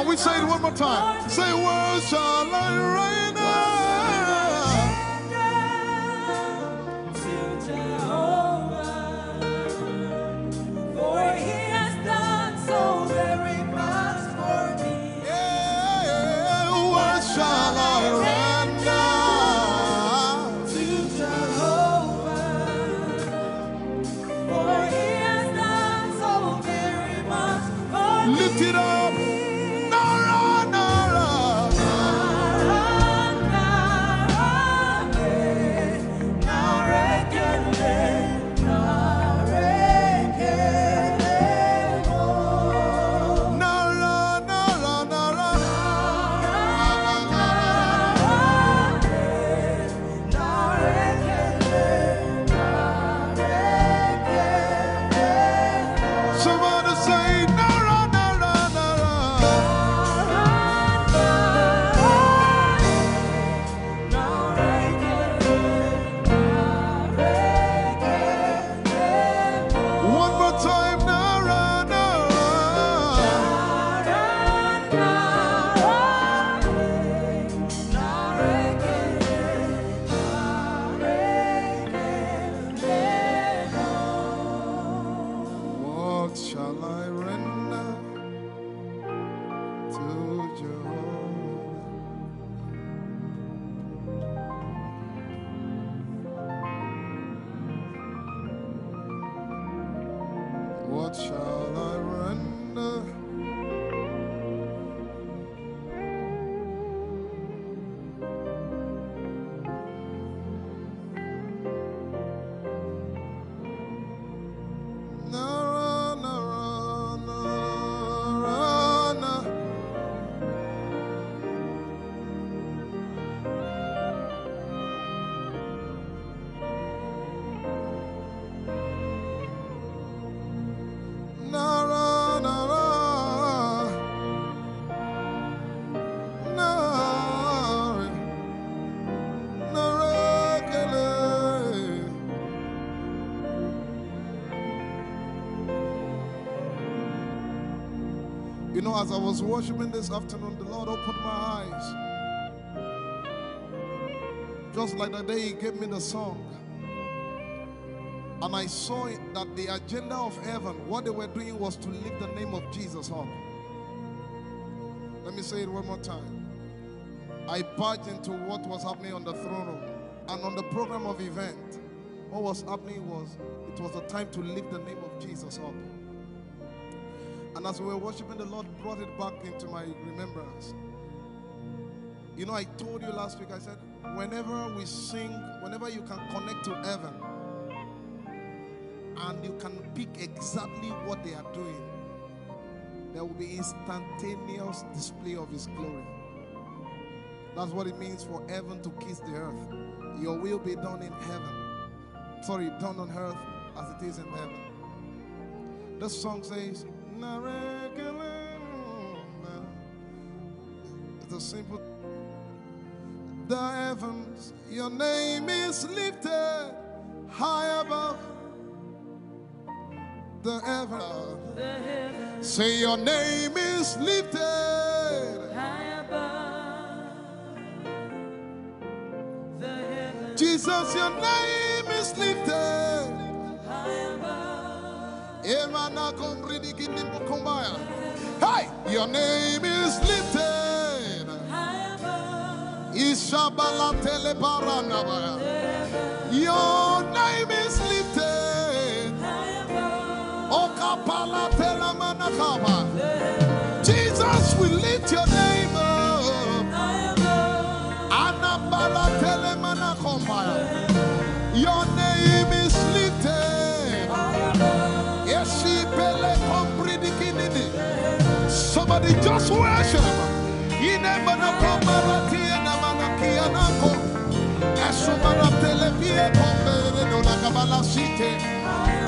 Can we say it one more time? Say, where shall I reign? Lift it up. Nara, Nara. What shall I render? Nara, nara, nara, nara. Nara, nara, nara, nara, kele. You know, as I was worshiping this afternoon, the Lord opened my eyes. Just like the day He gave me the song. And I saw it that the agenda of heaven, what they were doing was to lift the name of Jesus up. Let me say it one more time. I barged into what was happening on the throne room. And on the program of event, what was happening was, it was the time to lift the name of Jesus up. And as we were worshiping, the Lord brought it back into my remembrance. You know, I told you last week, I said, whenever we sing, whenever you can connect to heaven, and you can pick exactly what they are doing, there will be instantaneous display of His glory. That's what it means for heaven to kiss the earth. Your will be done in heaven. Sorry, done on earth as it is in heaven. This song says, it's a simple. The heavens, your name is lifted high above. The heavens, say your name is lifted high above. The heavens, Jesus, your name is lifted high above. Hey, your name is lifted high above. Ishabala telebaranabaya. Your name is lifted. Jesus, we lift your name up. Your name is lifted. Somebody just worship.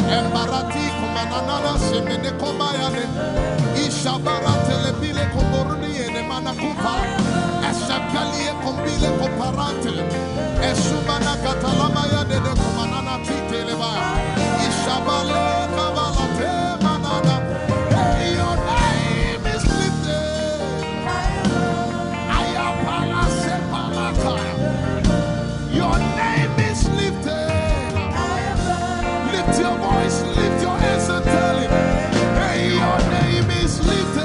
Embarati kumanana semene kombayane ishabara telebile komboruni ene manakupa esakalie kombile komparante esumana katalama ya dede kumanana titeleba ishabale kabalate manana. Hey, your name is lifted Lift your voice, lift your hands and tell him, hey, your name is lifted.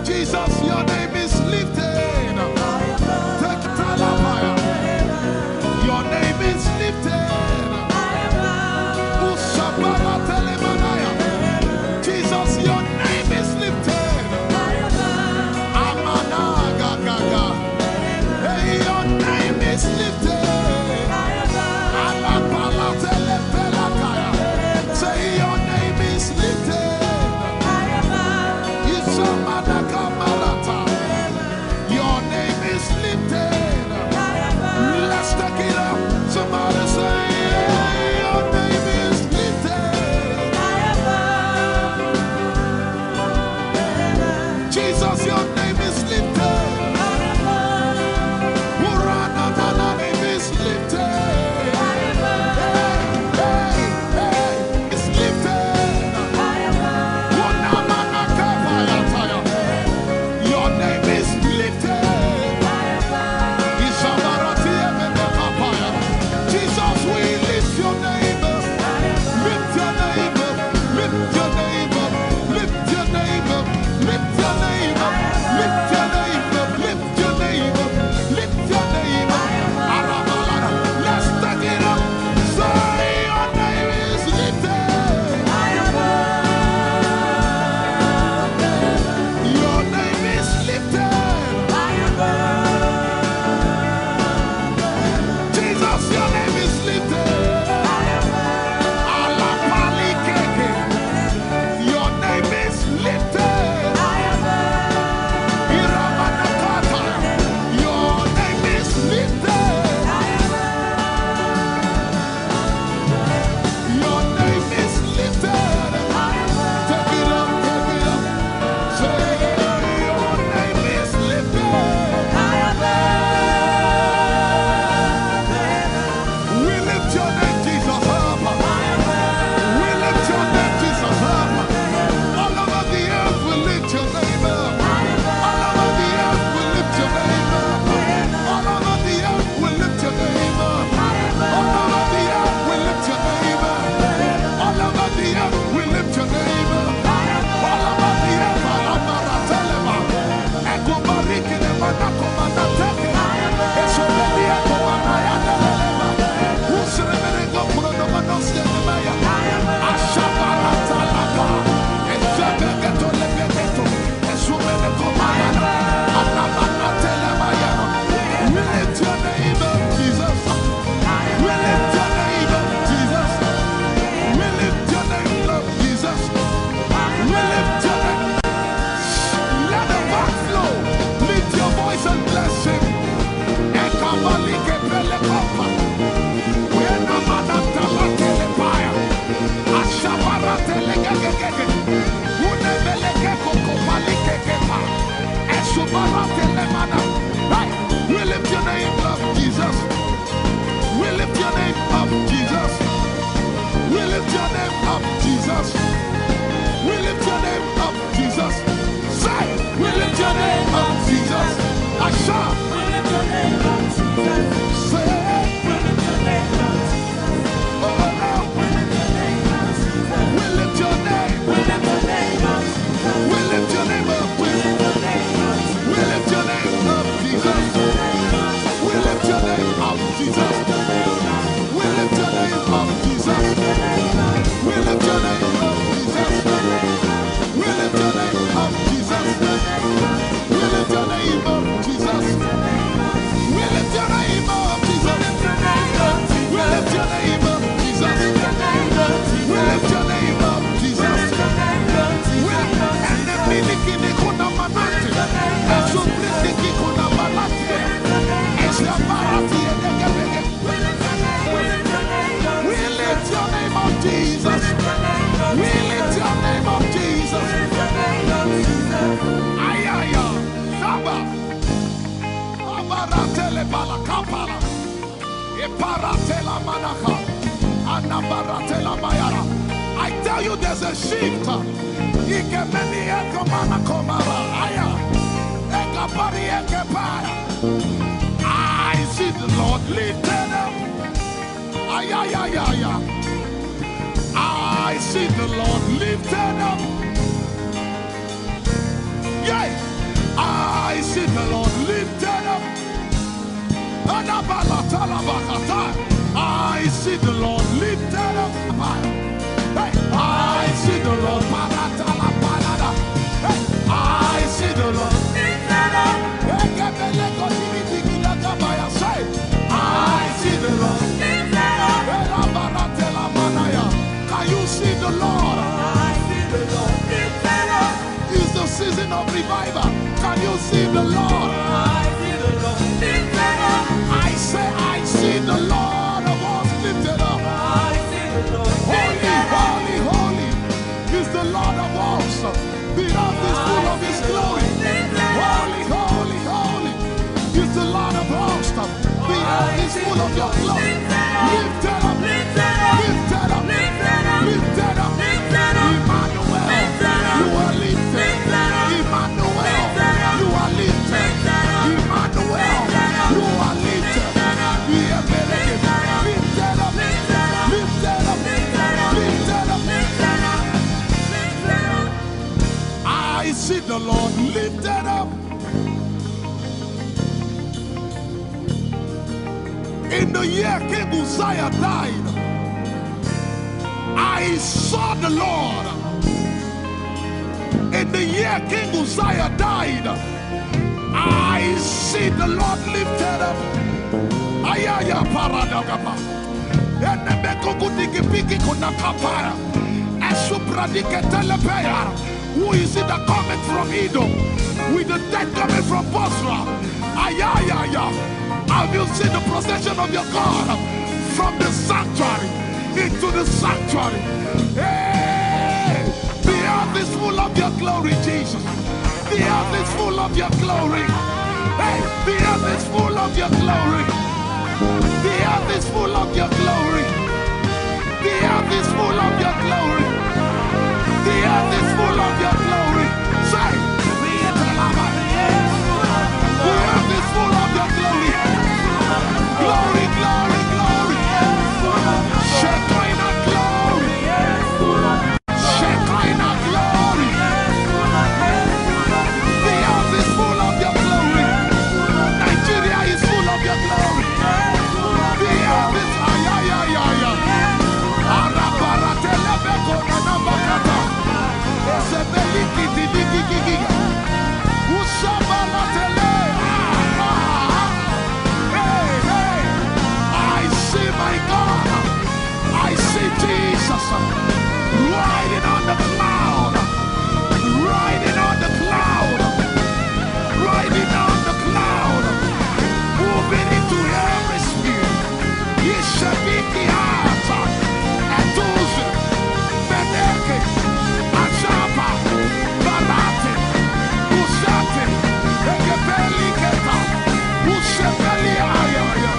Jesus, your name is lifted. Your name is lifted. Jesus, your name is lifted. Hey, your name is lifted. Say your name is lifted. Your name is lifted. Let's take it up. Somebody say, your name is lifted. Jesus, your name is lifted. Your name is lifted. It's lifted. Your name is lifted. Jesus, we lift your name up. Lift your name up. Lift your name up. Lift your name up. Lift your name up. Lift your name up. Lift your name up. Lift your name up. Let's take it up. Say your name is lifted. Your name is lifted. Jesus, your name is lifted. Your name is lifted. Your name is lifted. Your name is lifted. Take it up, take it up. Say your name is lifted. We lift your name, Jesus, up. We lift your name, Jesus, up. All over the earth, we lift your name up. All over the earth, we lift your name up. All over the earth, we lift your name up. All over the earth, we lift your name up. All over the earth, we lift your name up. All over the earth, Alamaratelema. Ekobarikelemanako-manateke. Esobeliakomanayatelema. Usremerengo-kurodomanoskenemaya. Ashabaratalaka. Ezebegeto-lebegeto. Esumenekomayana. Alamanatelemaya. We lift your name up, Jesus. We lift your name up, Jesus. We lift your name up, Jesus. We lift your name. Let the back flow. Lift your voice and bless him. Ekabalike-pelekopa. Wenamanatalatelepaia. Ashabaratelegegegege. Unemelekekokopalikekepa. Esubaratelemana. Hey, we lift your name up, Jesus. We lift your name up, Jesus. We lift your name up, Jesus. We lift your name up, Jesus. Say, we lift your name up, Jesus. Asha. We lift your name up, Jesus. Say, we lift your name up, Jesus. Oh, we lift your name up, Jesus. We lift your name. We lift your name up, Jesus. We lift your name up. We lift your name up. We lift your name up, Jesus. We lift your name up, Jesus. We lift your name up, Jesus. We lift your name up, Jesus. We lift your name up, Jesus. We lift your name up, Jesus. We lift your name up, Jesus. We lift your name up, Jesus. We lift your name up, Jesus. And the miliki kuna manati, and so miliki kuna manati, and the barati and the gabege. We lift your name up, Jesus. We lift your name up, Jesus. Ayaya, Saba, Abaratele balakapala, Eparatela manaka, Anabaratela mayara. I tell you, there's a shift. Ikemeni ekomana komara, aya, ekapari ekepaya. I see the Lord lifted up. Ay, ay, ay, ay, ay. I see the Lord lifted up. Yeah. I see the Lord lifted up. I see the Lord lifted up. Hey, I see the Lord. Hey, I see the Lord lifted up. I see the Lord lifted up. Can you see the Lord? I see the Lord lifted up. It's the season of revival. Can you see the Lord? I see the Lord lifted up. I say, I see the Lord of us lifted up. I see the Lord lifted up. Holy, holy, holy is the Lord of us. The earth is full of His glory. Holy, holy, holy is the Lord of hosts. The earth is full of Your glory. Lifted up, lifted up, lifted up, lifted up, lifted up. Emmanuel, You are lifted. Emmanuel, You are lifted. Emmanuel, You are lifted. Lifted up, lifted up, lifted up, lifted up, lifted up. I see the Lord lifted up. In the year King Uzziah died, I saw the Lord. In the year King Uzziah died, I see the Lord lifted up. Ayaya paradagaba. Who is it that cometh from Edom? With the dead coming from Bosra. Ayaya. Have you seen the procession of your God from the sanctuary into the sanctuary? Hey! The earth is full of Your glory, Jesus. The earth is full of Your glory. Hey! The earth is full of Your glory. The earth is full of Your glory. The earth is full of Your glory. The earth is full of Your glory. Say, the earth is full of Your glory. Glory, glory, glory. Shekinah glory. Shekinah glory. The earth is full of Your glory. Nigeria is full of Your glory. The earth is ayayayaya. Arabaratelebeko nanabakata. Esebelikididigigigi. Usabalatele. My God, I see Jesus riding on the cloud, riding on the cloud, riding on the cloud, moving into every sphere. Yeshabiki Hata, Atuzi, Beneke, Achapa, Barate, Usate, Ekebeli Keta, Ushabeli Ayaya.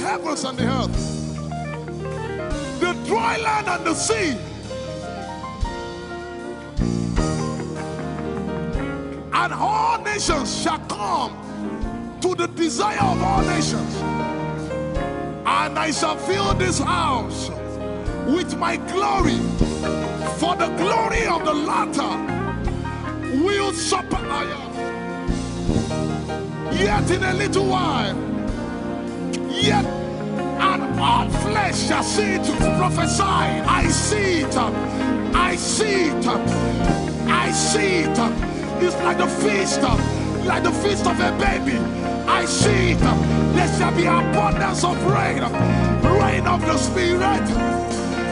Heavens and the earth, the dry land and the sea, and all nations shall come to the desire of all nations, and I shall fill this house with my glory, for the glory the latter will suffer iron. Yet in a little while, yet and all flesh shall see it. Prophesy. I see it. I see it. I see it. It's like the feast of a baby. I see it. There shall be abundance of rain. Rain of the Spirit.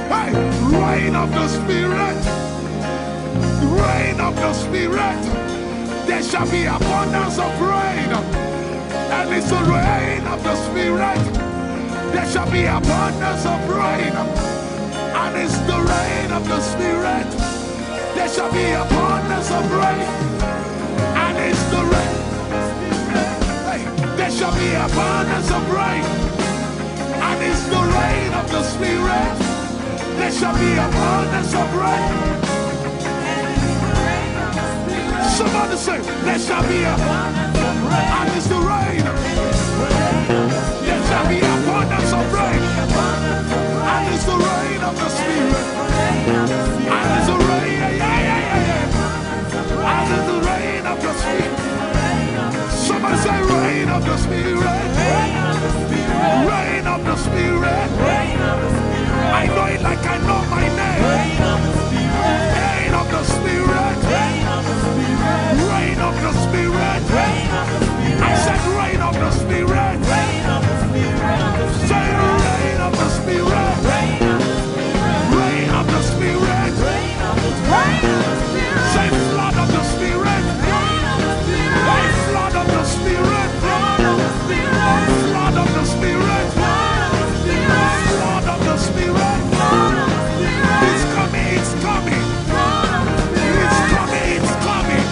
Hey, rain of the Spirit. Rain of the Spirit. There shall be abundance of rain. And it's the rain of the Spirit. There shall be abundance of rain. And it's the rain of the Spirit. There shall be abundance of rain. And it's the rain. Hey, there shall be abundance of rain. And it's the rain of the Spirit. There shall be abundance of rain. Somebody say, there shall be abundance of rain. And it's the rain. There shall be abundance of rain. And it's the rain of the Spirit. And it's the rain. And it's the rain of the Spirit. Somebody say, rain of the Spirit. Rain of the Spirit. I know it like I know my name. Rain of the Spirit. Rain of the Spirit. Rain of the Spirit. I said rain of the Spirit. Say rain of the Spirit. Rain of the Spirit. Say flood of the Spirit. Say flood of the Spirit. Flood of the Spirit. Flood of the Spirit. It's coming, it's coming. It's coming, it's coming.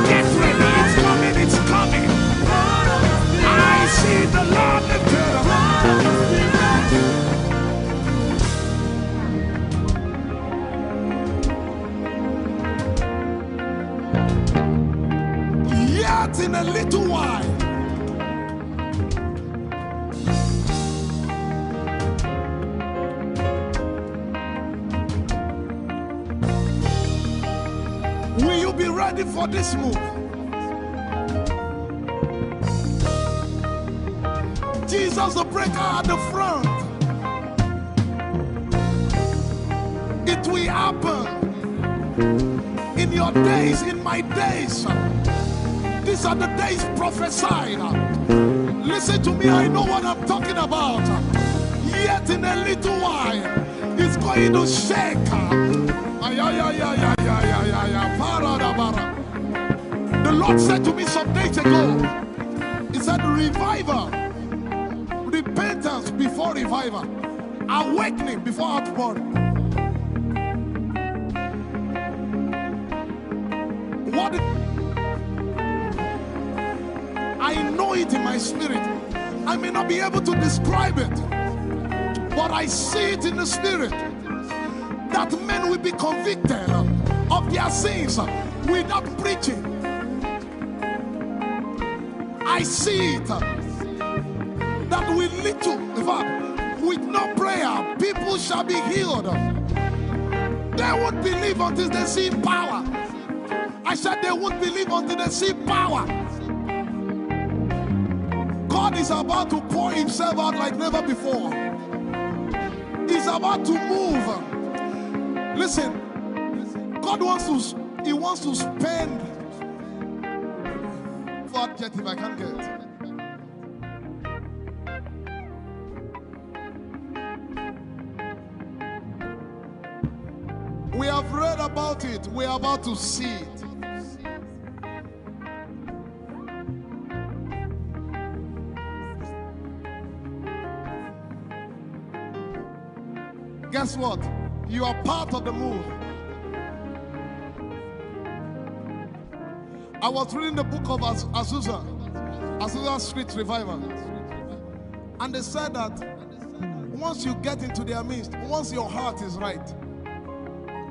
Get ready, it's coming, it's coming. I see the Lord lifted up. Yet in a little while, will you be ready for this move? Jesus the breaker at the front. It will happen in your days, in my days. These are the days prophesied. Listen to me, I know what I'm talking about. Yet in a little while, it's going to shake. The Lord said to me some days ago, He said, revival, repentance before revival, awakening before outpouring. What? I know it in my spirit. I may not be able to describe it, but I see it in the spirit. That men will be convicted of their sins without preaching. I see it. That will lead to, in fact, with no prayer, people shall be healed. They won't believe until they see power. I said they won't believe until they see power. God is about to pour Himself out like never before. He's about to move. Listen, God wants to spend. For adjective I can't get. We have read about it. We are about to see it. Guess what? You are part of the move. I was reading the book of Azusa Street Revival. And they said that once you get into their midst, once your heart is right,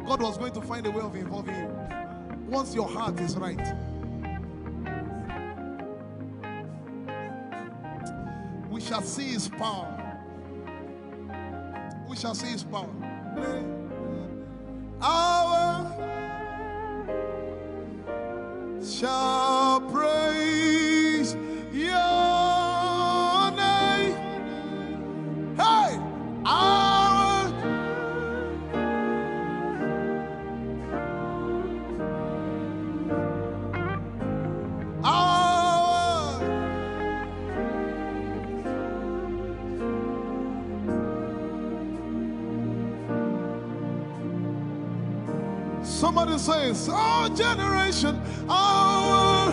God was going to find a way of involving you. Once your heart is right. We shall see His power. We shall see His power. Our shall praise your name. Hey, somebody says, our generation, our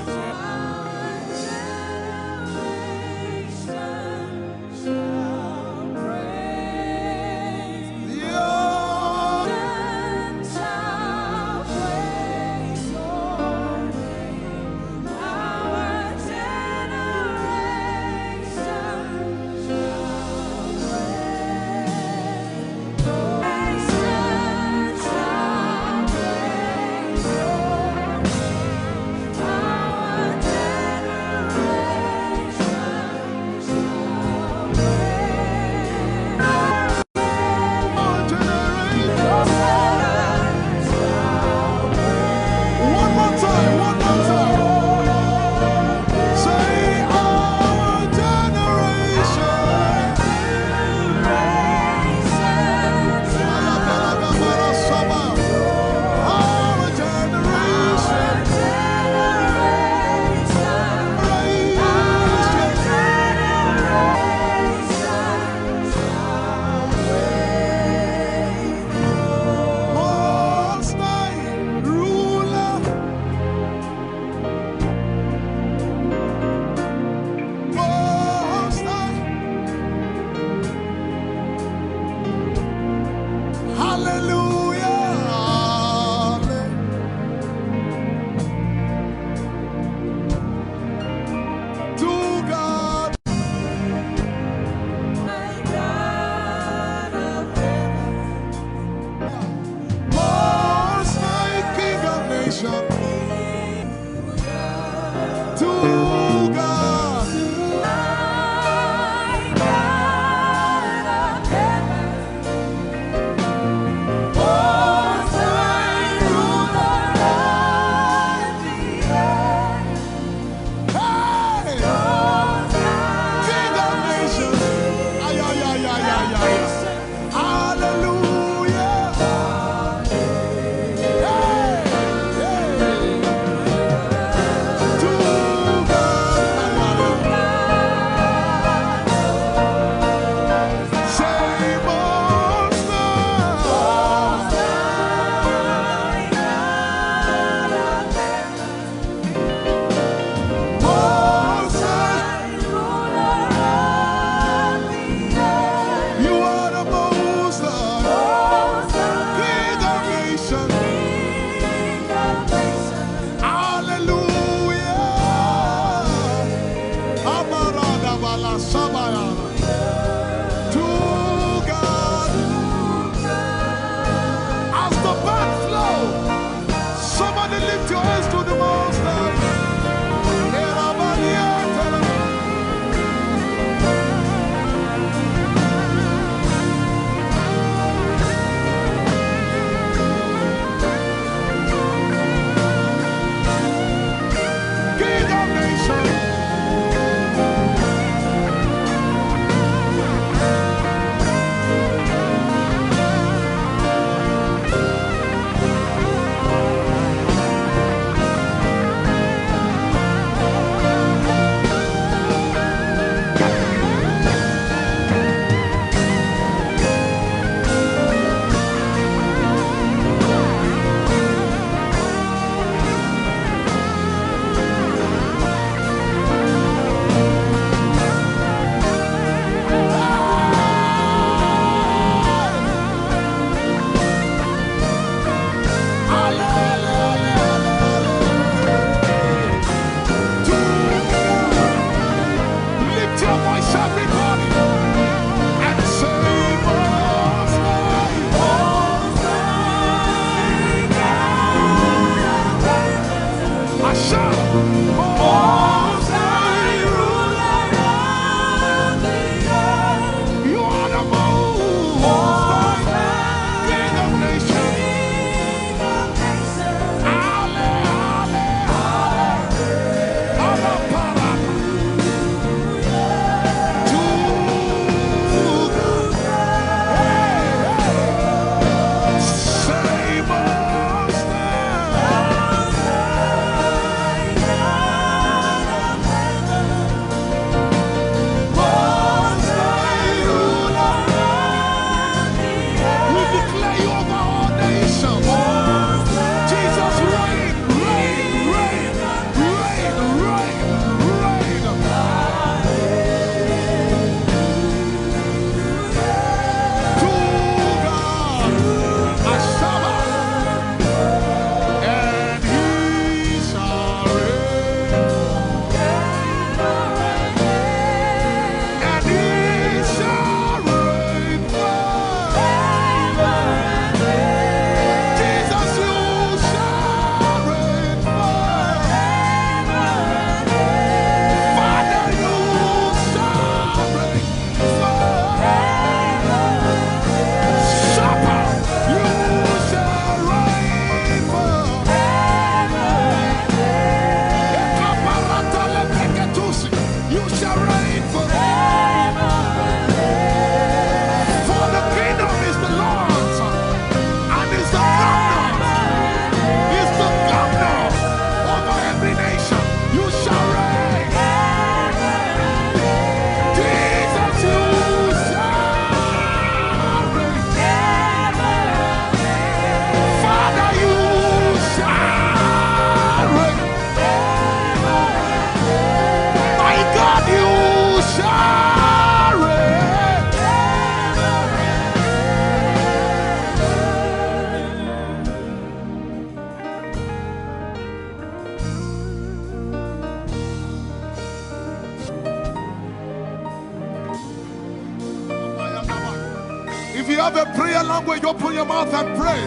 have a prayer language, open your mouth and pray.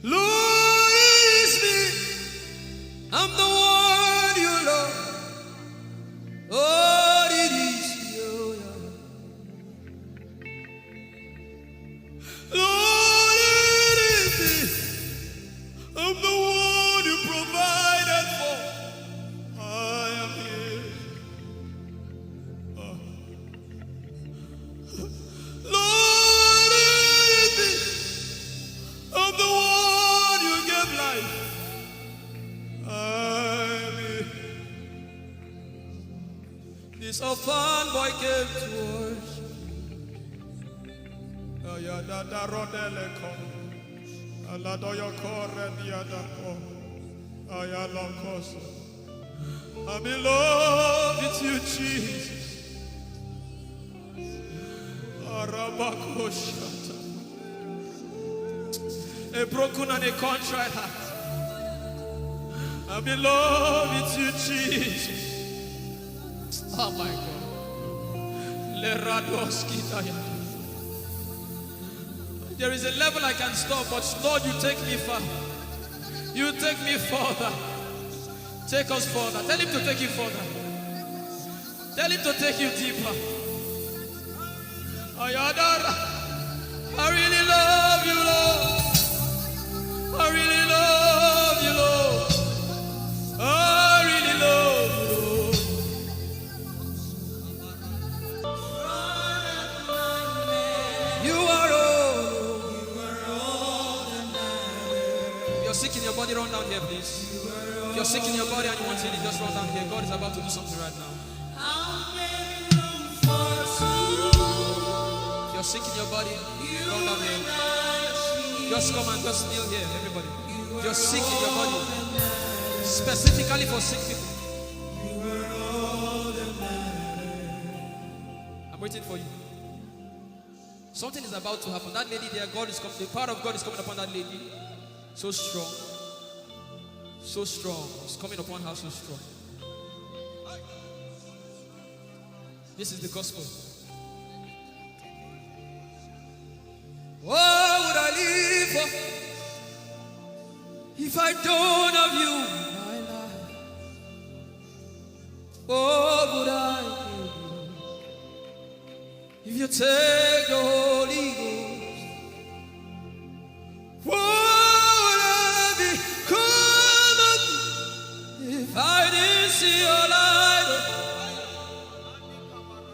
Lord, is me. I'm the one you love. Lord, it is you. Lord, it is me. I'm the one you provided for. I am here. Lord, it is me. I'm the one you gave life. I'm here. This orphan boy came to worship. Ayadada rodele kom. Aladoyo kore diada kom. Ayalokoso. I'm in love with you, Jesus. Arabakoshata. A broken and a contrite heart. I'm in love with you, Jesus. Oh my God. There is a level I can stop, but Lord, you take me far. You take me further. Take us further. Tell him to take you further. Tell him to take you deeper. I really love you, Lord. I really love you, Lord. I really love you, Lord. You are all that matters. You're sick in your body, run down here, please. If you're sick in your body and you want to just run down here. God is about to do something right now. If you're sick in your body, run down here. Just come and just kneel here, everybody. If you're sick in your body, specifically for sick people, I'm waiting for you. Something is about to happen. That lady there, God is coming. The power of God is coming upon that lady. So strong. So strong. It's coming upon her so strong. This is the gospel. What would I live for if I don't have you in my life? What would I do if you take the Holy Ghost? What would I become of me if I didn't see your light?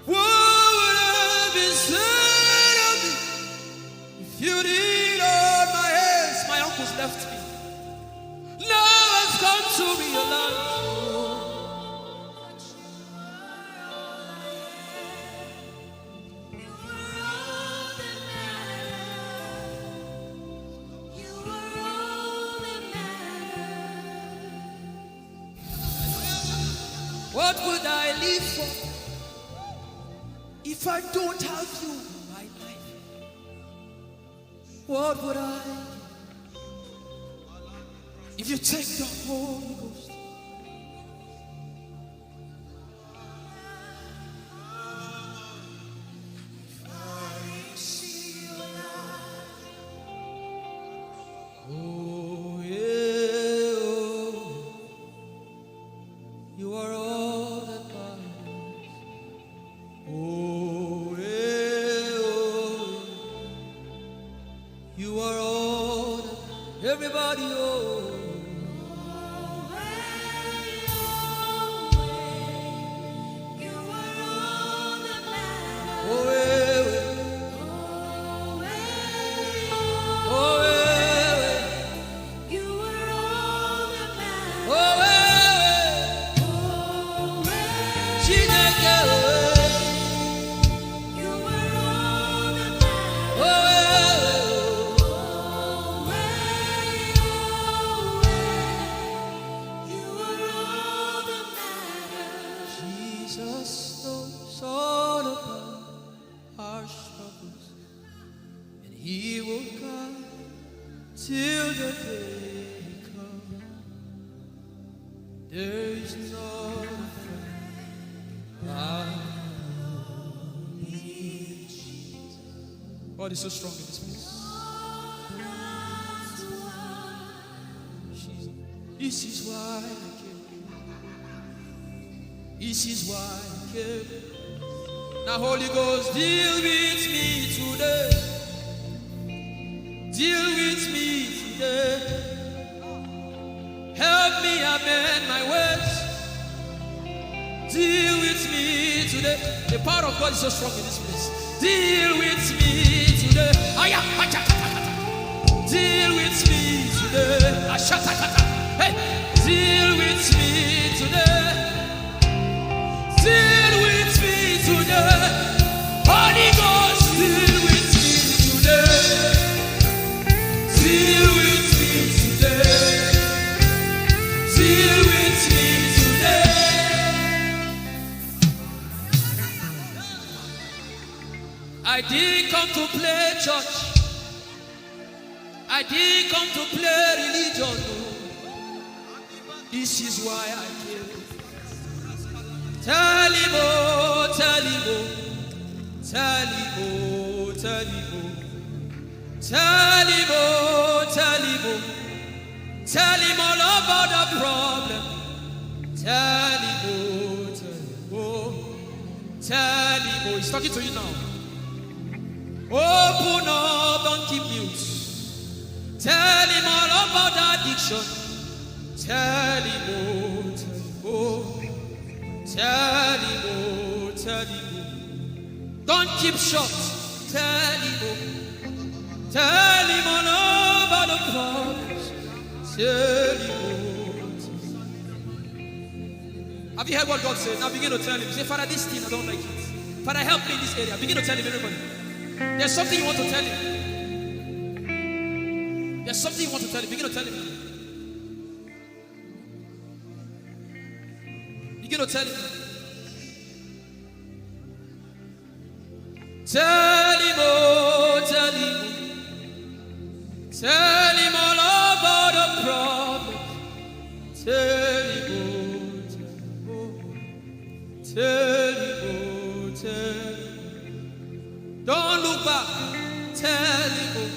What would I be said of me if you did all my hands? My uncles left me. Now has come to realize. What would I live for if I don't have you in my life? What would I if you take the Holy Ghost? Oh, yeah, oh, you are all that matters. Oh, yeah, oh, you are all that everybody, oh. There is no friend God is so strong in this place. This is why I came. This is why I came. Now Holy Ghost, deal with me today. Deal with me today. Help me amend my ways. Deal with me today. The power of God is so strong in this place. Deal with me today. Deal with me today. Hey, deal with me today. Deal with me today. Holy Ghost, deal with me today. Deal with me today. Deal with me today. I didn't come to play church. I didn't come to play religion. No. This is why I came. Tell him, oh, tell him, oh, tell him, oh, tell him, oh, tell him, oh, tell him, oh, tell him all about the problem. Tell him, oh, tell him, oh, tell him, oh. He's talking to you now. Open up, don't keep mute. Tell him all about the addiction. Tell him, oh, tell him, oh. Tell him, oh, tell him, oh. Don't keep short. Tell him, oh. Tell him all about the problems. Tell him, oh. Have you heard what God said? Now begin to tell him. Say, Father, this thing, I don't like it. Father, help me in this area. Begin to tell him, everybody. There's something you want to tell him. There's something you want to tell him. Begin to tell him. Begin to tell him. Tell him, oh, tell him. Tell him all about the problem. Tell him, oh, tell him, oh, tell him. Don't look back. Tell him, oh.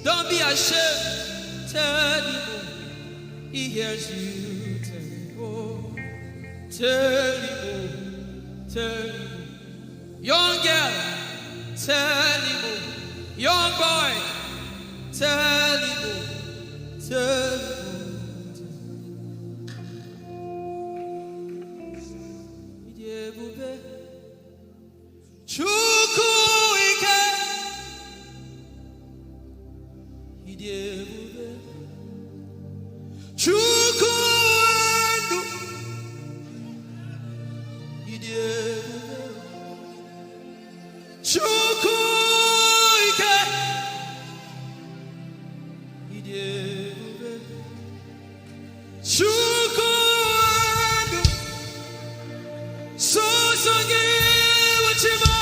Don't be ashamed. Tell him, oh. He hears you. Tell him, oh. Tell him, oh. Tell him, oh. Young girl, tell him, oh. Young boy, tell him, oh. Tell him, oh. Chukwuike, Idebube, Chukwuendu, Idebube, Chukwuike, Idebube, Chukwuendu, Sosogi Uchima,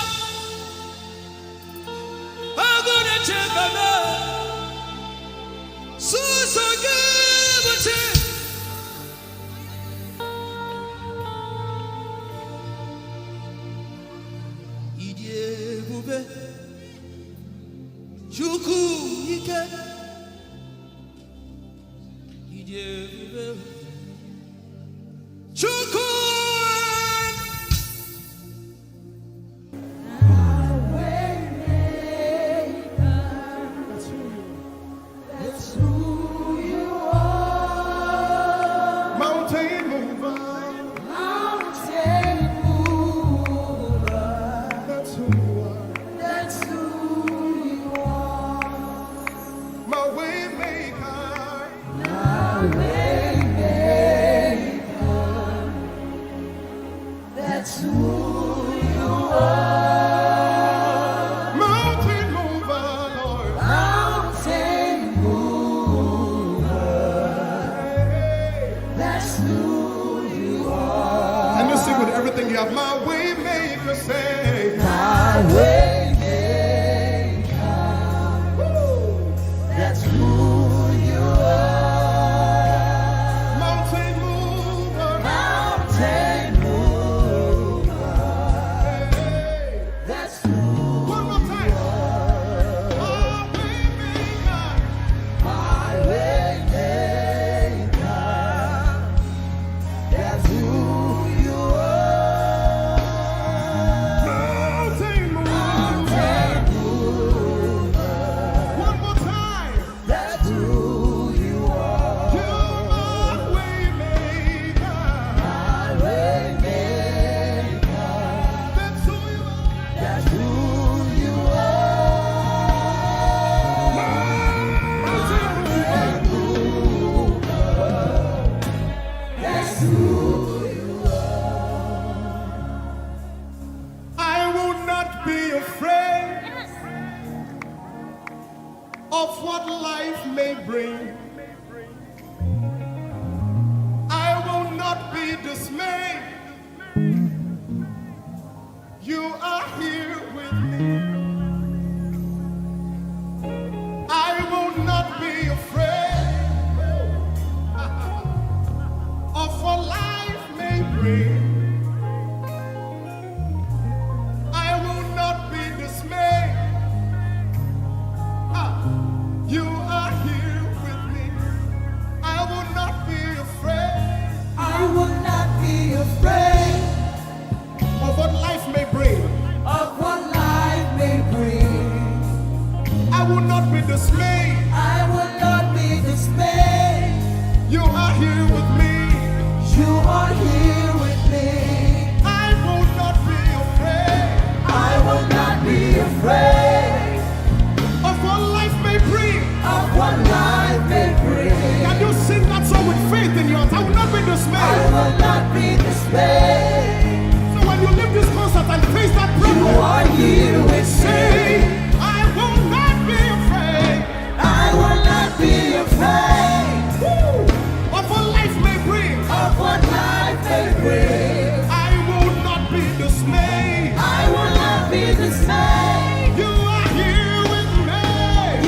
Agune Chembaba, Sosogi Uchima. Idebube, Chukwuike, Idebube, Chukwuike. Away. of what life may bring. I will not be dismayed. You are here with me. I will not be afraid of what life may bring. I will not be dismayed. You are here with me. I will not be afraid. I will not be afraid of what life may bring. of what life may bring. I will not be dismayed. I will not be dismayed. You are here with me. You are here with me. I will not be afraid. I will not be afraid of what life may bring. of what life may bring. Can you sing that song with faith in your heart? I will not be I dismayed. will not be dismayed. So when you leave this concert and face that You problem, are here with say, me. I will not be afraid I will not be afraid of what life may bring. of what life may bring. I will not be dismayed. I will not be dismayed. You are here with me.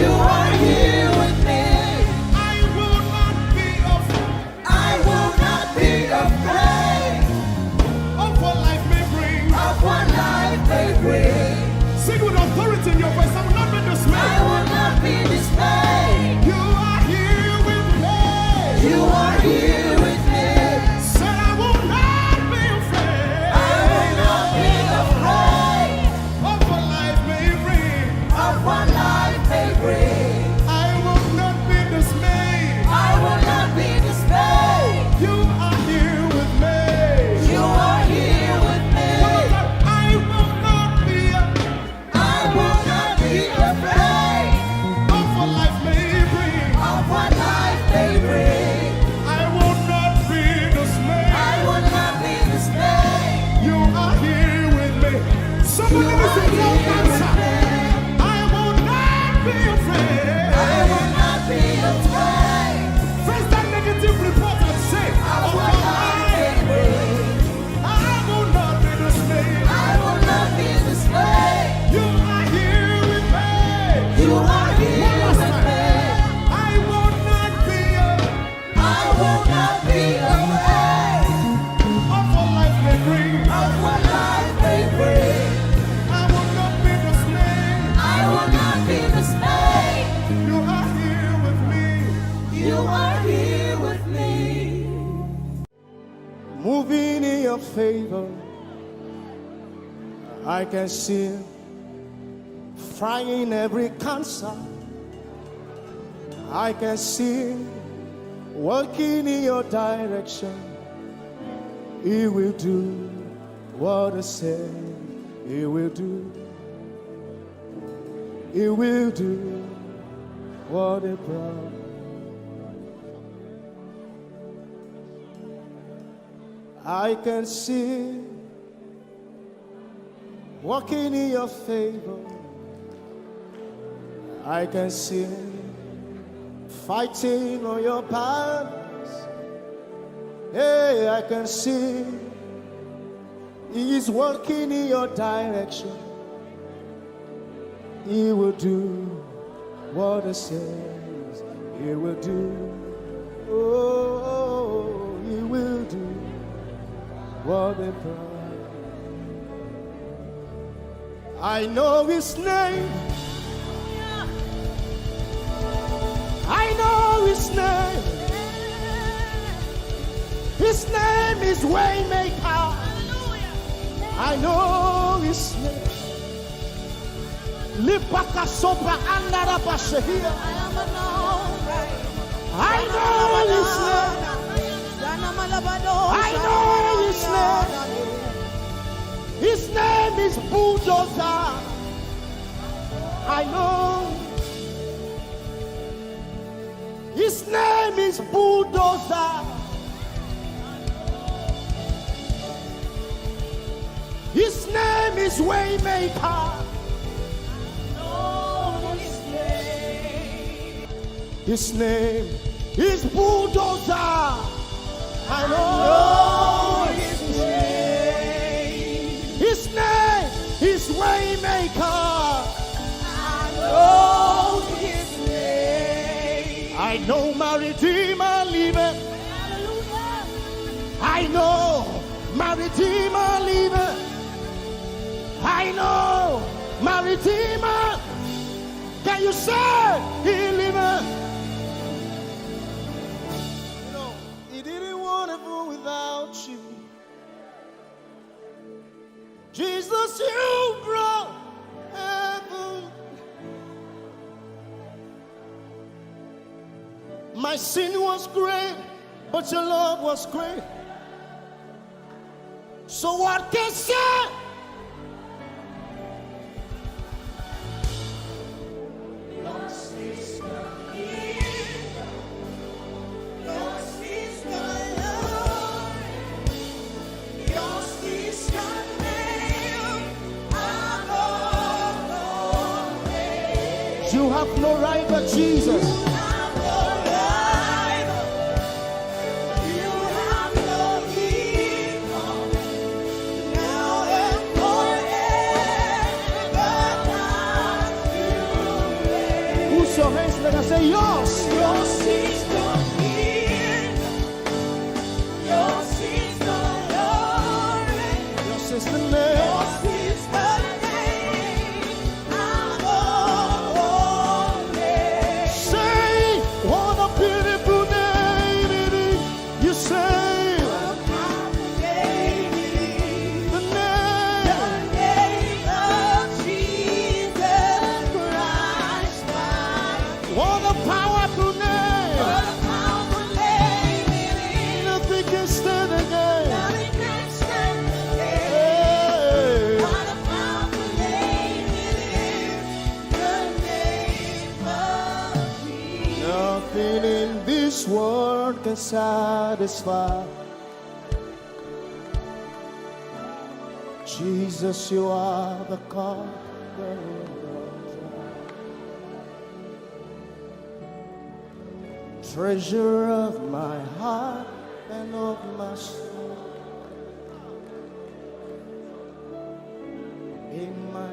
You are here with me. I will not be afraid I will not be afraid of what life may bring. of what life may bring. Sing with authority in your voice. I will not be I dismayed. will not be dismayed. You are here with me. You are here with me. Say I will not be afraid I will not be afraid of what life may bring. of what life may bring. I will not be dismayed. I will not be dismayed. You are here with me. You are here with me. I will not be I will not be afraid of what life may bring. of what life may bring. I will not be I dismayed. will not be dismayed. You are here with me. Somebody You listen are to your here answer. with me. I will not be afraid. I will not be afraid Face that negative report and say, of of what your life may life. bring. I will not be dismayed. I will not be dismayed. You are here with me. You are here One last with time. me. I will not be I will not be afraid of what life may bring. of what life may bring. I will not be dismayed. I will not be dismayed. You are here with me. You are here with me. Moving in your favor, I can see frying every cancer. I can see working in your direction. He will do what I said He will do. He will do what He promised. I can see walking in your favor. I can see fighting on your battles. Hey, I can see He's working in your direction. He will do what He says He will do. Oh, He will do what He promised. I know His name. I know His name. His name is Waymaker. I know His name. Lipaka sopa andara bashehia. I know His name. I know His name. His name is Bulldozer. I know. His name is Bulldozer. His name is Waymaker. His name is Bulldozer. I know his name. His name is Waymaker. I know his name. I know my Redeemer liveth. I know my Redeemer liveth. I know my Redeemer. Can you say he liveth? You know, he didn't want to go without you. Jesus, you brought heaven. My sin was great, but your love was great. So what can I say? You have no rival, Jesus. You have no rival. You have no equal. Now and forever, not to reign. Who's your hands? Let us say yours. Yours is the kingdom. Yours is the glory. Yours is the name. Yours is the world can satisfy. Jesus, you are the conqueror. Treasure of my heart and of my soul. In my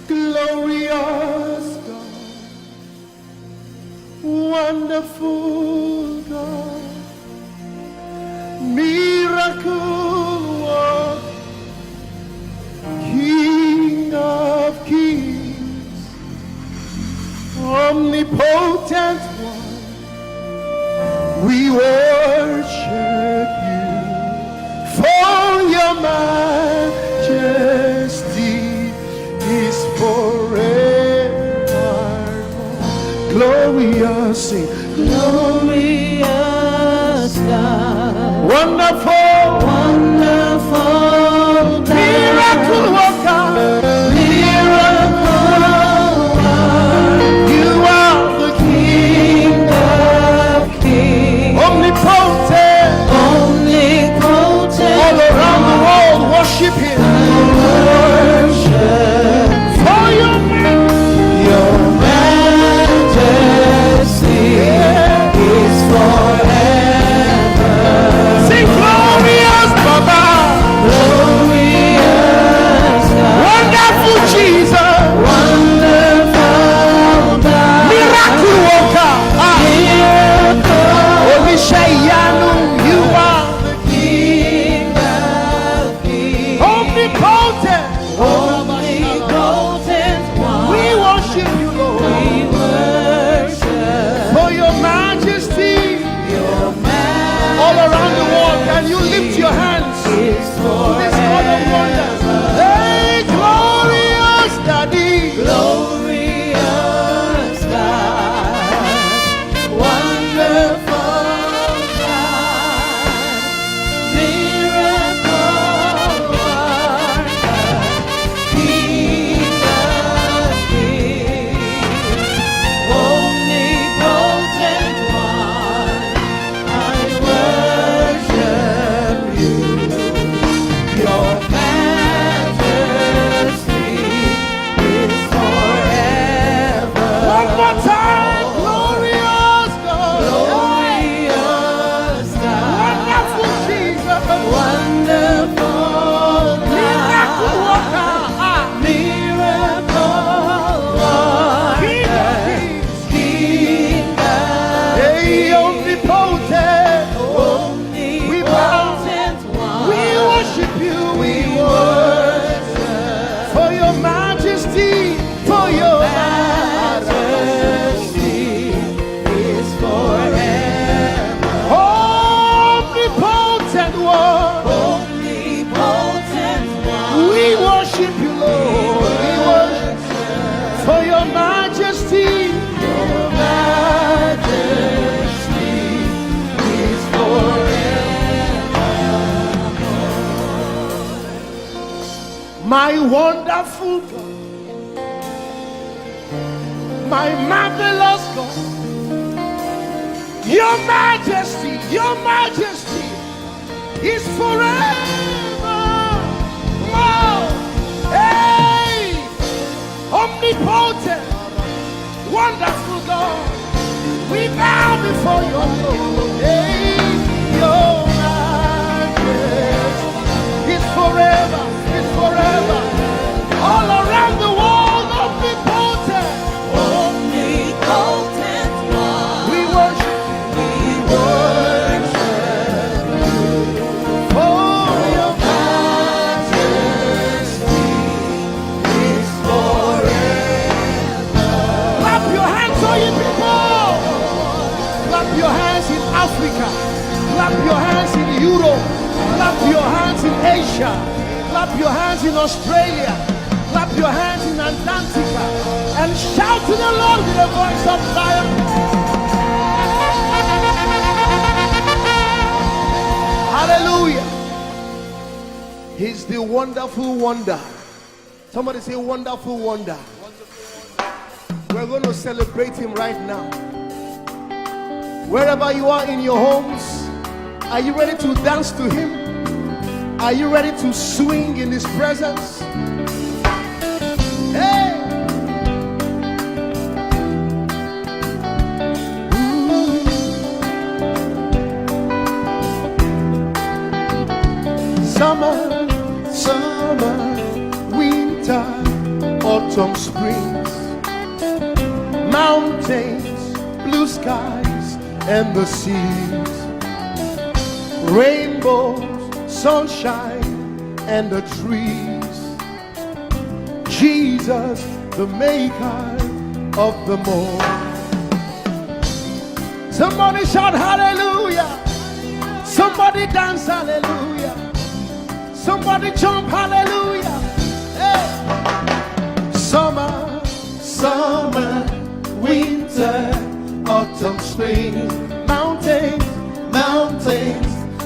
glorious God, wonderful God, miracle worker, King of kings, omnipotent one, we worship you for your majesty is forevermore. Glorious, sing. Glorious God, wonderful, wonderful, miracle worker, miracle worker. You are the King of kings, omnipotent, omnipotent. All around the world, worship Him. Majesty is forever. Sing glory. My wonderful God, my marvelous God, your majesty is forever. Wow. Hey, omnipotent, wonderful God, we bow before your throne. Hey, your majesty is forever. All around the world, omnipotent one. We worship for your majesty is forever. Clap your hands, all you people. Clap your hands in Africa. Clap your hands in Europe. Clap your hands in Asia. Clap your hands in Australia. Clap your hands in Antarctica. And shout to the Lord with a voice of triumph. Hallelujah. He's the wonderful wonder. Somebody say wonderful wonder. We're going to celebrate him right now. Wherever you are in your homes, are you ready to dance to him? Are you ready to swing in his presence? Hey! Summer, winter, autumn, springs, mountains, blue skies, and the seas, rainbows, sunshine, and the trees. Jesus, the maker of them all. Somebody shout hallelujah. Somebody dance hallelujah. Somebody jump hallelujah. Hey. Summer, winter, autumn, spring, mountains,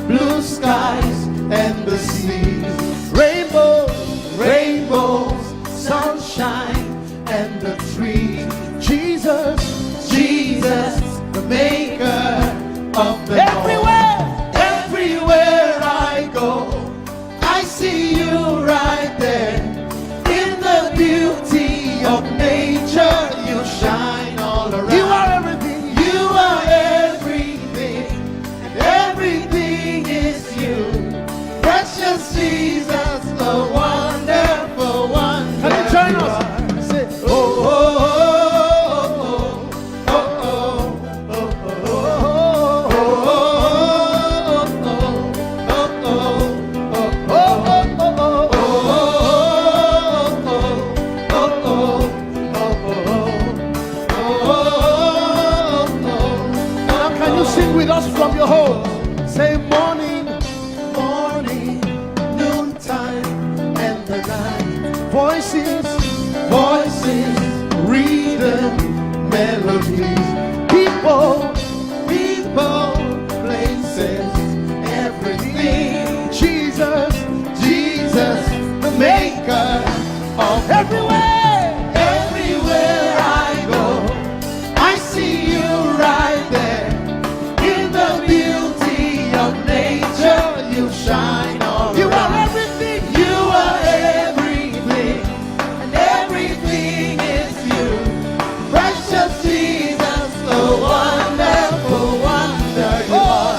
blue skies, and the seas, rainbows, sunshine, and the trees. Jesus, the maker of the everywhere I go, I see you right there. In the beauty of nature, you shine all around. You are everything. You are everything, and everything is you. Precious Jesus, the wonderful one. Can you join us? Say, oh, oh, oh, oh, oh, now can you sing with us from your home? Say morning, noontime, and the night. Voices, rhythm, melodies. People, places, everything. Jesus, the maker of everywhere I go, I see you right there. In the beauty of nature, you shine all around. You are everything. You are everything, and everything is you. Precious Jesus, the wonderful wonder you are.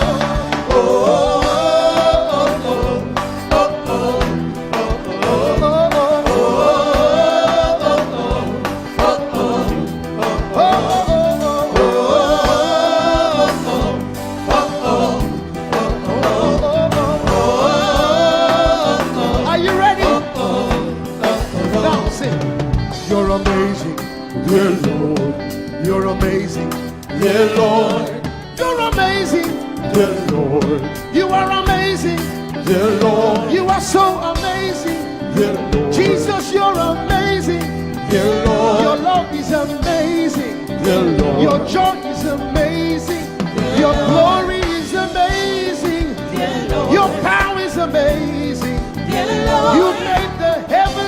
Are you ready? Now sing. You're amazing, dear Lord. You're amazing, dear Lord. You're amazing, dear Lord. You are amazing, dear Lord. You are so amazing, dear Lord. Jesus, you're amazing, dear Lord. Your love is amazing, dear Lord. Your joy is amazing, your glory is amazing, dear Lord. Your power is amazing, dear Lord. You made the heavens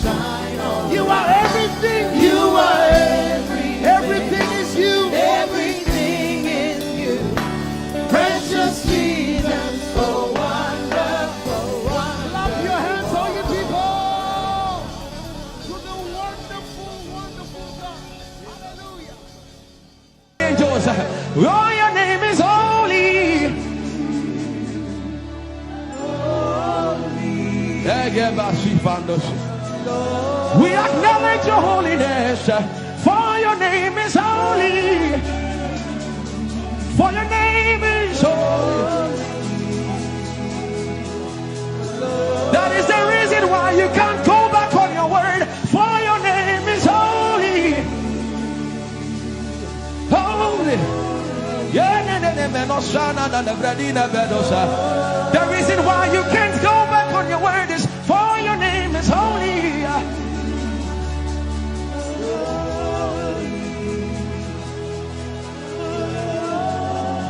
shine. You are everything. You are everything is you. Everything is you. Precious Jesus, so wonderful. Clap your hands, all you people, to the wonderful, wonderful God. Hallelujah. Angels, oh, your name is holy. We acknowledge your holiness, for your name is holy. For your name is holy. That is the reason why you can't go back on your word. For your name is holy. Holy. The reason why you can't go back on your word is for your name is holy.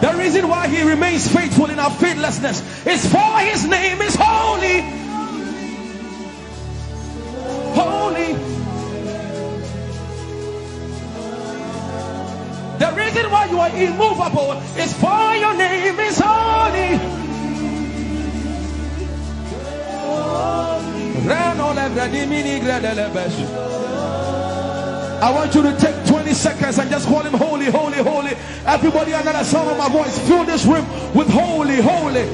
The reason why he remains faithful in our faithlessness is for his name is holy. Holy. The reason why you are immovable is for your name is holy. I want you to take 20 seconds and just call him holy, holy, holy. Everybody under the sound of my voice, fill this room with holy, holy.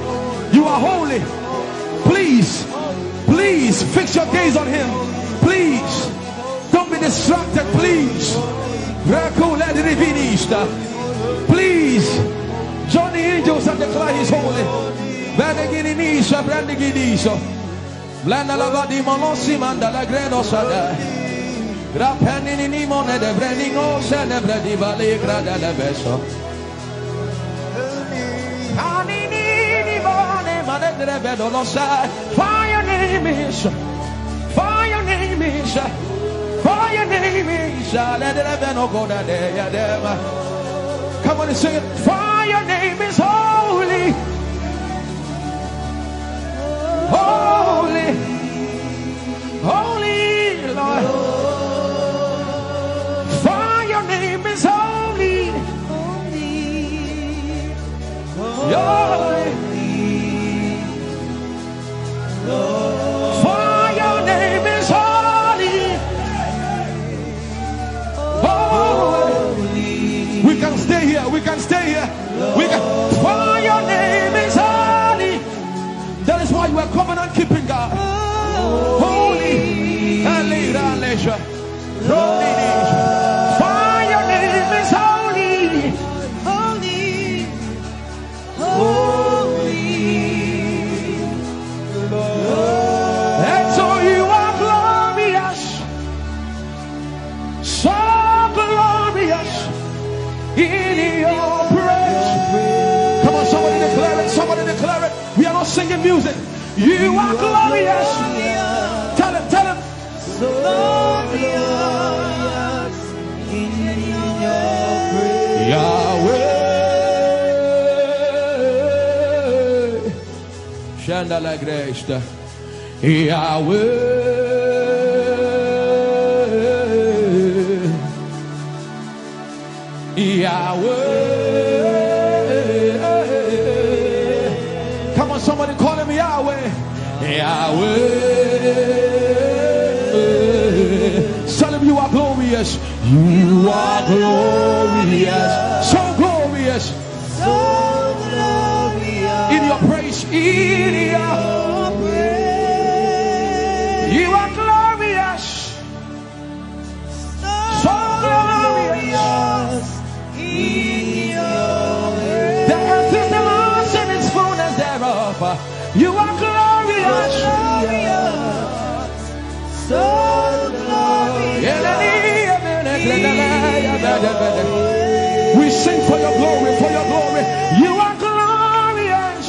You are holy. Please, please fix your gaze on him. Please, don't be distracted, please. Please, join the angels and declare he's holy. Blanda la di monosi manda la greno sada. Rapeni ni mone de breningo se ne bredi vale grada la beso. Ani ni mone mane de bedo lo sa. For your name is, for your name is, for your name is. Let the beno go da de ya dem. Come on and sing it. For your name is holy. Holy, holy Lord, for your name is holy, holy, for your name is holy, holy. We can stay here, we can stay here, we can. For your name is holy. That is why you are covenant keeping God. Holy and leisure. For your name is holy. Holy. Holy. And so you are glorious. So glorious in your praise. Come on, somebody declare it. Somebody declare it. We are not singing music. You are glorious. Tell him, tell him. So glorious in your praise. Yahweh. Shandala Grace. Yahweh. Yahweh. Come on, somebody call him Yahweh. Yahweh. Tell him you are glorious. You are glorious. So glorious. So glorious In your praise. In your praise. You are glorious. So glorious in your praise. The earth is the Lord's and its fullness thereof. You are glorious. So glorious. We sing for your glory, for your glory. You are glorious.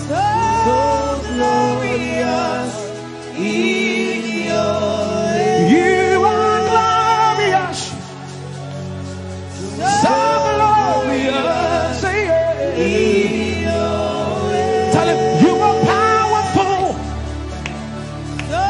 So glorious in your praise. You are glorious. So glorious in your praise. Tell him you are powerful. So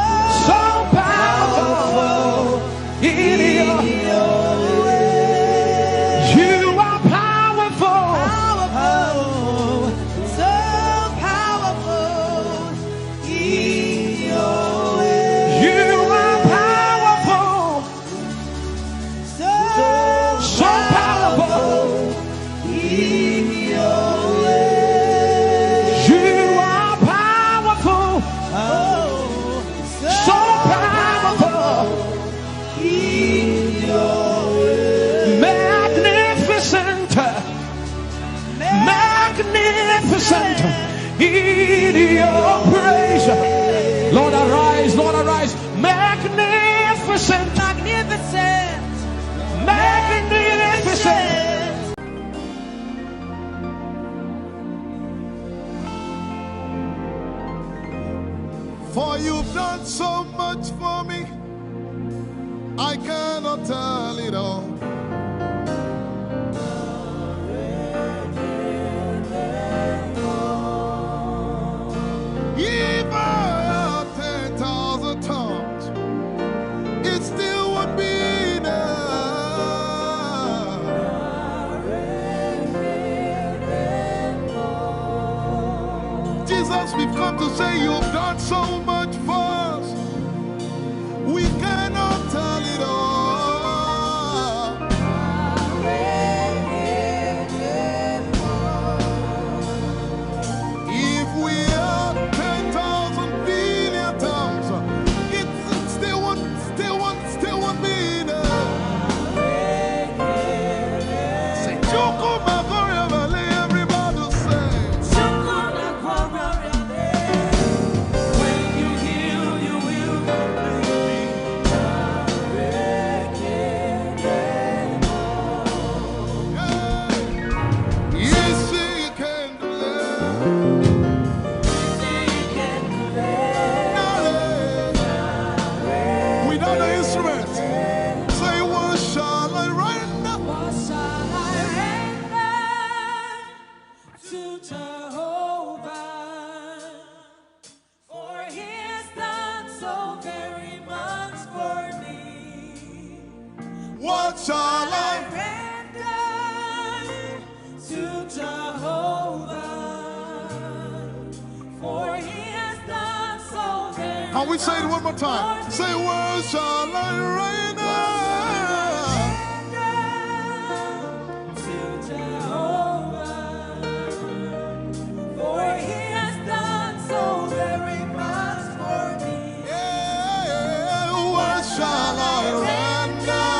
magnificent in your praise. Lord, arise, Lord, arise. Magnificent, magnificent, magnificent. For you've done so much for me, I cannot tell it all. If I had 10,000 tongues, it still would be enough. Jesus, we've come to say you've done so much for us. We cannot tell it all. If we had 10,000 billion tongues, it still won't be enough. Say, Choko Magoria Valley, everybody say. When you heal, you will complete me. Yes, you can do that. Without the instrument, say, what shall I render? What shall I render to Jehovah? For he has done so very much for me. What shall I? Render to Jehovah. For he has done so very Can we say it one more time? Say, what shall I render? to Jehovah. For he has done so very much for me. Yeah, what shall I render?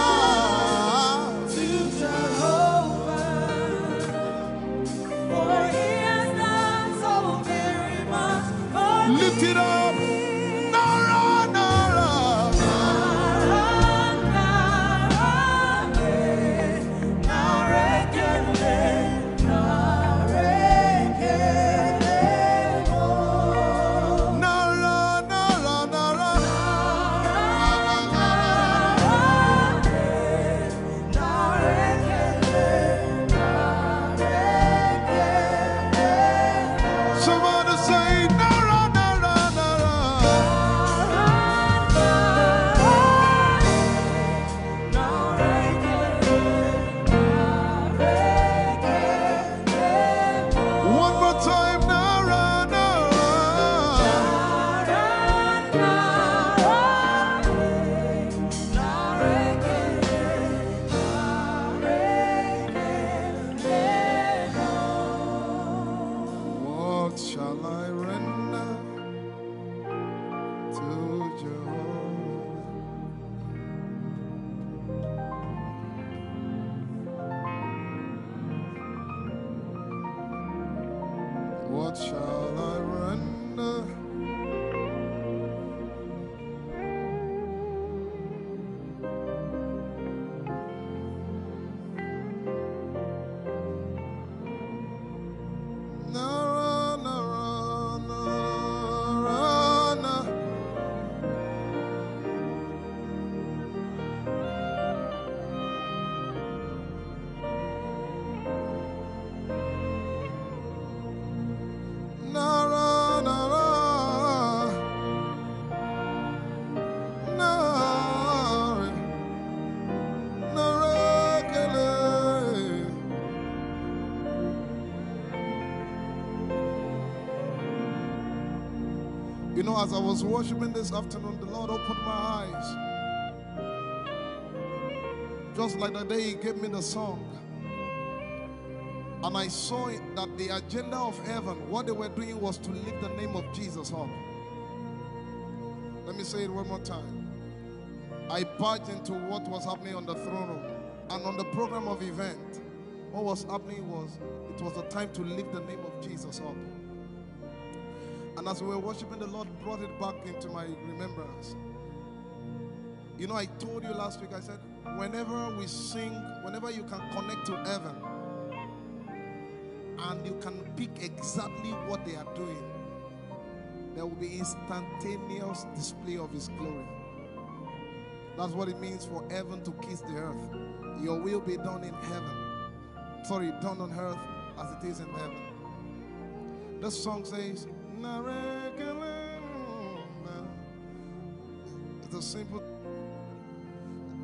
To Jehovah. For he has done so very much for me. Lift it up. Nara, Nara. Nara, Nara, Nara. Somebody say, Nara, Nara, Nara. One more time, Nara, Nara. What shall I render to Jehovah? What shall I render? Nara, Nara, Nara, Nara. Nara, Nara, Nara, Nara, Kele. You know, as I was worshiping this afternoon, the Lord opened my eyes. Just like the day He gave me the song. And I saw it that the agenda of heaven, what they were doing was to lift the name of Jesus up. Let me say it one more time. I barged into what was happening on the throne room and on the program of event. what was happening was, it was a time to lift the name of Jesus up. And as we were worshiping, the Lord brought it back into my remembrance. You know, I told you last week, I said, whenever we sing, whenever you can connect to heaven, and you can pick exactly what they are doing, there will be instantaneous display of His glory. That's what it means for heaven to kiss the earth. Your will be done in heaven. Sorry, done on earth as it is in heaven. This song says, it's a simple.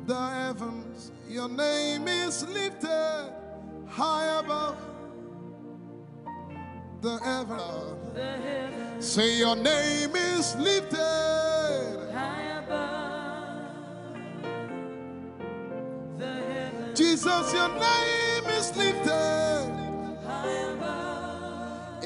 The heavens, your name is lifted high above. The heavens, say your name is lifted high above. The heavens, Jesus, your name is lifted high above.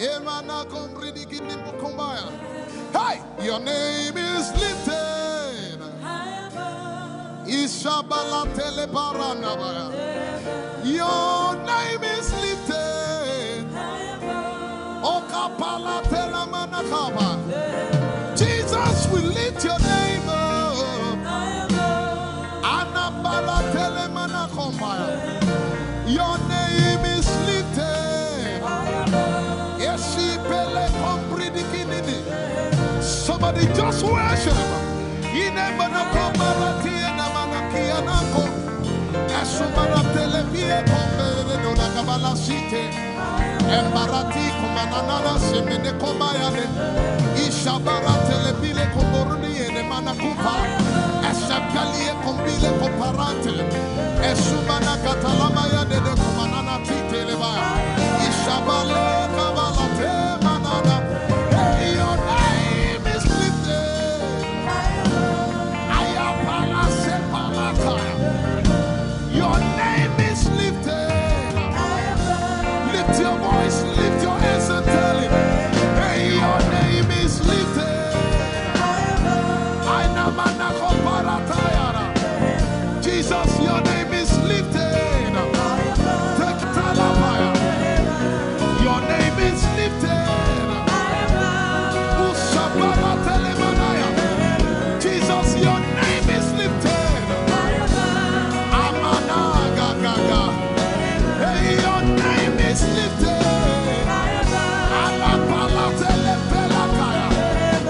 Hey, your name is lifted High above. Ishabala telebaranabaya. Your name is lifted High above. Okapala telamanakaba. Jesus, we lift your name up. High above. Anabala telemanakombaya. Your name is lifted. Somebody just worship. Your name is lifted. Your name is lifted. Lift your voice, lift your hands and tell him, hey, your name is lifted. Jesus, your name is lifted. Your name is lifted. Jesus, your name is lifted. Hey, your name is lifted.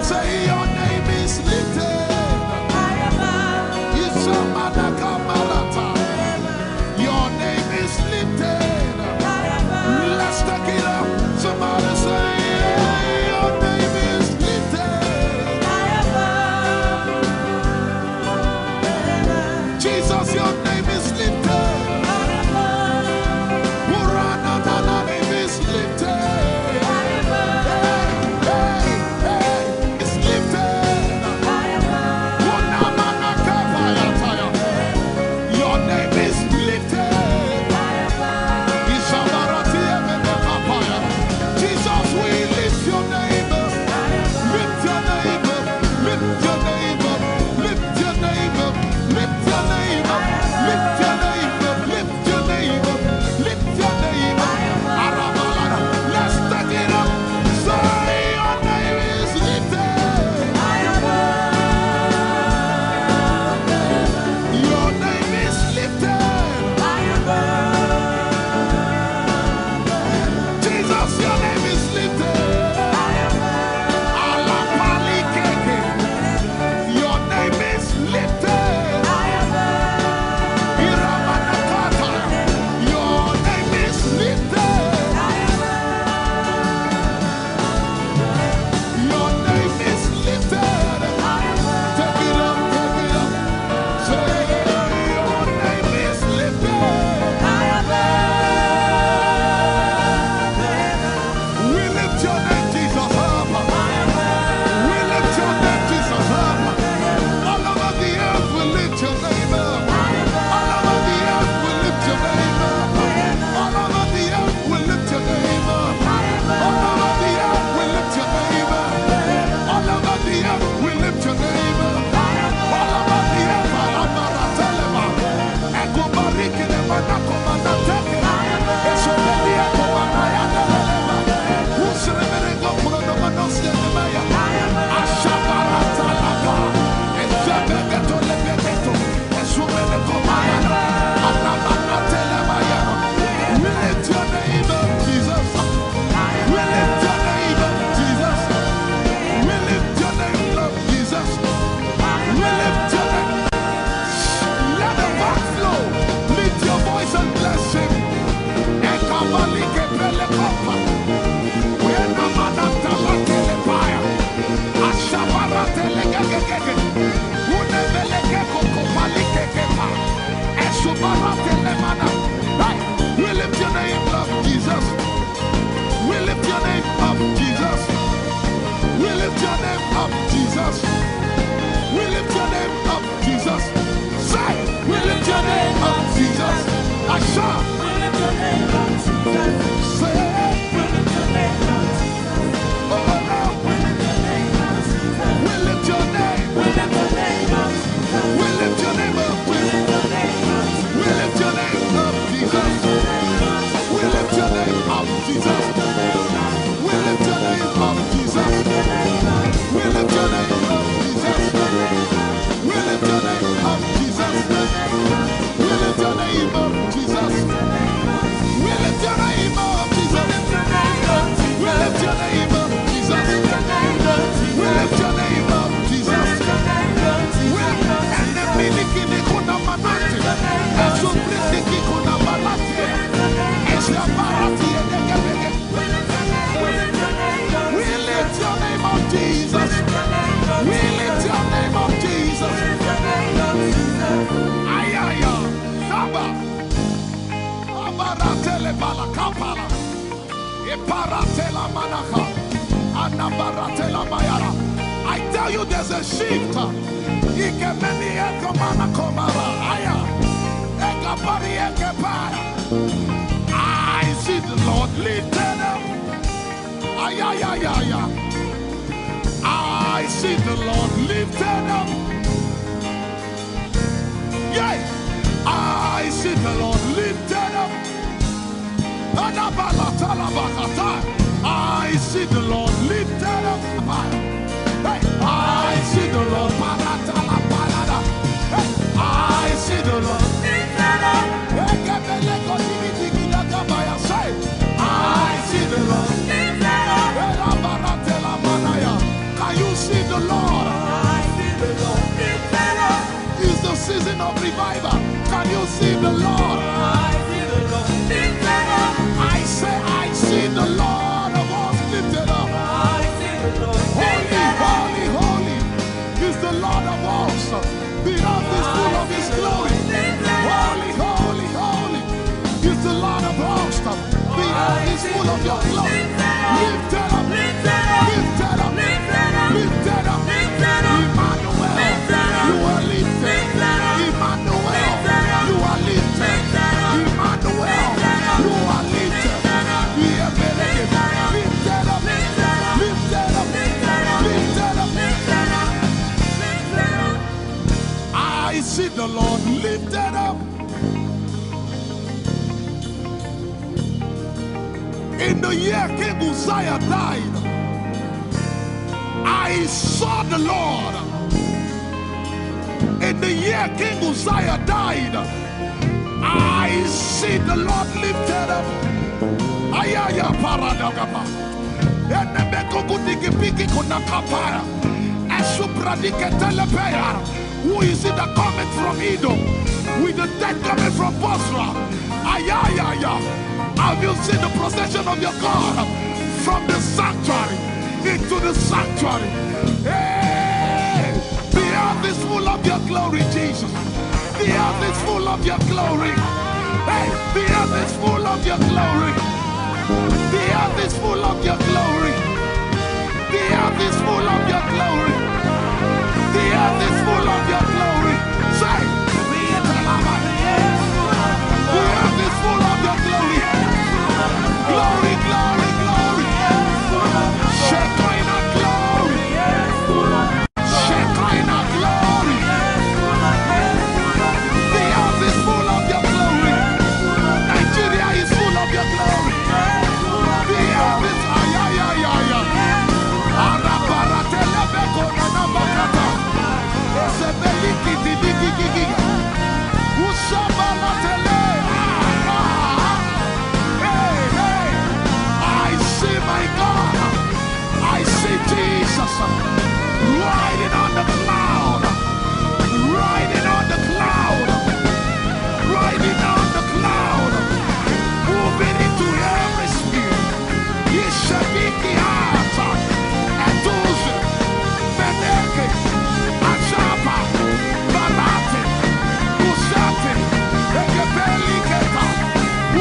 Say your name is lifted. Ijeoma Marata. I tell you, there's a shift. I see the Lord lifted up. I see the Lord lifted up. Yeah, I see the Lord lifted up. I see the Lord lifted up. Hey, I see the Lord. Hey, I see the Lord lifted up. I see the Lord lifted up. Can you see the Lord? I see the Lord lifted up. It's the season of revival. Can you see the Lord? I see the Lord lifted up. I say, I see the Lord of hosts lifted up. I see the Lord lifted up. Holy, holy, holy is the Lord of hosts. The earth is full of His glory. Holy, holy, holy is the Lord of hosts. The earth is full of Your glory. Lifted up, lifted up, lifted up, lifted up, lifted up. Emmanuel, You are lifted. Emmanuel, You are lifted. Emmanuel, You are lifted. Lifted up, lifted up, lifted up, lifted up, lifted up. I see the Lord lifted up. In the year King Uzziah died, I saw the Lord. In the year King Uzziah died, I see the Lord lifted up. Ayaya paradagaba. Enebekogudikipiki kunakapaya. Esupradiketelepea. Who is it that cometh from Edom? With the dead coming from Bosra. Ayaya. Have you seen the procession of your God from the sanctuary into the sanctuary? Hey, the earth is full of Your glory, Jesus. The earth is full of Your glory. Hey, the earth is full of Your glory. The earth is full of Your glory. The earth is full of Your glory. The earth is full of Your glory. Say, the earth is full of Your glory. Glory, glory, glory. Shekinah glory. Shekinah glory. The earth is full of Your glory. Nigeria is full of Your glory. The earth is ayayayaya. Arabaratelebeko nanabakata. Esebelikididigigigi. Usabalatele. My God, I see Jesus riding on the cloud, riding on the cloud, riding on the cloud, moving into every sphere. Yeshabiki Hata, Etuze, Meneke, Achapa, Barate, Usate, Ekebeli Keta,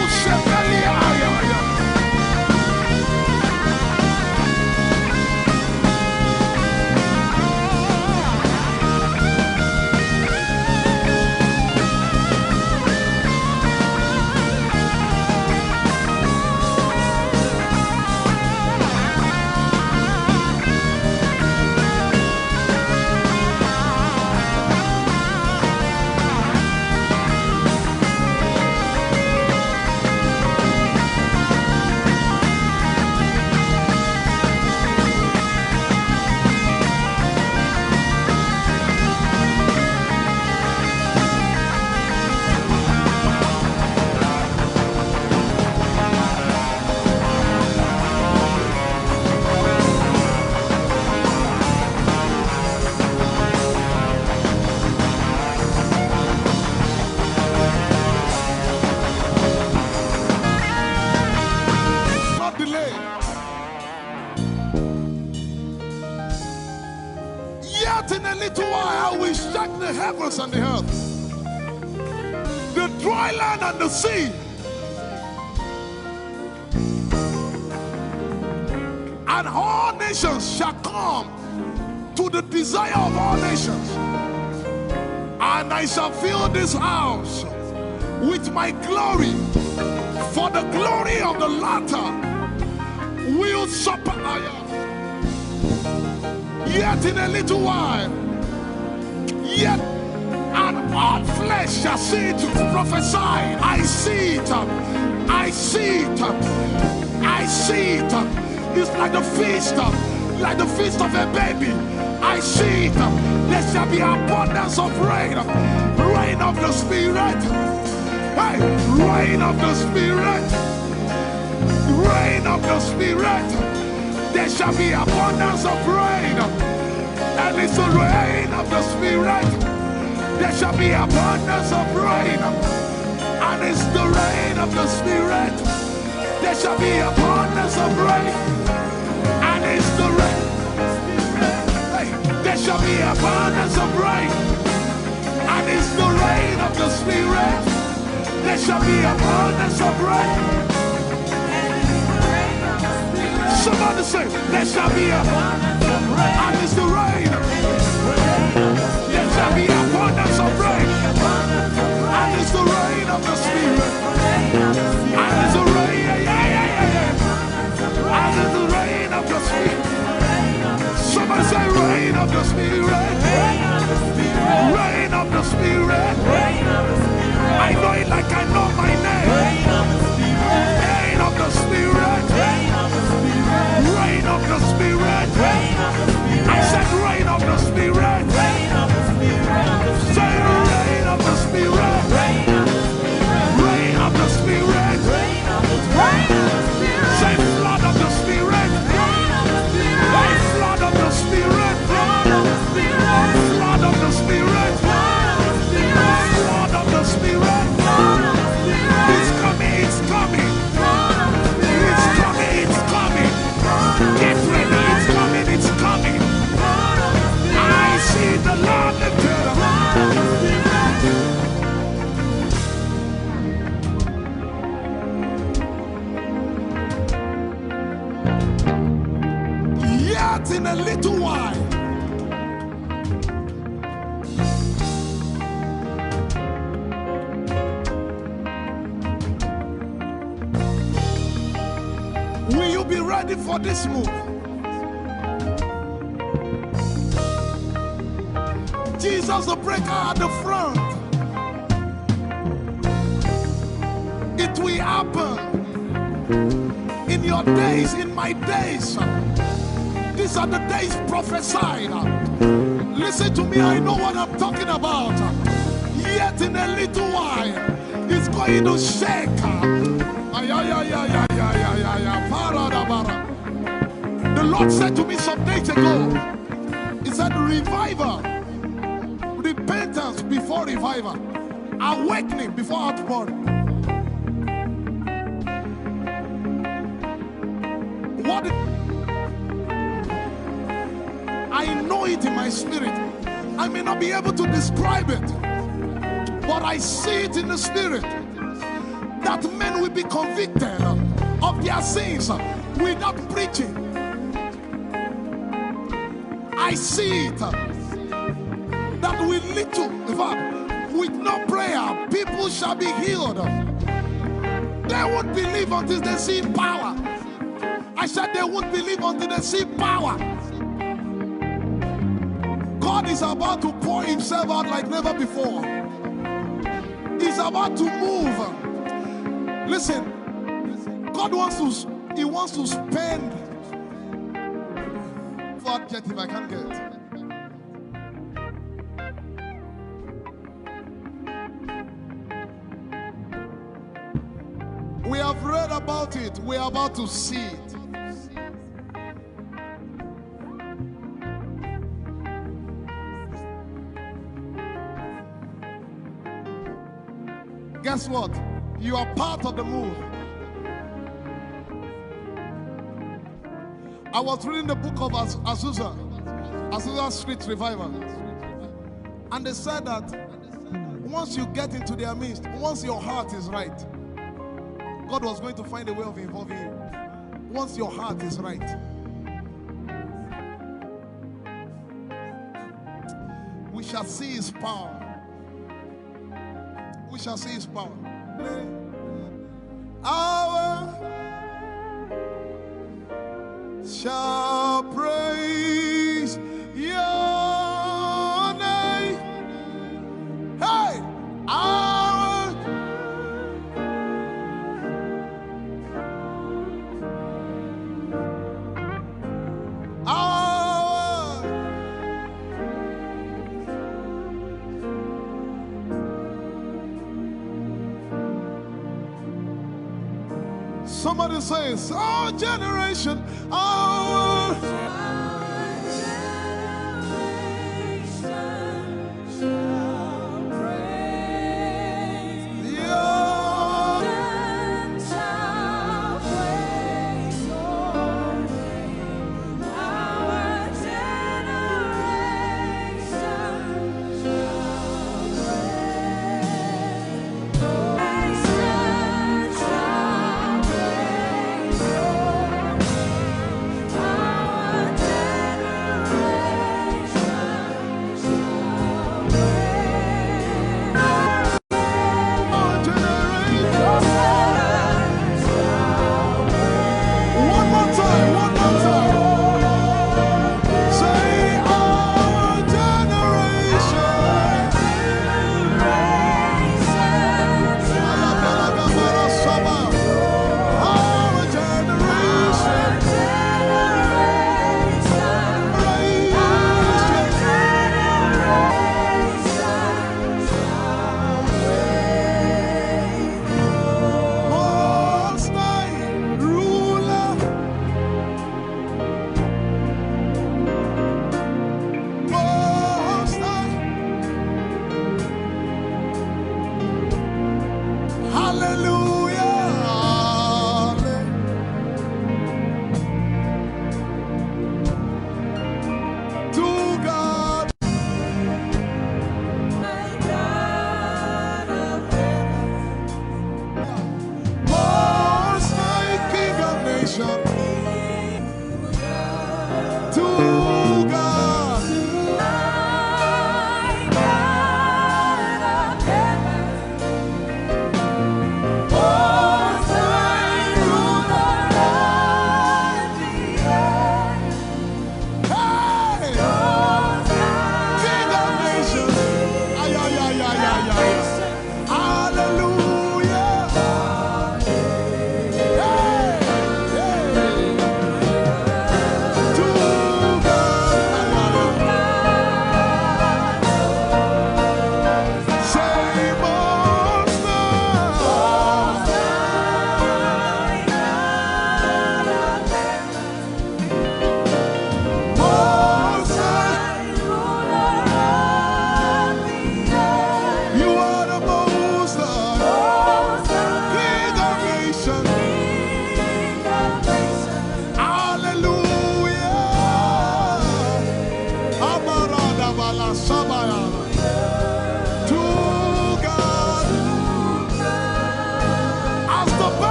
Usebeli Ayaya. And the earth, the dry land and the sea. And all nations shall come to the desire of all nations. And I shall fill this house with my glory, for the glory of the latter will supper. Yet in a little while, yet and all flesh shall see it. Prophesy. I see it. I see it. I see it. It's like the feast of a baby. I see it. There shall be abundance of rain. Rain of the Spirit. Hey, rain of the Spirit. Rain of the Spirit. There shall be abundance of rain. And it's the rain of the Spirit. There shall be abundance of rain. And it's the rain of the Spirit. There shall be abundance of rain. And it's the rain. Hey, there shall be abundance of rain. And it's the rain of the Spirit. There shall be abundance of rain. Somebody say, there shall be abundance of rain. And it's the rain. There shall be abundance of rain. And it's the rain of the Spirit. And it's the rain. And it's the rain of the Spirit. Somebody say, rain of the Spirit. Rain of the Spirit. I know it like I know my name. Rain of the Spirit. Rain of the Spirit. I said rain of the Spirit. Say rain of the Spirit. Rain of the Spirit. Say flood of the Spirit. Flood of the Spirit. Flood of the Spirit. Flood of the Spirit. It's coming, it's coming. It's coming, it's coming. Get ready, it's coming, it's coming. I see the Lord lifted up. Yet in a little while, will you be ready for this move? Jesus the breaker at the front. It will happen in your days, in my days. These are the days prophesied. Listen to me, I know what I'm talking about. Yet in a little while, it's going to shake. The Lord said to me some days ago, He said, revival, repentance before revival, awakening before outpouring. What? I know it in my spirit. I may not be able to describe it, but I see it in the spirit that men will be convicted of their sins without preaching. I see it that with little, in fact, with no prayer, people shall be healed. They won't believe until they see power. I said they won't believe until they see power. God is about to pour Himself out like never before. He's about to move. Listen, God wants to spend. What jet if I can't get it? We have read about it. We are about to see it. Guess what? You are part of the move. I was reading the book of Azusa Street Revival, and they said that once you get into their midst, once your heart is right, God was going to find a way of involving you. Once your heart is right, shall see his power. We shall see his power. Our shall praise your name. Hey, our somebody says, our generation, our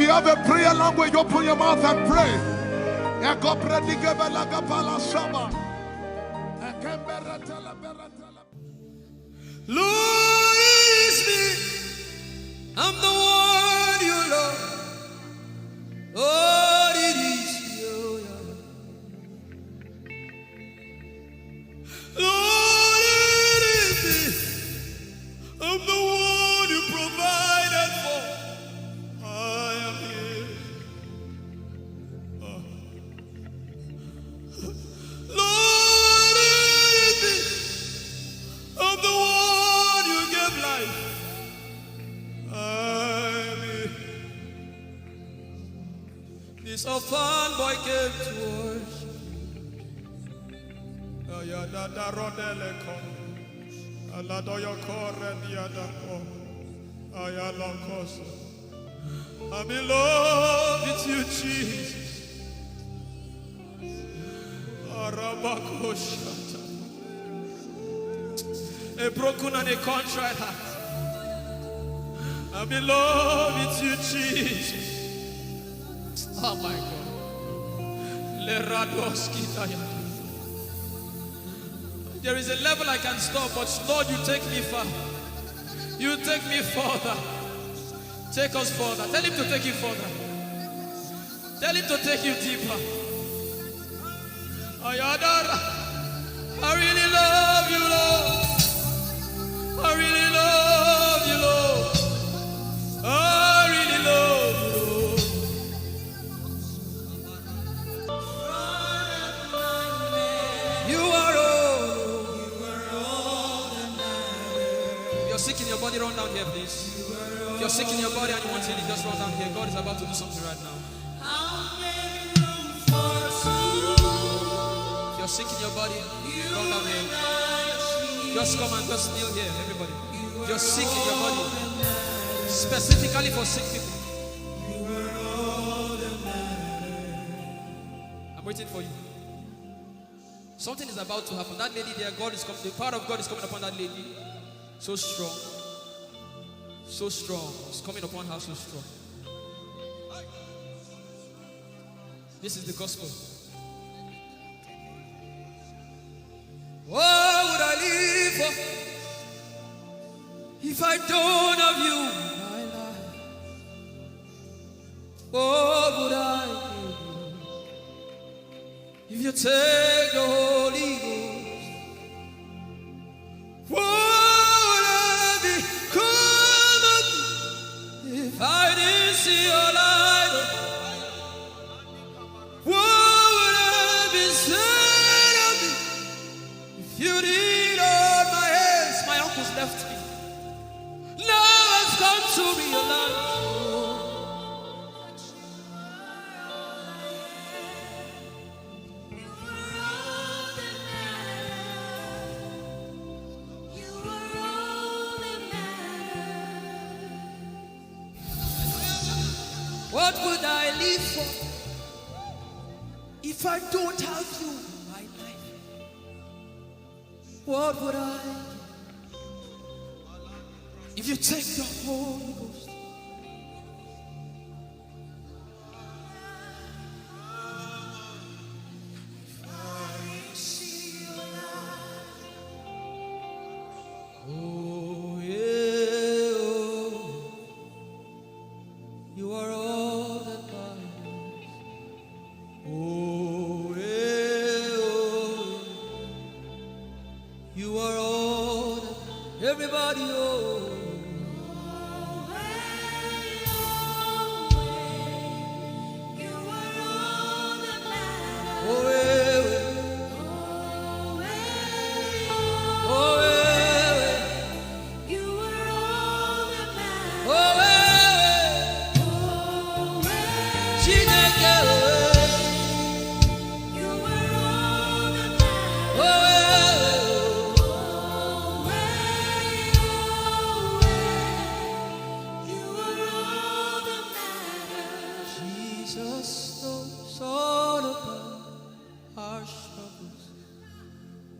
you have a prayer language, open your mouth and pray. Lord, it's me. I'm the one you love. Lord, it is you. Lord, it is me. I'm the one you provided for. I am here. Lord, it is me. I'm the one you gave life. I'm here. This orphan boy came to worship. Ayadada rodele kom. Aladoyo kore diada kom. Ayalokoso. I'm in love with you, Jesus. Arabakoshata. A broken and a contrite heart. I'm in love with you, Jesus. Oh my God. Leradoski Daya. There is a level I can stop, but Lord, you take me far. You take me further. Take us further. Tell him to take you further. Tell him to take you deeper. Ayadara. I really love you, Lord. I really love you, Lord. I really love you, Lord. You are all that matters. If you're sick in your body, run down here, please. If you're sick in your body and you want healing, just run down here. God is about to do something right now. If you're sick in your body, run down here. Just come and just kneel here, everybody. If you're sick in your body, specifically for sick people. I'm waiting for you. Something is about to happen. That lady there, God is coming. The power of God is coming upon that lady. So strong. So strong. It's coming upon her so strong. This is the gospel. What would I live for if I don't have you in my life? What would I do if you take the Holy Ghost? What would I become of me if I didn't see your light? What would I be said of me if you did all my hands? My uncles left me. Now I've come to realize. What would I live for if I don't have you in my life? What would I do if you take the Holy Ghost? Oh, yeah, oh, you are all that matters. Oh, yeah, oh, you are all that everybody, oh. Oh, yeah, oh, yeah, oh, yeah, Chineke, Jesus knows all about our struggles,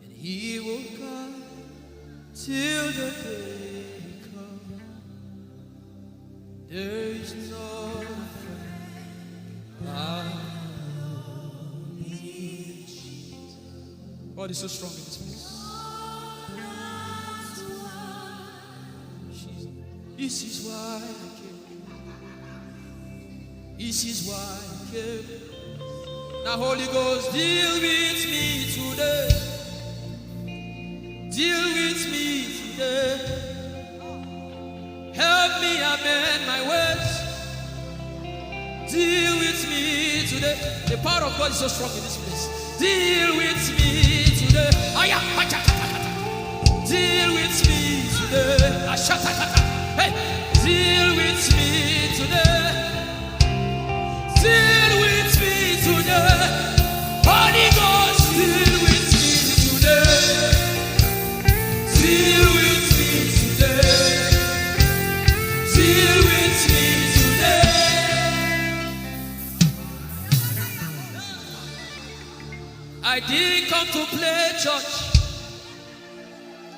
and He will guide till the day comes. There is no friend God is so strong in this place. This is why I came. This is why I came. Now, Holy Ghost, deal with me today. Deal with me today. Help me amend my words. Deal with me today. The power of God is so strong in this place. Deal with me today. Deal with me today. Hey, deal with me today. Deal with me today. Holy Ghost, deal with me today. Deal with me today. Deal with me today. I didn't come to play church.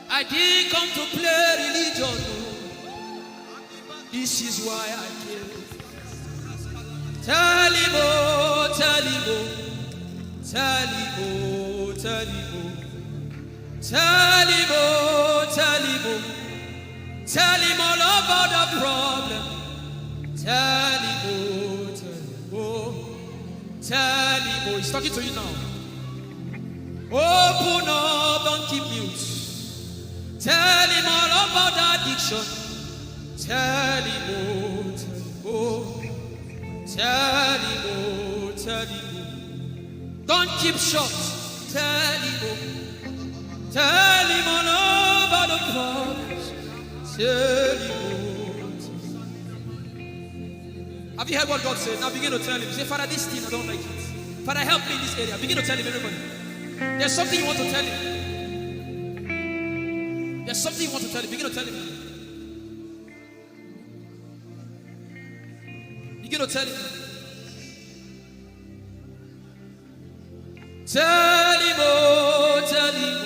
I didn't come to play religion. This is why I came. Tell him, oh, tell him, oh, tell him, oh, tell him, oh, tell him, oh, tell him, oh, tell him all about the problem. Tell him, oh, tell him, oh, tell him, oh, he's talking to you now. Open up, don't keep mute. Tell him all about the addiction. Tell him, oh, tell him, oh, tell him, oh, tell him, oh. Don't keep short. Tell him, oh, tell him all about the problems. Tell him, oh, tell him. Have you heard what God said? Now begin to tell him. Say, Father, this thing I don't like it. Father, help me in this area. Begin to tell him, everybody. There's something you want to tell him. There's something you want to tell him. Begin to tell him. Begin to tell him. Tell him, oh, tell him.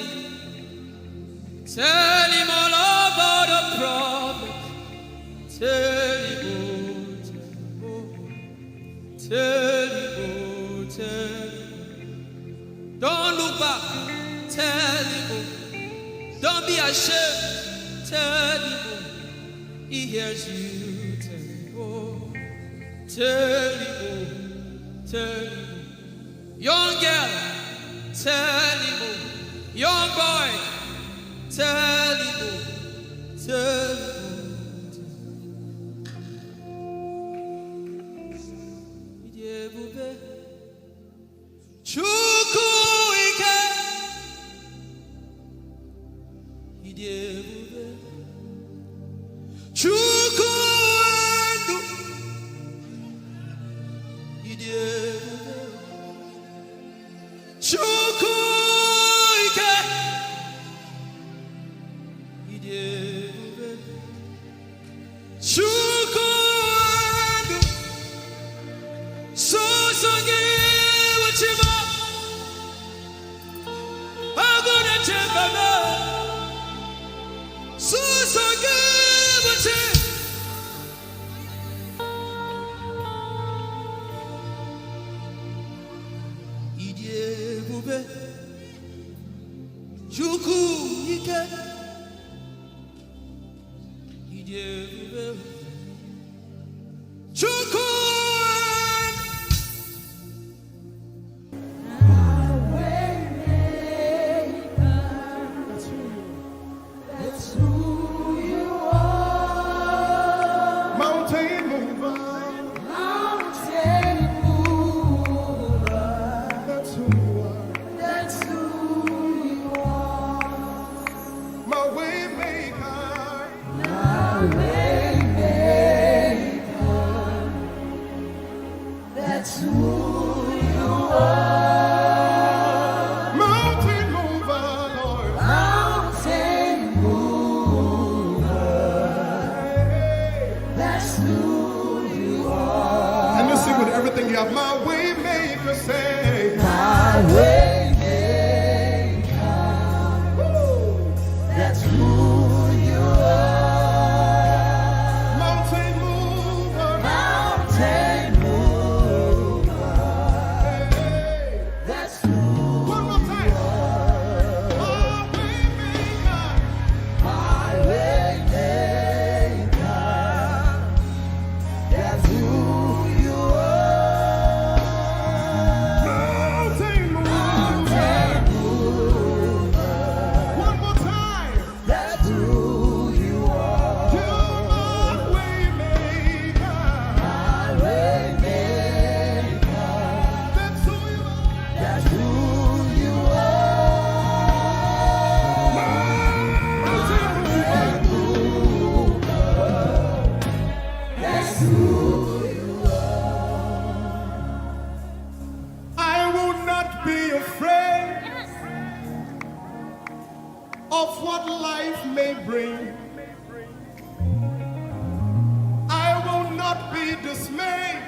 Tell him all about the problem. Tell him, oh, tell him, oh, tell him. Don't look back. Tell him, oh. Don't be ashamed. Tell him, oh. He hears you. Tell him, oh. Tell him, oh. Tell him, oh. Young girl, tell him, oh. Young boy, tell him, oh. Tell him, oh. Chukwu ike. Chukwu ndu. Chukwu ike. Chukwu ndu. Sosogi wachima. Agune chembaba. Sosogi wachima. Chukwu ike. Chukwu. who you are. I will not be afraid of what life may bring. I will not be dismayed.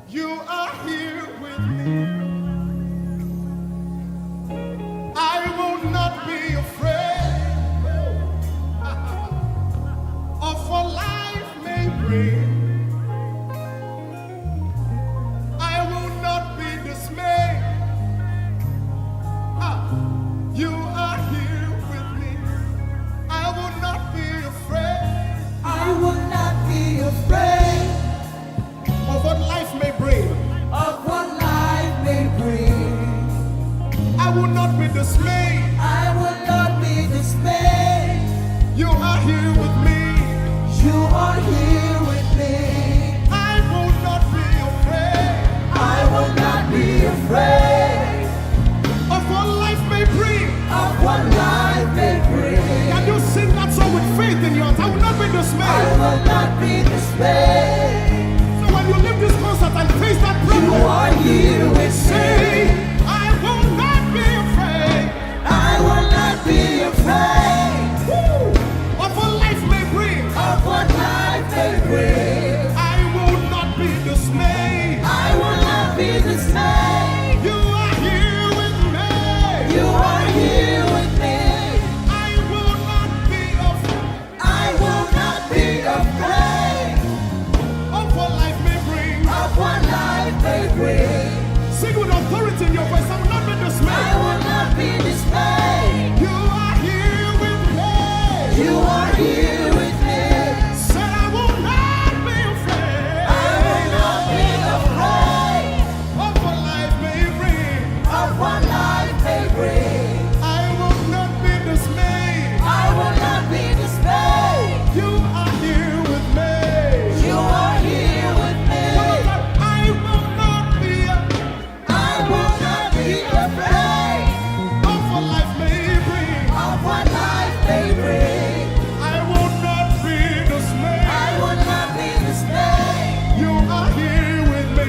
You are here with me. I will not be afraid of what life may bring. I will not be dismayed. You are here with me. I will not be afraid. I will not be afraid Of what life may bring. of what life may bring. I will not be dismayed. I will not be dismayed. You are here with me. You are here with me. I will not be afraid I will not be afraid of what life may bring. of what life may bring. Can you sing that song with faith in your heart? I will not be I dismayed. will not be dismayed. So when you leave this concert and face that You problem, are here with say, me. I will not be afraid I will not be afraid of what life may bring. of what life may bring. I will not be dismayed. I will not be dismayed. You are here with me. You are here with me. I will not be afraid I will not be afraid of what life may bring. of what life may bring. Sing with authority in your voice. I will not be I dismayed. will not be dismayed. You are here with me. You are here with me. Said I will not be afraid I will not be afraid of what life may bring. of what life may bring. I will not be dismayed. I will not be dismayed. You are here with me. You are here with me. I will not be I will not be afraid of what life may bring. of what life may bring. I will not be dismayed. I will not be dismayed. You are here with me.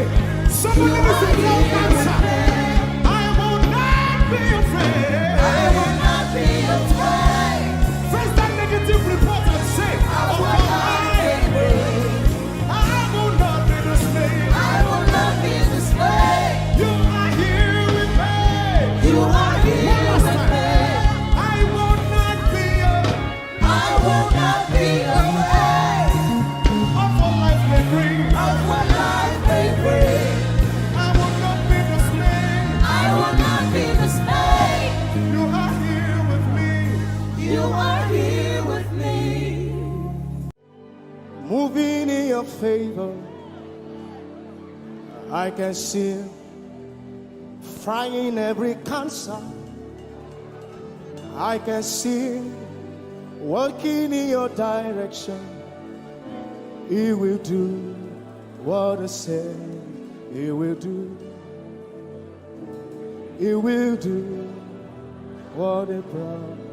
Somebody You listen are to your here with answer. me. I will not be afraid. I will not be afraid Face that negative report and say, of oh what life may God, bring. I will not be dismayed. I will not be dismayed. You are here with me. You are here One last with time. me. I will not be I will not be afraid of what life may bring. of what life may bring. I will not be dismayed. I will not be dismayed. You are here with me. You are here with me. Moving in your favor, I can see you frying every cancer. I can see you working in your direction. He will do what I said he will do. He will do what he promised.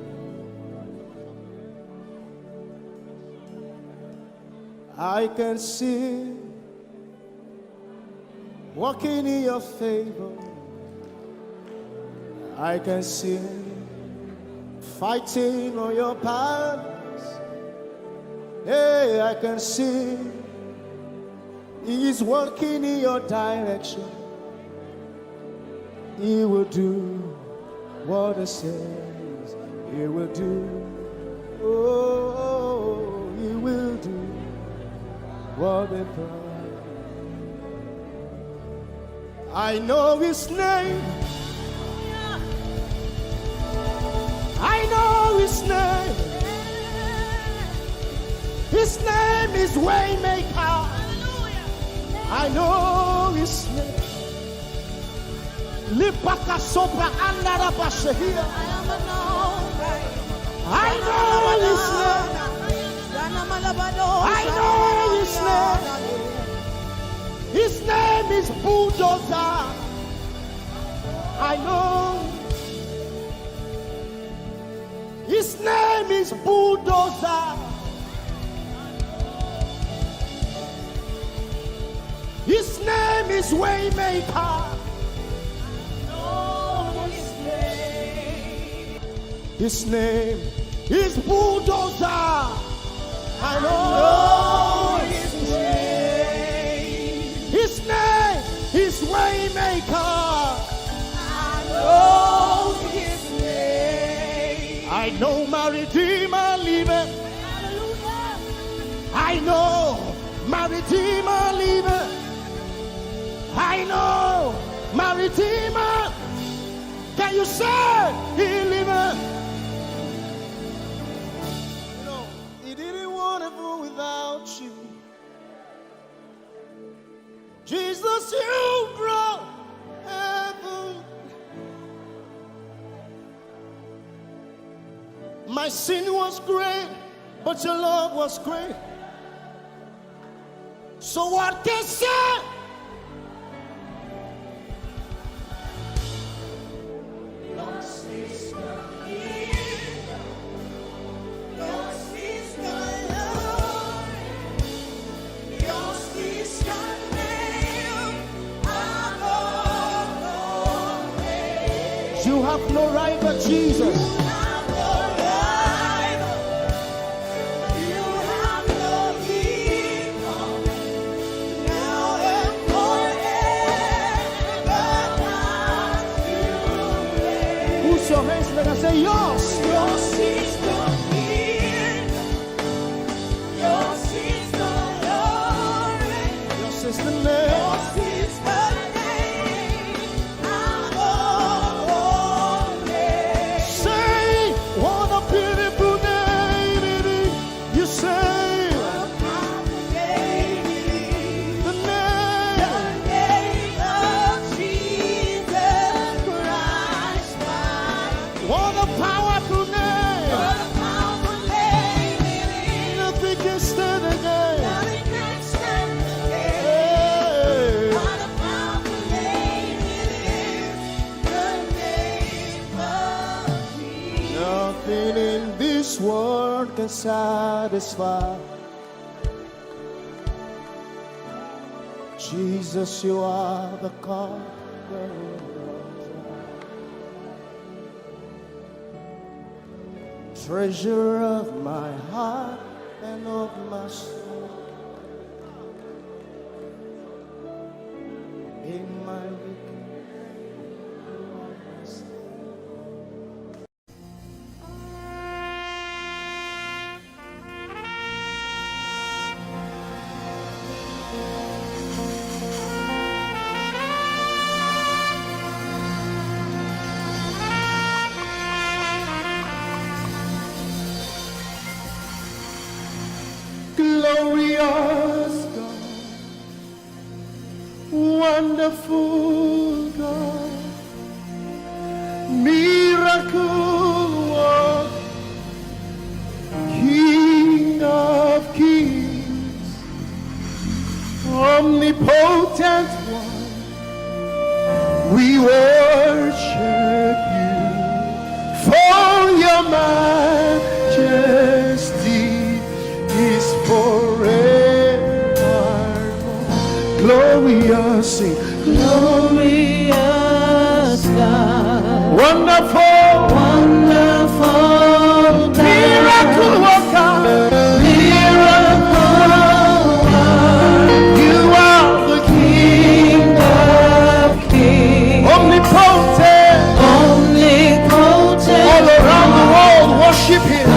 I can see walking in your favor. I can see fighting on your battles. Hey, I can see He is working in your direction. He will do what He says He will do. Oh, He will do what He promised. I know His name. I know His name. His name is Waymaker. I know His name. Lipaka sopra andara bashehia. I know His name. I know His name. His name is Bulldozer. I know. His name is Bulldozer. is Waymaker. His name is Bulldozer. I know his name. His name is Waymaker. I know his name. I know my Redeemer liveth. I know my Redeemer liveth. I know my Redeemer. Can you say he liveth? You know, he didn't want to go without you. Jesus, you brought heaven. My sin was great, but your love was great. So what can I say? You have no rival, Jesus. You have no rival. You have no equal. Now and forever. Who's your hands? Let us say yours. Yours is the kingdom. Yours is the glory. Yours is the name. Yours is the world can satisfy. Jesus, you are the God. Treasure of my heart and of my soul. In my glorious God, wonderful God, miracle worker, King of kings, omnipotent one, we worship you for your majesty is forevermore. Glorious, sing. Glorious God, wonderful, wonderful God, miracle worker, miracle worker. You are the King of kings, omnipotent, omnipotent. All around the world, worship Him.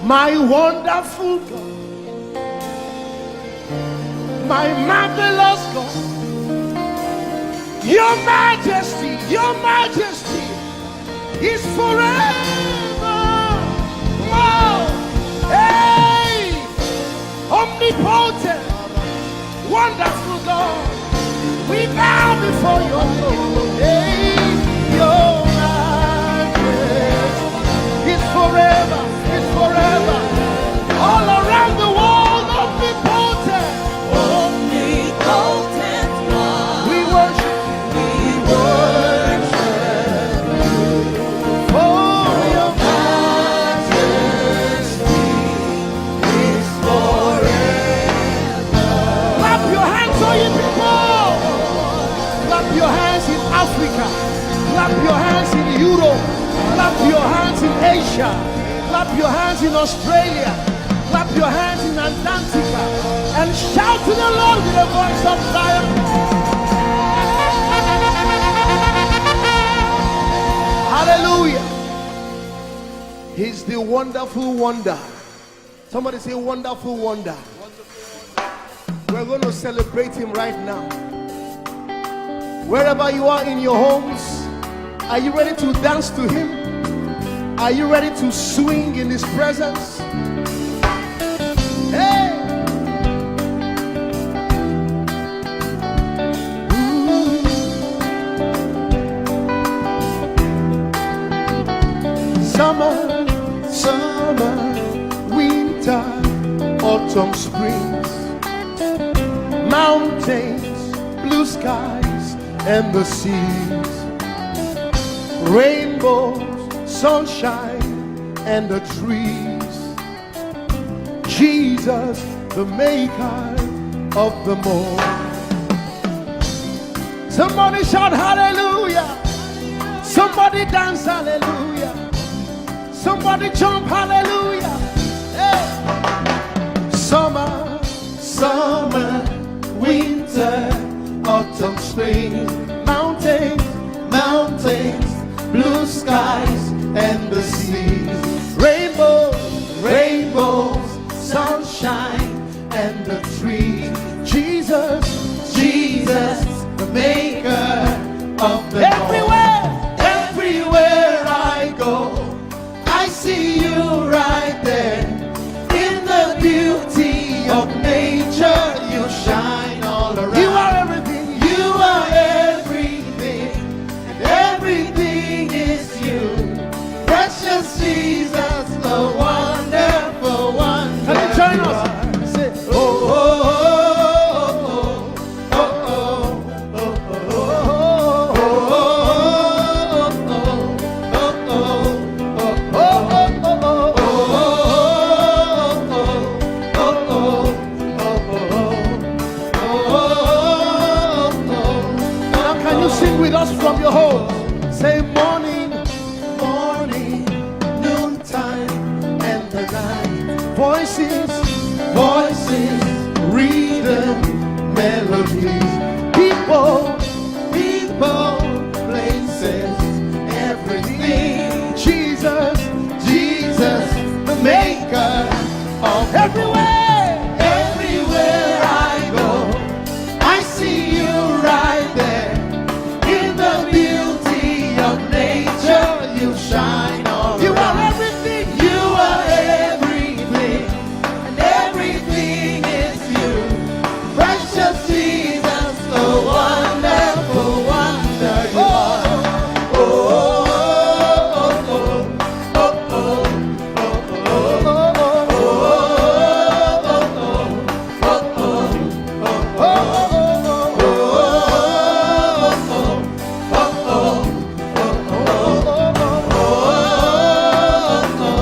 My wonderful God, my marvelous God, your majesty is forever. Wow. Hey, omnipotent, wonderful God, we bow before your throne. Hey, your majesty is forever. All around the world, omnipotent one. We worship for your majesty is forever. Clap your hands, all you people. Clap your hands in Africa. Clap your hands in Europe. Clap your hands in Asia. Clap your hands in Australia. Clap your hands in Antarctica. And shout to the Lord with a voice of triumph. Hallelujah. He's the wonderful wonder. Somebody say wonderful wonder. We're going to celebrate him right now. Wherever you are in your homes, are you ready to dance to him? Are you ready to swing in his presence? Hey! Summer, winter, autumn, springs, mountains, blue skies, and the seas, rainbows, sunshine, and the trees. Jesus, the maker of them all. Somebody shout hallelujah. Somebody dance hallelujah. Somebody jump hallelujah. Hey. Summer, winter, autumn, spring, mountains, blue skies, and the seas, rainbows, sunshine, and the trees. Jesus, the maker of the everywhere I go, I see you right there. In the beauty of nature, you shine all around. You are everything. You are everything, and everything is you. Precious Jesus, the wonderful wonder. Can you join us? Say, oh, oh, oh, oh, oh, now can you sing with us from your home? Say morning, noontime, and the night. Voices, rhythm, melodies. People, places, everything. Jesus, the maker of everywhere I go, I see you right there. In the beauty of nature, you shine all you around. Are everything. You are everything, and everything is you. Precious Jesus, the wonderful wonder you are. Oh,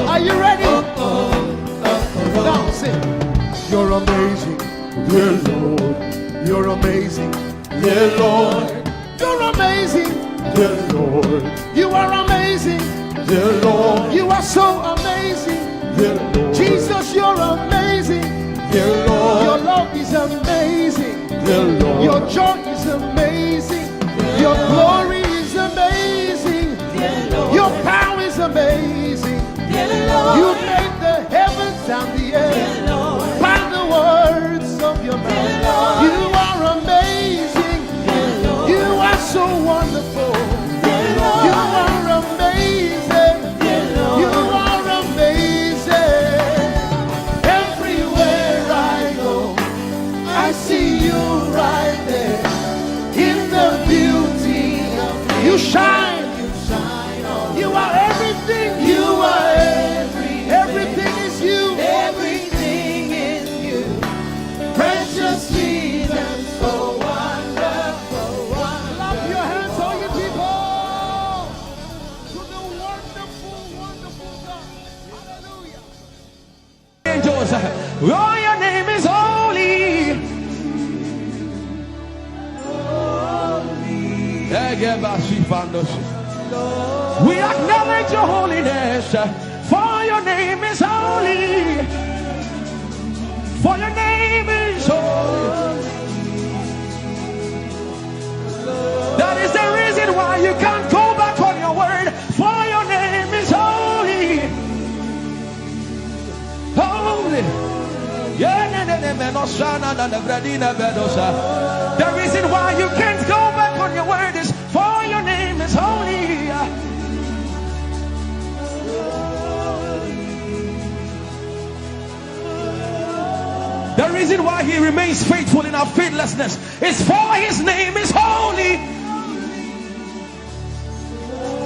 are you ready? Now sing. You're amazing, dear Lord. You're amazing, dear Lord. You're amazing, dear Lord. You are amazing, dear Lord. You are so amazing, dear Lord. Jesus, you're amazing, dear Lord. Your love is amazing, dear Lord. Your joy is amazing, your glory is amazing, dear Lord. Your power is amazing, dear Lord. You made the heavens and the earth by the words of your mouth. You are amazing. You are so wonderful. You are amazing. You are amazing. Everywhere I go, I see you right there in the beauty of you. You shine. You are everything. You are everything is you. Everything is you. Precious Jesus, so wonderful. Clap your hands, all you people, to the wonderful, wonderful God. Hallelujah. Angels, oh, your name is holy. We acknowledge your holiness, for your name is holy. For your name is holy. That is the reason why you can't go back on your word. For your name is holy. Holy. The reason why you can't go back on your word is for your name is holy. The reason why he remains faithful in our faithlessness is for his name is holy.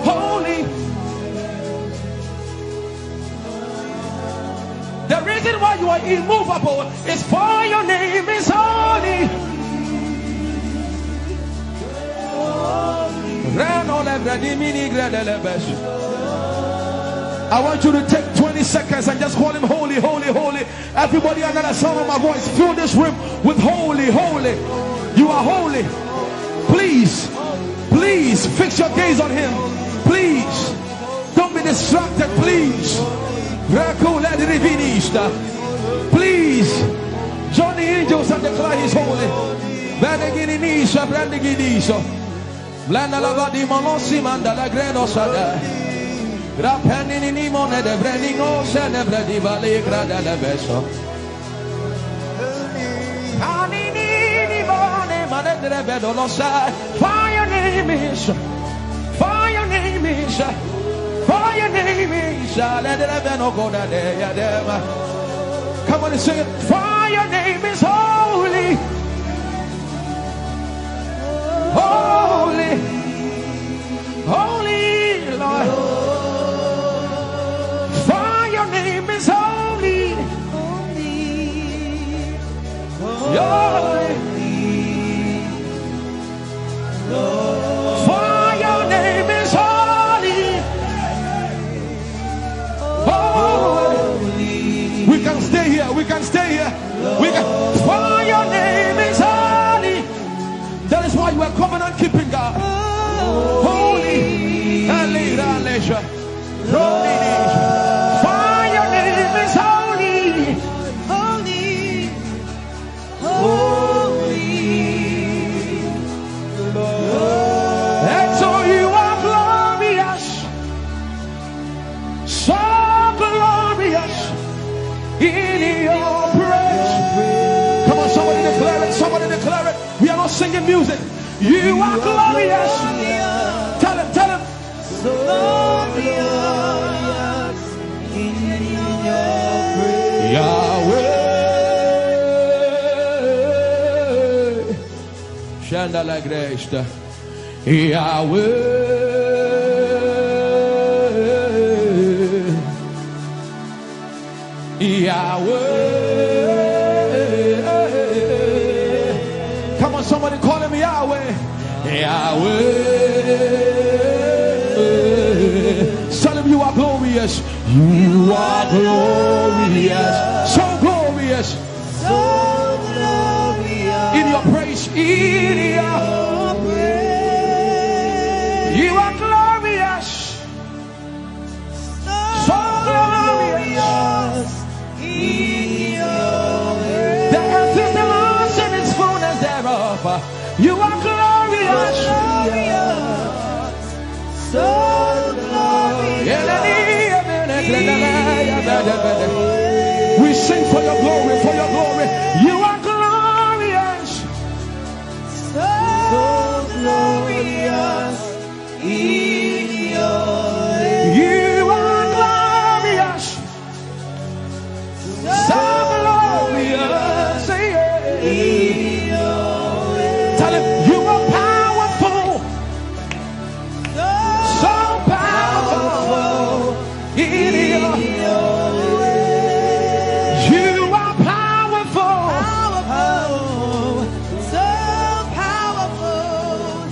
Holy. The reason why you are immovable is for your name is holy. I want you to take 20 seconds and just call him holy, holy, holy. Everybody under the sound of my voice, fill this room with holy, holy. You are holy. Please, please fix your gaze on him. Please, don't be distracted, please. Please, join the angels and declare he's holy. Blanda la vadi monossi manda la greno sada. Grappendini ni mone de brandingo se ne bradi vale grada la beso. Anini ni mone mane de bedo lo sa. For your name is, for your name is, for your name is. Let the beno go da de ya dem. Come on and sing it. For your name is holy. Holy, holy Lord, for your name is holy, holy, for your name is holy, holy. We can stay here, we can stay here, we can. For your name is holy. That is why you are covenant keeping God. Holy. For your name is holy. Holy. Holy. And so you are glorious. So glorious in your praise. Come on, somebody declare it. Somebody declare it. We are not singing music. You are glorious. Tell him, tell him. So glorious in your praise. Yahweh. Shanda la Grace. Yahweh. Yahweh. Somebody call him Yahweh. Yahweh. Tell him you are glorious. You are glorious. So glorious. So glorious. In your praise. In your praise. You are glorious. So glorious. In your praise. The earth is the Lord's and its fullness thereof. You are glorious, so glorious. We sing for your glory, for your glory. You are glorious. So glorious in your ways. You are glorious. So glorious in your ways. Tell him you are powerful. So powerful in your ways. You are powerful. So powerful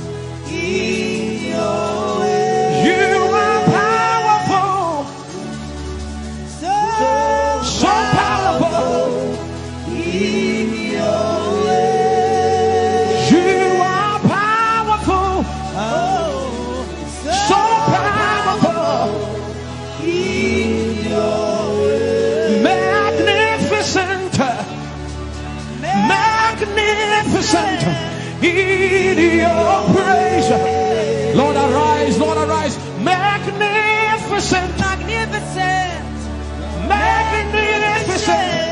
in your ways. You are powerful. So powerful in your ways. You are powerful. So powerful in your ways. magnificent, magnificent in your praise. Lord arise, Lord arise. Magnificent, Magnificent. magnificent.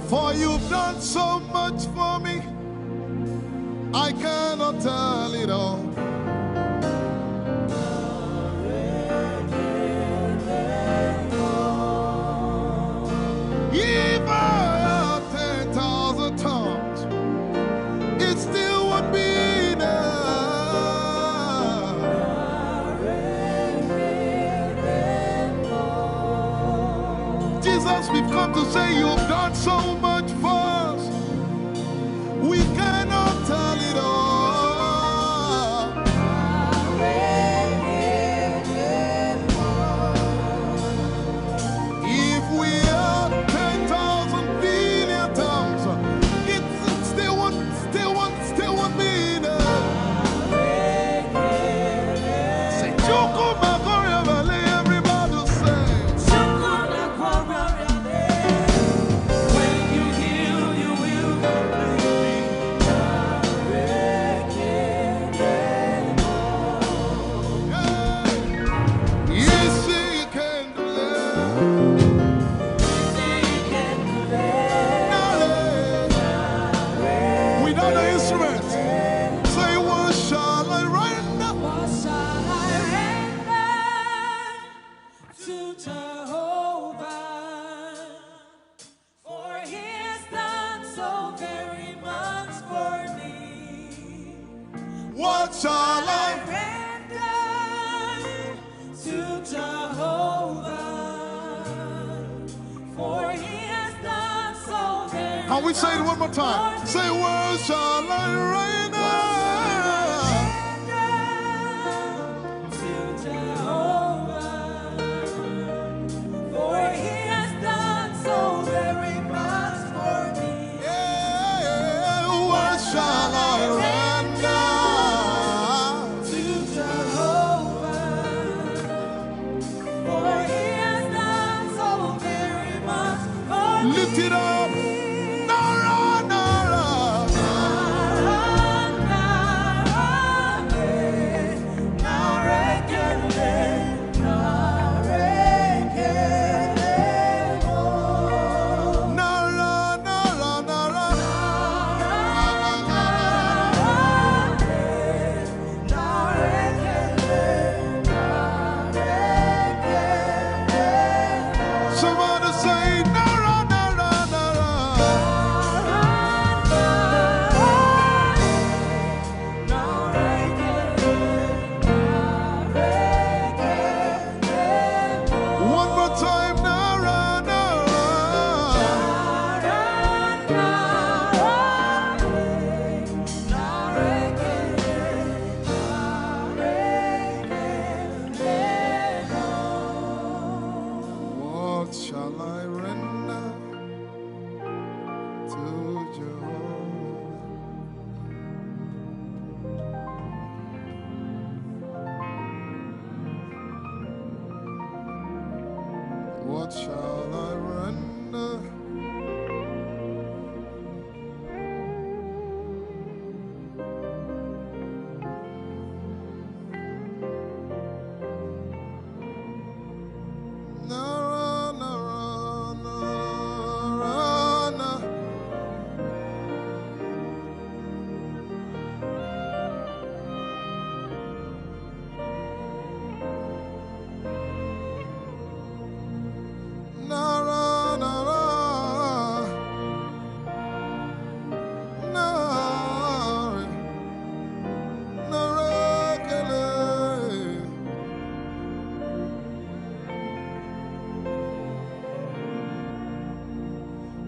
For you've done so much for me, I cannot tell it all. If I had 10,000 tongues, it still would be enough. Jesus, we've come to say you've done so much for us. We cannot tell it all. If we had 10,000 billion tongues, it still won't be enough. Say, Chukwu Makoria Valley, everybody say. When you heal, you will Yes, he can do that. Without the instrument, say, what shall I render? What shall I render to Jehovah? For he has done so very much for me. What shall I Render to Jehovah. For he has done so very Can we say it one more time? much Say, what shall I render? to Jehovah. For he has done so very much for me. Yeah, what shall I render? To Jehovah. For he has done so very much for me. Lift it up. Nara, Nara. Nara, Nara, Nara. Somebody say, Nara, Nara, Nara. One more time, Nara, Nara. What shall I render to Jehovah? What shall I render?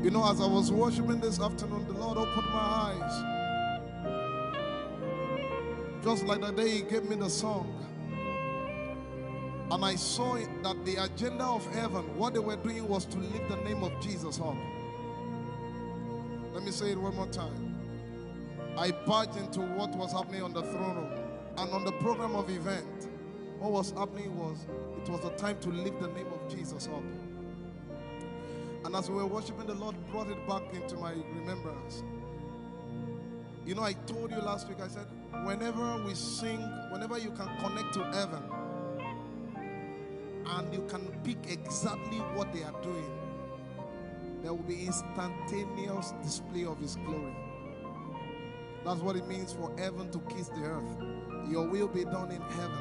You know, as I was worshiping this afternoon, the Lord opened my eyes. Just like the day He gave me the song. And I saw that the agenda of heaven, what they were doing was to lift the name of Jesus up. Let me say it one more time. I barged into what was happening on the throne room. And on the program of event, what was happening was, it was the time to lift the name of Jesus up. And as we were worshiping, the Lord brought it back into my remembrance. You know, I told you last week, I said, whenever we sing, whenever you can connect to heaven, and you can pick exactly what they are doing, there will be instantaneous display of His glory. That's what it means for heaven to kiss the earth. Your will be done in heaven.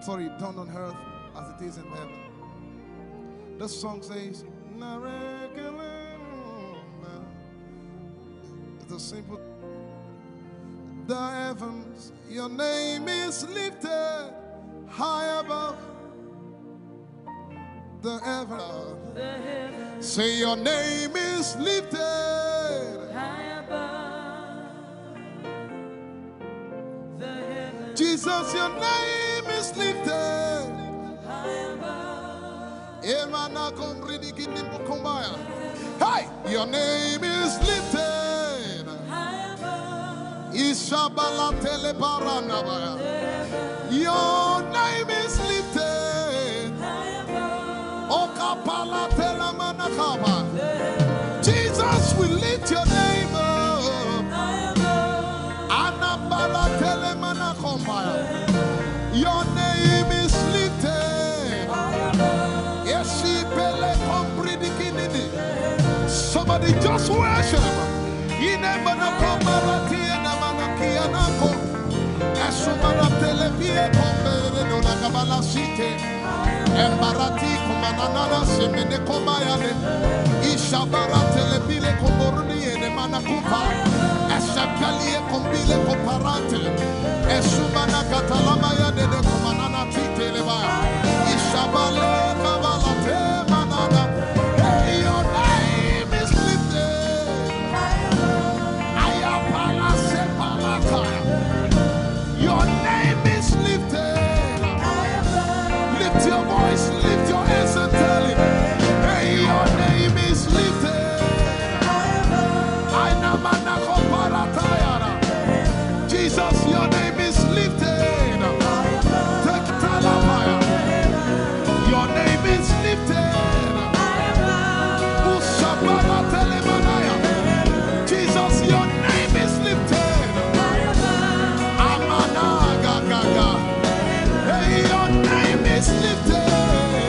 Sorry, done on earth as it is in heaven. This song says, it's a simple. The heavens, your name is lifted high above. The heavens, say your name is lifted high above. The heavens, Jesus, your name is lifted high above. Hey, your name is lifted High above. Ishabala telebaranabaya. Your name is lifted High above. Okapala telamanakaba. Jesus, we lift your name up. High above. Anabala telemanakombaya. Your name is lifted. Somebody just worship. Embarati kumanana semene komayane ishabara telepile komboruni ene manakupa eshapalie kombile komparante esumana katalama ya de kumanana titeleba ishabale kabalate manana. Hey, your name is lifted. Ayapala sepalakaya. Your name is lifted. Lift your voice, lift your hands and tell Him, hey, your name is lifted. Jesus, your name is lifted. Take Talapaya. Your name is lifted. Ushabara Telemanaya. Jesus, your name is lifted. Amana Gaga. Hey, your name is lifted.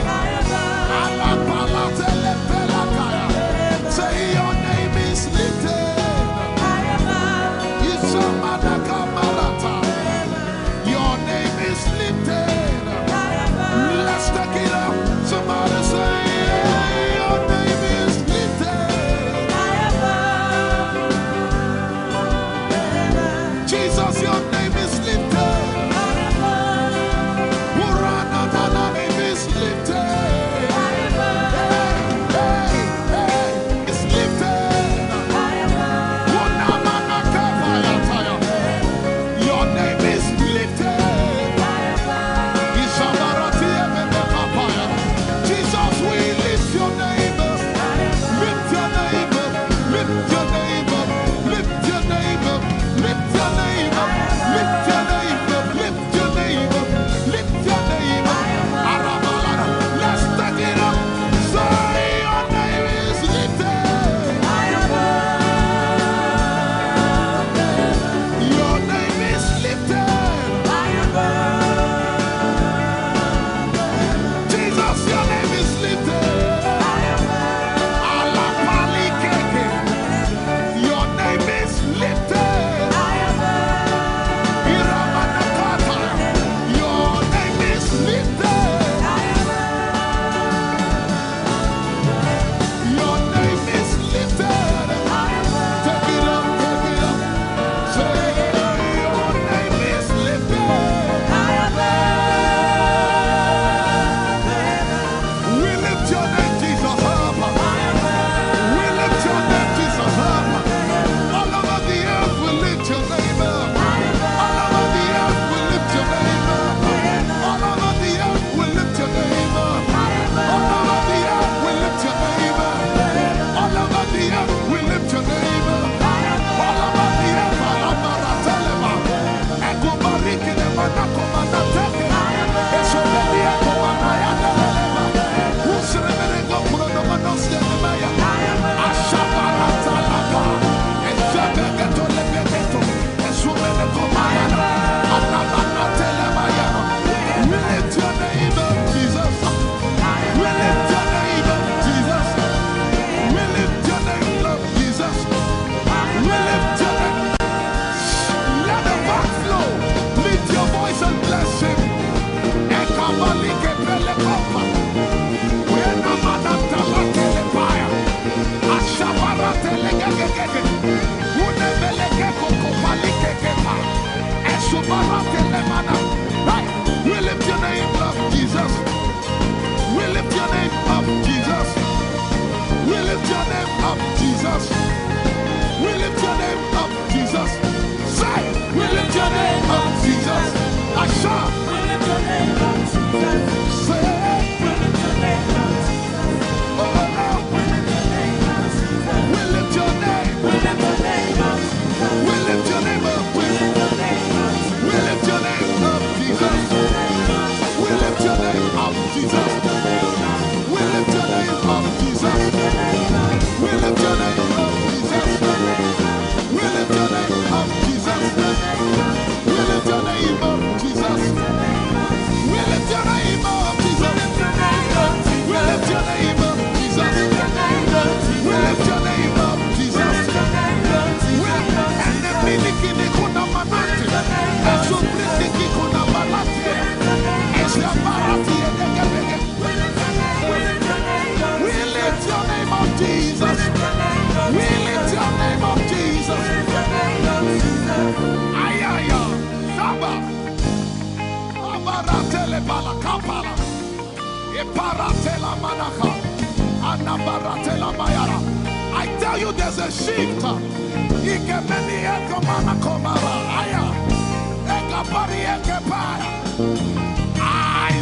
I tell you, there's a shift. I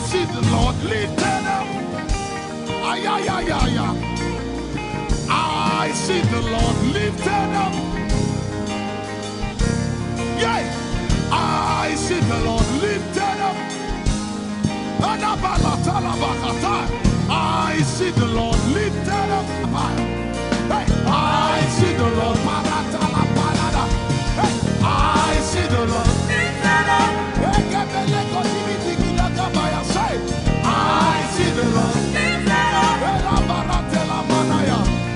see the Lord lifted up. I see the Lord lifted up. Yeah, I see the Lord lifted up. I see the Lord lifted up. Hey, I see the Lord. Hey, I see the Lord lifted up. I see the Lord lifted up.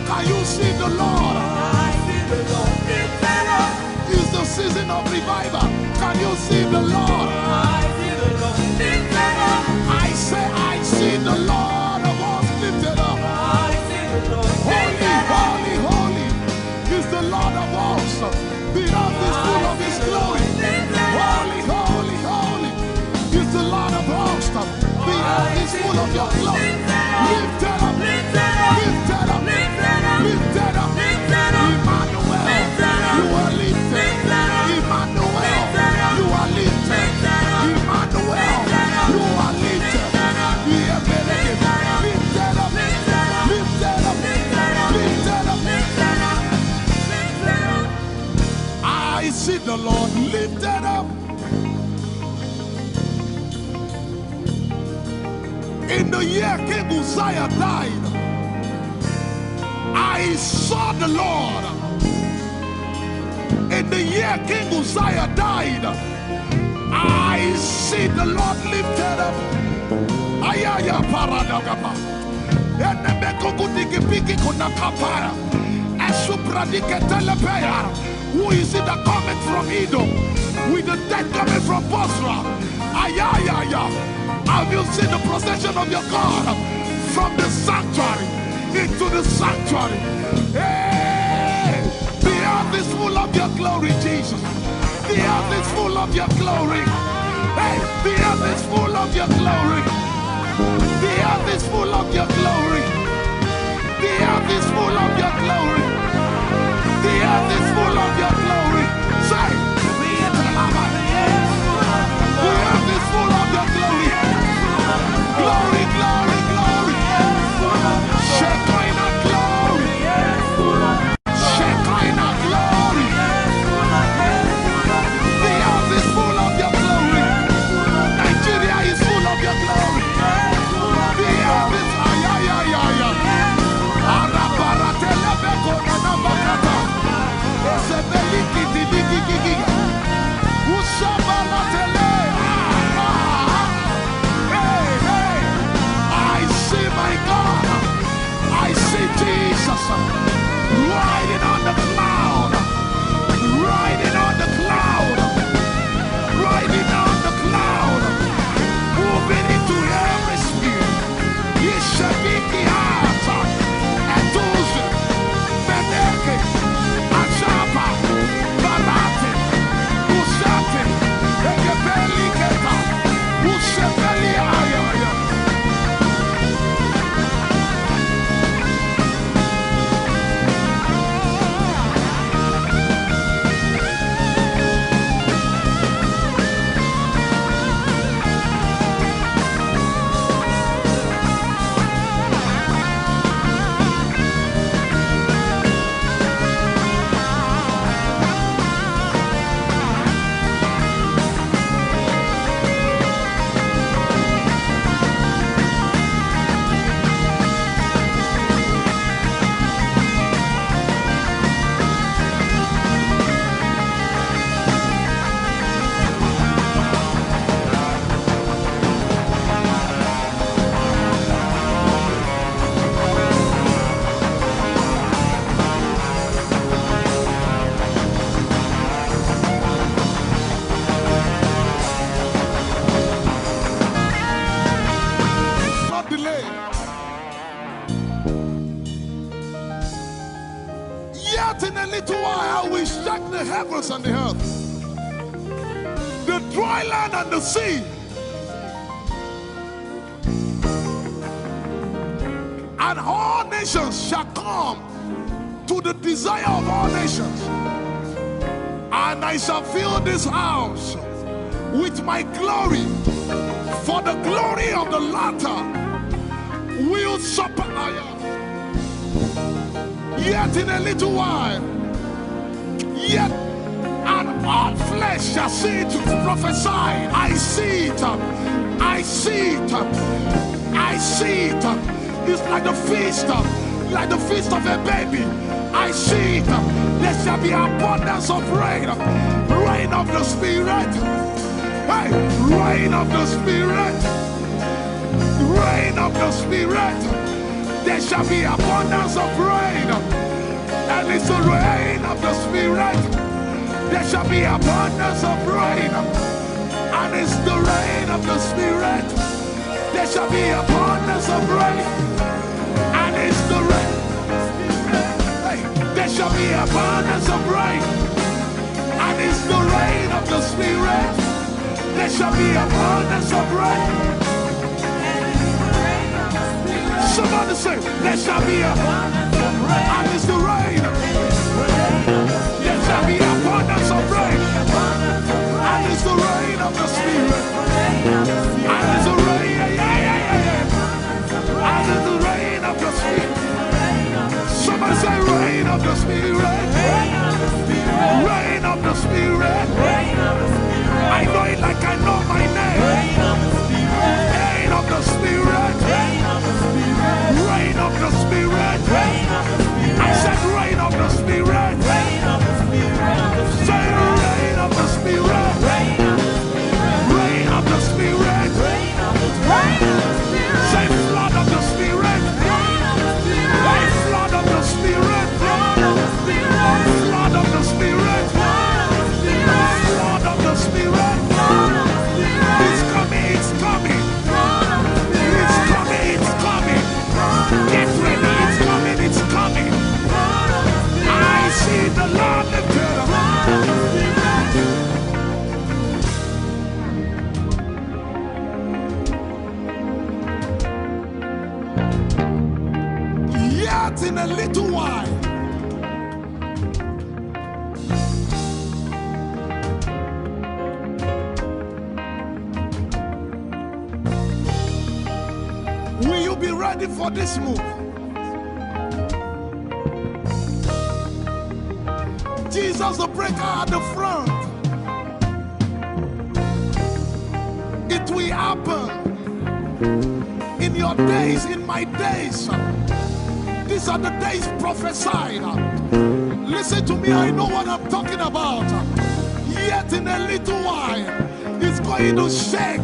Can you see the Lord? I see the Lord lifted up. It's the season of revival. Can you see the Lord? I see the Lord lifted up. I say, I see the Lord of us lifted up. I see the Lord. Holy, holy, holy is the Lord of us. The earth is full of His glory. Holy, holy, holy is the Lord of hosts. The earth is full of Your glory. Lifted up, lifted up, lifted up, lifted up, lifted up, lifted up. Emmanuel, You are lifted. Emmanuel, You are lifted. Emmanuel, You are lifted. Lifted up, lifted up, lifted up, lifted up, lifted up. I see the Lord lifted up. In the year King Uzziah died, I saw the Lord. In the year King Uzziah died, I see the Lord lifted up. Ayaya paradagaba. Who is it that cometh from Edom? With the dead coming from Bosra. Ayaya. Have you seen the procession of your God from the sanctuary into the sanctuary? Hey, the earth is full of Your glory, Jesus. The earth is full of Your glory. Hey, the earth is full of Your glory. The earth is full of Your glory. The earth is full of Your glory. The earth is full of Your glory. Say, the earth is full of Your glory. Glory, glory, glory. Shekinah glory. Shekinah glory. The earth is full of Your glory. Nigeria is full of Your glory. The earth is ayayayaya. Arabaratele nabakata. Esebeliki didiki. Ushabalatele. My God, I see Jesus riding on the cloud, riding on the cloud, riding on the cloud, moving into every sphere. Yeshabiki Hata, Etuze, Beneke, Achapa, Barate, Usate, Ekebeli Keta, Ushebeli Ayaya. And the earth, the dry land and the sea. And all nations shall come to the desire of all nations. And I shall fill this house with my glory, for the glory of the latter will supper. Yet in a little while, yet and all flesh shall see it. Prophesy. I see it. I see it. I see it. It's like the feast of a baby. I see it. There shall be abundance of rain. Rain of the Spirit. Hey, rain of the Spirit. Rain of the Spirit. There shall be abundance of rain. And it's the rain of the Spirit. There shall be abundance of rain. And it's the rain of the Spirit. There shall be abundance of rain. And it's the rain. Hey, there shall be abundance of rain. And it's the rain of the Spirit. There shall be abundance of rain. Somebody say, there shall be abundance of rain. And it's the rain. There shall be abundance of rain. And it's the rain of the Spirit. And it's the rain. And it's the rain of the Spirit. Somebody say, rain of the Spirit. Rain of the Spirit. I know it like I know my name. Rain of the Spirit. Rain of the Spirit. Rain of the Spirit. I said rain of the Spirit. Say rain of the Spirit. Rain of the Spirit. Say flood of the Spirit. Say flood of the Spirit. Flood of the Spirit. Flood of the Spirit. It's coming, it's coming. It's coming, it's coming. Get ready, it's coming, it's coming. I see the Lord lifted up. Yet in a little while, will you be ready for this move? Jesus the breaker at the front. It will happen in your days, in my days. These are the days prophesied. Listen to me, I know what I'm talking about. Yet in a little while, it's going to shake.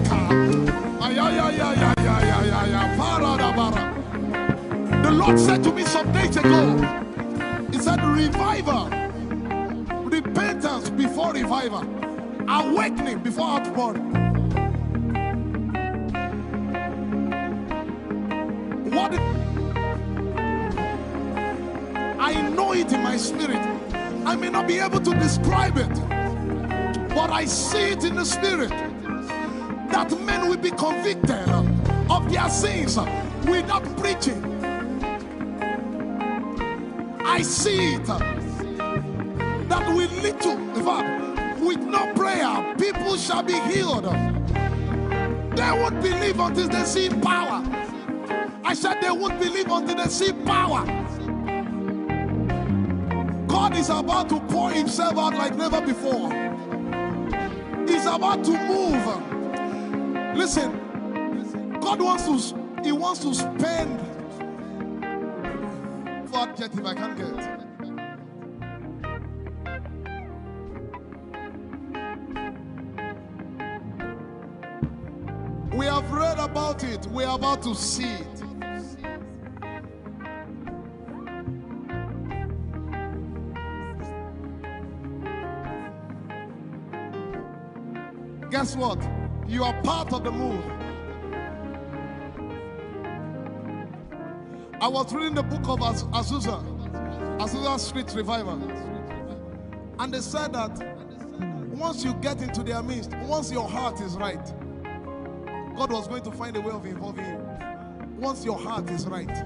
The Lord said to me some days ago, He said, revival, repentance before revival, awakening before outpouring. What? I know it in my spirit. I may not be able to describe it, but I see it in the spirit that men will be convicted of their sins without preaching. I see it that with little, in fact, with no prayer, people shall be healed. They won't believe until they see power. I said they won't believe until they see power. God is about to pour Himself out like never before. He's about to move. Listen, God wants to spend. What adjective I can't get. We have read about it. We are about to see it. Guess what? You are part of the move. I was reading the book of Azusa Street Revival. And they said that once you get into their midst, once your heart is right, God was going to find a way of involving you. Once your heart is right.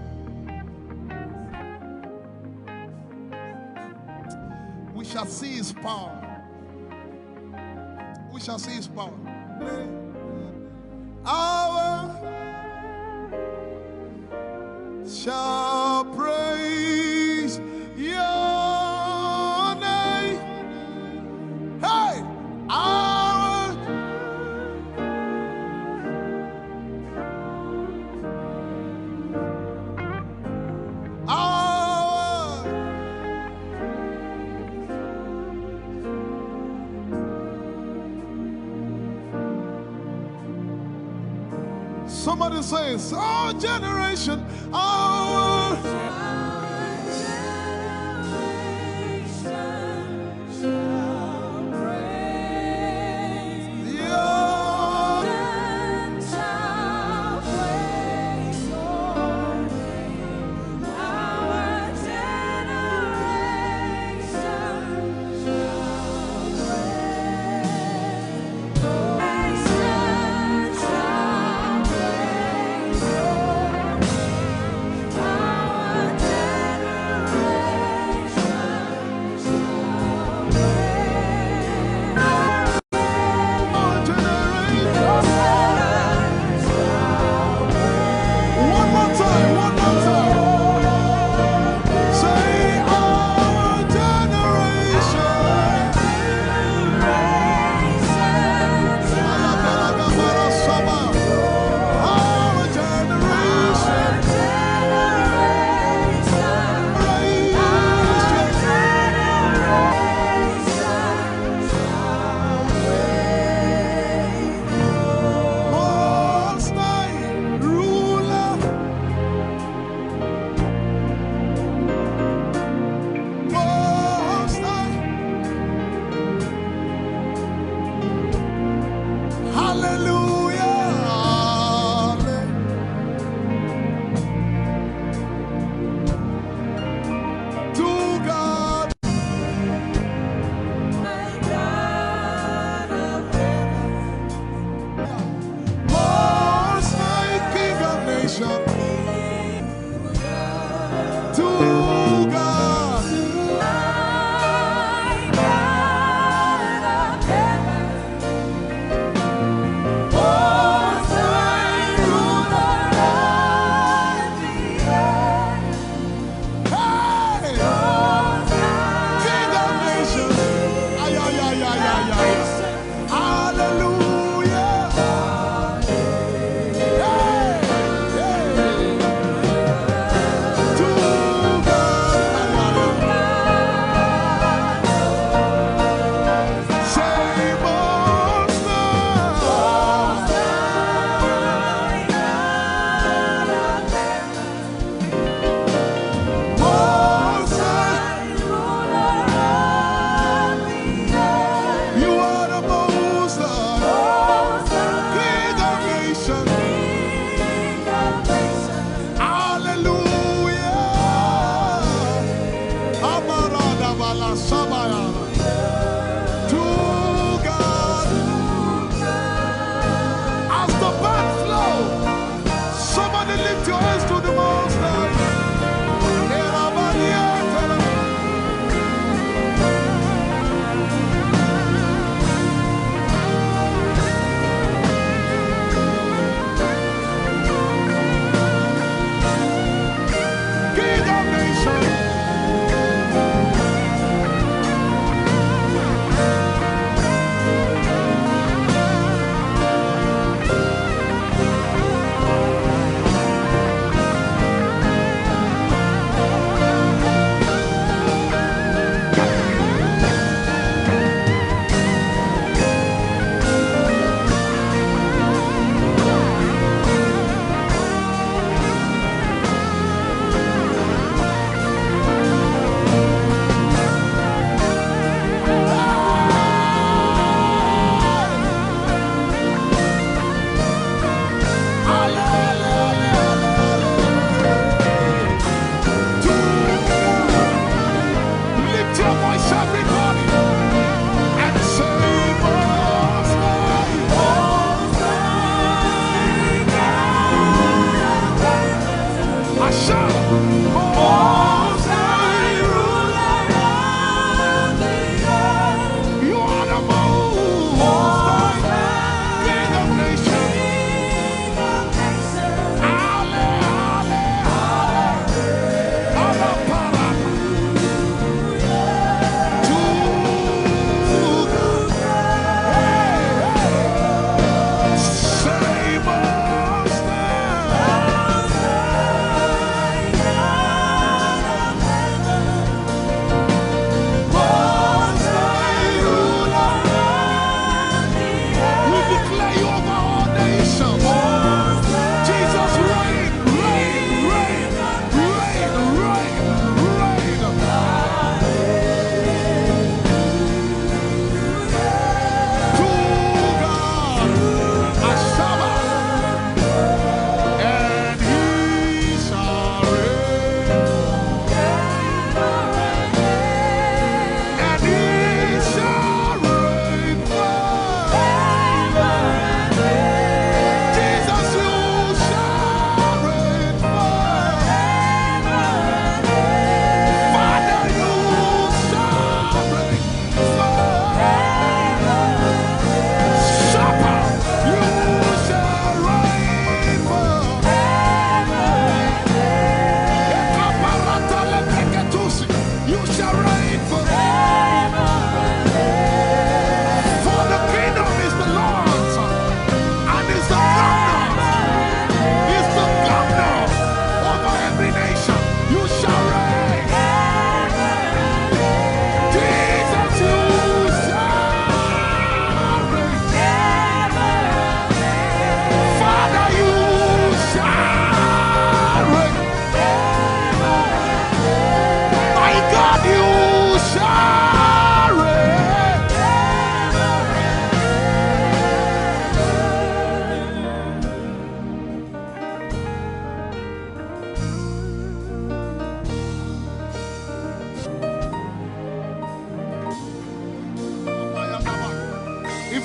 shall see his power. We shall see his power. Our shall praise your name. Hey, our somebody says, our generation, our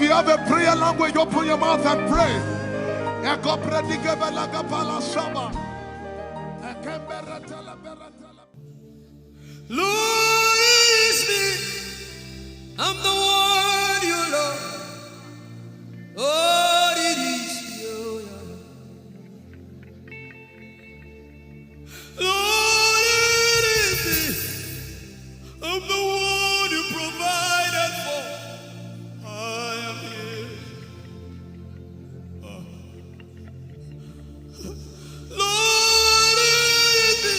you have a prayer language, open your mouth and pray. Lord, is me. I'm the one you love. Lord, it is you. Lord, it is me. I'm the one you provided for. I am here. Lord, it is me.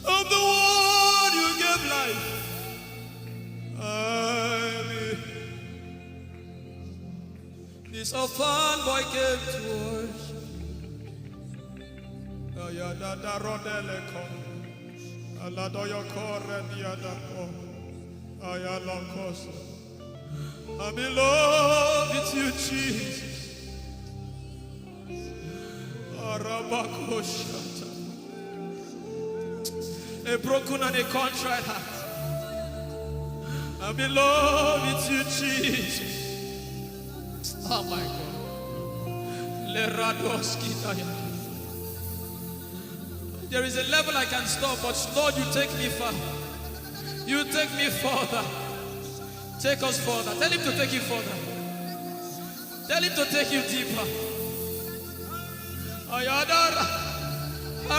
I'm the one you gave life. I'm here. This orphan boy came to worship. Ayadada rodele kom. Aladoyo kore diadako. Ayalakoso. I'm in love with you, Jesus. Arabakoshata. A broken and a contrite heart. I'm in love with you, Jesus. Oh my God. There is a level I can stop, but Lord, you take me far. You take me further. Take us further. Tell him to take you further. Tell him to take you deeper. I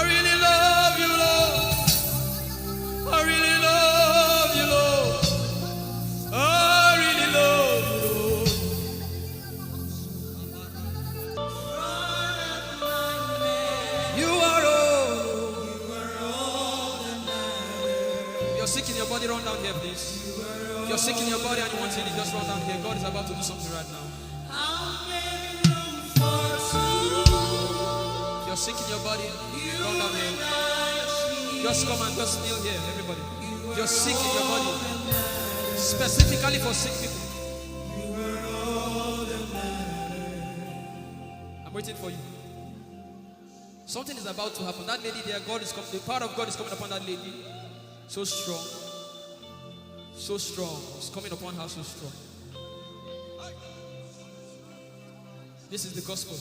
really love you, Lord. I really love you, Lord. I really love you, Lord. You are all that matters. You're sick in your body, run down here, please. You're sick in your body and you want healing, just run down here. God is about to do something right now. You're sick in your body, run down here. Just come and just kneel here, everybody. You're sick in your body. Specifically for sick people. I'm waiting for you. Something is about to happen. That lady there, God is coming. The power of God is coming upon that lady. So strong. So strong. It's coming upon her so strong. This is the gospel.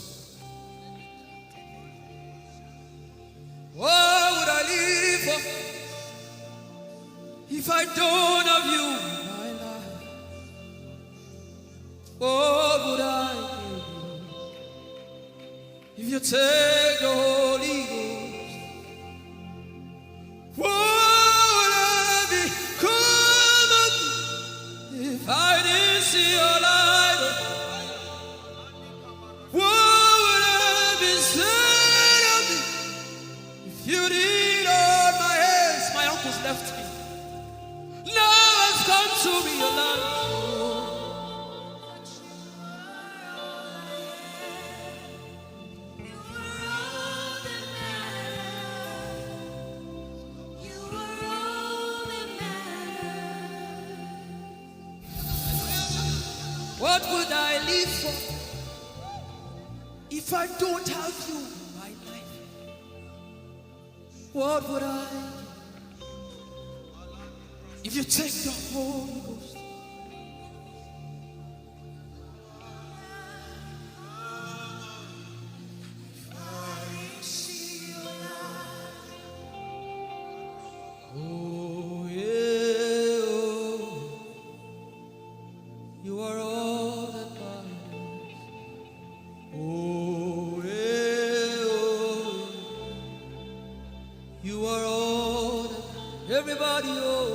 What would I live for if I don't have you in my life? What would I do if you take the Holy Ghost? What would I become if I didn't see your light? What would I be said of me if you did all my hands? My uncles left me. Now I've come to realize. What would I live for if I don't have you in my life? What would I do if you take the Holy Ghost? Oh yeah, oh, you are all that matters. Oh yeah, oh, you are all that everybody. Oh.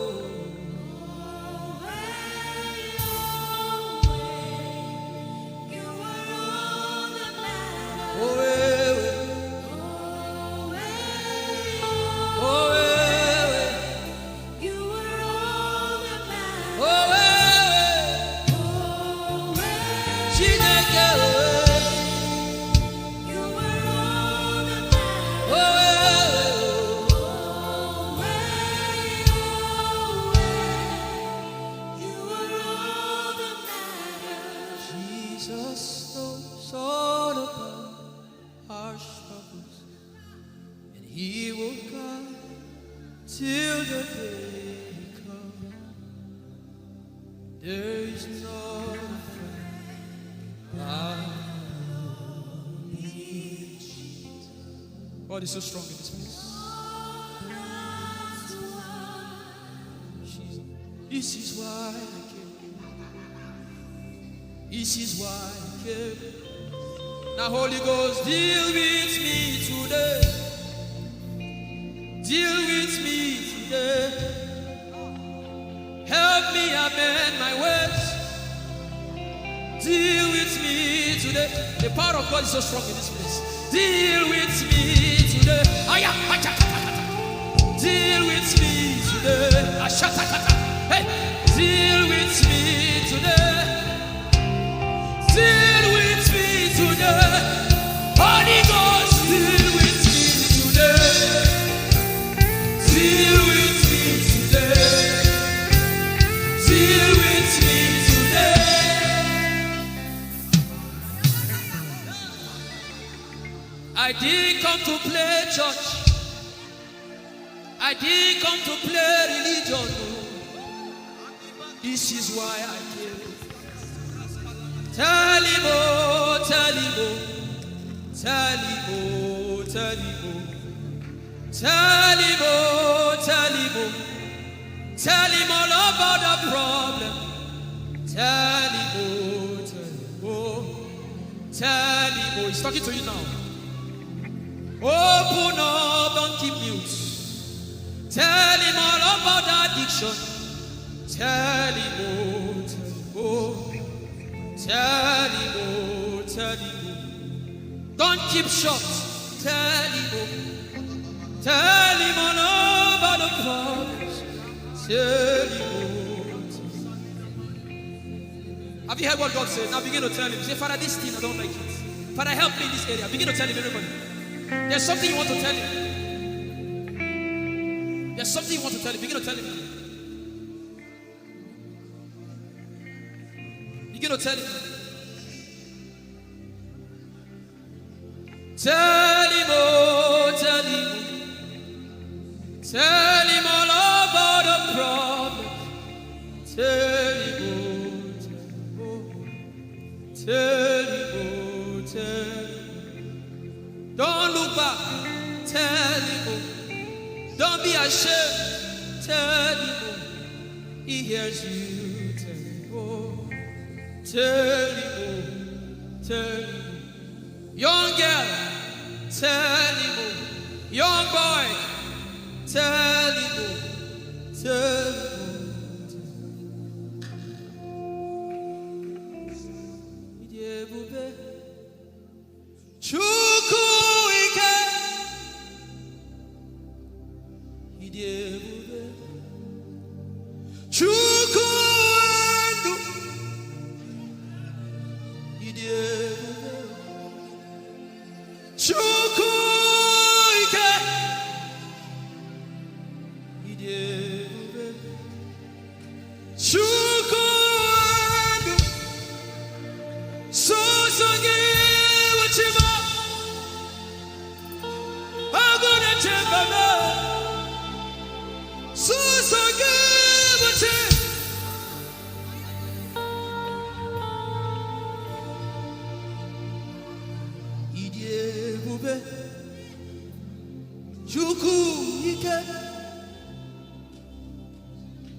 There is no friend God is so strong in this place. This is why I came. This is why I came. Now, Holy Ghost, deal with me today. Deal with me today. Help me amend my ways. Deal with me today. The power of God is so strong in this place. Deal with me today. Deal with me today. Hey, deal with me today. Deal with me today. Holy Ghost, deal with me today. Deal with me today. Deal with me today. I didn't come to play church. I didn't come to play religion. This is why I came. Tell him, oh, tell him, oh, tell him, oh, tell him, oh, tell him, oh, tell him, oh, tell him all about the problem. Tell him, oh, tell him, oh, tell him, oh, he's talking to you now. Open up, don't keep mute. Tell him all about the addiction. Tell him, oh, tell him, oh, tell him, oh. Don't keep short. Tell him, oh, tell him all about the problems. Tell him, oh. Have you heard what God said? Now begin to tell him. Say, Father, this thing I don't like it. Father, help me in this area. Begin to tell him, everybody. There's something you want to tell him. There's something you want to tell him. Begin to tell him. Begin to tell him. Tell him, oh, tell him. Tell him all about the problem. Tell him, oh, tell him, oh, tell him. Don't look back. Tell him, oh. Don't be ashamed. Tell him, oh. He hears you. Tell him, oh. Tell him, oh. Tell him, oh. Young girl, tell him, oh. Young boy, tell him, oh. Tell him, oh. Chukwu ike, idebube. Chukwu enu, idebube. Chukwu ike, idebube. Chukwu enu, sosogi wachima. Agone chembaba, sosogi wachima. Idebube, Chukwu ike,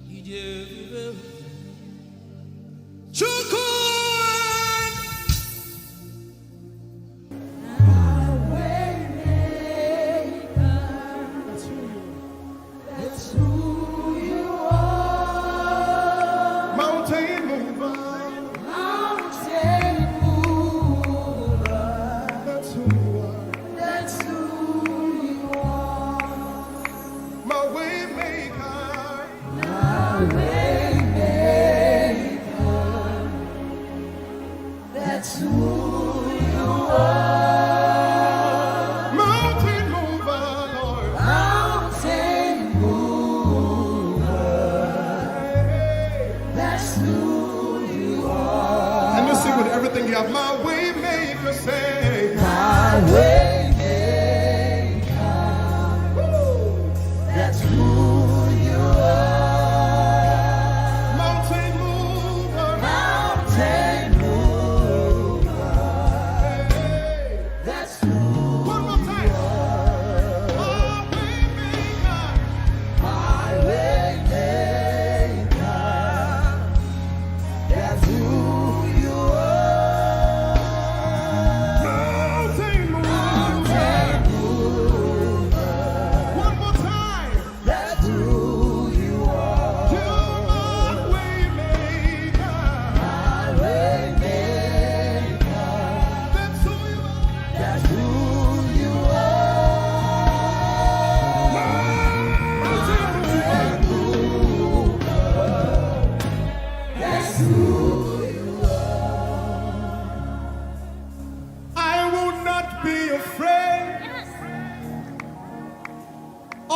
idebube, Chukwu.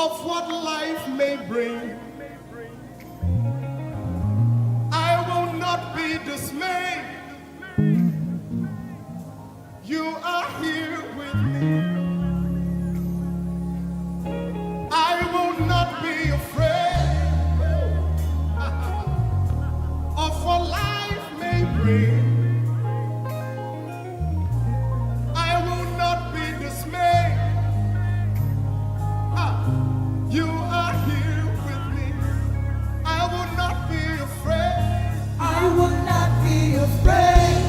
of what life may bring. I will not be dismayed. You are here with me. I will not be afraid of what life may bring. I will not be dismayed. You are here with me. I will not be afraid. I will not be afraid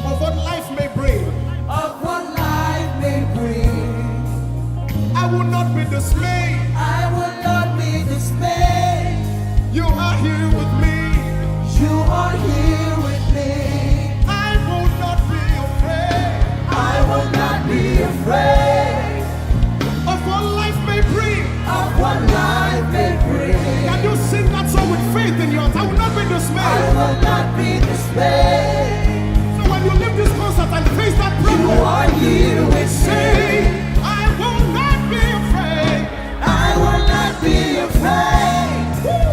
Of what life may bring. of what life may bring. I will not be dismayed. I will not be dismayed. You are here with me. You are here with me. I will not be afraid I will not be afraid of what life may bring. of what life may bring. Can you sing that song with faith in your heart? I will not be I dismayed. will not be dismayed. So when you leave this concert and face that You problem, are here with say, me. I will not be afraid I will not be afraid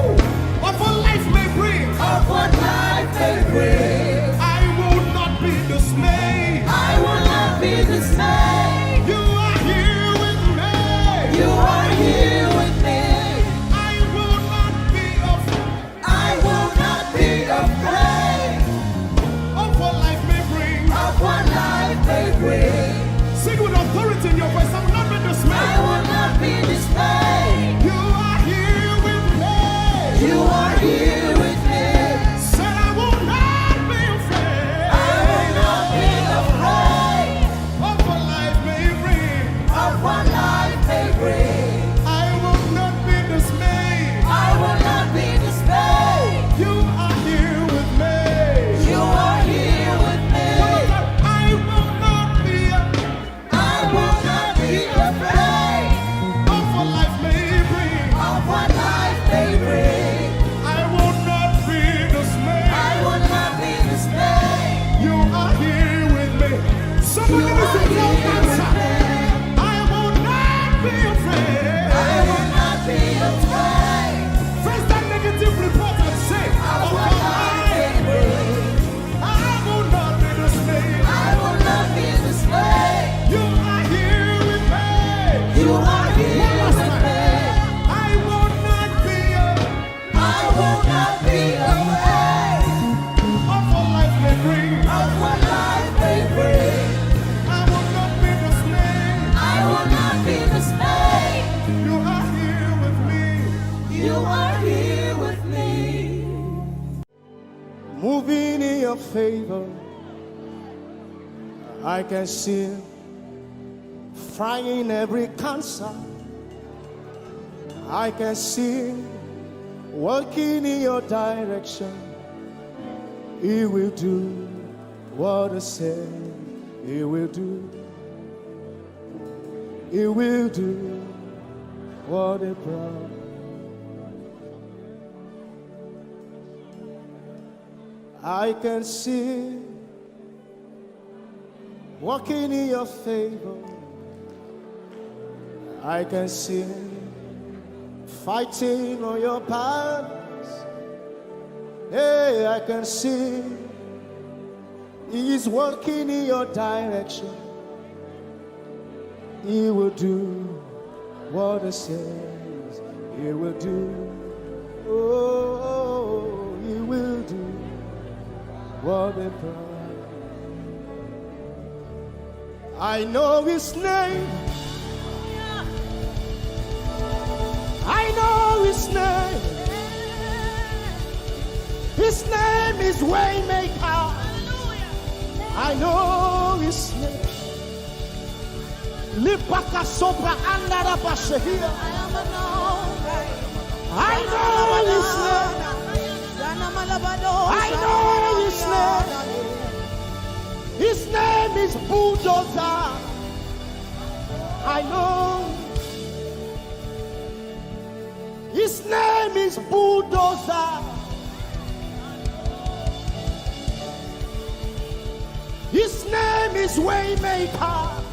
of what life may bring. of what life may bring. I will not be dismayed. I will not be dismayed. You are here with me. You are here with me. I will not be afraid I will not be afraid of what life may bring. of what life may bring. Sing with authority in your voice. I will not be I dismayed. will not be dismayed. You are here with me. You are here with me. Said I will not be afraid I will not be afraid of what life may bring. of what life may bring. I will not be dismayed. I will not be dismayed. You are here with me. You are here with me. I will not be I will not be afraid of what life may bring. of what life may bring. I will not be dismayed. I will not be dismayed. You are here with me. Somebody You listen are to your here answer. with me. I will not be afraid. I will not be afraid Face that negative report and say, of of what life may bring. I will not be dismayed. I will not be dismayed. You are here with me. You are here One last with time. me. I will not be I will not be afraid of what life may bring. of what life may bring. I will not be dismayed. I will not be dismayed. You are here with me. You are here with me. Moving in your favor, I can see frying every cancer. I can see working in your direction. He will do what I said he will do. He will do what he promised. I can see walking in your favor. I can see fighting on your battles. Hey, I can see He's working in your direction. He will do what He says He will do. Oh, He will do what He promised. I know His name. I know His name. His name is Waymaker. I know His name. Lipaka Sopra Andara Bashehia. I know His name. I know His name. His name is Bulldozer. I know. His name is Bulldozer. His name is Waymaker.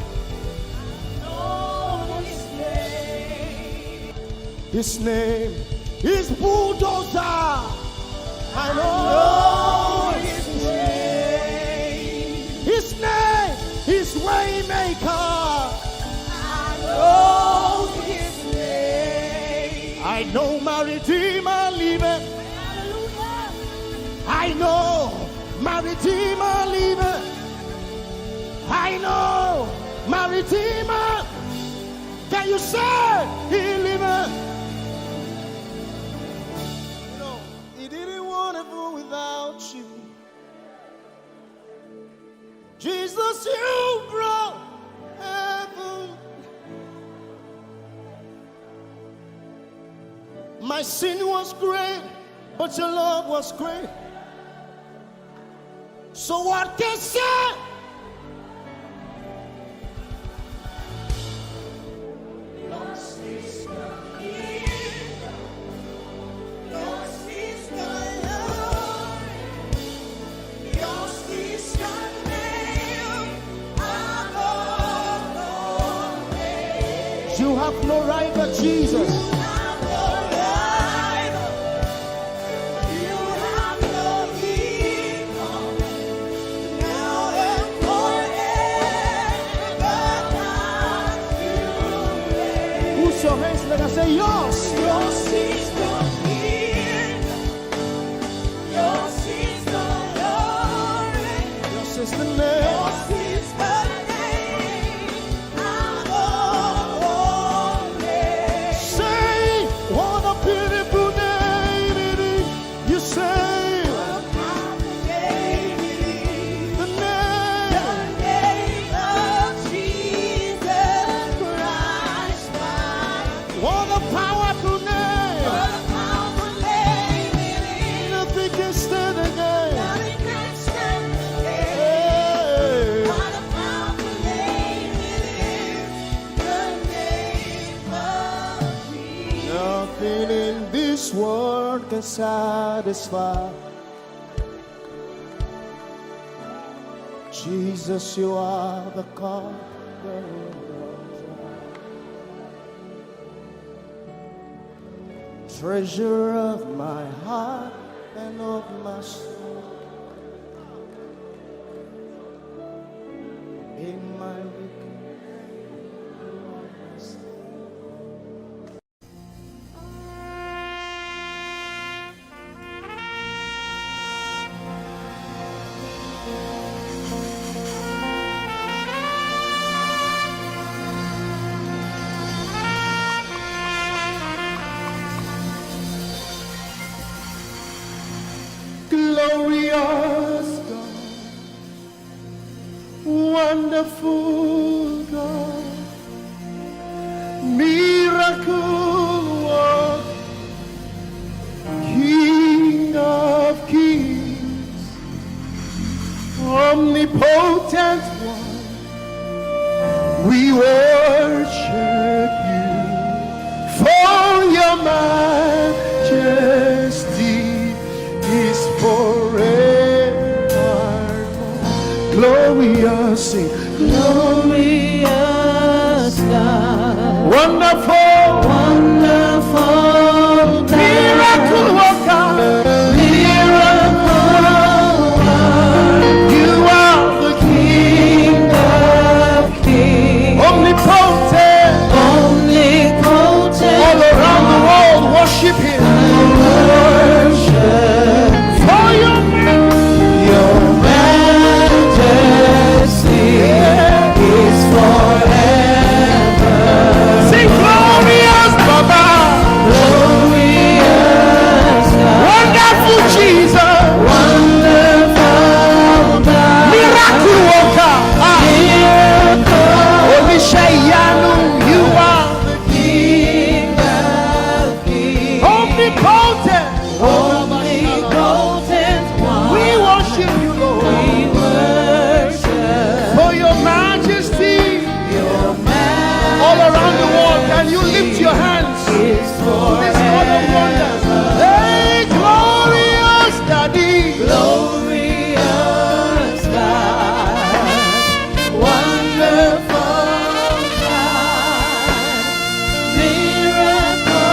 Know His name. His name is Bulldozer. I know his name. His name is Waymaker. I know his name. I know my Redeemer liveth. I know my Redeemer liveth. I know my Redeemer. Can you say he liveth? No, he didn't want to go without you. Jesus, you brought heaven. My sin was great, but your love was great. So what can say? You have no right but Jesus. You have no right. You have no equal. Now and forever. Who's your hands? Let us say yours. Yours is the kingdom. Yours is the glory. Yours is the name. Yours is the world can satisfy. Jesus, you are the conqueror. Treasure of my heart and of my soul. In my glorious God, wonderful God, miracle worker, King of kings, omnipotent one, we worship you for your majesty is forever. Glorious, glorious God, wonderful, wonderful, miracle worker, miracle worker. You are the King of kings, omnipotent, omnipotent. All around the world, worship Him. Wonderful God, miracle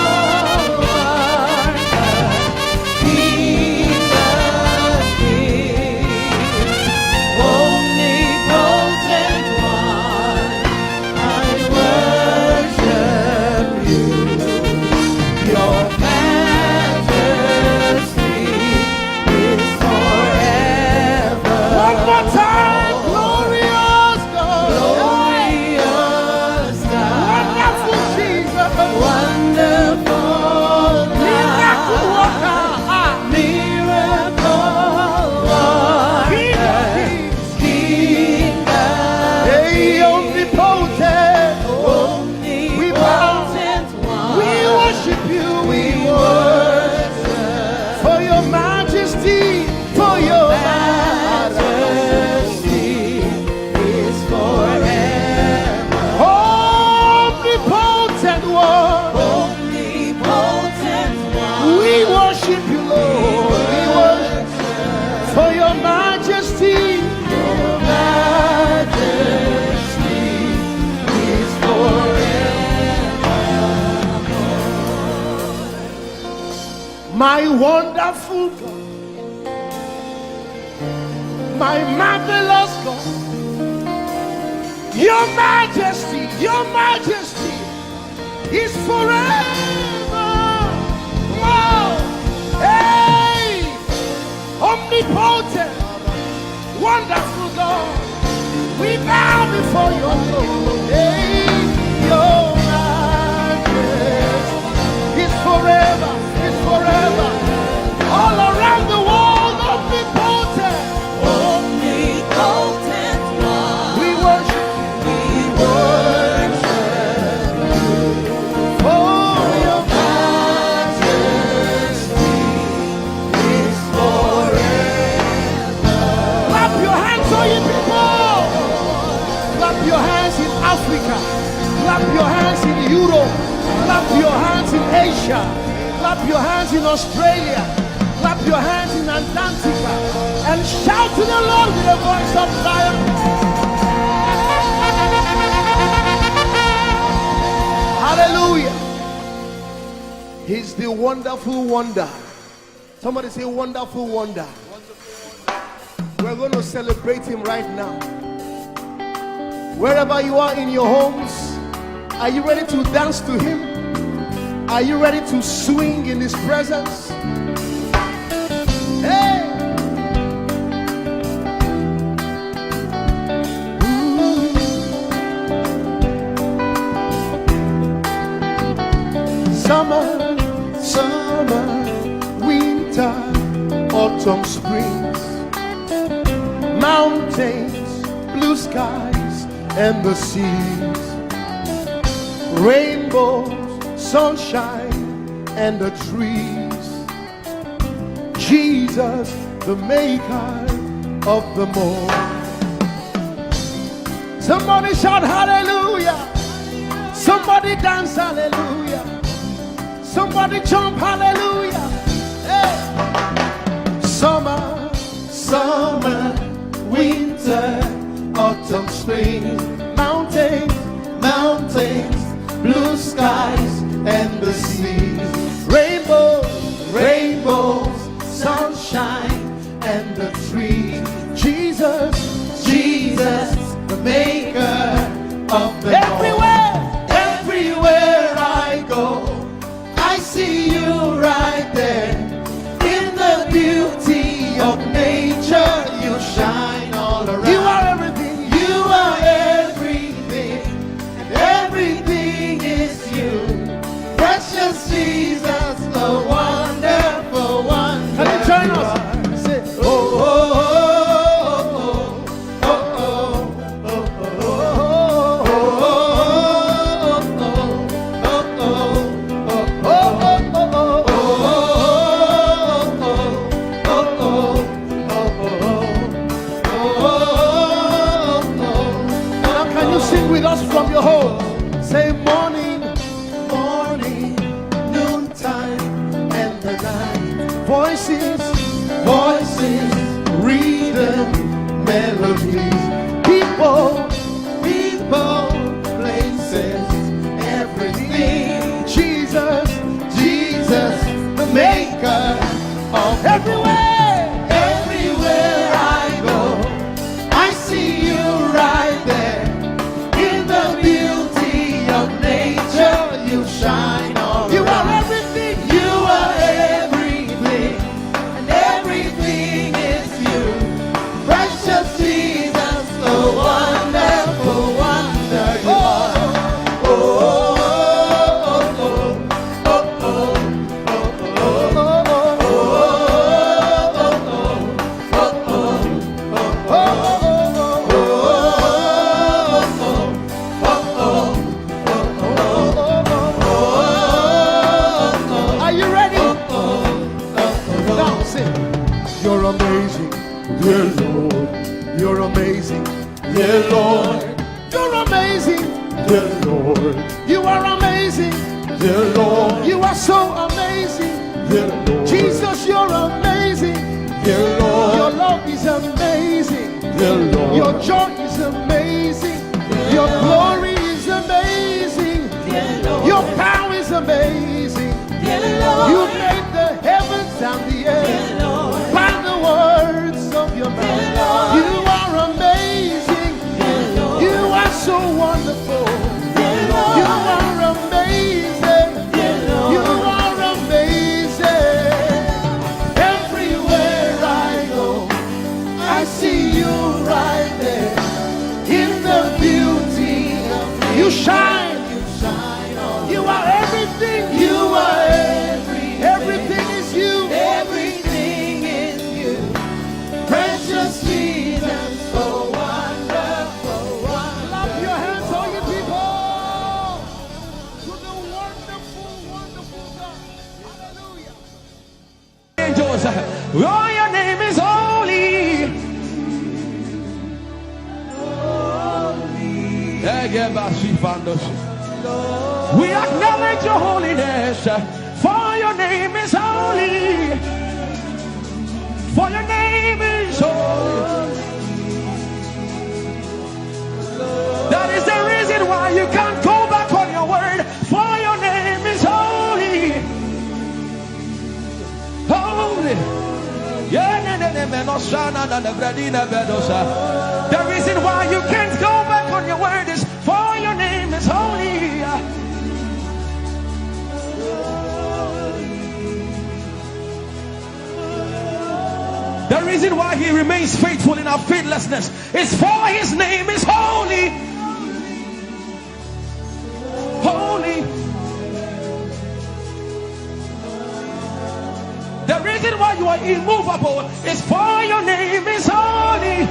My wonderful God, my marvelous God, your majesty is forever. Oh, hey, omnipotent, wonderful God, we bow before your throne. Hey, your majesty is forever. Forever, all around the world, omnipotent, omnipotent one. We worship you, for your majesty is forever. Clap your hands, all you people. Clap your hands in Africa. Clap your hands in Europe. Clap your hands in Asia. Clap your hands in Australia. Clap your hands in Antarctica. And shout to the Lord with a voice of triumph. Hallelujah. He's the wonderful wonder. Somebody say wonderful wonder. We're going to celebrate him right now. Wherever you are in your homes, are you ready to dance to him? Are you ready to swing in his presence? Hey! Summer, winter, autumn, springs, mountains, blue skies, and the seas, rainbows, sunshine, and the trees. Jesus, the maker of the morn. Somebody shout hallelujah. Somebody dance hallelujah. Somebody jump hallelujah. Hey. Summer, winter, autumn, spring, mountains, blue skies, and the seas, rainbows, sunshine, and the trees. Jesus, the maker of the everywhere I go, I see you right there. In the beauty of nature, you shine all around. You are everything. You are everything, and everything is you. Precious Jesus, the wonderful one. Can you join us? Say, oh, oh, oh, oh, oh, now can you sing with us from your home? Say morning, noontime, and the night. Voices, rhythm, melodies. People, places, everything. Jesus, the maker of everywhere I go, I see you right there. In the beauty of nature, you shine all you around. Are everything. You are everything, and everything is you. Precious Jesus, the wonderful wonder you are. Oh, are you ready? Now sing. You're amazing, dear Lord. You're amazing, dear Lord. You're amazing, dear Lord. You are amazing, dear Lord. You are so amazing, dear Lord. Jesus, you're amazing, dear Lord. Your love is amazing, dear Lord. Your joy is amazing, your glory is amazing, dear Lord. Your power is amazing, dear Lord. You made the heavens Oh, your name is holy. We acknowledge your holiness, for your name is holy. For your name is holy. That is the reason why you can't go back on your word. For your name is holy. Holy. The reason why you can't go back on your word is for your name is holy. The reason why he remains faithful in our faithlessness is for his name is holy. Holy. The reason why you are immovable is for your name is holy.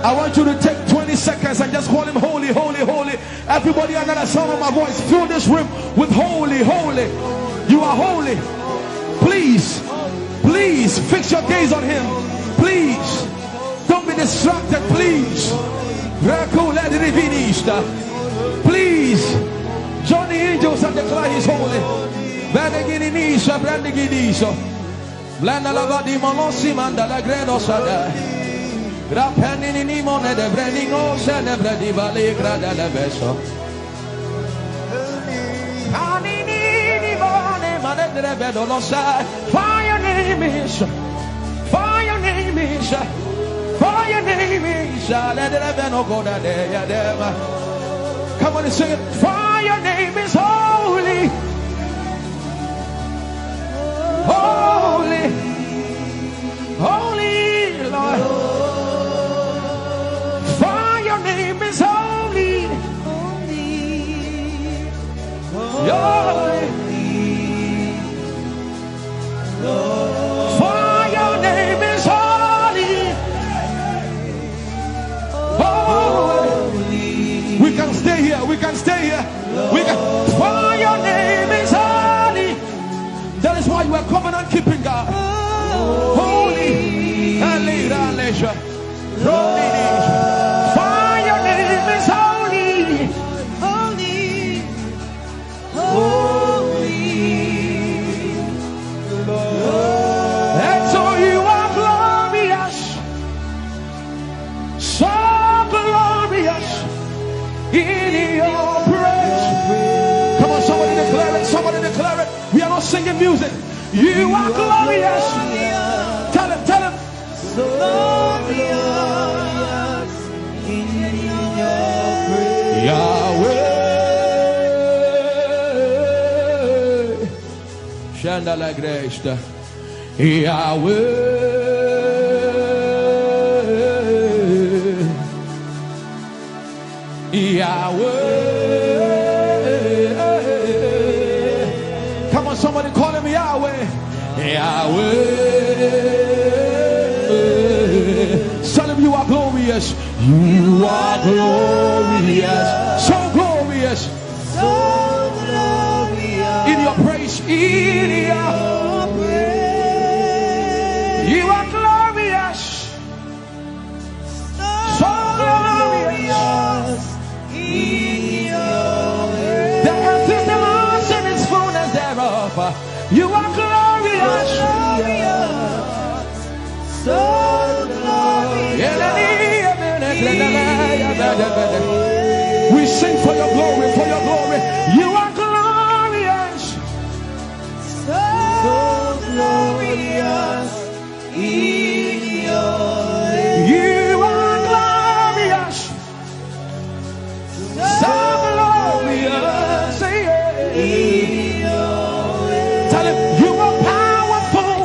I want you to take 20 seconds and just call him holy, holy, holy. Everybody under the sound of my voice, fill this room with holy, holy. You are holy. Please, please fix your gaze on him. Please, don't be distracted, please. Please, join the angels and declare he's holy. For your name is, for your name is, for your name is. Come on and sing it. For your name is holy, holy, holy Lord. For your name is holy, holy. For your name is holy, holy. We can stay here. We can stay here. We can. For your name is holy. That is why you are covenant keeping God. Holy. For your name is holy, holy, holy. And so you are glorious, so glorious in your praise. Come on, somebody declare it, somebody declare it. We are not singing music. You are glorious. Tell him, tell him. So glorious in your praise. Yahweh. Chandala Grace. Yahweh. Yahweh. Come on, somebody call him Yahweh. Yahweh. Tell him you are glorious. You are glorious. So glorious. So glorious. In your praise. In your praise. You are glorious. So glorious. In your praise. The earth is the Lord's and its fullness thereof. You are glorious. So we sing for your glory, for your glory. You are glorious, so glorious in your way. You are glorious, so glorious in your way. Tell him you are powerful,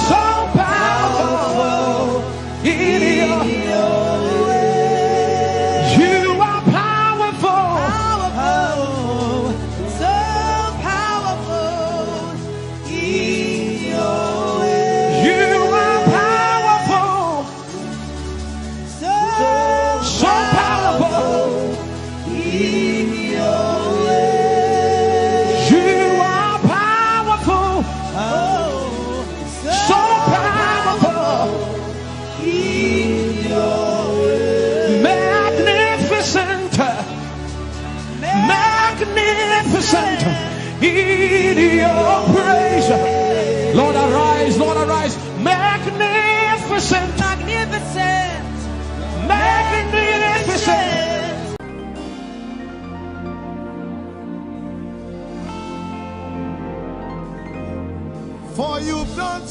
so powerful in your way. You are powerful.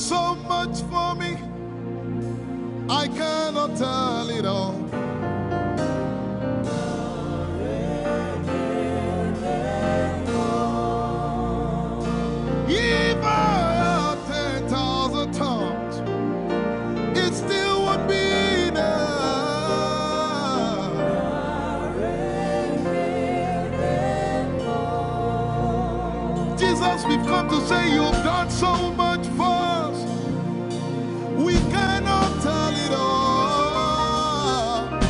so much for me. I cannot tell it all. If I had 10,000 tongues, it still would be enough. Jesus, we've come to say you've done so much for us. We cannot tell it all.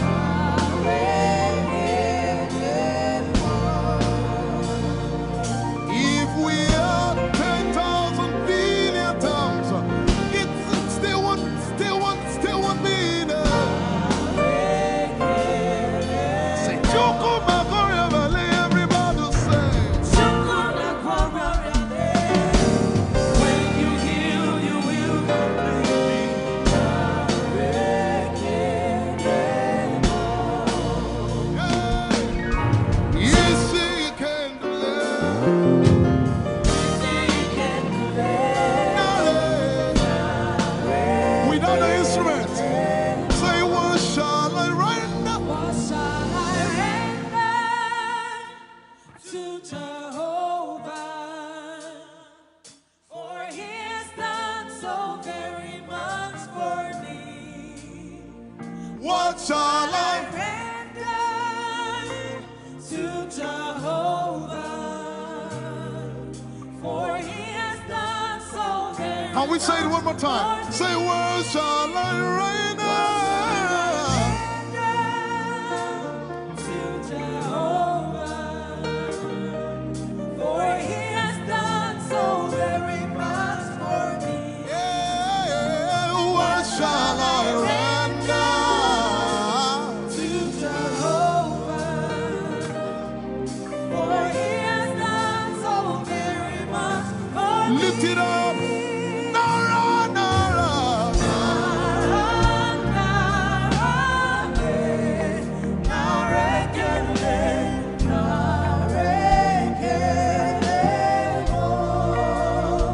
If we had 10,000 billion tongues, it still won't be enough. Say, Chukuma Koryabale, everybody say. When you heal, you will complete me. Yes, he can deliver. Without the instrument, say, what shall I render? What shall I render to Jehovah? For he has done so very much for me. What shall I? Render to Jehovah. For he has done so very Can we say it one more time? much Say, what shall I render? to Jehovah. For he has done so very much for me. Yeah, what shall I render? To Jehovah. For he has done so very much for me. Lift it up. Nara, Nara.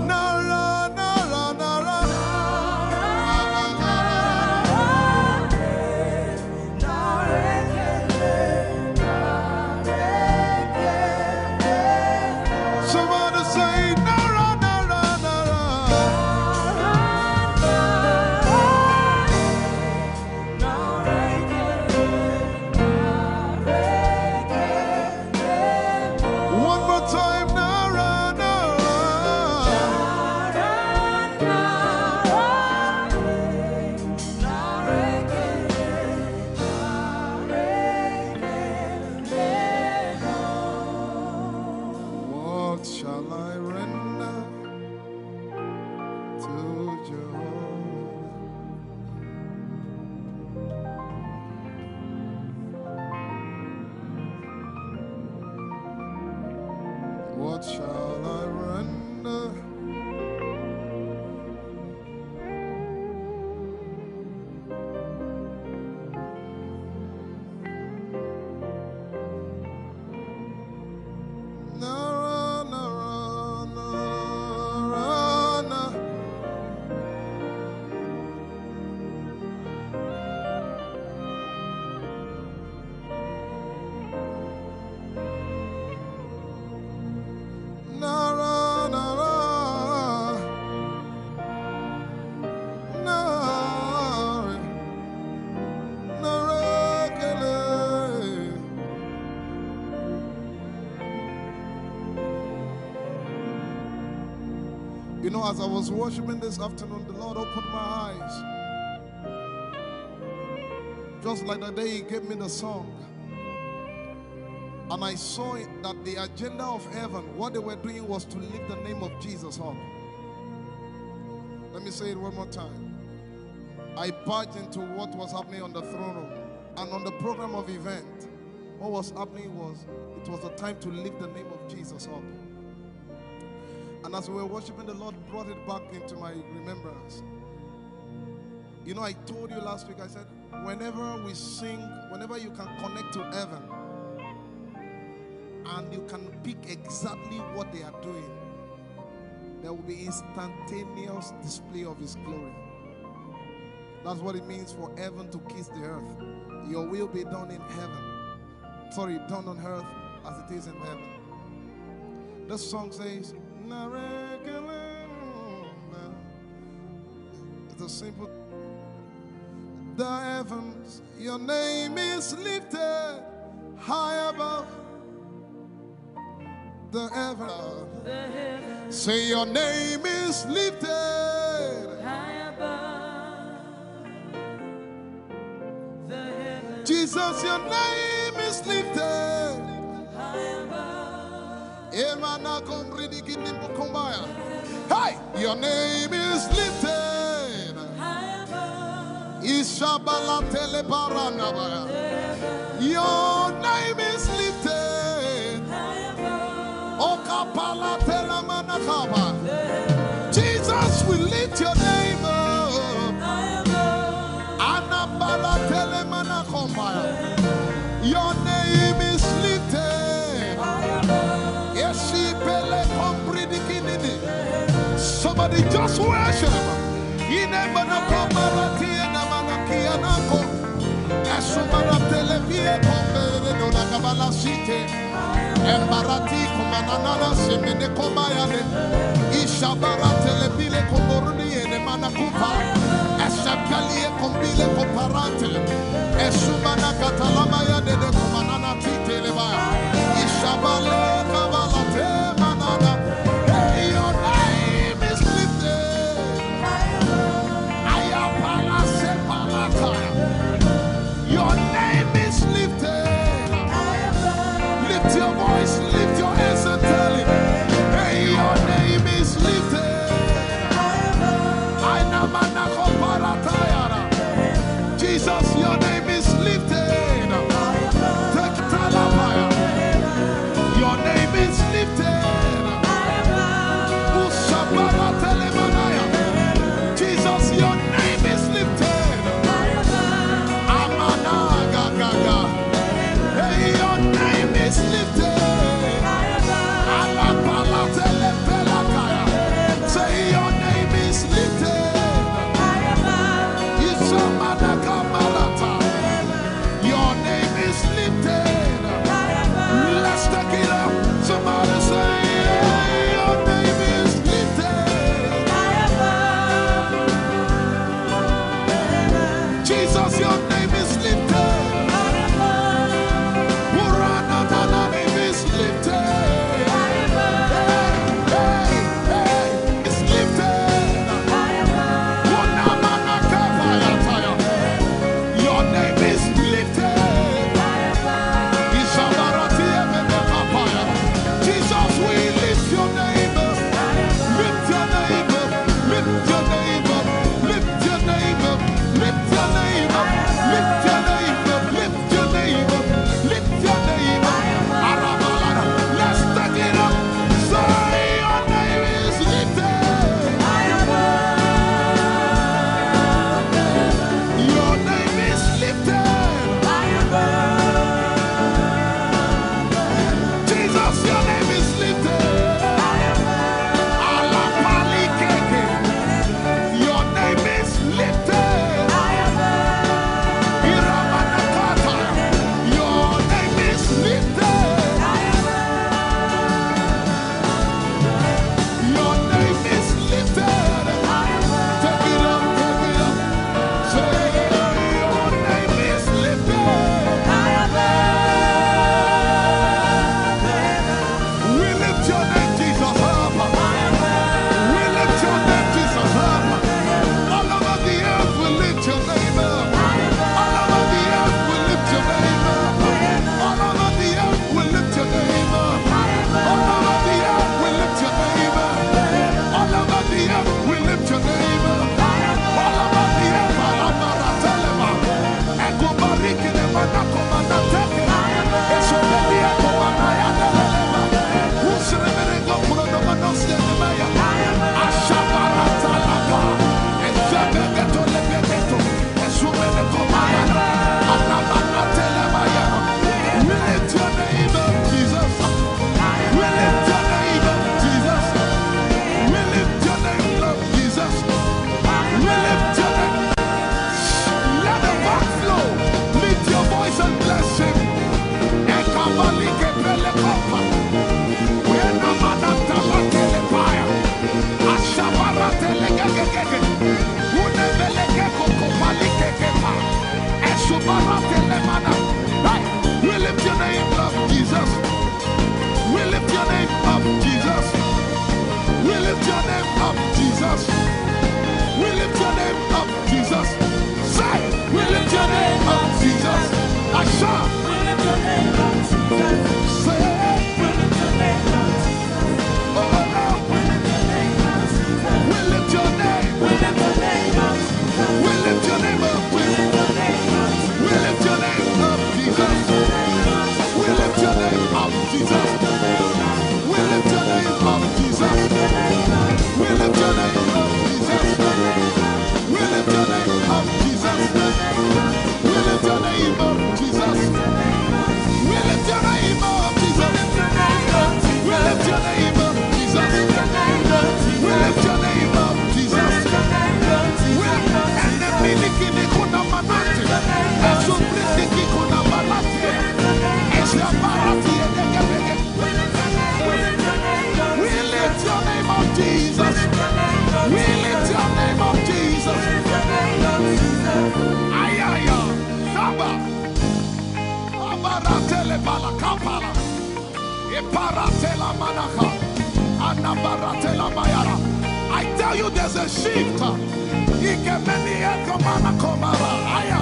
Nara, Nara, Nara. Somebody say, Nara, Nara, Nara. One more time, Nara, Nara. What shall I render to Jehovah? What shall I render? Nara, Nara, Nara, Nara. Nara, Nara. Nara. Nara, Kele. You know, as I was worshiping this afternoon, the Lord opened my eyes. Just like the day He gave me the song. And I saw it that the agenda of heaven, what they were doing was to lift the name of Jesus up. Let me say it one more time. I barged into what was happening on the throne room. And on the program of event, what was happening was, it was the time to lift the name of Jesus up. And as we were worshiping, the Lord brought it back into my remembrance. You know, I told you last week, I said, whenever we sing, whenever you can connect to heaven, and you can pick exactly what they are doing, there will be instantaneous display of His glory. That's what it means for heaven to kiss the earth. Your will be done in heaven. Sorry, done on earth as it is in heaven. This song says, it's a simple. The heavens, your name is lifted high above. The heavens, say your name is lifted high above. The heavens, Jesus, your name is lifted high above. Hey, your name is lifted High above. Ishabala telebaranabaya. Your name is lifted High above. Okapala telamanakaba. Jesus, we lift your name up. High above. Anabala telemanakombaya. Your name is lifted. Somebody just worship. Embarati kumanana semene kombayane ishabara telebile komboruni ene manakupa eshabgalie kombile komparante esumana katalama ya dede kumanana titelebaya ishabale kabalate manana. Hey, your name is lifted. Ayapala sepalataya. Your name is lifted. Lift your voice, lift your hands and tell him, hey, your name is lifted. Jesus, your name is lifted. Your name is lifted. Jesus, your name is lifted. Hey, your name is lifted. Say your name is lifted. Your name is lifted. Let's take it up. Somebody say, your name is lifted. Jesus, your name is lifted. Lift name of Jesus. We lift your name up, Jesus. We lift your name up, Jesus. We lift your name up, Jesus. We lift your name up, Jesus. And the miliki kuna manati. Esu briki kuna manati. Esu barati edekebeke. We lift your name up, Jesus. We lift your name up, Jesus. Ayaya, Saba, Abaratele Balakapala, Iparatela Manaka, Anabaratela Mayara. I tell you, there's a shift. Ikemeni Ekomana Komara, Aya,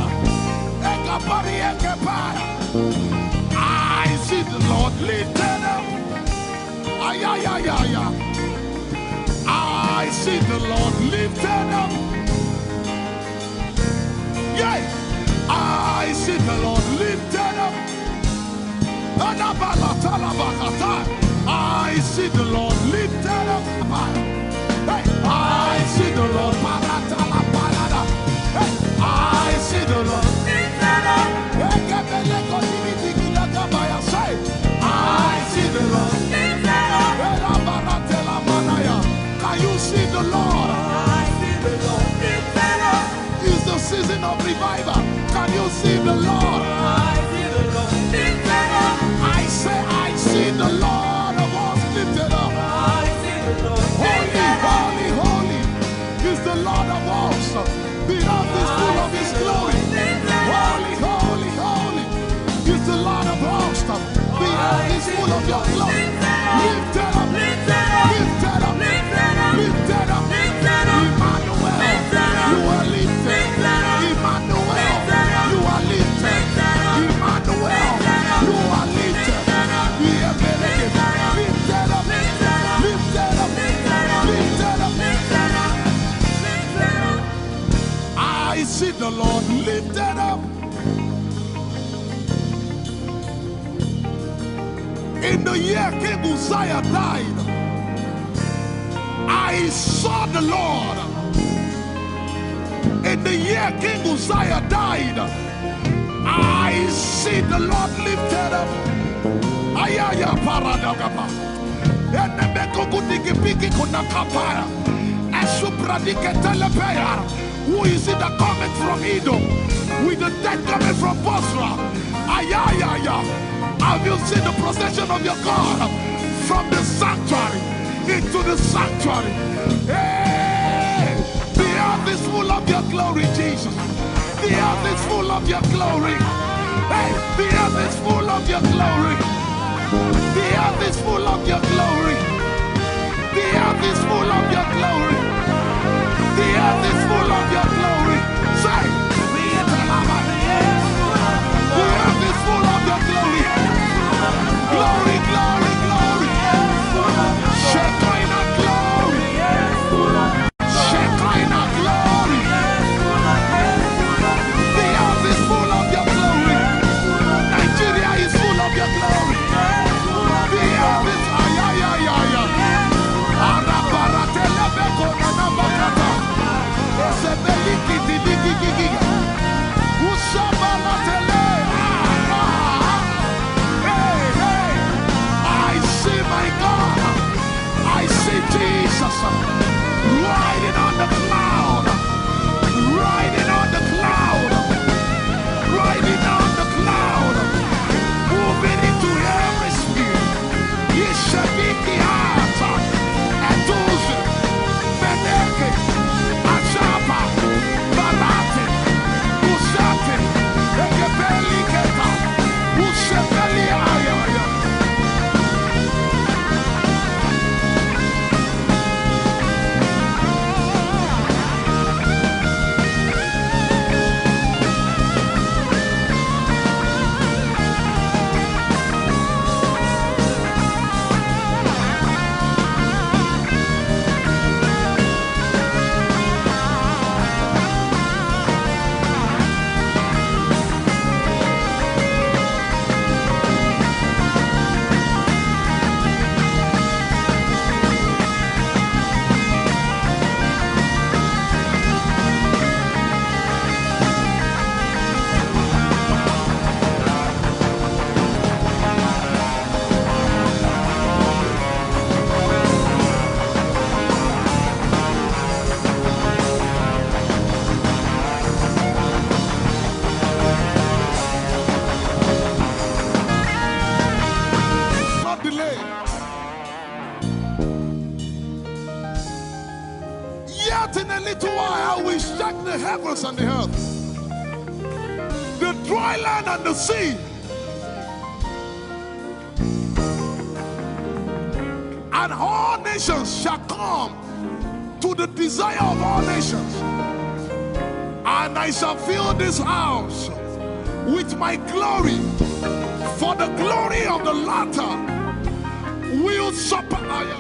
Ekapari Ekepara. I see the Lord lifted up. Ayaya. I see the Lord lifted up. Yeah, I see the Lord lifted up. I see the Lord lifted up. Hey, I see the Lord. Hey, I see the Lord lifted up. I see the Lord lifted up. Can you see the Lord? I see the Lord lifted up. It's the season of revival. Can you see the Lord? I see the Lord lifted up. I say, I see the Lord of hosts lifted up. I see the Lord lifted up. Holy, holy is the Lord of hosts. The earth is full of His glory. Holy, holy, holy is the Lord of hosts. The earth is full of Your glory. Lifted up, lifted up, lifted up, lifted up, lifted up. Emmanuel, You are lifted. Emmanuel, You are lifted. Emmanuel, You are lifted. Lifted up, lifted up, lifted up, lifted up. I see the Lord lifted up. In the year King Uzziah died, I saw the Lord. In the year King Uzziah died, I see the Lord lifted up. Ayaya paradagaba. Enebeko kudiki piki kunakapaya. Esupradike telepaya. Who is it that cometh from Edom? With the dead coming from Bosra. Ayaya. Have you seen the procession of your God from the sanctuary into the sanctuary? Hey, the earth is full of Your glory, Jesus. The earth is full of Your glory. Hey, the earth is full of Your glory. The earth is full of Your glory. The earth is full of Your glory. The earth is full of Your glory. Say, the earth is full of Your glory. Glory, glory, glory. Shekinah glory. Shekinah glory. The earth is full of Your glory. Nigeria is full of Your glory. The earth is ayayayaya. Arabaratelebeko nanabakata. Esebeliki heavens and the earth, the dry land and the sea. And all nations shall come to the desire of all nations. And I shall fill this house with my glory, for the glory of the latter will surpass.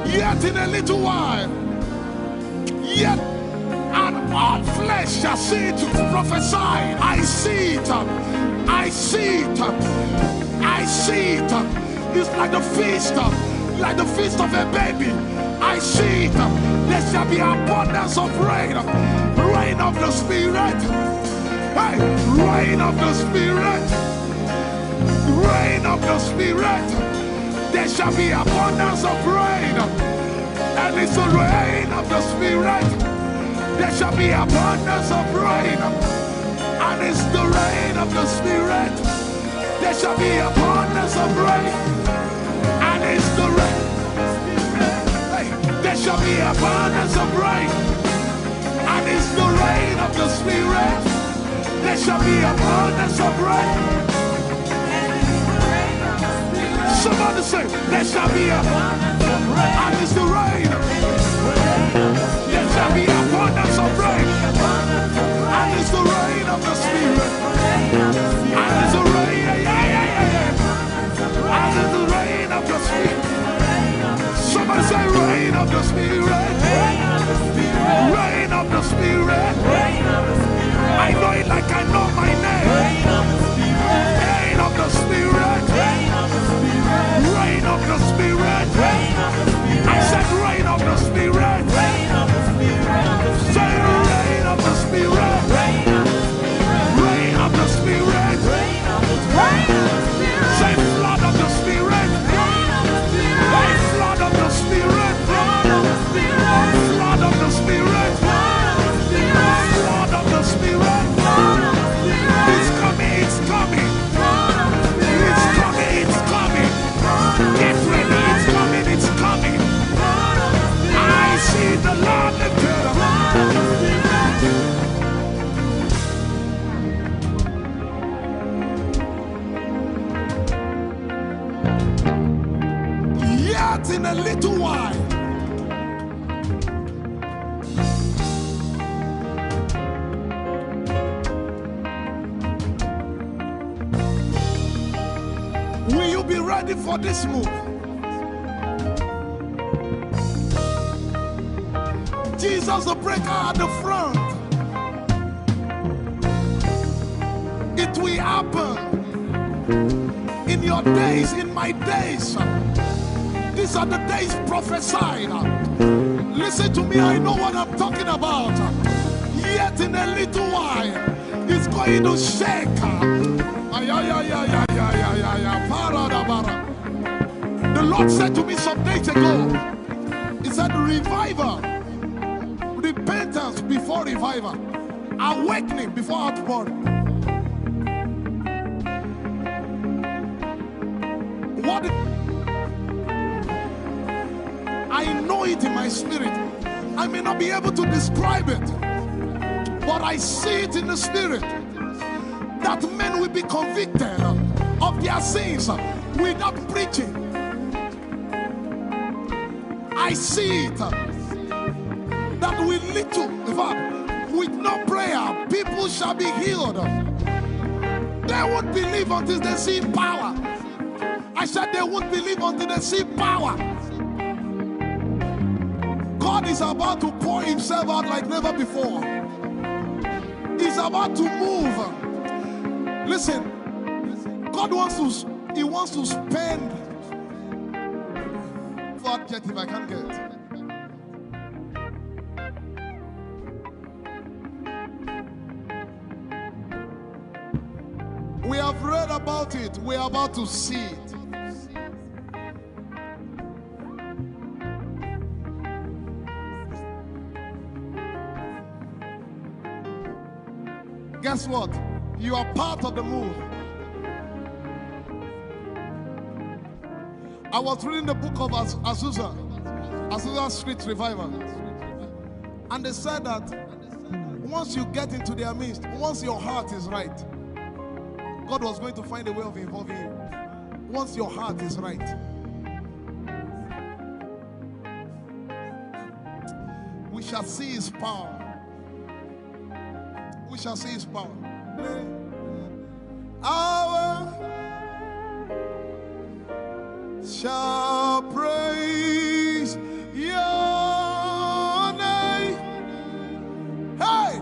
Yet in a little while, yet and all flesh shall see it. Prophesy. I see it. I see it. I see it. It's like the feast of a baby. I see it. There shall be abundance of rain. Rain of the Spirit. Hey, rain of the Spirit. Rain of the Spirit. There shall be abundance of rain. And it's the rain of the Spirit. There shall be abundance of rain. And it's the rain of the Spirit. There shall be abundance of rain. And it's the rain. Hey, there shall be abundance of rain. And it's the rain of the Spirit. There shall be abundance of rain. Somebody say, there shall be abundance of rain. And it's the rain. There shall be abundance of rain. And it's the rain of the Spirit. And it's the rain. And it's the rain of the Spirit. Somebody say, rain of the Spirit. Rain of the Spirit. I know it like I know my name. Rain of the Spirit. Rain of the Spirit. I said rain of the Spirit. Say rain of the Spirit. Rain of the Spirit. Say flood of the Spirit. Say flood of the Spirit. Flood of the Spirit. Flood of the Spirit. It's coming, it's coming. It's coming, it's coming. Get ready, it's coming, it's coming. I see the Lord lifted up. Yet in a little while, will you be ready for this move? Jesus the breaker at the front. It will happen in your days, in my days. These are the days prophesied. Listen to me, I know what I'm talking about. Yet in a little while, it's going to shake. The Lord said to me some days ago, He said, revival, repentance before revival, awakening before outpouring. What? I know it in my spirit. I may not be able to describe it, but I see it in the spirit. That men will be convicted of their sins without preaching. I see it. That will lead to, in fact, with no prayer, people shall be healed. They won't believe until they see power. I said they won't believe until they see power. God is about to pour Himself out like never before. He's about to move. Listen, God wants to spend. For adjective I can't get. We have read about it. We are about to see it. Guess what? You are part of the move. I was reading the book of Azusa Street Revival. And they said that once you get into their midst, once your heart is right, God was going to find a way of involving you. Once your heart is right. We shall see his power. We shall see his power. Our shall praise your name. Hey,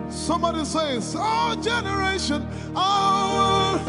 somebody says, our generation, our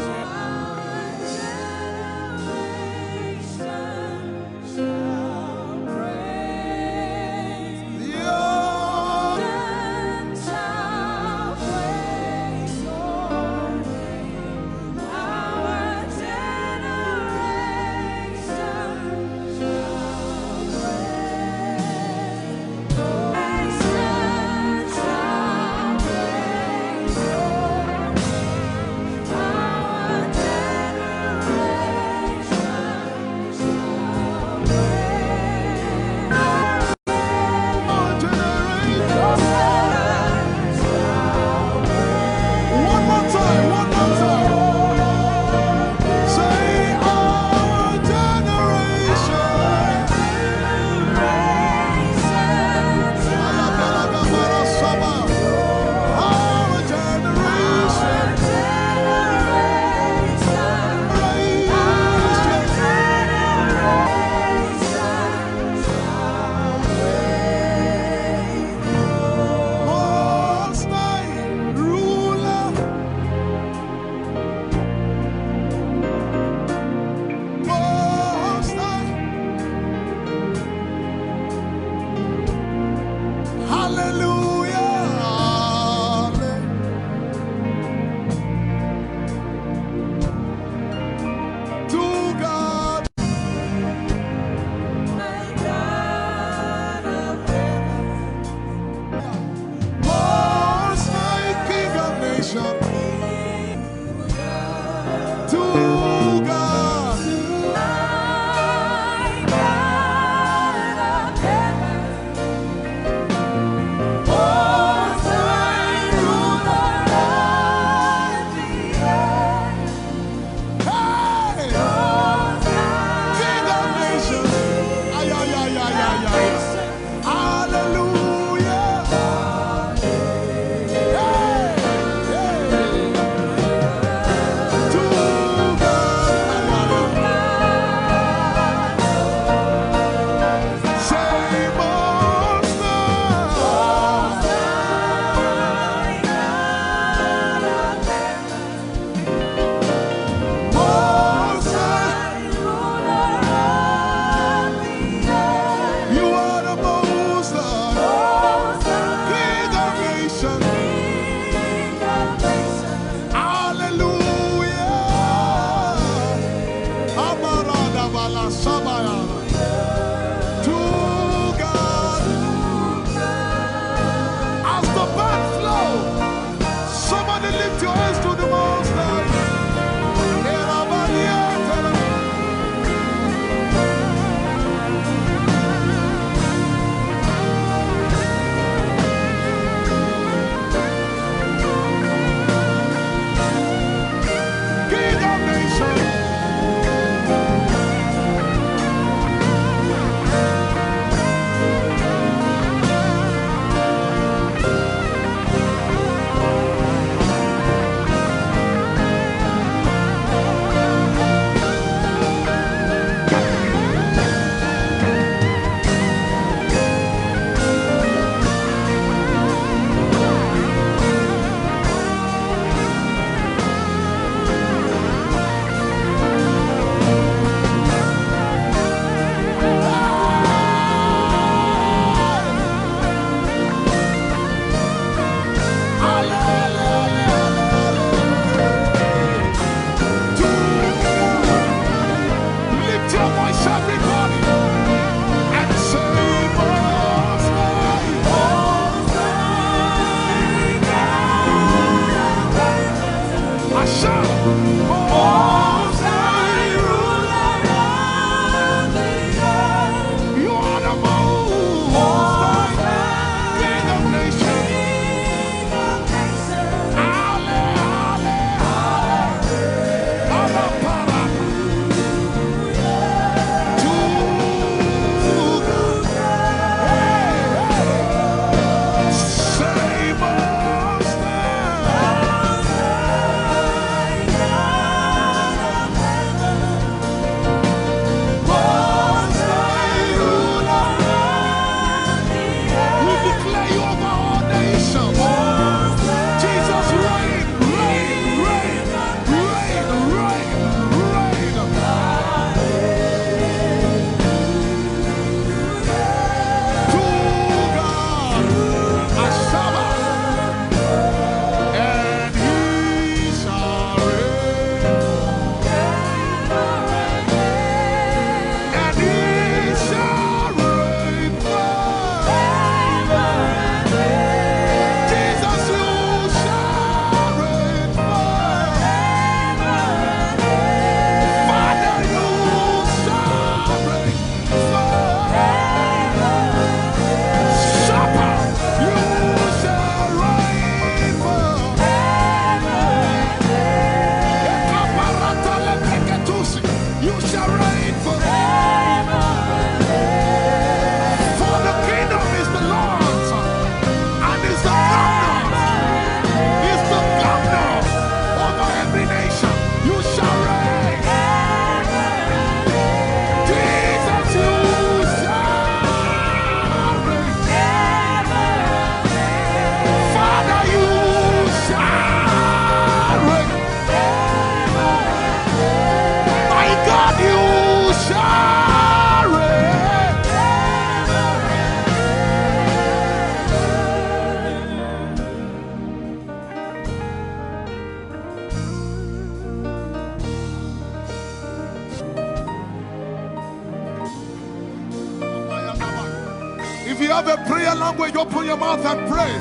you have a prayer language, open your mouth and pray.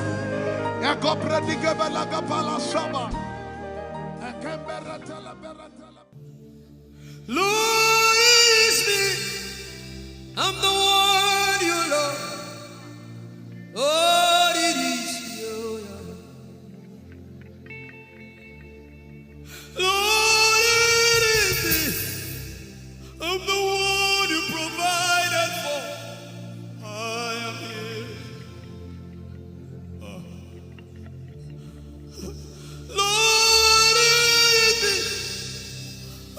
Lord, it's me. I'm the one you love. Lord, it is you. Lord, it is me. I'm the one you provided for. I am here. Lord, it is me.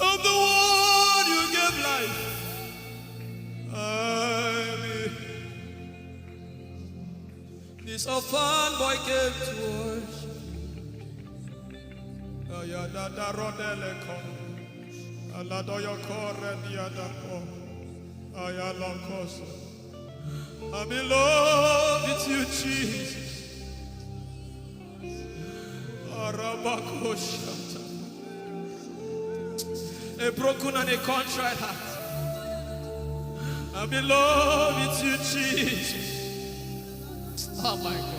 I'm the one you gave life. I'm here. This orphan boy came to worship. Oyelade rodele kon. Aladoyo kore diadako. Oyalonkoso. I'm in love with you, Jesus. Arabakoshata. A broken and a contrite heart. I'm in love with you, Jesus. Oh my God.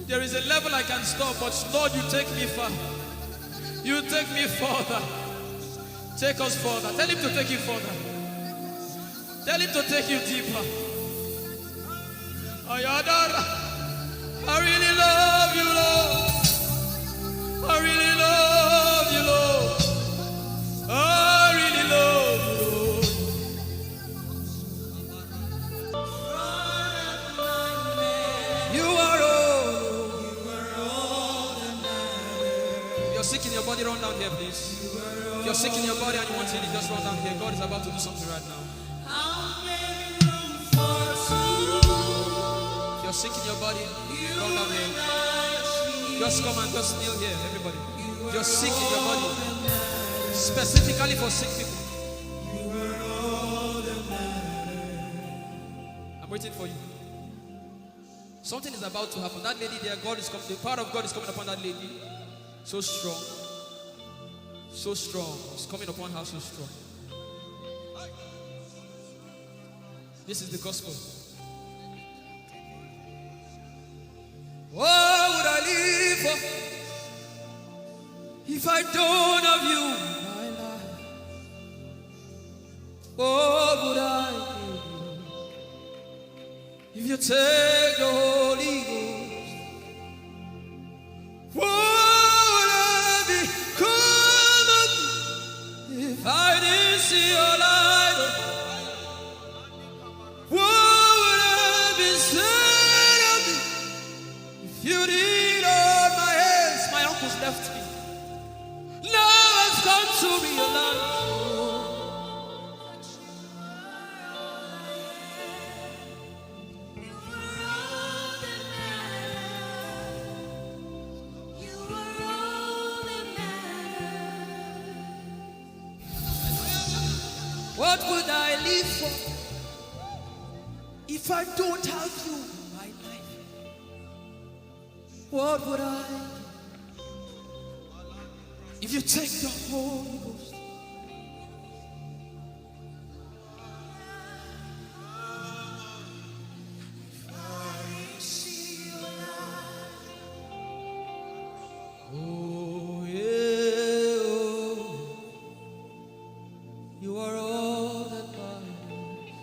There is a level I can stop, but Lord, you take me far. You take me further. Take us further. Tell him to take you further. Tell him to take you deeper. I really love you, Lord. I really love you, Lord. I really love you, Lord. You are all that matters. You're sick in your body, run down here, please. If you're sick in your body and you want healing, just run down here. God is about to do something right now. If you're sick in your body, run down here. Just come and just kneel here, everybody. If you're sick in your body, specifically for sick people, I'm waiting for you. Something is about to happen. That lady there, God is coming. The power of God is coming upon that lady. So strong. So strong. It's coming upon her so strong. This is the gospel. What would I live for if I don't have you in my life? What would I do if you take the Holy Ghost? What would I become of me if I didn't see your light? What would I be said of me if you did hold my hands? My uncles left me. Now I've come to realize what would I live for if I don't have you in my life? What would I if you take the Holy Ghost? Oh, yeah, oh, you are all that matters.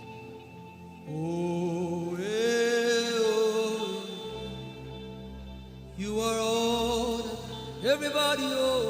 Oh, yeah, oh, you are all that everybody, oh.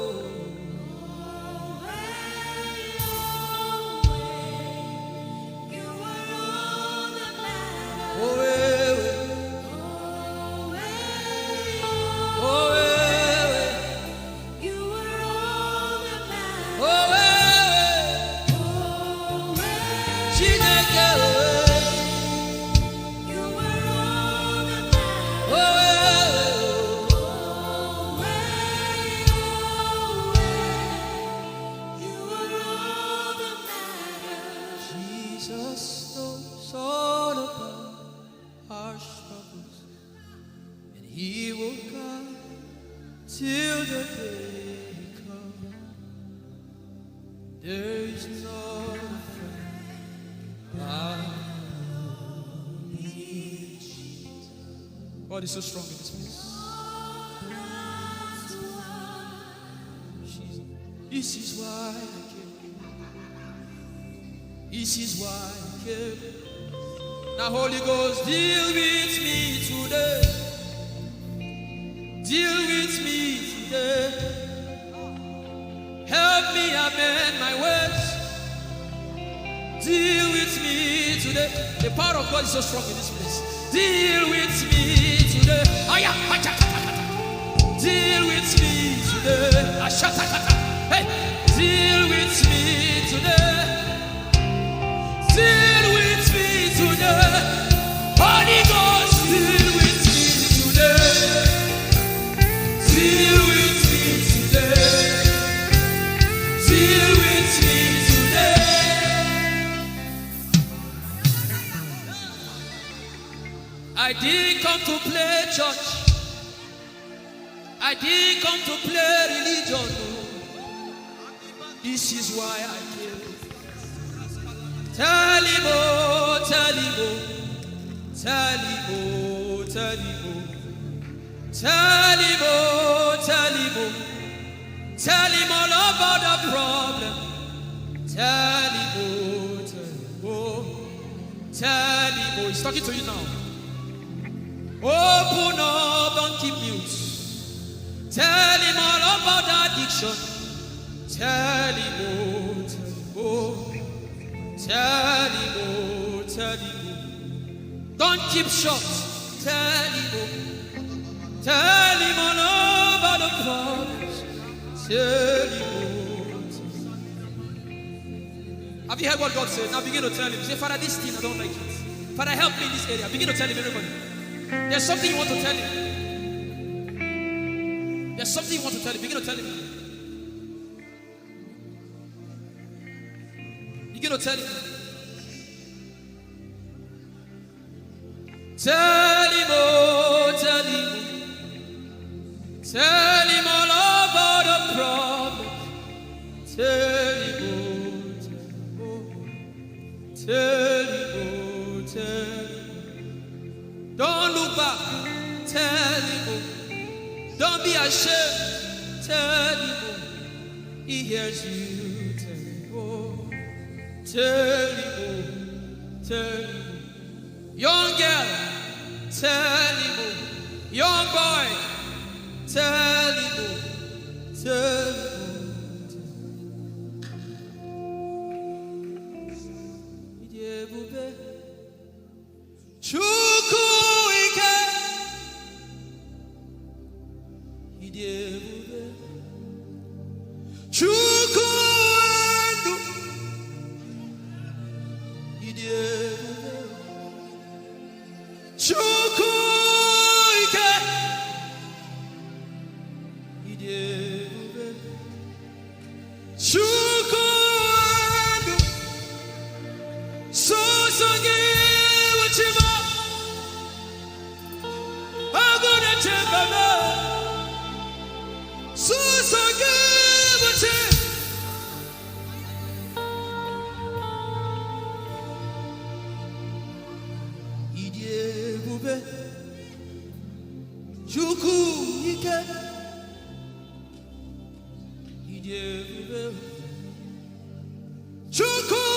There is no God is so strong in this place. This is why I came. This is why I came. Now, Holy Ghost, deal with me today. Deal with me today. Help me amend my ways. Deal with me today. The power of God is so strong in this place. Deal with me today. Deal with me today. Hey, deal with me today. Deal with me today. Holy Ghost, deal with me today. Deal with me today. Deal with me today. I didn't come to play church. I didn't come to play religion. No. This is why I came. Tell him, oh, tell him, oh, tell him, oh, tell him, oh, tell him, oh, tell him, oh, tell him all about the problem. Tell him, oh, tell him, oh, tell him, oh. He's talking to you now. Open up, don't keep mute. Tell him all about the addiction. Tell him, oh, tell him, oh, tell him, oh. Don't keep short. Tell him, oh, tell him all about the problems. Tell him, oh. Have you heard what God said? Now begin to tell him. Say, Father, this thing I don't like it. Father, help me in this area. Begin to tell him, everybody. There's something you want to tell him. There's something you want to tell him. Begin to tell him. Begin to tell him. Tell him, oh, tell him. Tell him all about the problem. Tell him, oh, tell him, oh, tell him. Don't look back. Tell him, oh. Don't be ashamed. Tell him, oh. He hears you. Tell him, oh. Tell him, oh. Tell him, oh. Young girl. Tell him, oh. Young boy. Tell him, oh. Tell him, oh. Chukwuike. Chukwuendu. Chukwuike. Chukwuendu. Sosangi wachima. Agone chembaba. Sosangi wachima. Idiebube. Chukwuike. Idiebube. Chukwuike.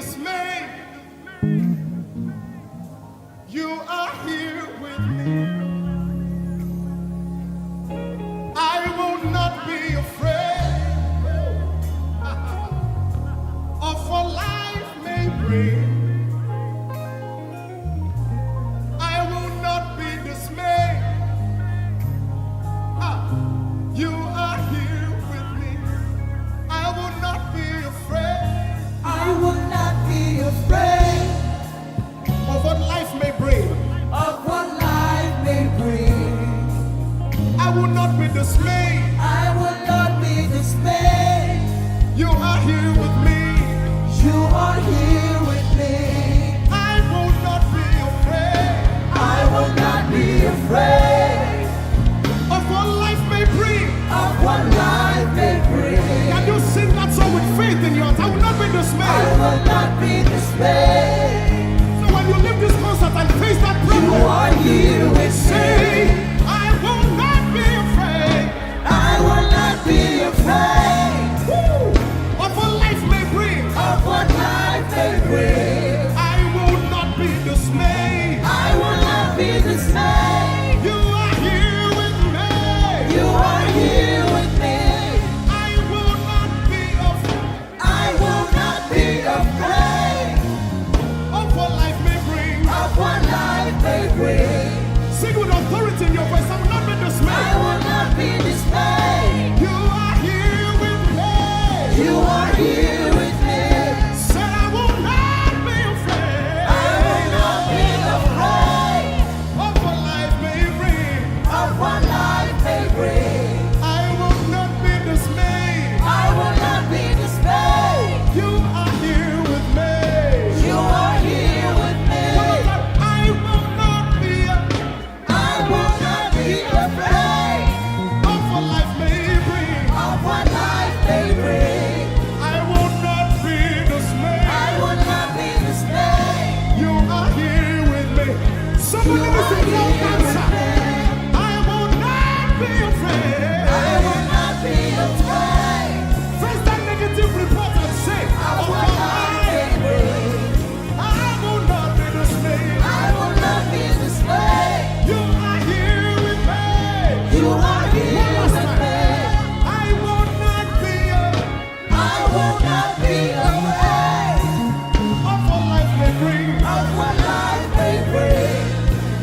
dismayed. You are here with me. I will not be afraid of what life may bring. I will not be dismayed. You are here with me. I will not be afraid. I will not be afraid Of what life may bring. of what life may bring. I will not be dismayed. I will not be dismayed. You are here with me. You are here with me. I will not be afraid I will not be afraid of what life may bring. of what life may bring. Can you sing that song with faith in your heart? I will not be I dismayed. will not be dismayed. So when you leave this concert and face that You problem, are here with say, me. I will not be afraid I will not be afraid of what life may bring. of what life may bring. I will not be dismayed. I will not be dismayed. You are here with me. You are here with me. I will not be afraid I will not be afraid of what life may bring. of what life may bring. Sing with authority in your voice. I will not be I dismayed. will not be dismayed. You are here with me. You are here with me. Said I will not be afraid I will not be afraid of what life may bring. of what life may bring. I will not be dismayed. I will not be dismayed. You are here with me. You are here with me. I will not be I will not be afraid of what life may bring. of what life may bring. I will not be dismayed. I will not be dismayed. You are here with me. Somebody You listen are to here that with answer. me. I will not be afraid. I will not be afraid Face that negative report and say, of of what what life may life. bring. I will not be dismayed. I will not be dismayed. You are here with me. You are here One last with time. me. I will not be I will not be afraid of what life may bring. of what life may bring.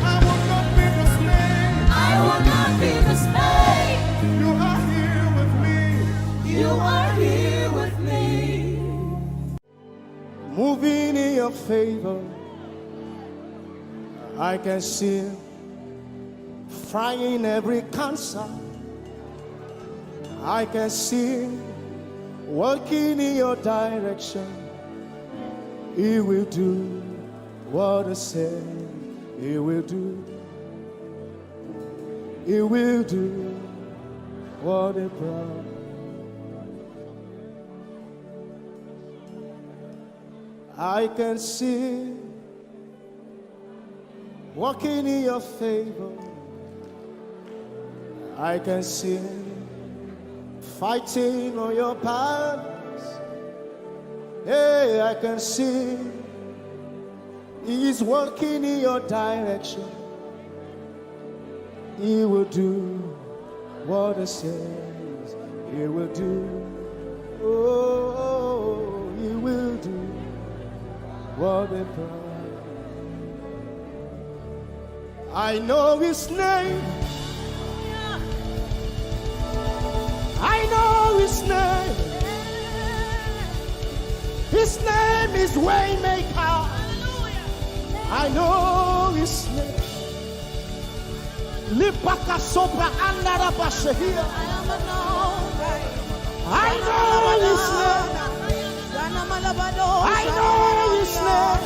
I will not be dismayed. I will not be dismayed. You are here with me. You are here with me. Moving in your favor, I can see frying every cancer. I can see working in your direction. He will do what I said he will do. He will do what he promised. I can see walking in your favor. I can see fighting on your battles. Hey, I can see He's working in your direction. He will do what He says He will do. Oh, He will do what He promised. I know His name. I know His name. His name is Waymaker. I know His name. Lipaka sopra andara bashehia. I know His name. I know His name.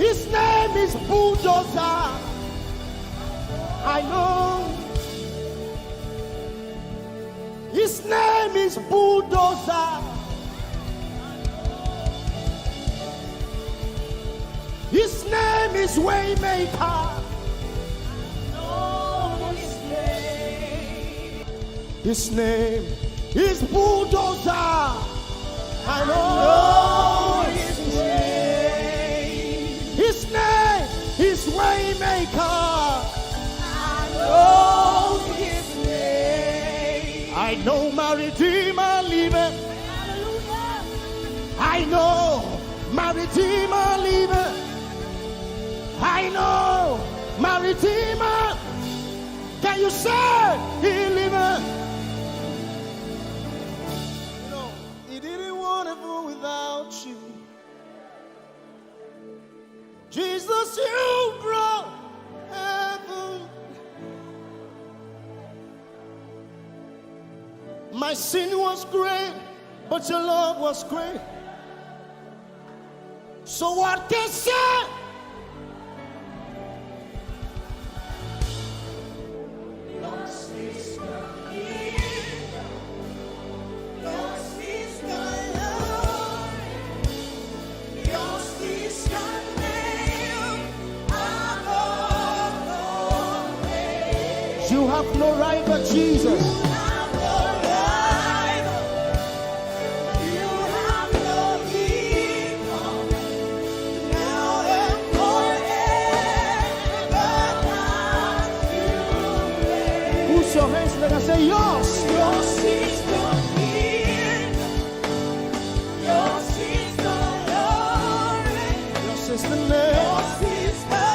His name is Bulldozer. I know. His name is Bulldozer. His name is Waymaker. His name is Bulldozer. I know No, my Redeemer liveth. I know my Redeemer liveth. I know my Redeemer. Can you say he liveth? You know, he didn't want to go without you. Jesus, you brought heaven. My sin was great, but your love was great. So what can I say? You have no rival, Jesus. You have no rival. You have no equal. Now and forever, God, you reign. Who's your hands? Let us say yours. Yours is the kingdom. Yours is the glory. Yours is the name. Yours is the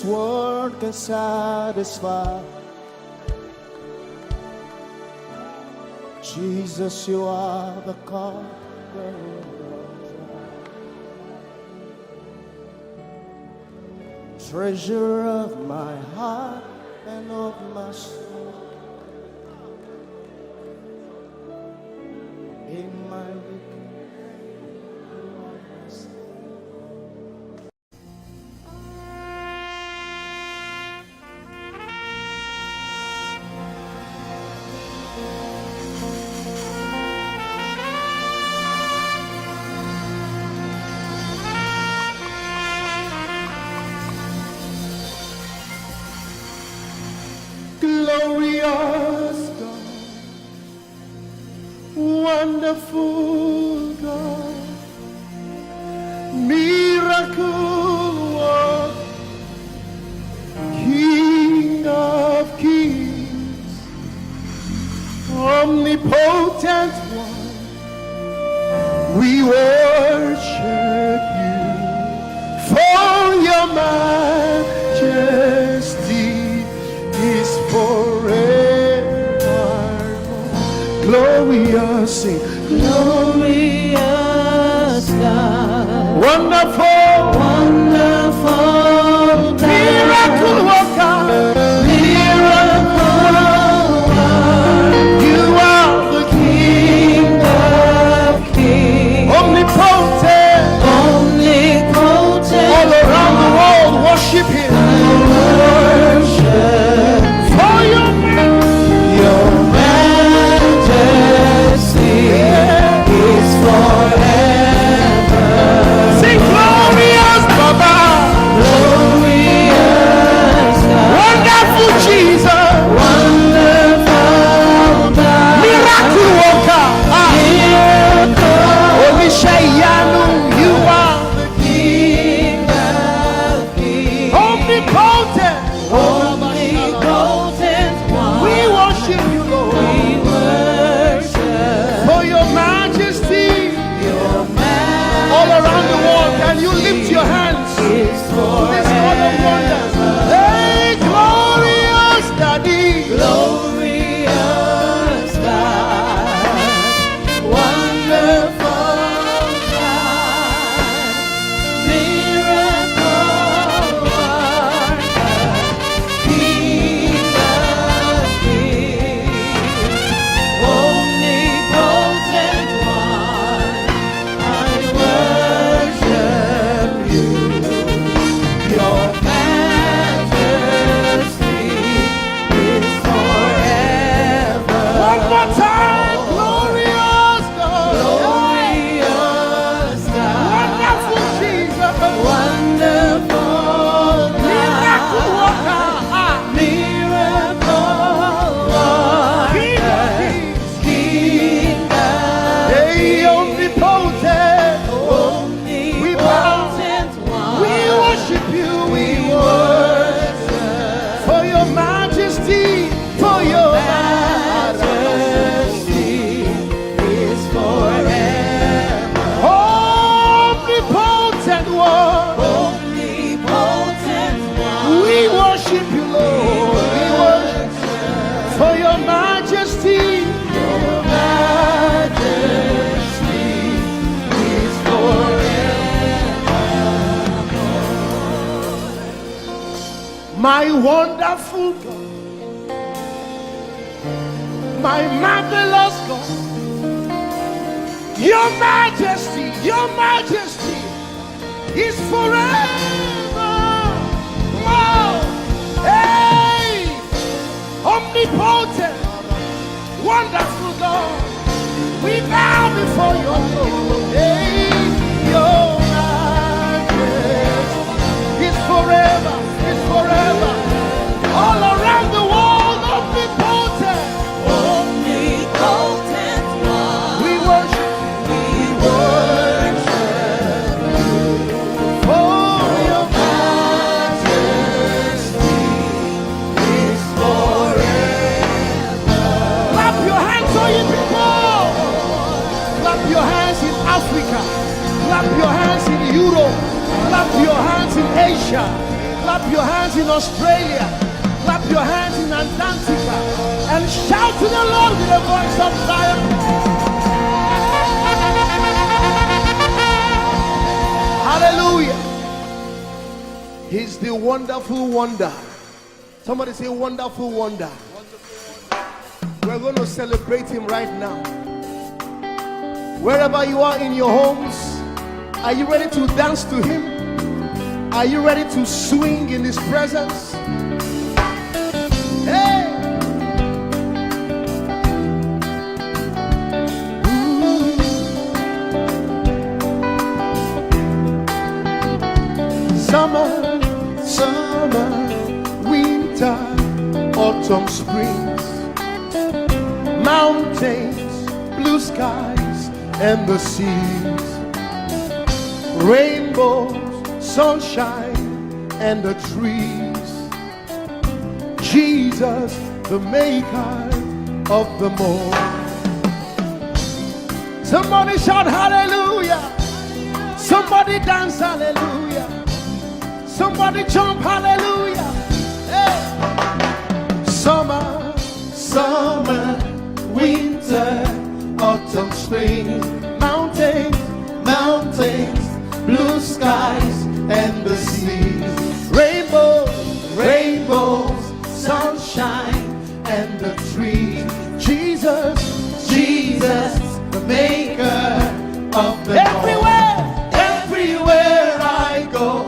world can satisfy. Jesus, you are the conqueror. Treasure of my heart and of my soul. In my glorious God, wonderful God, miracle worker, King of kings, omnipotent one, we worship you for your majesty is forever. Glorious, sing. Glorious God, wonderful, wonderful, miracle worker, miracle worker. You are the King of kings, omnipotent, omnipotent. All around the world, worship Him. For your majesty is forever. Sing glory. more time. Glorious God. Glorious God. Wonderful Jesus. Wonderful Miracle worker. Miracle worker. King of Hey, omnipotent. omnipotent one. We worship you. We worship For your majesty. For your majesty is forever. omnipotent one. Omnipotent one. We worship you, Lord. We worship for your majesty. Your majesty is forever. My wonderful God, my marvelous God, your majesty is forever. Wow. Hey, omnipotent, wonderful God, we bow before your throne. Hey, your majesty is forever, all around the world, omnipotent. Omnipotent one. We worship for your majesty is forever. clap your hands, all you people. Clap your hands in Africa. Clap your hands in Europe. Clap your hands in Asia. Clap your hands in Australia. Clap your hands in Antarctica. And shout to the Lord with a voice of triumph. Hallelujah. He's the wonderful wonder. Somebody say wonderful wonder. We're going to celebrate him right now. Wherever you are in your homes, are you ready to dance to him? Are you ready to swing in his presence? Hey! Summer, winter, autumn, springs, mountains, blue skies, and the seas, rainbows, sunshine, and the trees. Jesus, the maker of them all. Somebody shout hallelujah. Somebody dance hallelujah. Somebody jump hallelujah. Hey. Summer, winter, autumn, spring, mountains, blue skies, and the seas, rainbows, sunshine, and the trees. Jesus, the maker of the everywhere I go,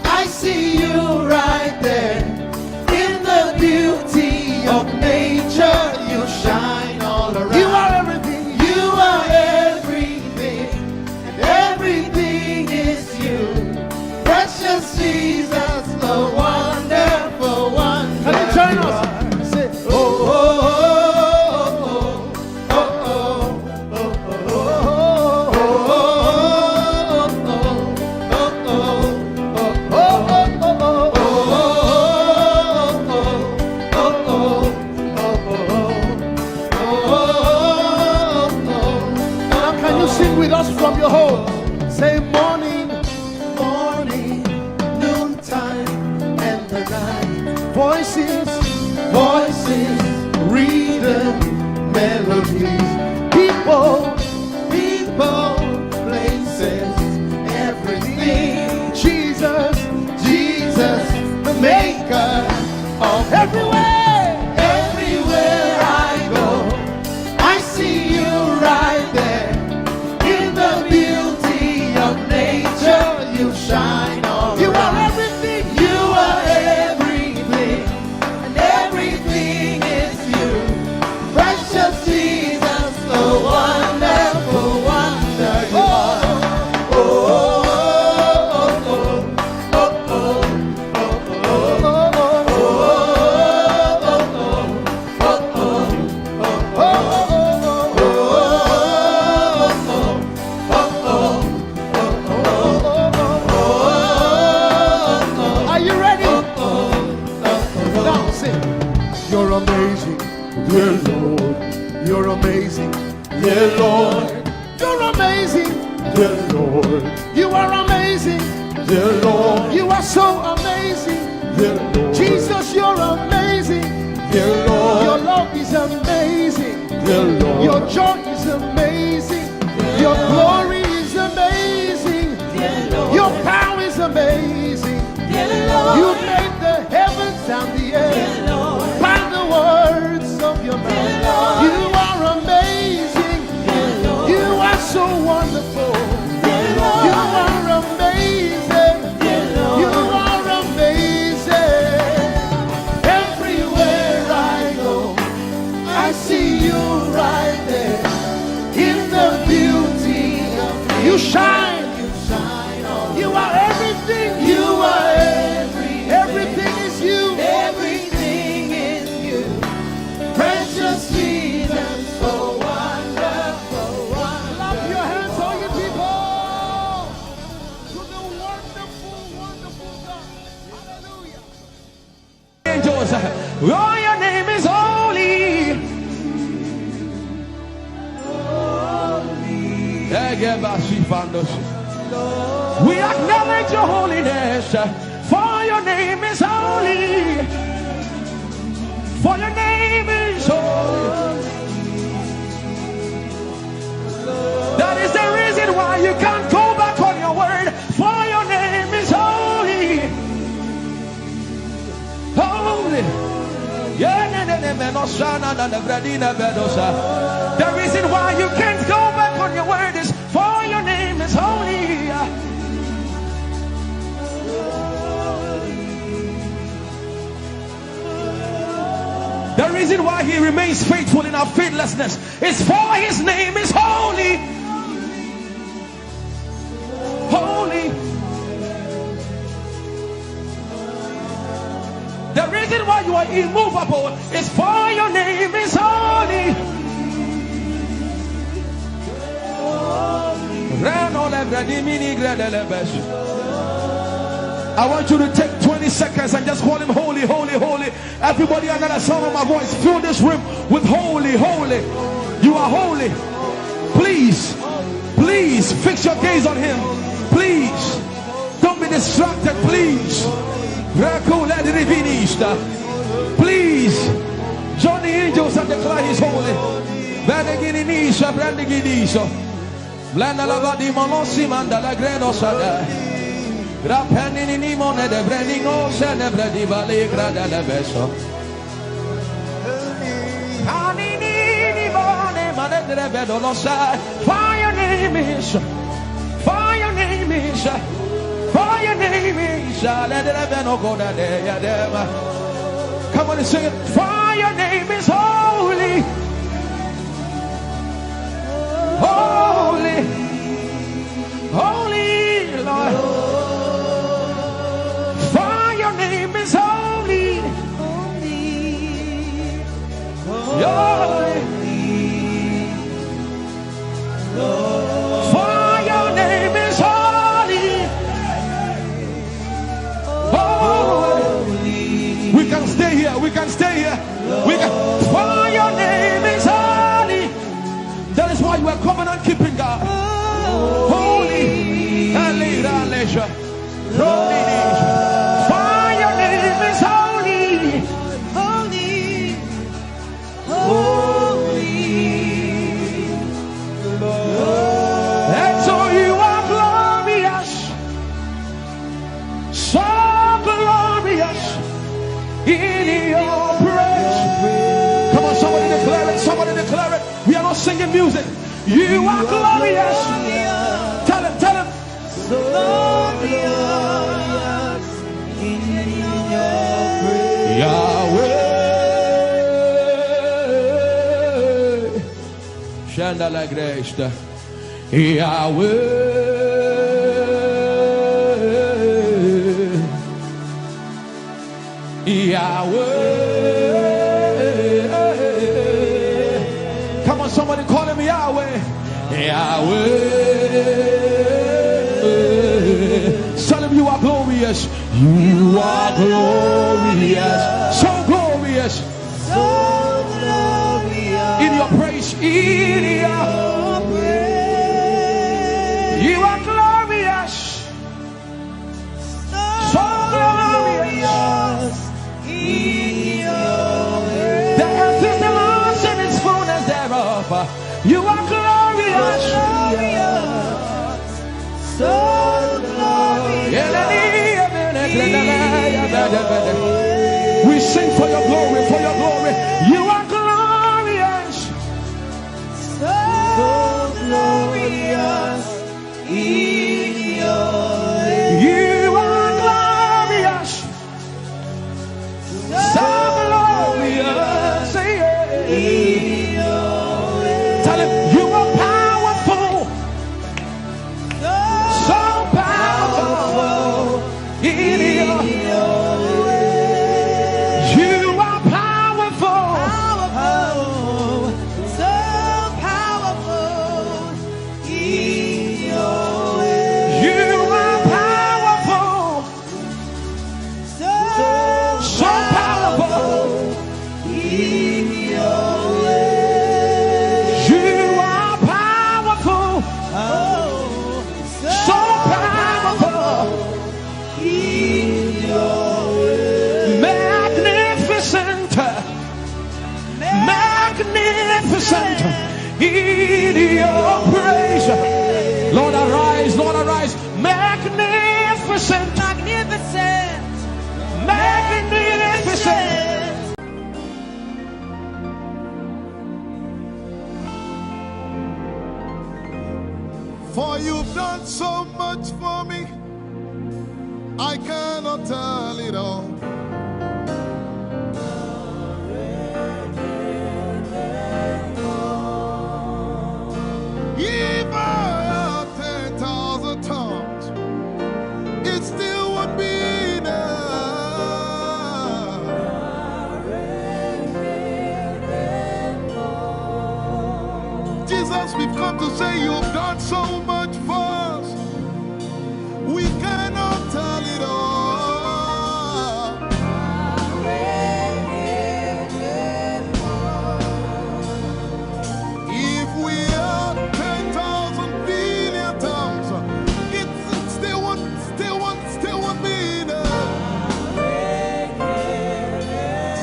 I see you right there. In the beauty of nature, you shine all around. You are everything. You are everything. And everything is you. Precious Jesus, the wonderful one. Can you join us? Say, oh, oh, oh, oh, oh, oh, oh, oh, with us from your home. Say morning, noontime, and the night. Voices, rhythm, melodies. People, places, everything. Jesus, the maker of everywhere I go, I see you right there. You shine all around. You are everything. And everything is you. Precious Jesus. You're amazing, dear Lord. You're amazing, dear Lord. You are amazing, dear Lord. You are so amazing, dear Lord. Jesus, you're amazing, dear Lord. Your love is amazing, dear Lord. Your joy is amazing, your glory is amazing, dear Lord. Your power is amazing, dear Lord. You made the heavens and the earth by the words of your mouth. You are amazing, dear Lord. You are so wonderful, dear Lord. You are amazing, dear Lord. You are amazing. Everywhere I go, I see you right there in the beauty of you. You shine, you are everything, you are everything is you, everything is you. Precious Jesus, so wonderful. Clap your hands, all you people, to the wonderful, wonderful God. Hallelujah. Angels, oh, your name is holy. We acknowledge your holiness, for your name is holy. For your name is holy. That is the reason why you can't go back on your word. For your name is holy. Holy. The reason why you can't go back on your word is for your name is holy. The reason why he remains faithful in our faithlessness is for his name is holy. Holy. The reason why you are immovable is for your name is holy. I want you to take 20 seconds and just call him holy, holy, holy. Everybody under the sound of my voice, fill this room with holy, holy. You are holy. Please, please fix your gaze on him. Please, don't be distracted, please. Please, join the angels and declare he's holy. Blanda la vadi molosi manda la greno sada. Rapeni ni mone de brendingo se ne bredi vale grada la beso. Ani ni mone mane de vedo lo sa. For your name is, for your name is, for your name is. Let the veno go da de ya dema. Come on and sing it. For your name is holy. Holy, holy Lord, for your name is holy, holy, for your name is holy, holy. We can stay here, we can stay here, for your name is holy. That is why you are covenant keeping God. Holy and leisure. For your name is holy. Holy. Holy. And so you are glorious. So glorious in your praise. Come on, somebody declare it. Somebody declare it. We are not singing music. You are glorious. Tell him, tell him. So glorious in your praise. Yahweh. Shandala Grace. Yahweh. Yahweh. Come on, somebody call him Yahweh. Yahweh. Tell him you are glorious. You are glorious. So glorious. So glorious. In your praise. in your praise. You are glorious, so glorious in your praise. The earth is the Lord's and its fullness thereof. You are glorious, so glorious. We sing for your glory, for your glory. You are glorious, so glorious in your way. You are glorious, so glorious in your way. Tell him you are powerful, so powerful in your way. In your praise, Lord arise, Lord arise, magnificent, magnificent, magnificent. For you've done so much for me, I cannot tell it all. If I had 10,000 tongues, it still would be enough. Jesus, we've come to say you've done so much for us. We cannot tell it all. If we had 10,000 billion tongues, it still won't be enough.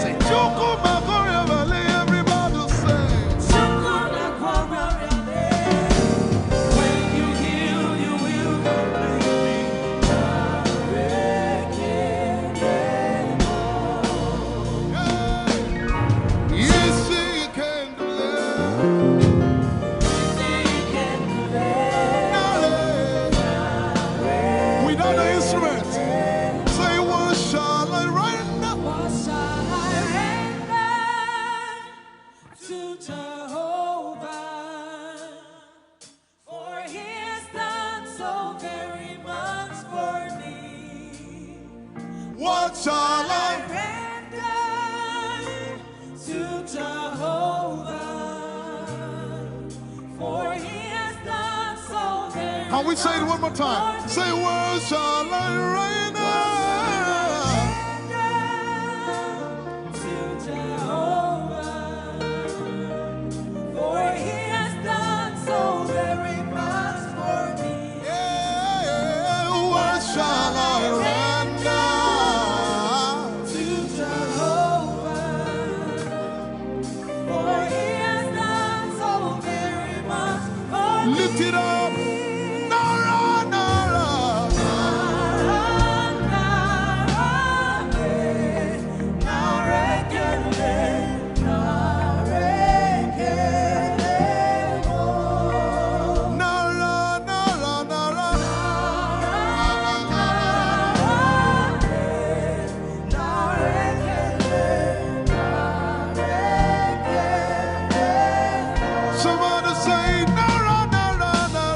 Say, Choko Makoria Valley, everybody say. When you heal, you will complete me. Yes, he can do that. Without the instrument, say, what shall I render? What shall I render to Jehovah? For he has done so very much for me. What shall I? Render to Jehovah. For he has done so very Can we say it one more time? Say, what shall I render? to Jehovah. For he has done so very much for me. Yeah, what shall I render? To Jehovah. For he has done so very much for me. Lift it up. Nara, Nara. Nara, Nara, Nara. Somebody say, Nara, Nara, Nara.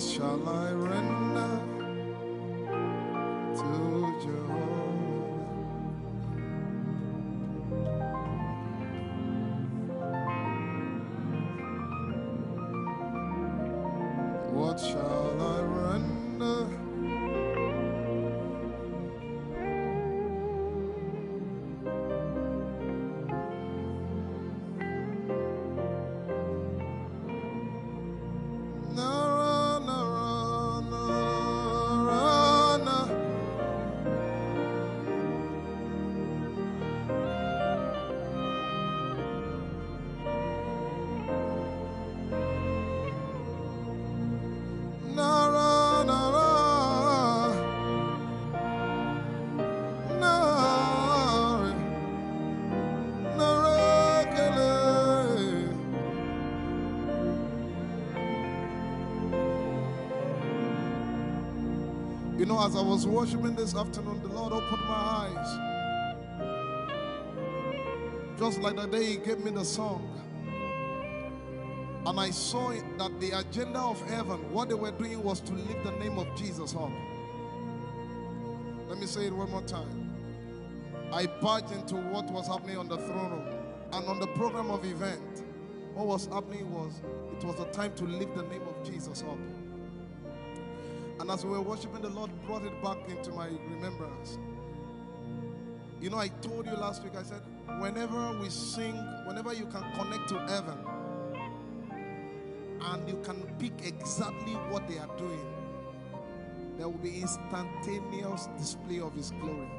What shall I render to Jehovah? What shall I render? You know, as I was worshiping this afternoon, the Lord opened my eyes. Just like the day He gave me the song. And I saw that the agenda of heaven, what they were doing was to lift the name of Jesus up. Let me say it one more time. I barged into what was happening on the throne room. And on the program of event, what was happening was, it was the time to lift the name of Jesus up. And as we were worshiping, the Lord brought it back into my remembrance. You know, I told you last week, I said, whenever we sing, whenever you can connect to heaven, and you can pick exactly what they are doing, there will be instantaneous display of His glory.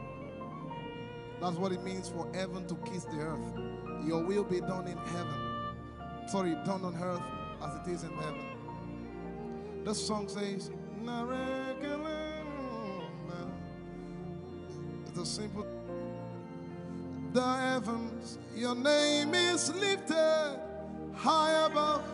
That's what it means for heaven to kiss the earth. Your will be done in heaven. Sorry, done on earth as it is in heaven. This song says, it's a simple. The heavens, your name is lifted high above.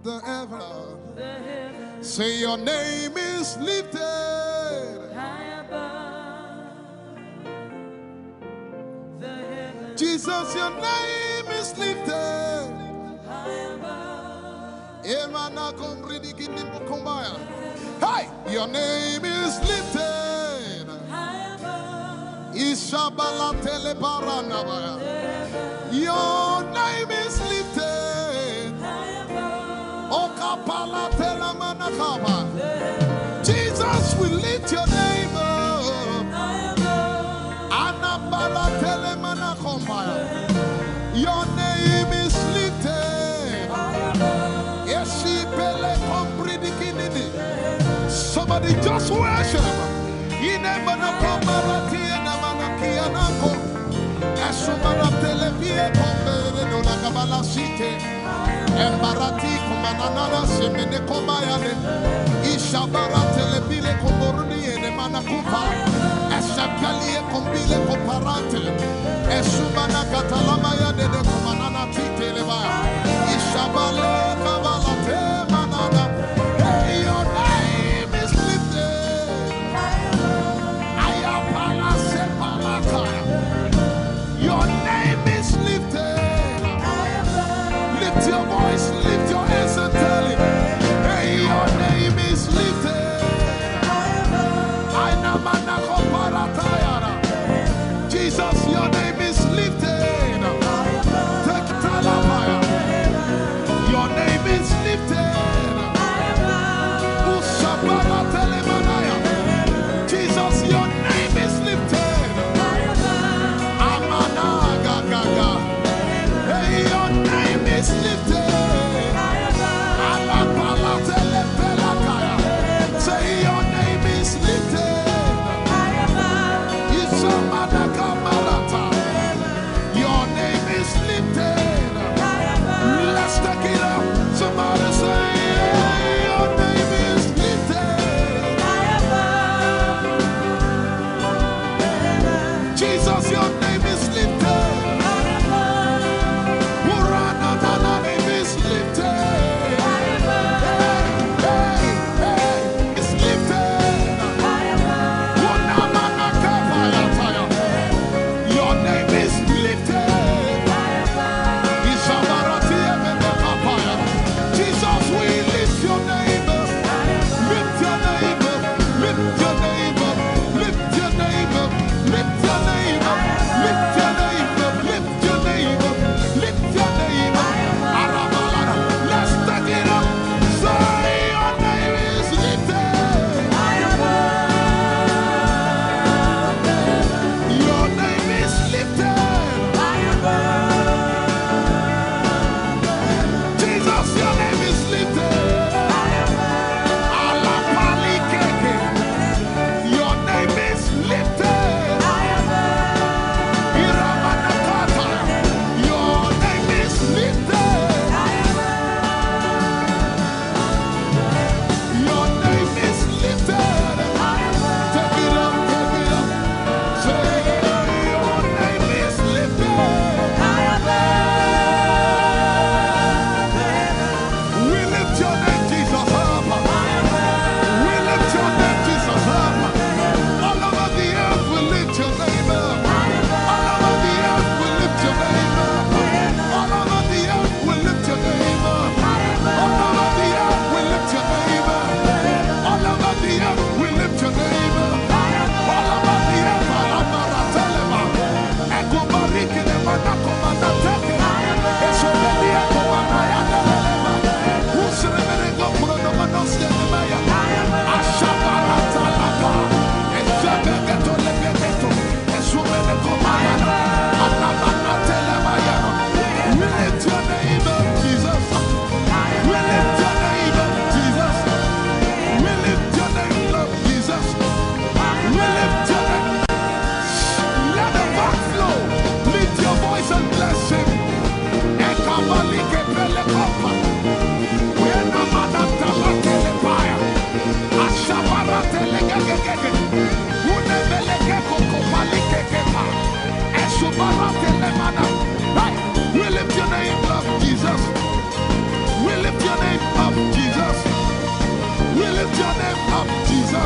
The heavens, say your name is lifted high above. The heavens, Jesus, your name is lifted high above. Hey, your name is lifted High above. Ishabala telebaranabaya. Your name is lifted High above. Okapala telamanakaba. Jesus, we lift your name up. High above. Anabala telemanakombaya. Your name is lifted. Somebody just worship. And Barati Kumanana Semene Komayane Ishabara Telebile Koboruni and Manakupa Esakalie Kombile Koparante Esumana Catalamaya de Kumanana Titeleva Ishabale Kavalate Manana. Hey, your name is lifted. Ayapala Sepalakaya. Your name is lifted. Lift your voice, lift your hands and tell Him, hey, your name is lifted.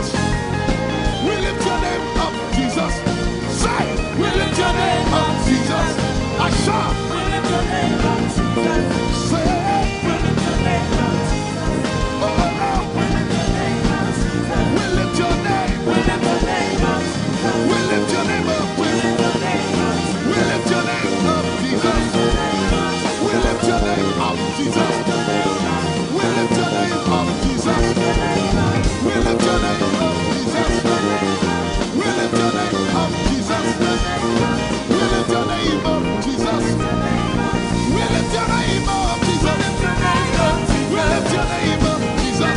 Jesus. We lift your name up, Jesus. Say, we lift your name up, Jesus. Asha, We lift your name up, Jesus. say, We lift your name up, Jesus. oh, We lift your name up, Jesus. we lift your name. We lift your name up, Jesus. We lift your name up. We lift your name up, We lift your name up, Jesus. We lift your name up, Jesus. We lift your name up, Jesus. We lift your name up, Jesus. We lift your name up, Jesus. We lift your name up, Jesus. We lift your name up, Jesus.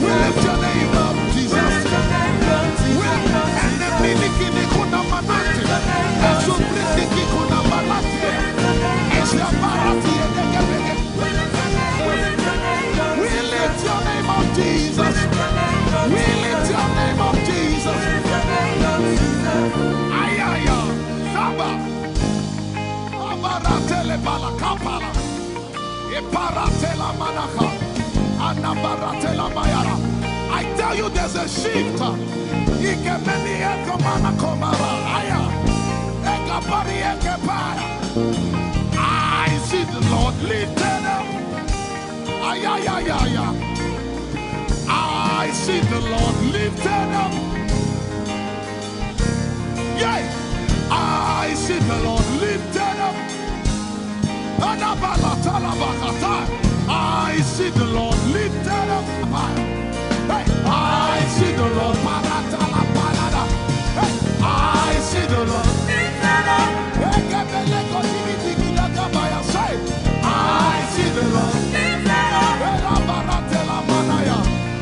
We lift your name up, Jesus. We lift your name up, Jesus. And the miliki kuna manati, and so briki kuna balati, and so barati and we lift your name up, Jesus. We lift your name up, Jesus. Ayaya, Saba, Abaratele Balakapala, Eparatela Manaka, Anabaratela Mayara. I tell you, there's a shift. Ikemeni Ekomana Komara, Aya, Ekapari Ekepaya. I see the Lord lifted up. Ayayayaya. I see the Lord lifted up. Yay! I see the Lord lifted up. I see the Lord lifted up. Hey, I see the Lord. Hey, I see the Lord lifted up. I see the Lord lifted up.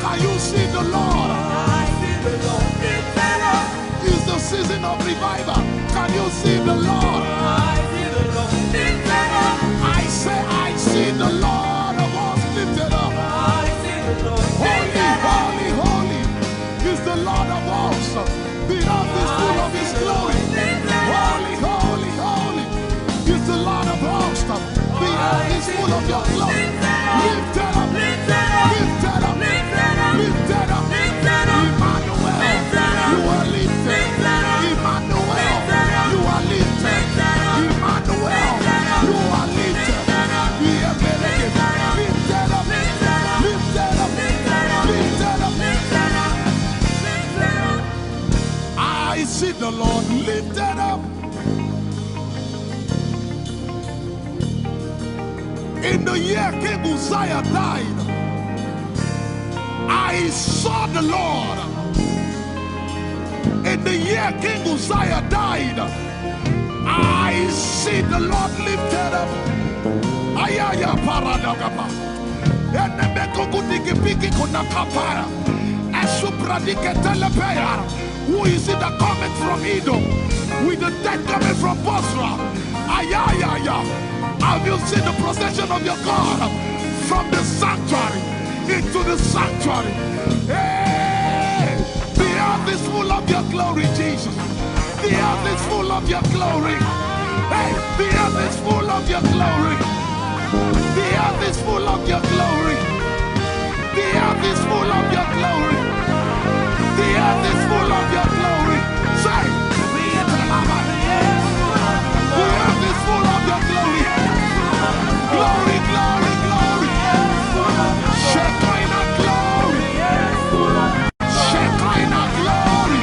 Can you see the Lord? I see the Lord lifted up. It's the season of revival. Can you see the Lord? I see the Lord lifted up. I say, I see the Lord of hosts lifted up. I see the Lord Holy, lifted up. holy, holy is the Lord of hosts. The earth is full of His glory. Holy, holy, holy is the Lord of hosts. The earth is full of Your glory. Lifted up, lifted up, lifted up, lifted up, lifted up. Emmanuel, You are lifted. Emmanuel, You are lifted. Emmanuel, You are lifted. Lifted up, lifted up, lifted up, lifted up. I see the Lord lifted up. In the year King Uzziah died, I saw the Lord. In the year King Uzziah died, I see the Lord lifted up. Ayaya paradagaba. Enebekogudikipiki kunakapaya. Esupradiketelepea. Who is it that cometh from Edom? With the dead coming from Bosra. Ayaya. Have you seen the procession of your God from the sanctuary into the sanctuary? Hey, the earth is full of Your glory, Jesus. The earth is full of Your glory. Hey, the earth is full of Your glory. The earth is full of Your glory. The earth is full of Your glory. The earth is full of Your glory. Say, the earth is full of Your glory. Glory, glory, glory. Shekinah glory. Shekinah glory.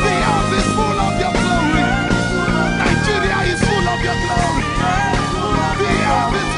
The earth is full of Your glory. Nigeria is full of Your glory. The earth is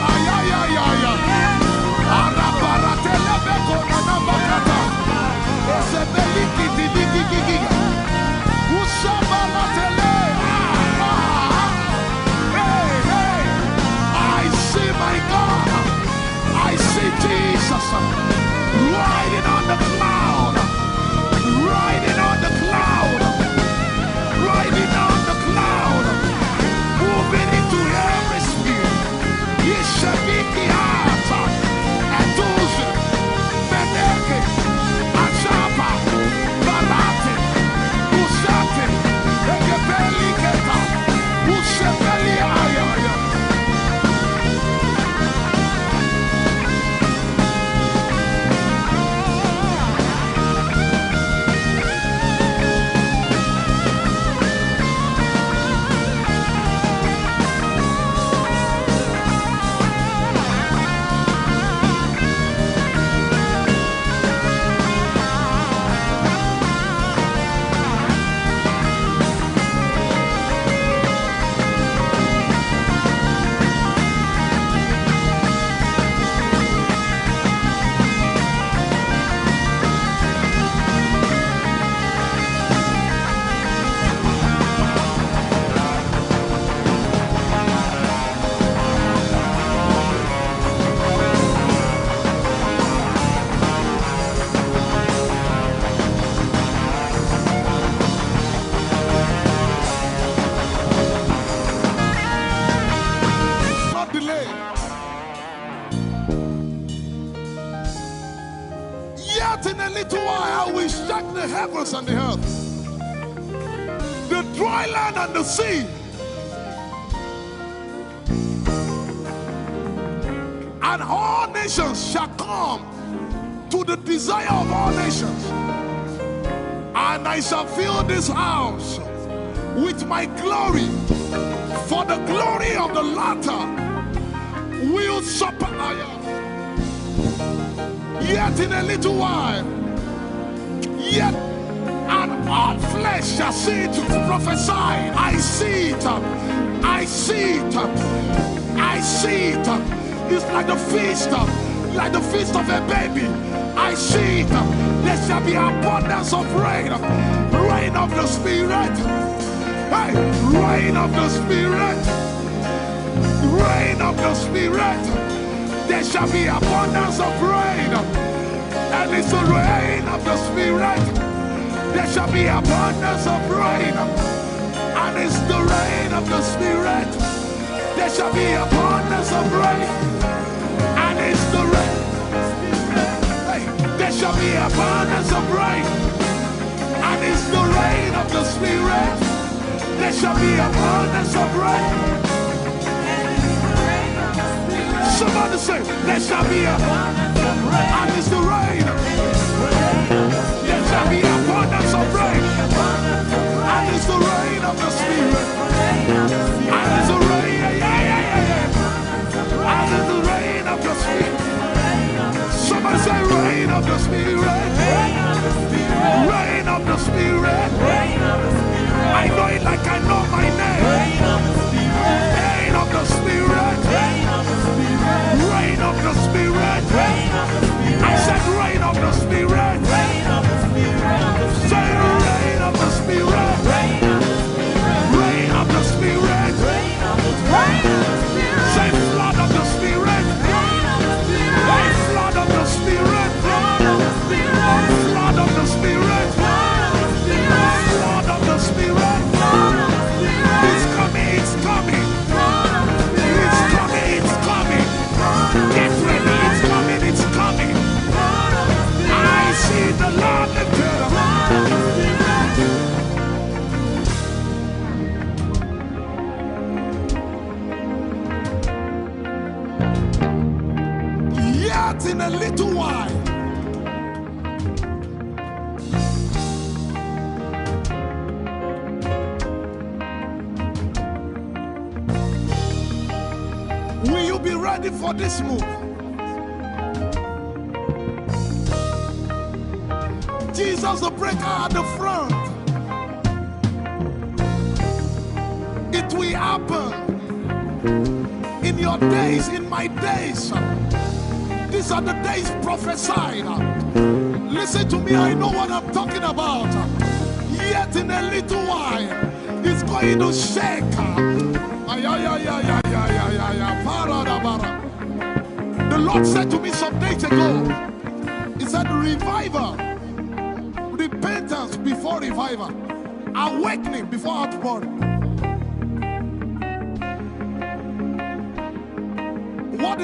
Yet in a little while I will shake the heavens and the earth, the dry land and the sea. And all nations shall come to the desire of all nations. And I shall fill this house with my glory, for the glory of the latter will surpass. Yet in a little while, yet and all flesh shall see it, prophesy. I see it, I see it, I see it. It's like the feast of a baby. I see it. There shall be abundance of rain, rain of the Spirit. Hey, rain of the Spirit, rain of the Spirit. There shall be abundance of rain, and it's the rain of the Spirit. There shall be abundance of rain, and it's the rain of the Spirit. There shall be abundance of rain, and it's the rain. Hey, there shall be abundance of rain, and it's the rain of the Spirit. There shall be abundance of rain. Somebody say, there shall be abundance of rain, and it's the rain. There shall be abundance of rain, and it's the rain of the Spirit. And it's the rain, and it's the rain of the Spirit. Somebody say, rain of the Spirit. Rain of the Spirit. I know it like I know my name. Rain of the Spirit. Rain of the Spirit. I said rain of the Spirit. Say rain of the Spirit. Rain of the Spirit. Say flood of the Spirit. Flood of the Spirit. Flood of the Spirit. Flood of the Spirit. It's coming, it's coming. It's coming, it's coming. Get ready, it's coming, it's coming. I see the Lord lifted up. Yet in a little while, will you be ready for this move? Jesus the breaker at the front. It will happen in your days, in my days. These are the days prophesied. Listen to me, I know what I'm talking about. Yet in a little while, it's going to shake. The Lord said to me some days ago, He said, revival, repentance before revival, awakening before outpouring. What?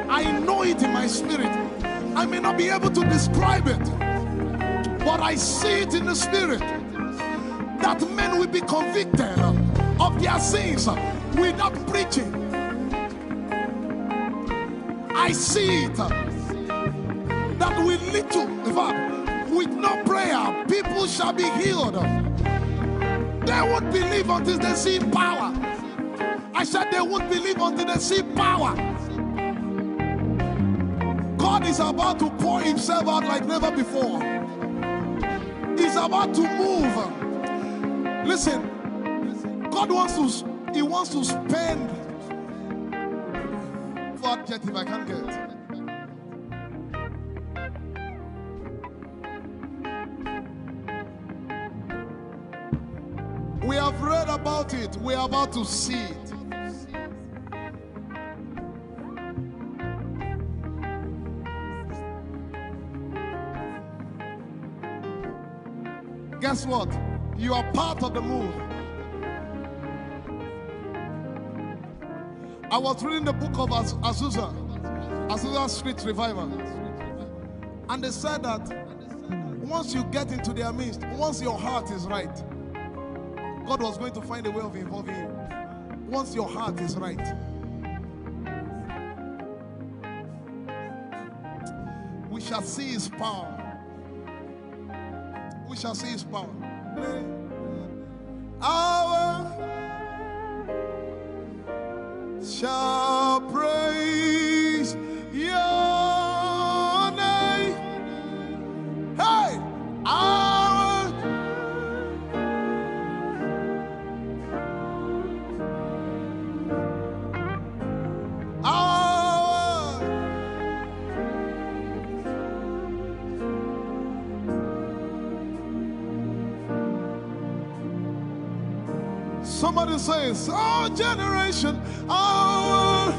I know it in my spirit. I may not be able to describe it, but I see it in the spirit that men will be convicted of their sins without preaching. I see it that with little, in fact, with no prayer, people shall be healed. They won't believe until they see power. I said they won't believe until they see power. God is about to pour Himself out like never before. He's about to move. Listen, God wants to spend. What jet if I can't get? We have read about it. We are about to see it. Guess what? You are part of the move. I was reading the book of Azusa Street Revival. And they said that once you get into their midst, once your heart is right, God was going to find a way of involving you. Once your heart is right. We shall see his power. We shall see his power. Our shall praise your name. Hey, our somebody says, our generation, our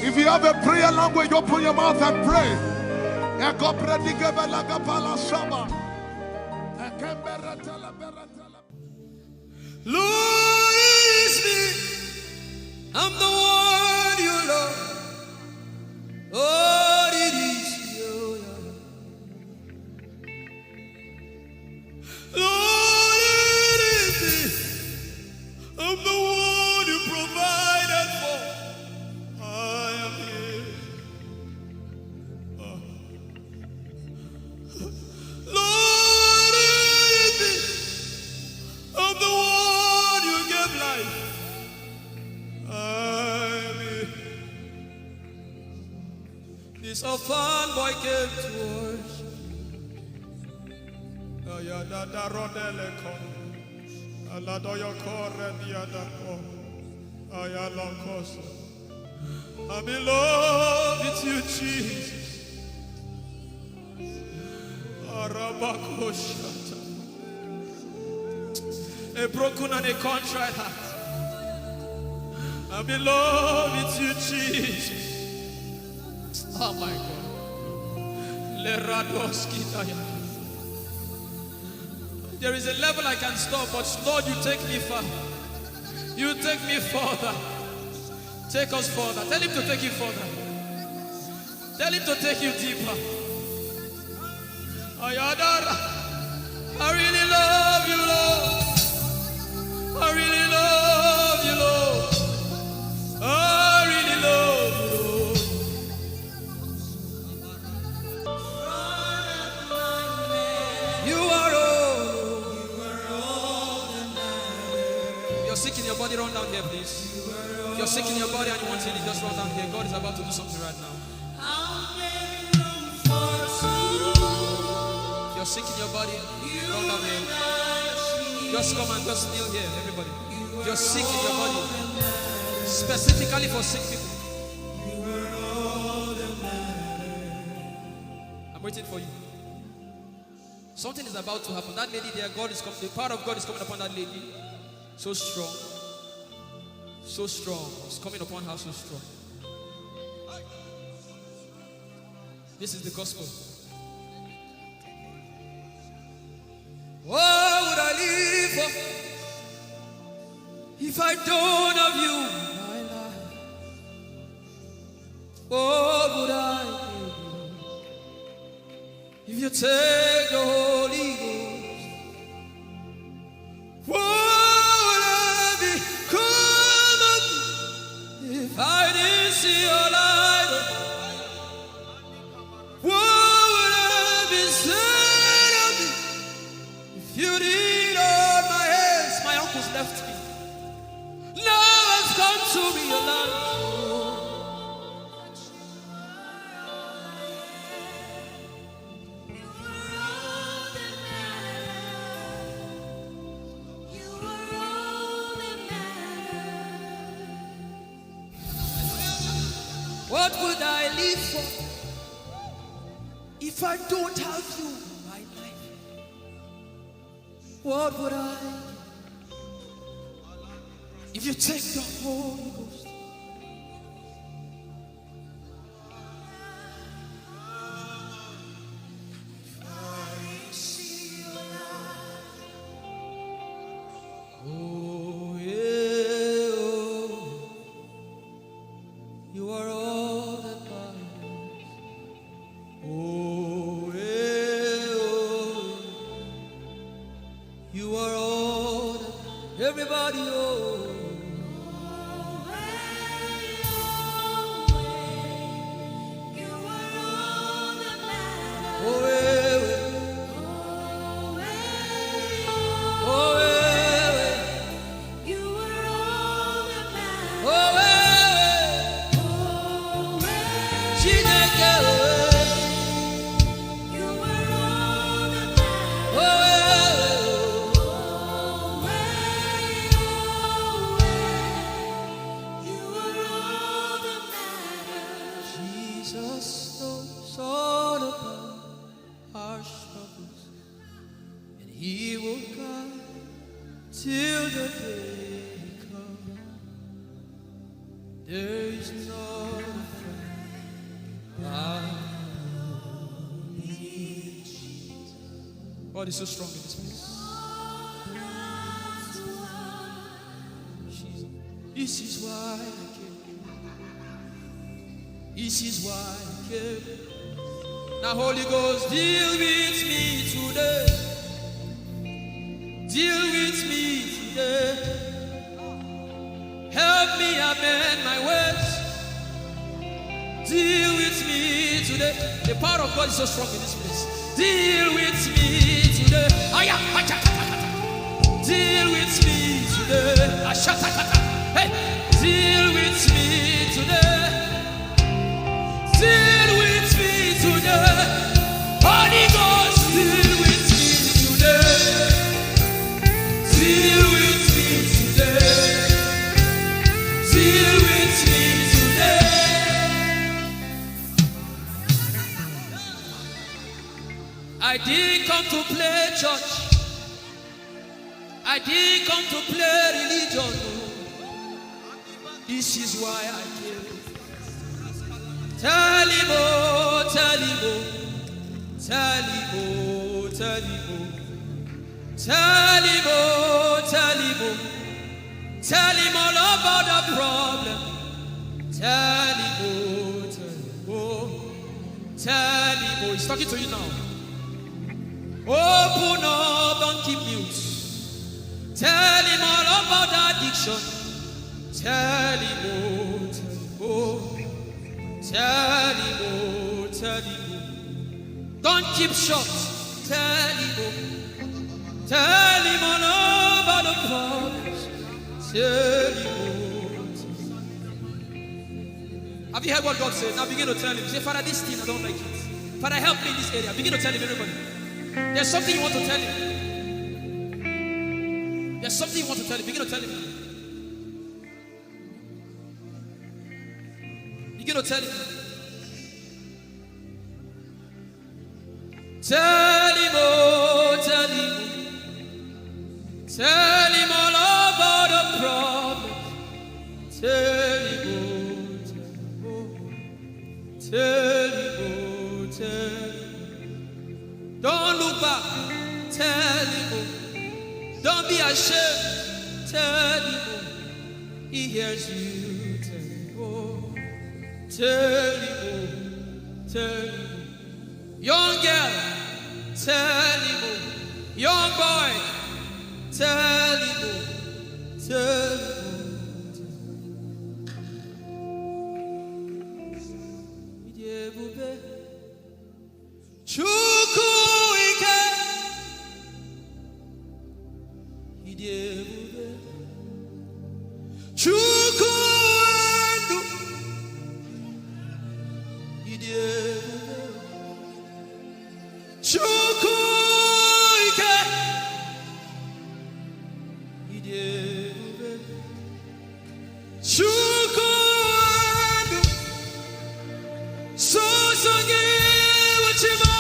If you have a prayer language, open your mouth and pray. Lord, it's me. I'm the one you love. Oh, it is you. Lord, it is me. I'm the one you provided for. I am here. Lord, it is me. I'm the one you gave life. I'm here. This orphan boy came to worship. Ayadada rodele kon. Aladoyo kore diadako. Ayalokoso. I'm in love with you, Jesus. Arabakoshata. A broken and a contrite heart. I'm in love with you, Jesus. Oh my God. Leradoskitaya. There is a level I can stop, but Lord, you take me far. You take me further. Take us further. Tell him to take you further. Tell him to take you deeper. Ayadara. I really love you, Lord. I really love you, Lord. I really love you, Lord. You are all. If you're sick in your body, run down here, please. If you're sick in your body and you want healing, just run down here. God is about to do something right now. If you're sick in your body, run down here. Just come and just kneel here, everybody. If you're sick in your body, specifically for sick people. I'm waiting for you. Something is about to happen. That lady there, God is coming. The power of God is coming upon that lady. So strong. So strong. It's coming upon her so strong. This is the gospel. Whoa! If I don't have you in my life, what would I do? If you take the Holy Ghost, what would I become of me if I didn't see your light? What would I be said of me if you did hold my hands? My uncles left me. Now has come to realize. What would I live for if I don't have you in my life? What would I do if you take the Holy Ghost? Oh, yeah, oh, you are all that matters. Oh, yeah, oh, you are all that everybody, oh. Oh, yeah, oh, yeah, oh, yeah, Chineke, Jesus knows all about our struggles, and He will guide till the day comes. There is not a friend like Jesus. God is so strong in this place. This is why I came. This is why I came. Now, Holy Ghost, deal with me today. Deal with me today. Help me amend my ways. Deal with me today. The power of God is so strong in this place. Deal with me today. Deal with me today. Hey, deal with me today. Deal with me today. Holy Ghost, deal with me today. Deal with me today. Deal with me today. I didn't come to play church. I didn't come to play religion. This is why I came. Tell him, oh, tell him, oh, tell him, oh, tell him, oh, tell him, oh, tell him, oh, tell him all about the problem. Tell him, oh, tell him, oh, tell him, oh, he's talking to you now. Open up, don't keep mute. Tell him all about the addiction. Tell him, oh, tell him, oh. Tell him, oh, tell him, oh. Don't keep short. Tell him, oh. Tell him all about the problems. Tell him, oh. Have you heard what God said? Now begin to tell him. Say, Father, this thing I don't like it. Father, help me in this area. Begin to tell him, everybody. There's something you want to tell him. There's something you want to tell him. Begin to tell him. Begin to tell him. Tell him, oh, tell him. Tell him all about the problem. Tell him, oh, tell him, oh, tell him. Don't look back. Tell him, oh. Don't be ashamed. Tell him, oh. He hears you. Tell him, tell him. Young girl, tell him. Young boy, tell him, tell him. Chukwuike, Idebube, Chukwuendu, Idebube, Chukwuike, Idebube, Chukwuendu, Songe Wachima.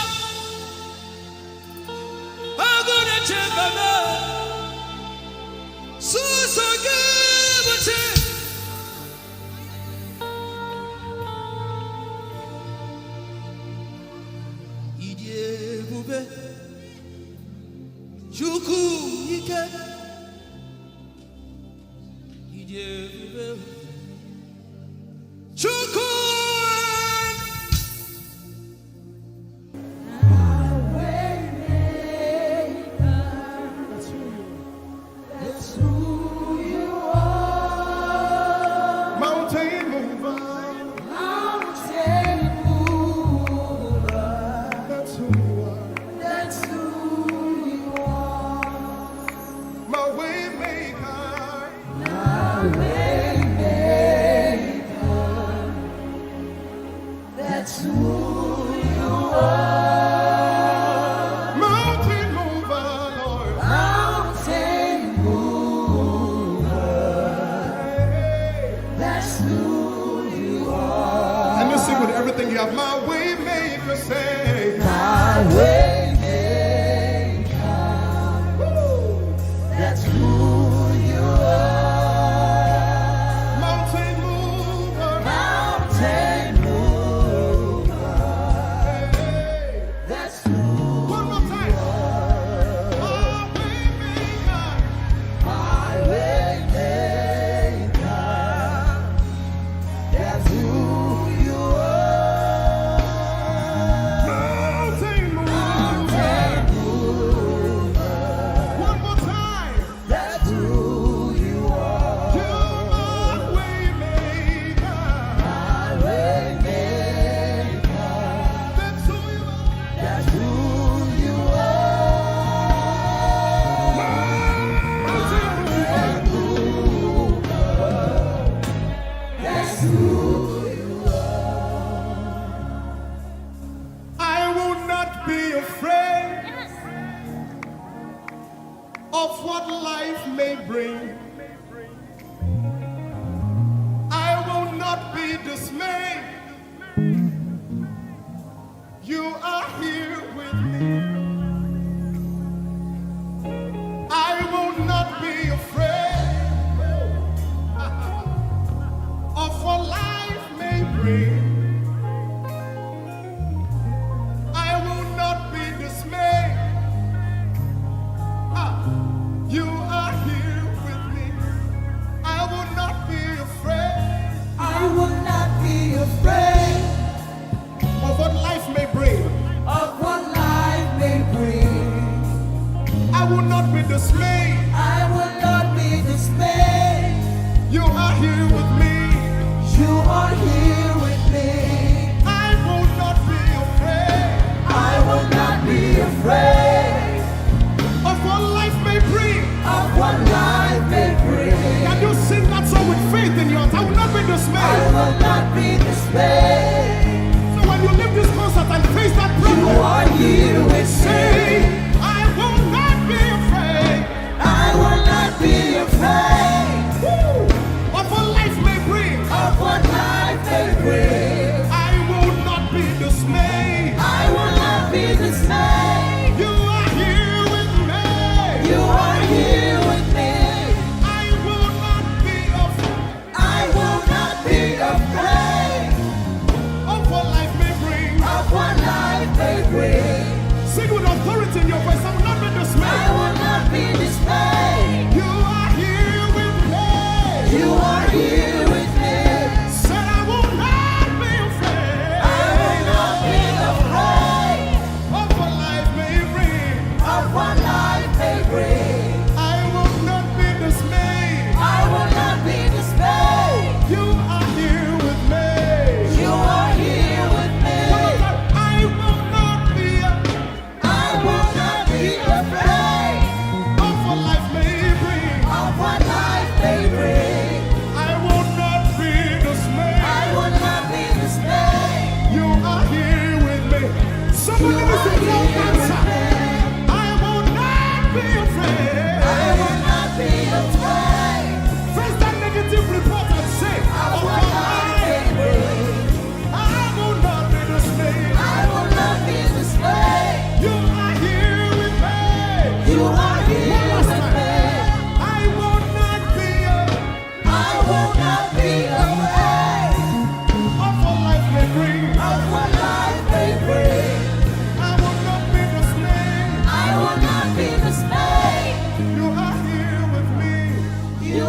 You are here with me. I will not be afraid. I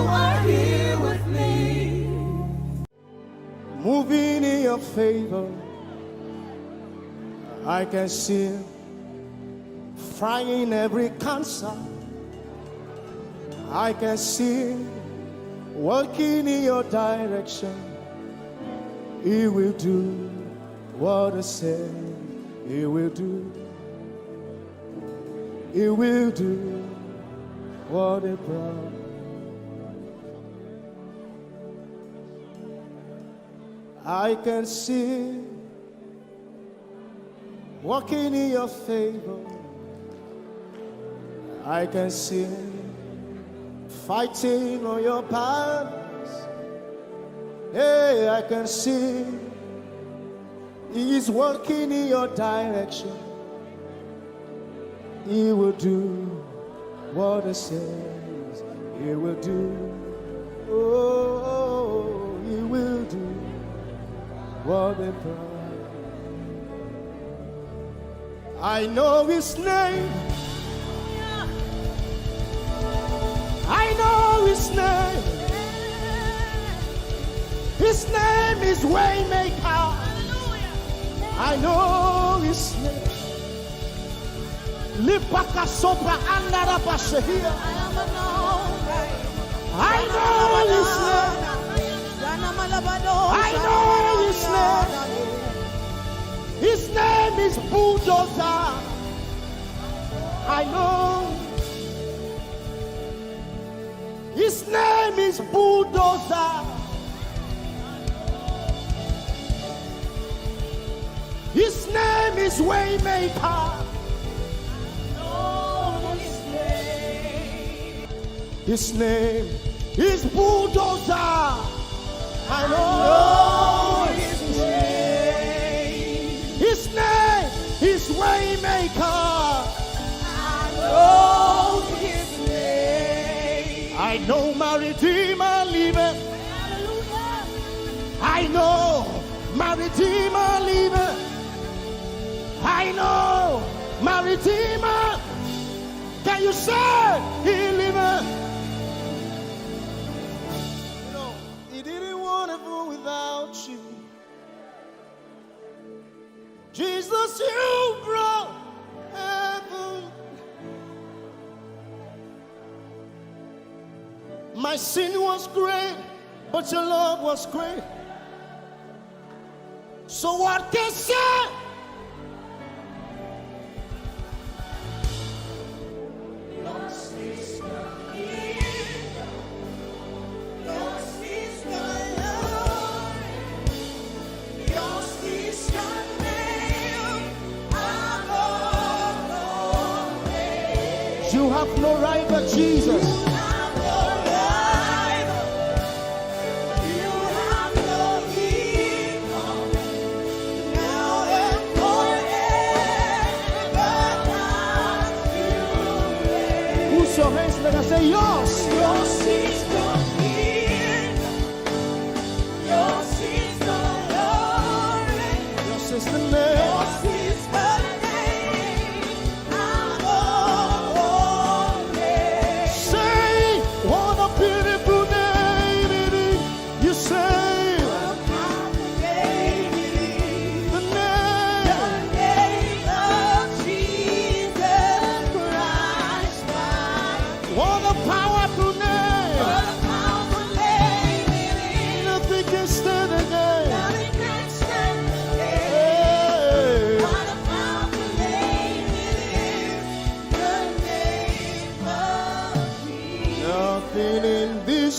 are here with me. Moving in your favor, I can see Him frying every cancer. I can see Him working in your direction. He will do what He said He will do. He will do what He promised. I can see walking in your favor. I can see fighting on your battles. Hey, I can see He is working in your direction. He will do what He says He will do. Oh, He will do what He promised. I know His name. I know His name. His name is Waymaker. I know His name. Lipaka sopra andara bashehia. I know His name. I know His name. His name is Bulldozer. I know. His name is Bulldozer. His name is Waymaker. His name is Bulldozer. I know His name. His name is Waymaker. I know His name. I know my Redeemer liveth. I know my Redeemer liveth. I know my Redeemer. Can you say He liveth? You know, He didn't want to go without you. Jesus, you brought heaven. My sin was great, but your love was great. So what can I say? You have no right but Jesus. You have no right. You have no equal. Now and forever, not you reign. Who's your hands? Let us say yours. Yours is the kingdom. Yours is the glory. Yours is the name. Yours is the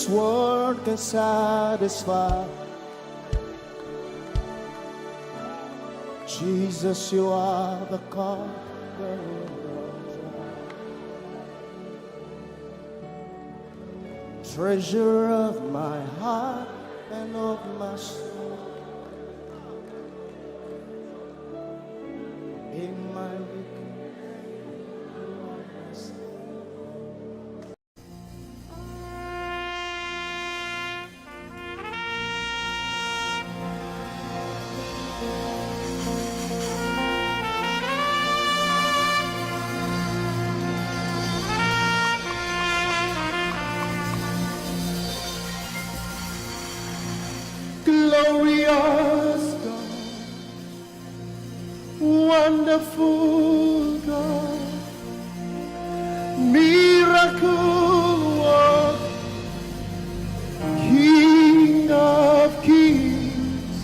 world can satisfy. Jesus, you are the God. Treasure of my heart and of my soul. In my Glorious God, wonderful God, miracle worker, King of kings,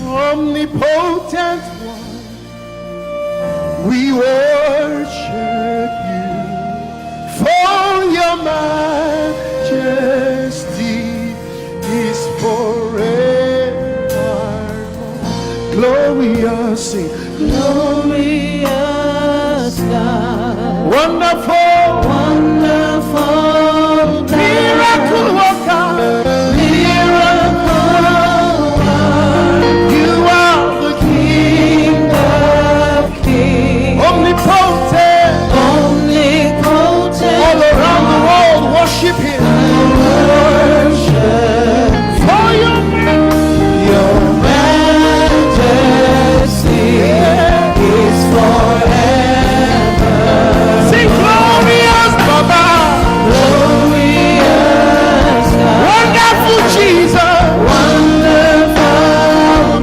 omnipotent one, we worship you for your majesty is forever. Glorious, sing. Glorious God, Wonderful, wonderful God, miracle worker, miracle worker, you are the King of kings, omnipotent, omnipotent, all around the world worship him. worship For your your majesty is forever. sing glorious Baba, Glorious God, wonderful Jesus, wonderful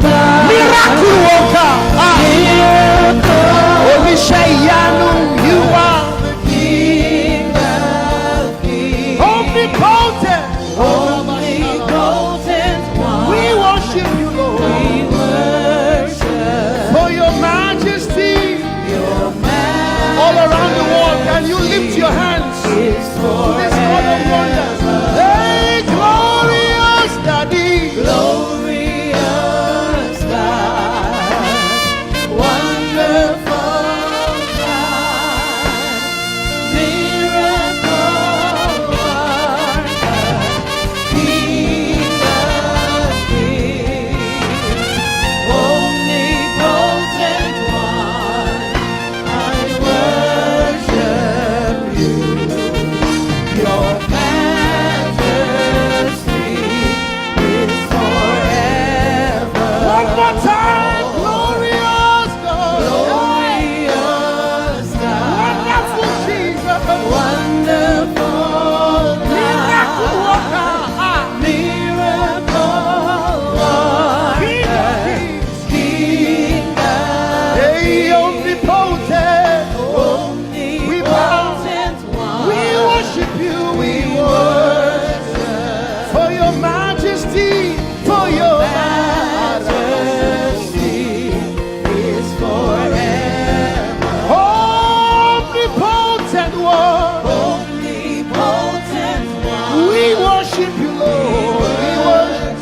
God, miracle worker, miracle Olishayanu, you are King of kings, omnipotent. omnipotent one. We worship you, Lord, We worship for your majesty your all around the world. Can you lift your hands to majesty is this God of wonders? forever. Hey, glorious Daddy, Glorious God, wonderful God, miracle worker, King of kings, omnipotent one, I worship you. Your majesty is forever. one more time, glorious God, Glorious God, wonderful Jesus, wonderful miracle God, worker, miracle King of worker, kings, King of hey, omnipotent. omnipotent one. We worship you, we worship for your majesty, for your majesty is forever. omnipotent one. Omnipotent one. We worship you, Lord. We worship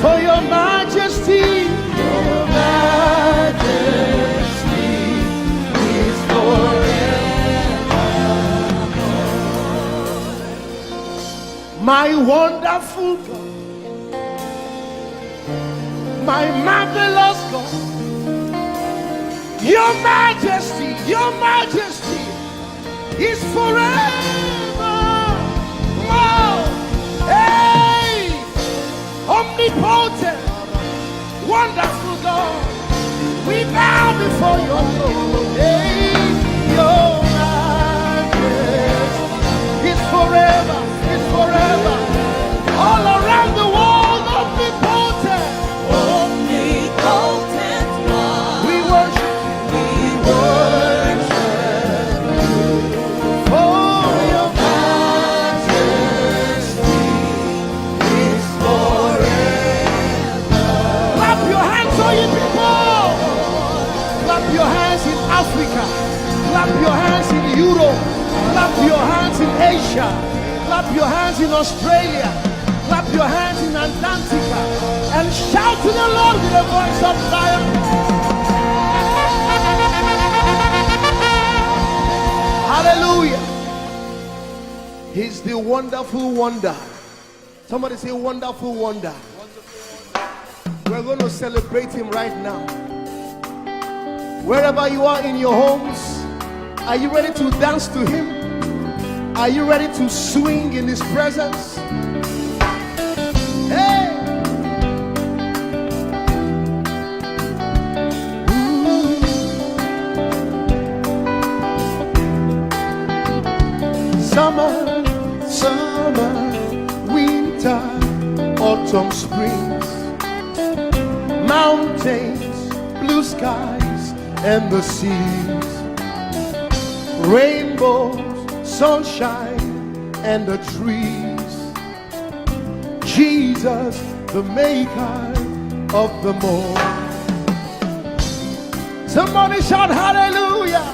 for your majesty. Your majesty is forever. My wonderful God, my marvelous God, your majesty is forever. Oh, hey, omnipotent, wonderful God, we bow before your throne. Hey, your majesty is forever, all around the world, omnipotent. Omnipotent one. We worship We worship for your majesty is forever. clap your hands, all you people. Clap your hands in Africa. Clap your hands in Europe. Clap your hands in Asia. Clap your hands in Australia. Clap your hands in Antarctica. And shout to the Lord with a voice of triumph. Hallelujah. He's the wonderful wonder. Somebody say wonderful wonder. We're going to celebrate him right now. Wherever you are in your homes, are you ready to dance to him? Are you ready to swing in his presence? Hey! Summer, winter, autumn springs, mountains, blue skies, and the seas, rainbows, sunshine, and the trees. Jesus, the maker of the morn. Somebody shout hallelujah.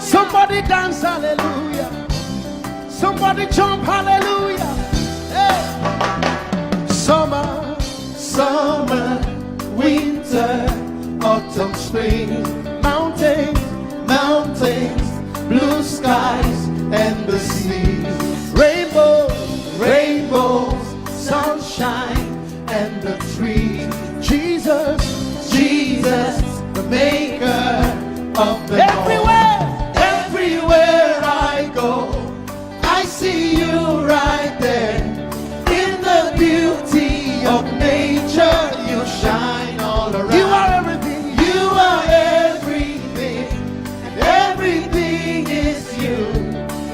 Somebody dance hallelujah. Somebody jump hallelujah. Hey. Summer, summer, winter, autumn, spring, mountains, mountains, blue skies, and the seas, rainbows, rainbows, sunshine, and the trees. Jesus, Jesus, the maker of the everywhere, everywhere I go, I see you right there. In the beauty of nature, you shine all around. You are everything. You are everything, and everything is you.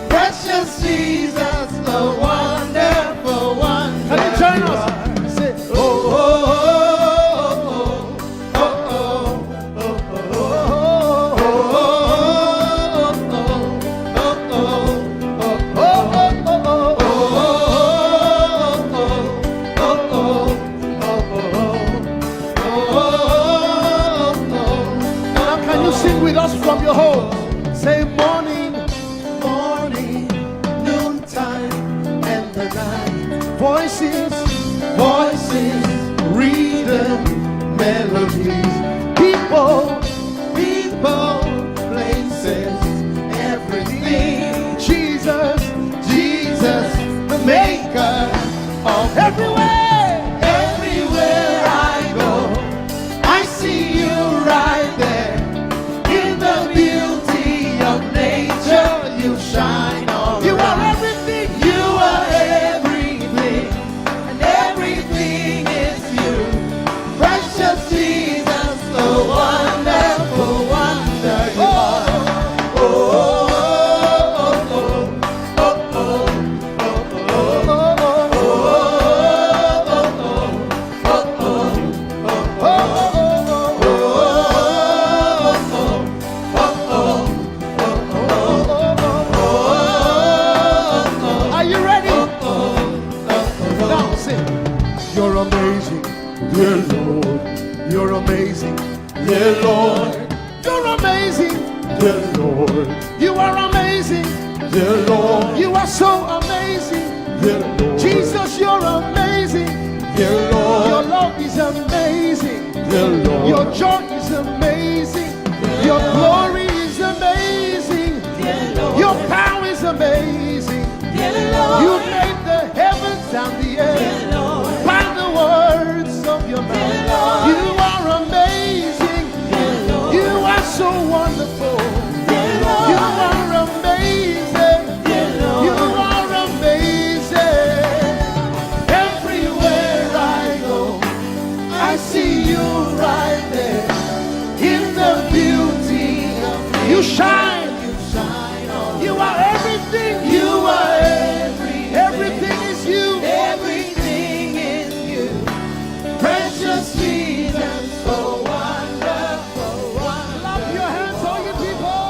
Precious Jesus, the wonderful one. Can you join us? Say, oh, oh, oh, oh, oh, now can you sing with us from your home? Say morning, morning, noontime, and the night. Voices, voices, rhythm, melodies. People, people, places, everything. Jesus, Jesus, the maker of everywhere, everywhere I go, I see you right there. In the beauty of nature, you shine all you around. Are everything. You are everything, and everything is you. Precious Jesus, the wonderful wonder you are. Oh, oh, oh, oh, oh, are you ready? Now sing. You're amazing, dear Lord. You're amazing, dear Lord. You're amazing, dear Lord. You are amazing, dear Lord. You are so amazing, dear Lord. Jesus, you're amazing, dear Lord. Your love is amazing, dear Lord. Your joy is amazing, your glory is amazing, dear Lord. Your power is amazing, dear Lord. You made the heavens and the earth by the words of your mouth. You are amazing, dear Lord. You are so wonderful, dear Lord. You are amazing, dear Lord. You are amazing. Everywhere I go, I see you right there. In the beauty of you shine, you shine all. You are everything. You are everything. Everything is you. Everything is you. Precious Jesus, so wonderful, wonderful. Clap your hands, all you people,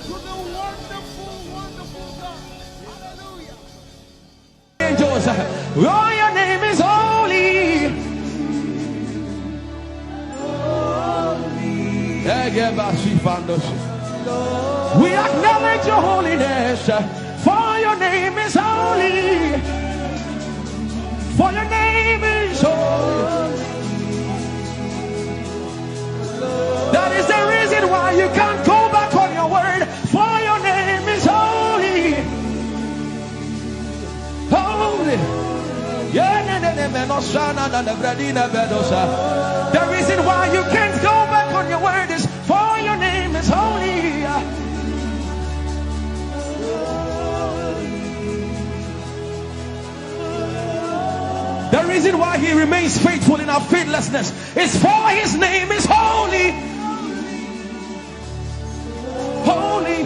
to the wonderful, wonderful God. Hallelujah. Angels, oh, your name is holy. We acknowledge your holiness, for your name is holy. For your name is holy. That is the reason why you can't go back on your word. For your name is holy. Holy. The reason why you can't go back on your word is for your name is holy. The reason why he remains faithful in our faithlessness is for his name is holy. Holy.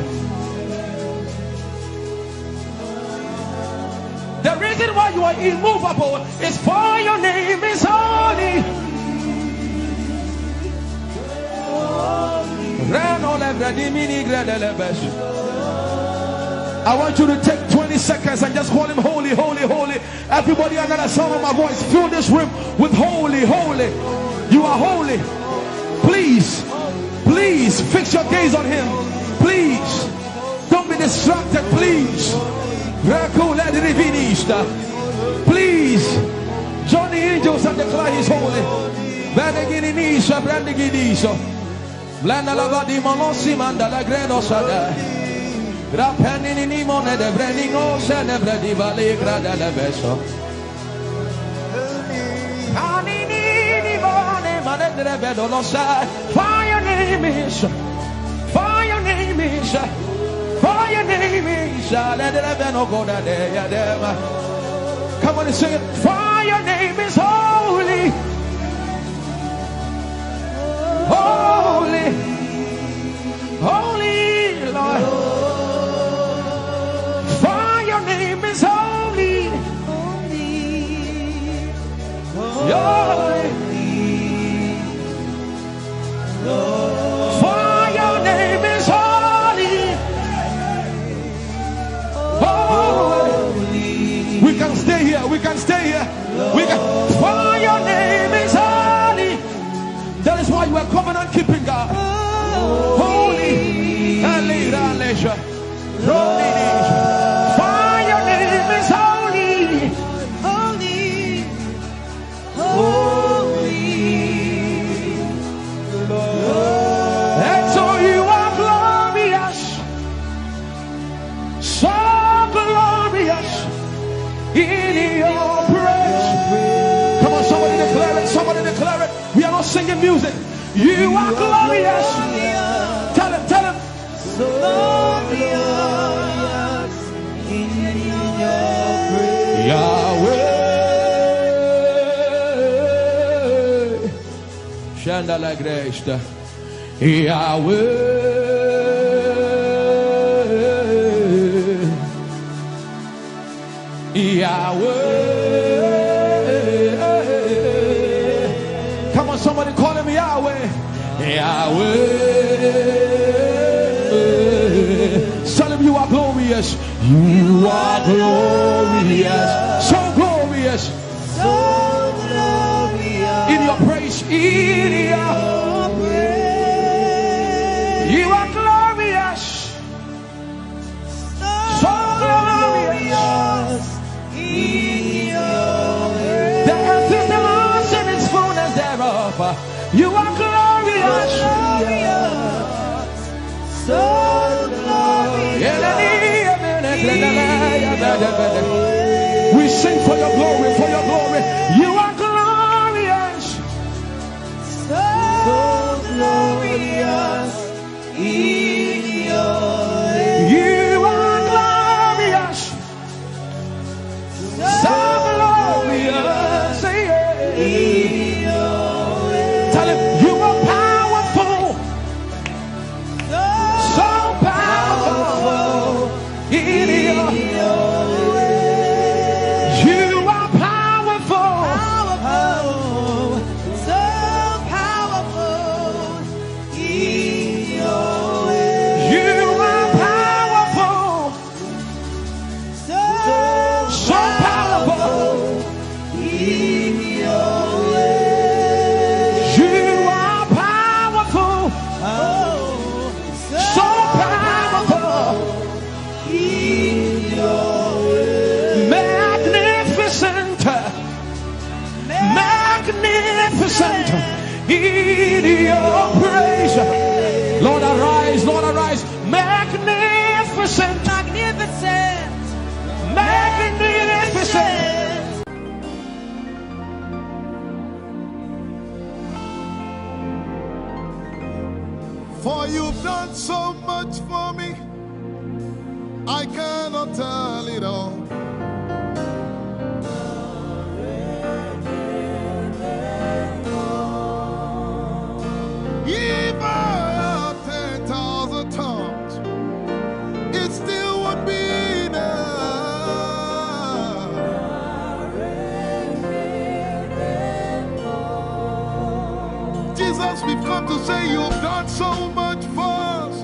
The reason why you are immovable is for your name is holy. I want you to take 20 seconds and just call him holy, holy, holy. Everybody under the sound of my voice, fill this room with holy, holy. You are holy. Please, please fix your gaze on him. Please, don't be distracted, please. Please, join the angels and declare he's holy. Blanda lava di monossi manda la grenosada. Grappeni ni mone de breningo se ne bredi vale grada le beso. Ani ni mone mane de bedo lo sa. For your name is, for your name is, for your name is. Let the beno go da de ya dem. Come on and sing it. For your name is holy. Holy, holy Lord, for your name is holy, holy, for your name is holy, holy. We can stay here, we can stay here, we can. For your name is holy. That is why you are covenant keeping God. Holy. For your name is holy. Holy. Holy. And so you are glorious. So glorious in your praise. Come on, somebody declare it. Somebody declare it. We are not singing music. You are glorious. Tell him, tell him. So glorious in your praise. Yahweh. Shanda la Grace. Yahweh. Yahweh. Somebody call him Yahweh. Yahweh. Tell him you are glorious. You are glorious. So glorious. So glorious. In your praise. In your praise. You are glorious. So glorious. In your praise. The earth is the Lord's and its fullness thereof. You are glorious, so glorious. We sing for your glory, for your glory. You are glorious, so glorious. In your you are glorious, so glorious. Tell him you are powerful, so powerful in your way. You are powerful, so powerful in your way. You are powerful, so powerful in your way. Magnificent in your praise. Lord arise, Lord arise. Magnificent, magnificent, magnificent. For you've done so much for me, I cannot tell it all. If I had 10,000 tongues, it still would be enough. because we've come to say you've done so much for us.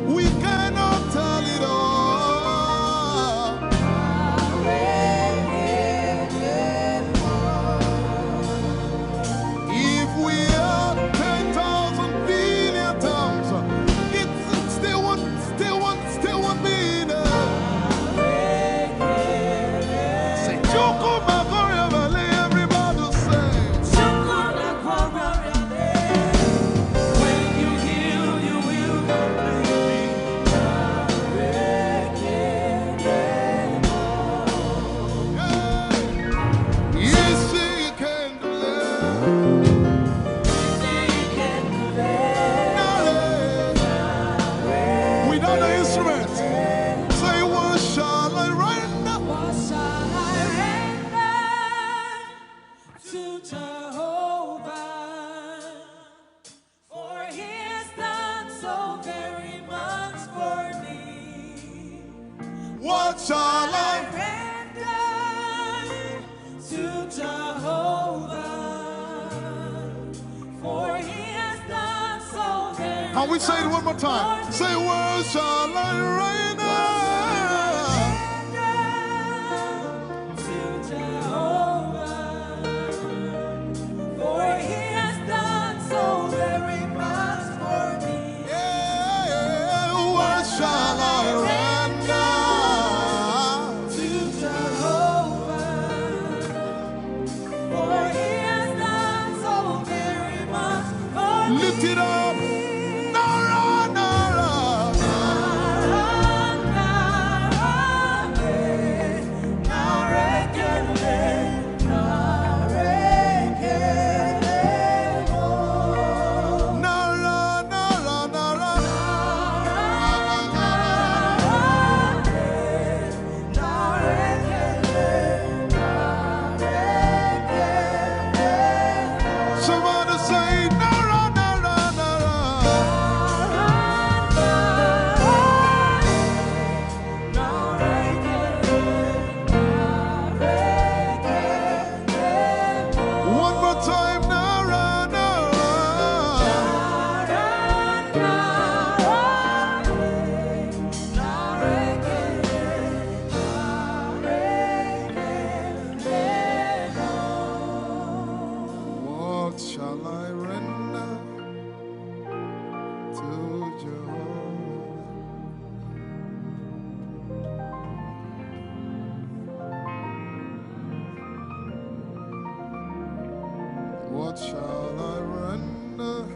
We cannot tell it all. If we had 10,000 billion times, it still won't be enough. Say, everybody say. When you heal, you will Yes, you can do that. Without the instrument, say, what shall I render? What shall I render to Jehovah? For he has done so very much for me. What shall I Render to Jehovah. For he has done so very Can we say it one more time? Say, what shall I render? to Jehovah. For he has done so very much for me. Yeah, what shall I render? To Jehovah. For he has done so very much for me. Lift it up. Nara, Nara. Nara, Nara, Nara. Somebody say, Nara, Nara, Nara. One more time, Nara, Nara. What shall I render to Jehovah? What shall I render?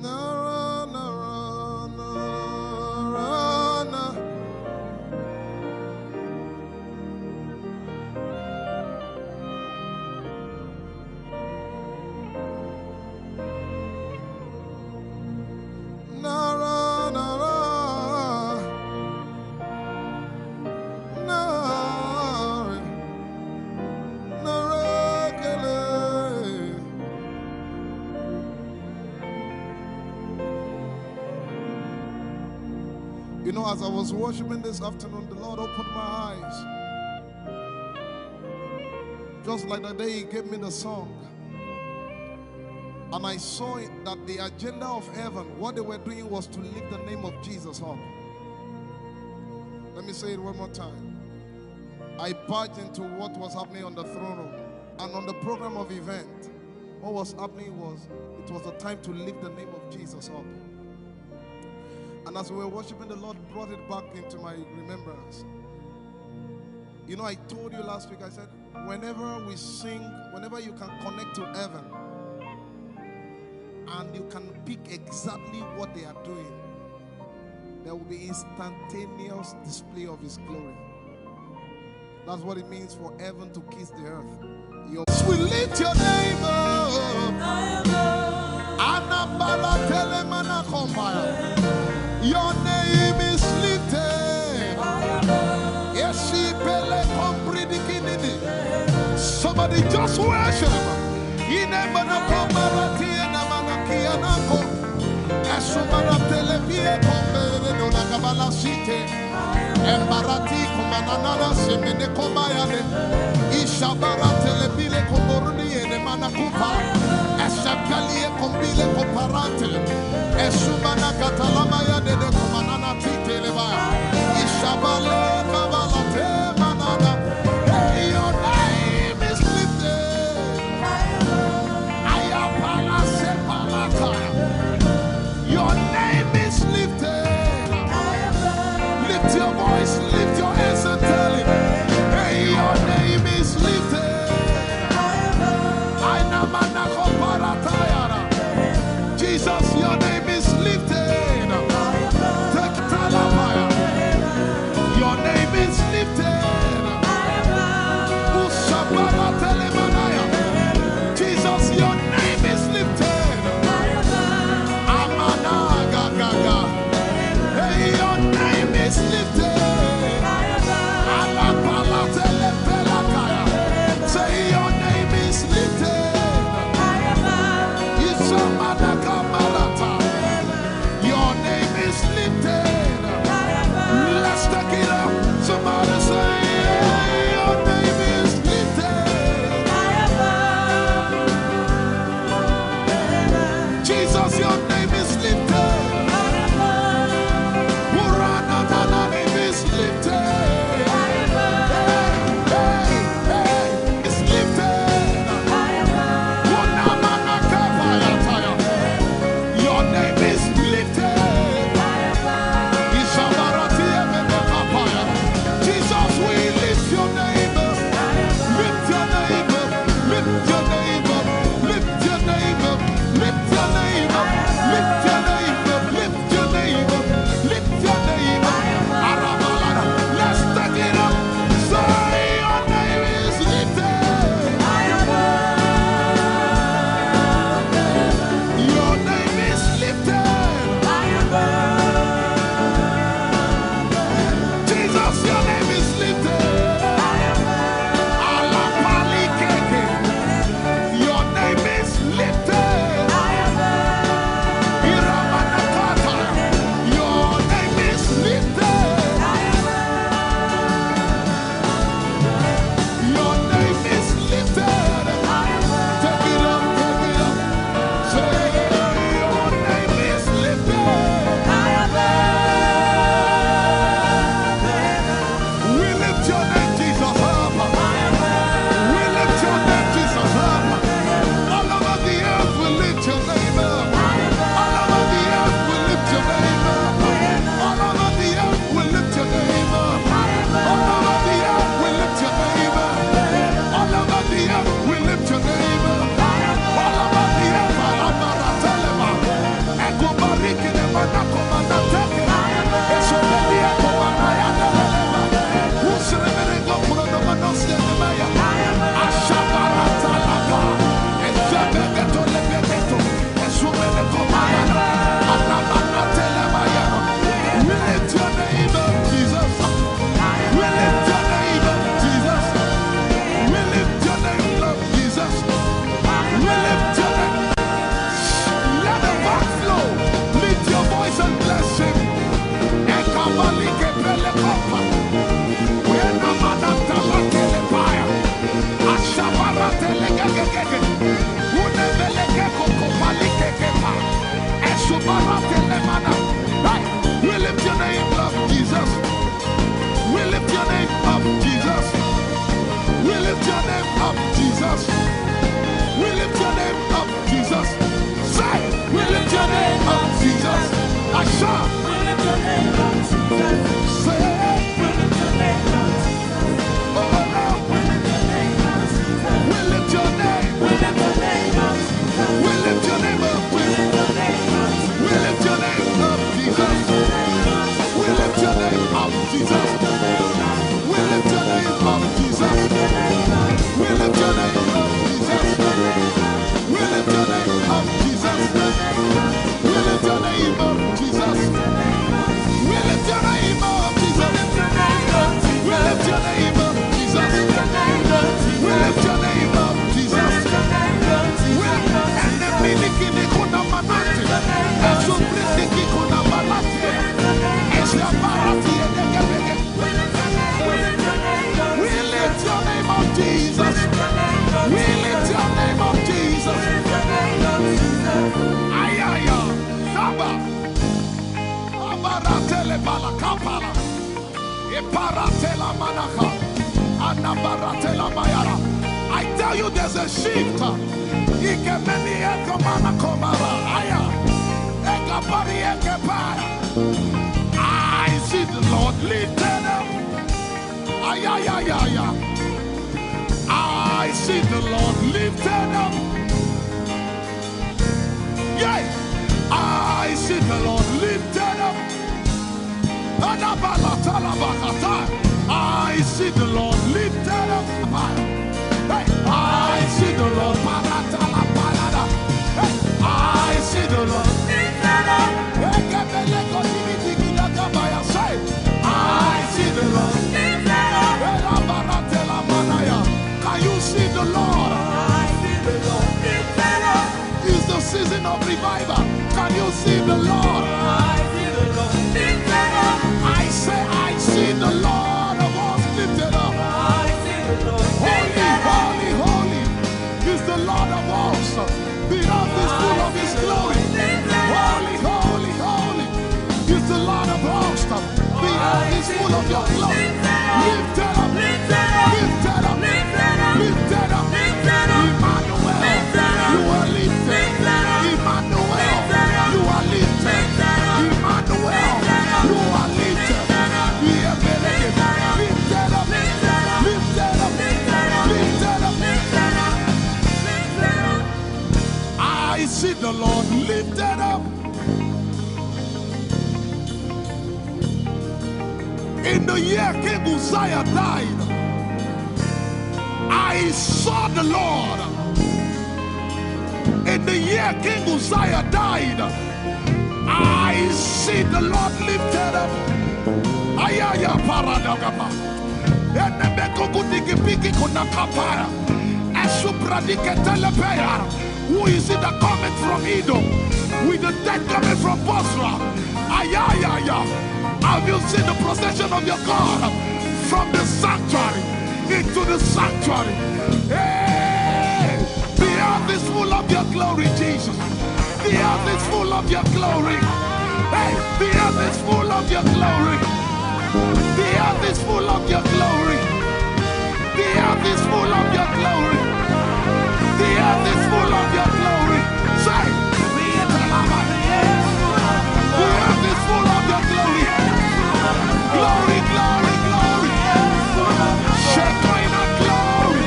Nara, Nara, Nara, Nara. Nara, Nara, Nara, Nara, Kele. You know, as I was worshiping this afternoon, the Lord opened my eyes. Just like the day He gave me the song. And I saw it that the agenda of heaven, what they were doing was to lift the name of Jesus up. Let me say it one more time. I barged into what was happening on the throne room. And on the program of event, what was happening was, it was the time to lift the name of Jesus up. And as we were worshiping, the Lord brought it back into my remembrance. You know, I told you last week, I said, whenever we sing, whenever you can connect to heaven, and you can pick exactly what they are doing, there will be instantaneous display of His glory. That's what it means for heaven to kiss the earth. We lift your name up. Your name is lifted. Somebody just worship. Esumara televie kombere no la kabala site. Embarati komanana semene kombayane. Ishabara telebile komboruni ene manakupa. Esakalie kombile komparate. Esumana katalamaya de komanana tite leva. Ishabale kabalate manana. Hey, your name is lifted. Ayapala sepalata. Your name is lifted. Lift your voice, lift your hands and tell him, hey, your name is lifted. Jesus, your name is lifted. Your name is lifted. Jesus, your name is lifted. Hey, your name is lifted. Say your name is lifted. Your name is lifted. Let's take it up. Somebody say, your name is lifted. Jesus, your name is lifted. Your name is lifted. It's lifted. Your name is lifted. Jesus, we lift your name up. Lift your name up. Lift your name up. Lift your name up. Lift your name up. Lift your name up. Lift your name up. Lift your name up. Arabalada. Let's take it up. Say your name is lifted. Your name is lifted. Jesus, your name is lifted. Alapalikeke. Your name is lifted. Iramanakata. Your name is lifted. Your name is lifted. Take it up, take it up. Say your name is lifted. We lift your name, Jesus, up. We lift your name, Jesus, up. All over the earth, we lift your name up. All over the earth, we lift your name up. All over the earth, we lift your name up. All over the earth, we lift your name up. All over the earth, we lift your name up. All over the earth, Alamaratelema. Ekobariki ne manakomanateke. Esobelia komanayatelema. Useremerego kurodomanosenemaya. Ashabaratalaka. Ezebegetolebeleto. Esumenekomayana. Alamanatelemaya. We lift your name up, Jesus. We lift your name up, Jesus. We lift your name up, Jesus. We lift your name. Let the back flow. Lift your voice and bless him. Ekabalike pelekopa. Wenamanatabakelepaya. Ashabaratelegegegege. Unebelekekokobalikekepa. Esubaratelemana. Right. We lift your name up, Jesus. We lift your name up, Jesus. We lift your name up, Jesus. We lift your name up, Jesus. Say, we lift your name up, Jesus. Asha. We lift your name up, Jesus. Say, We lift your name up, Jesus. oh, no. We lift your name up, Jesus. We lift your name. We lift your name was a shift. I see the Lord lifted up. I see the Lord lifted up. Yeah, I see the Lord lifted up. I see the Lord lifted up. Hey, I see the Lord. Hey, I see the Lord lifted up. I see the Lord lifted up. Can you see the Lord? I see the Lord lifted up. It's the season of revival. Can you see the Lord? I see the Lord lifted up. I say, I see the Lord of us lifted up. I see the Lord lifted up. Holy, holy, holy is the Lord of us. The earth is full of His glory. Holy, holy, holy is the Lord of hosts. The earth is full of Your glory. Lifted up, lifted up, lifted up, lifted up, lifted up. Emmanuel, You are lifted. Emmanuel, You are lifted. Emmanuel, You are lifted. Lifted up, lifted up, lifted up, lifted up, lifted up. I see the Lord lifted up. In the year King Uzziah died, I saw the Lord. In the year King Uzziah died, I see the Lord lifted up. Ayaya paradagaba. Who is it that coming from Edom? With the dead coming from Bosra. Ayaya. Have you seen the procession of your God from the sanctuary into the sanctuary? Hey, the earth is full of Your glory, Jesus. The earth is full of Your glory. Hey, the earth is full of Your glory. The earth is full of Your glory. The earth is full of Your glory. The earth is full of Your glory. Say, the earth is full of Your glory. Glory, glory, glory. Shekinah glory.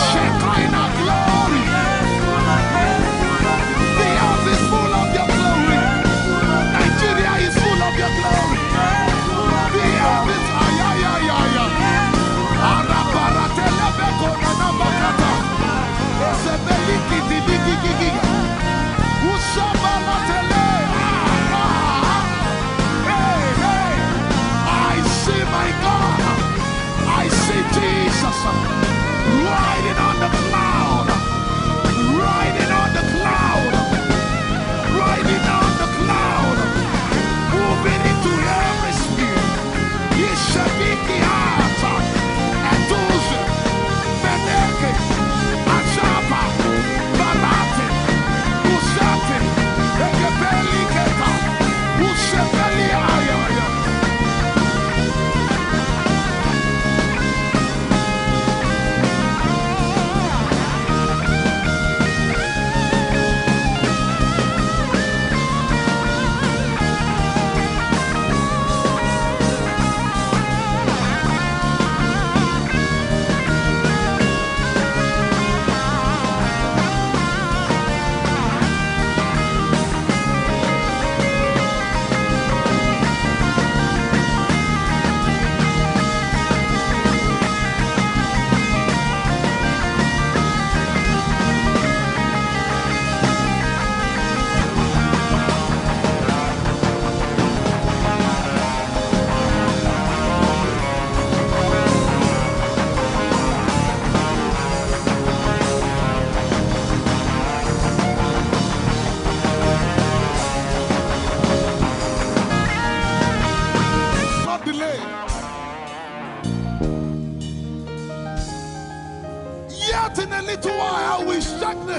Shekinah glory. The earth is full of Your glory. Nigeria is full of Your glory. The earth is ayayayaya. Arabaratelebeko nanabakata. Esebelikididigigigi. Ushabalatele. My God, I see Jesus riding on the cloud, riding on the cloud, riding on the cloud, moving into every sphere. Yeshabiki Hata, Etuze, Meneke, Achapa, Balate, Usate, Ekebeli Keta, Ushebeli Ayaya.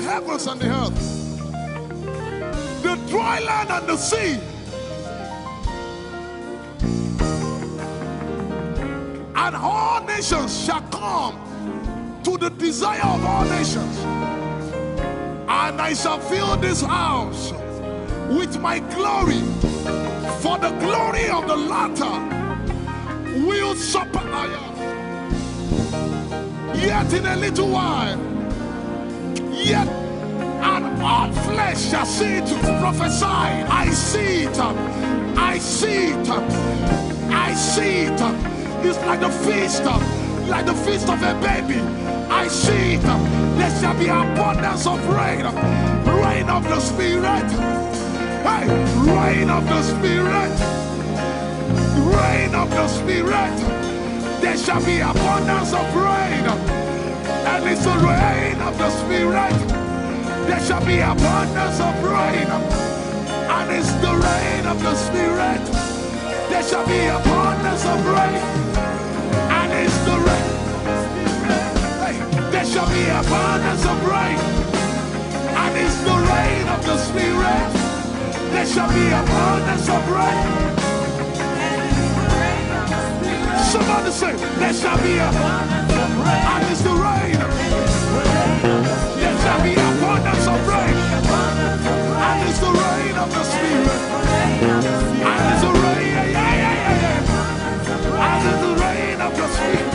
Heavens and the earth, the dry land and the sea, and all nations shall come to the desire of all nations. And I shall fill this house with my glory, for the glory of the latter will supply. Yet in a little while, yet and all flesh shall see it. Prophesy. I see it. I see it. I see it. It's like the feast of a baby. I see it. There shall be abundance of rain. Rain of the Spirit. Hey, rain of the Spirit. Rain of the Spirit. There shall be abundance of rain. And it's the rain of the Spirit. There shall be abundance of rain. And it's the rain of the Spirit. There shall be abundance of rain. And it's the rain. Hey, there shall be abundance of rain. And it's the rain of the Spirit. There shall be abundance of rain. Somebody say, there shall be abundance of rain. And it's the rain. There shall be abundance of rain. And it's the rain of the Spirit. And it's the rain. And it's the rain of the Spirit.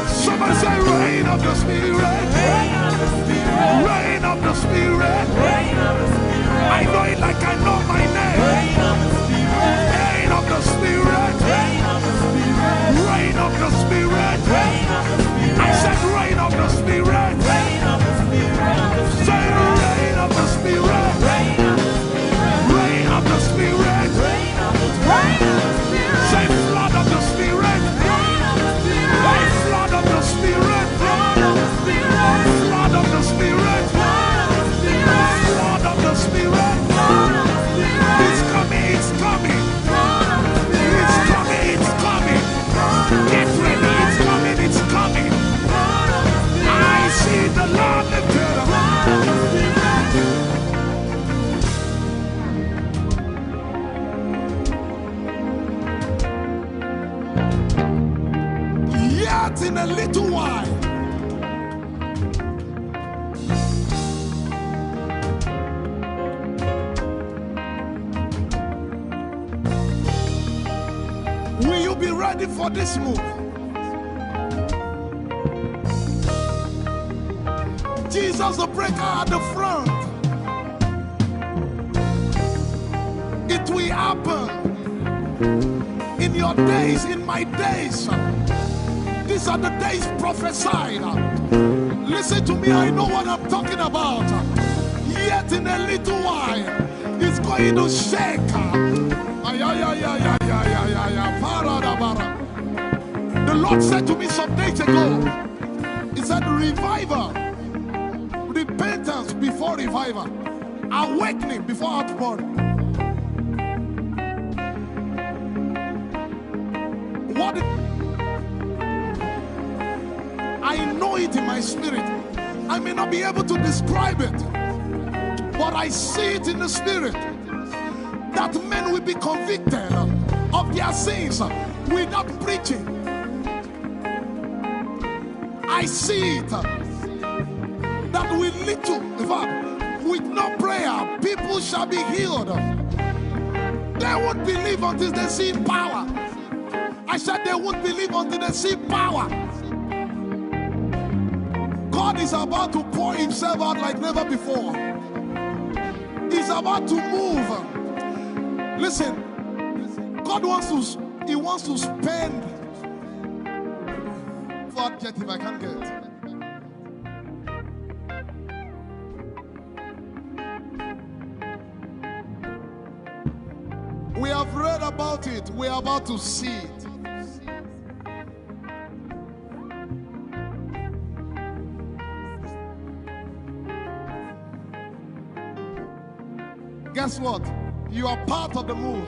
Somebody say, rain of the Spirit. Rain of the Spirit. I know it like I know my name. Rain of the Spirit. Rain of the Spirit. Rain of the Spirit. I said rain of the Spirit. Say rain of the Spirit. Rain of the Spirit. Say flood of the Spirit. Say flood of the Spirit. Flood of the Spirit. Flood of the Spirit. It's coming, it's coming. It's coming, it's coming. Get ready, it's coming, it's coming. I see the Lord lifted up. Yet in a little while, will you be ready for this move? Jesus the breaker at the front. It will happen in your days, in my days. These are the days prophesied. Listen to me, I know what I'm talking about. Yet in a little while, it's going to shake. The Lord said to me some days ago, He said, revival, repentance before revival, awakening before outpouring. What? I know it in my spirit. I may not be able to describe it, but I see it in the spirit. That men will be convicted of their sins without preaching. I see it. That will lead to, in fact, with no prayer, people shall be healed. They won't believe until they see power. I said they won't believe until they see power. God is about to pour Himself out like never before. He's about to move. Listen, God wants to spend. For adjective, I can't get. We have read about it. We are about to see it. Guess what? You are part of the move.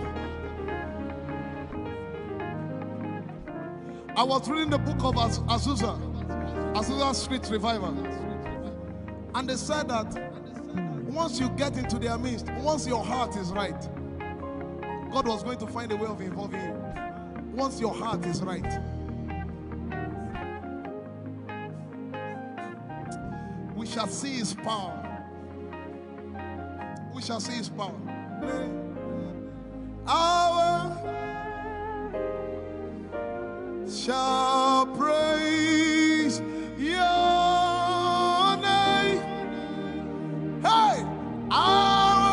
I was reading the book of Azusa Street Revival. And they said that once you get into their midst, once your heart is right, God was going to find a way of involving you. Once your heart is right. shall see his power. We shall see his power. Our shall praise your name. Hey, our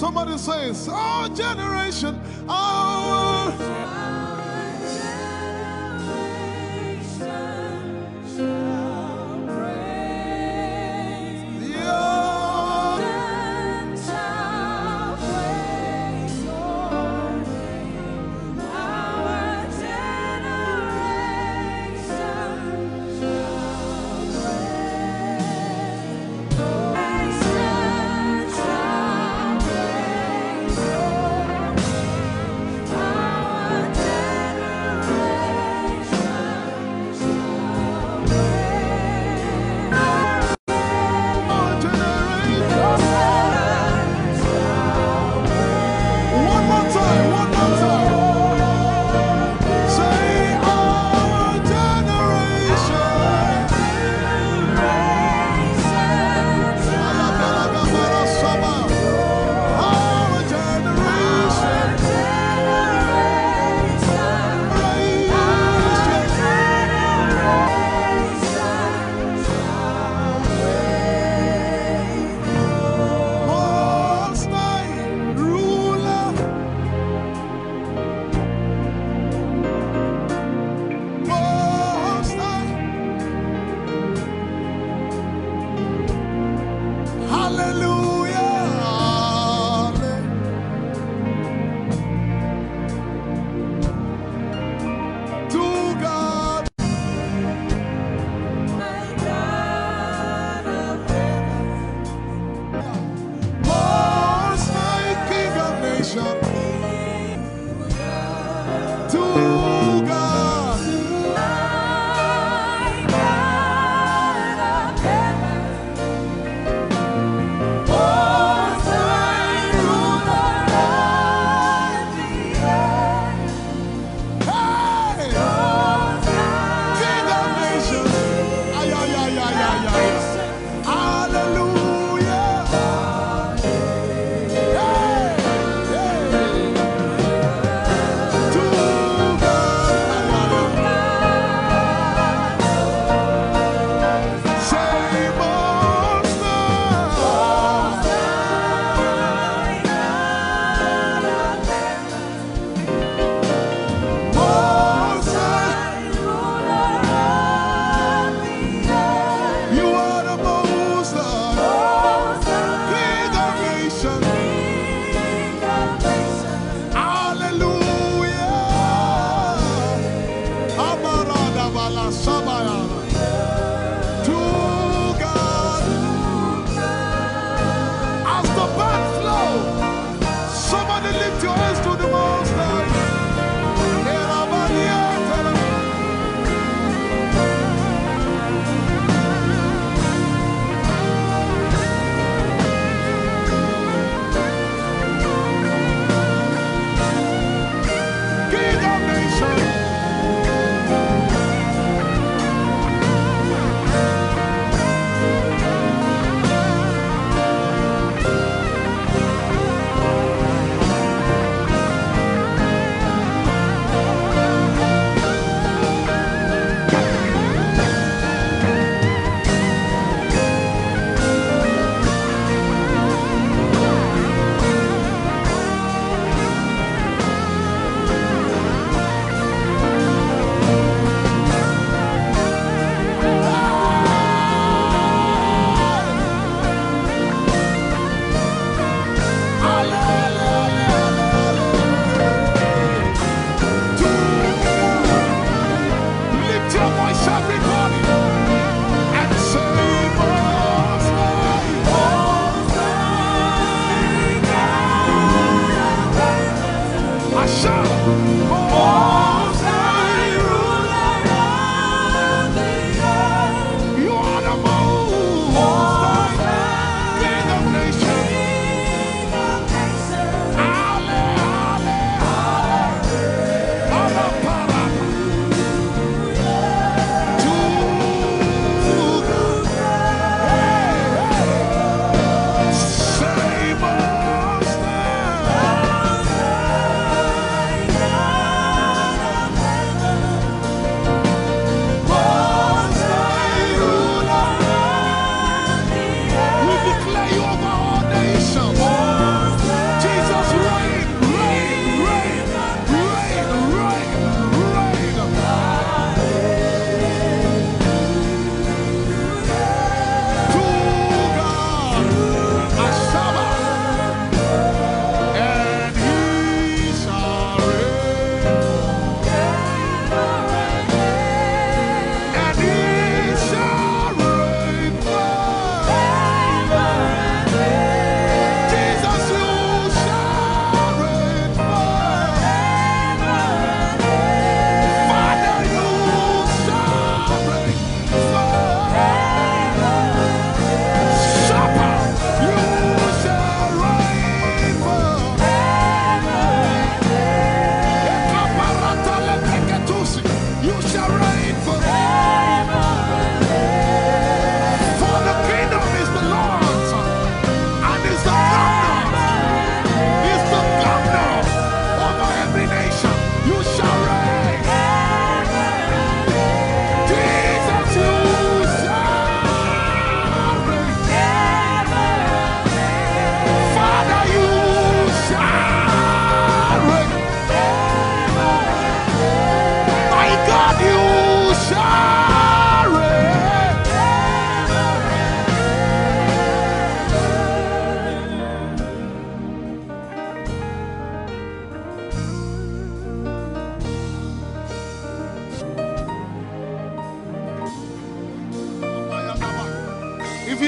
somebody says, our generation, our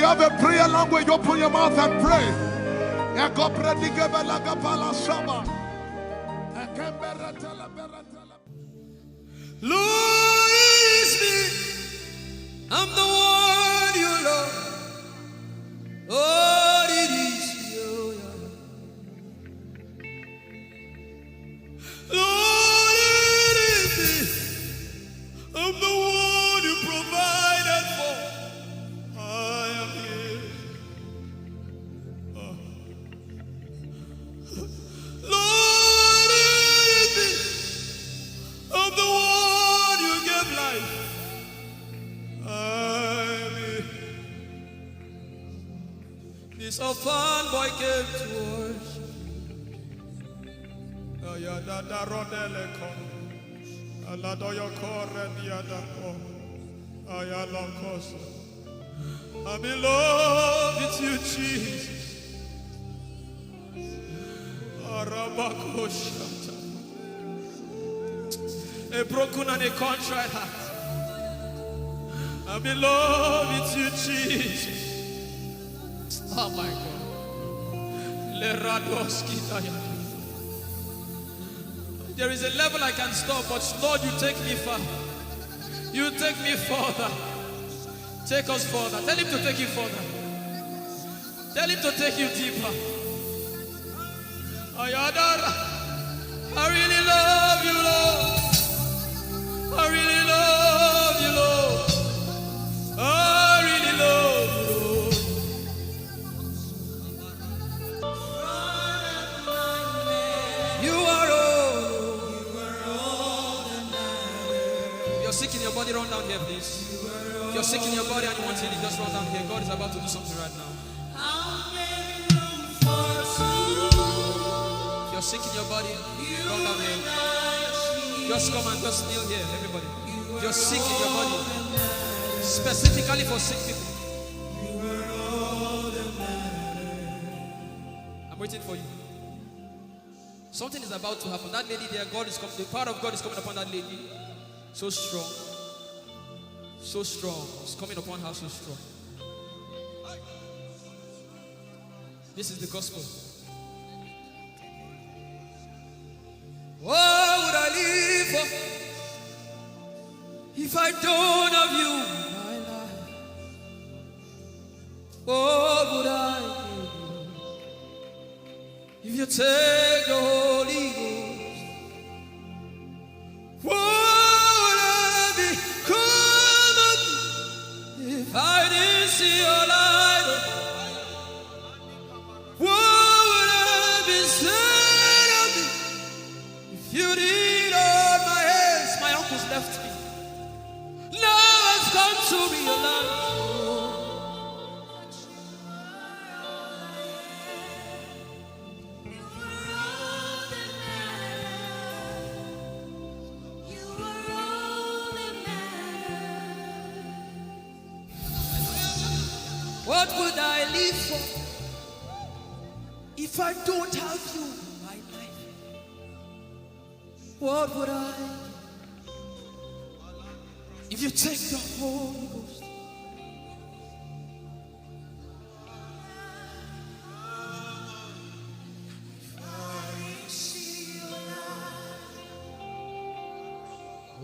have a prayer language, open your mouth and pray. Lord, it's me. I'm the one you love. Lord, it is you. Lord, it is me. I'm the one you provided for. I am here. Lord, it is me. I'm the one you gave life. I'm here. This orphan boy came to worship. Oyelade rodele kon. Aladoyo kore diadako. Ayalokoso. I'm in love with you, Jesus. Arabakoshata. A broken and a contrite heart. I'm in love with you, Jesus. Oh my God. There is a level I can stop, but Lord, you take me far. You take me further. Take us further. Tell him to take you further. Tell him to take you deeper. I really love you, Lord. I really love you, Lord. I really love you, Lord. You are all that matters. You're sick in your body, run down here, please. If you're sick in your body and you want healing, just run down here. God is about to do something right now. If you're sick in your body, run down here. Just come and just kneel here, everybody. If you're sick in your body, specifically for sick people, I'm waiting for you. Something is about to happen. That lady there, God is coming. The power of God is coming upon that lady. So strong. So strong. It's coming upon her so strong. This is the gospel. What would I live for if I don't have you in my life? What would I do if you take the Holy Ghost? What would I become if I didn't see your light? What would I be said of me if you did hold my hands? My uncles left me. Now I've come to realize. What would I live for if I don't have you in my life? What would I if you take the Holy Ghost?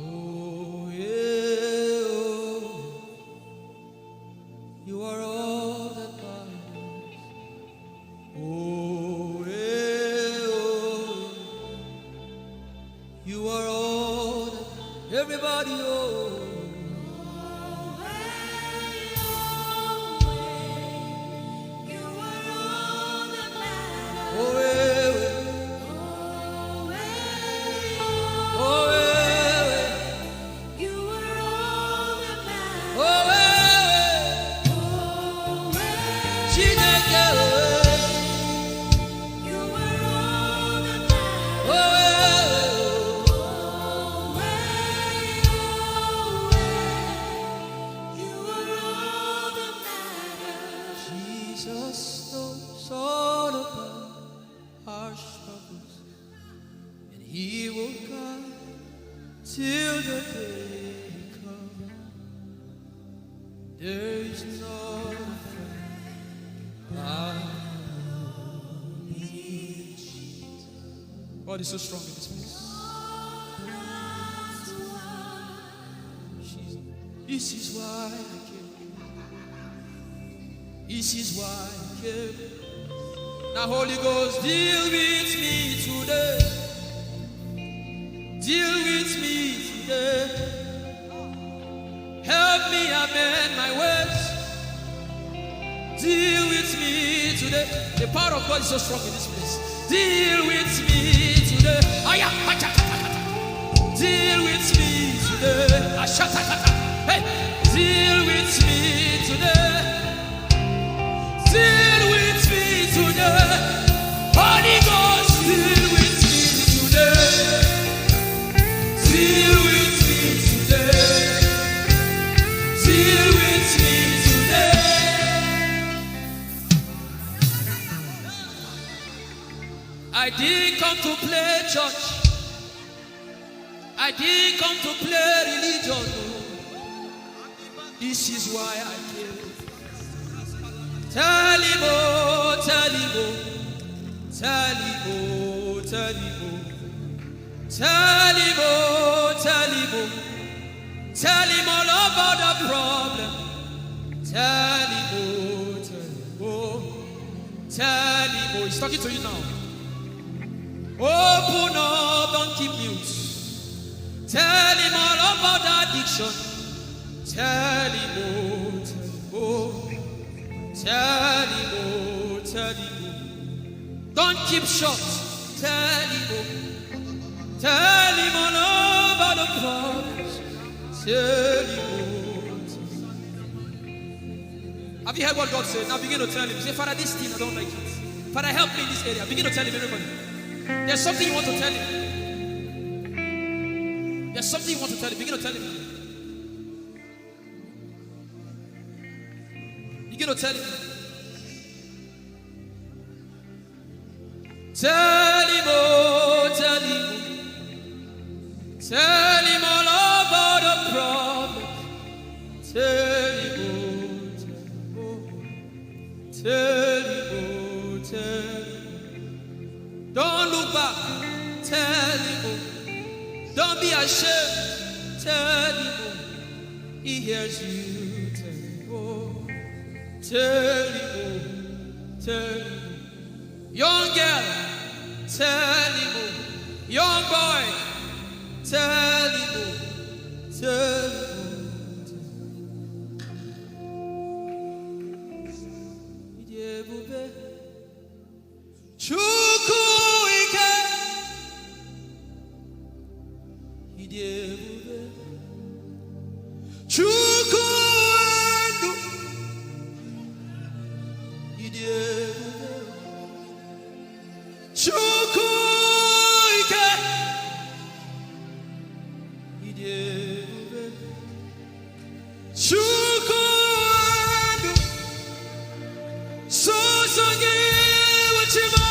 Oh, yeah, oh. You are all that matters. Oh, yeah, oh. You are all that everybody, oh. There is no friend God is so strong in this place. This is why I came. This is why I came. Now Holy Ghost, deal with me today. Deal with me today. Help me amend my ways. Deal with me today. The power of God is so strong in this place. Deal with me today. Deal with me today. Hey, deal with me today. Deal with me today. Holy Ghost, deal with me today. Deal with me today. Deal with me today. I didn't come to play church. I didn't come to play religion. No. This is why I came. Tell him, oh, tell him, oh, tell him, oh, tell him, oh, tell him, oh, tell him, oh, tell him all about the problem. Tell him, oh, tell him, oh, tell him, oh. He's talking to you now. Open up, don't keep mute. Tell him all about the addiction. Tell him, oh, tell him, oh, tell him, oh. Don't keep short. Tell him, oh, tell him all about the problems. Tell him, oh. Have you heard what God said? Now begin to tell him. Say, Father, this thing I don't like it. Father, help me in this area. Begin to tell him, everybody. There's something you want to tell him. There's something you want to tell him. Begin to tell him. Begin to tell him. Tell him, oh, tell him. Tell him all about the problem. Tell him, oh, tell him, oh, tell him. Don't look back. Tell him, oh. Don't be ashamed. Tell him, oh. He hears you. Tell him, oh. Tell him, oh. Tell him, oh. Young girl, tell him, oh. Young boy, tell him, oh. Tell him, oh. Chukwuike, Idebube, Chukwuendu, Idebube, Chukwuike, Idebube, Chukwuendu, Sosogi Uchima.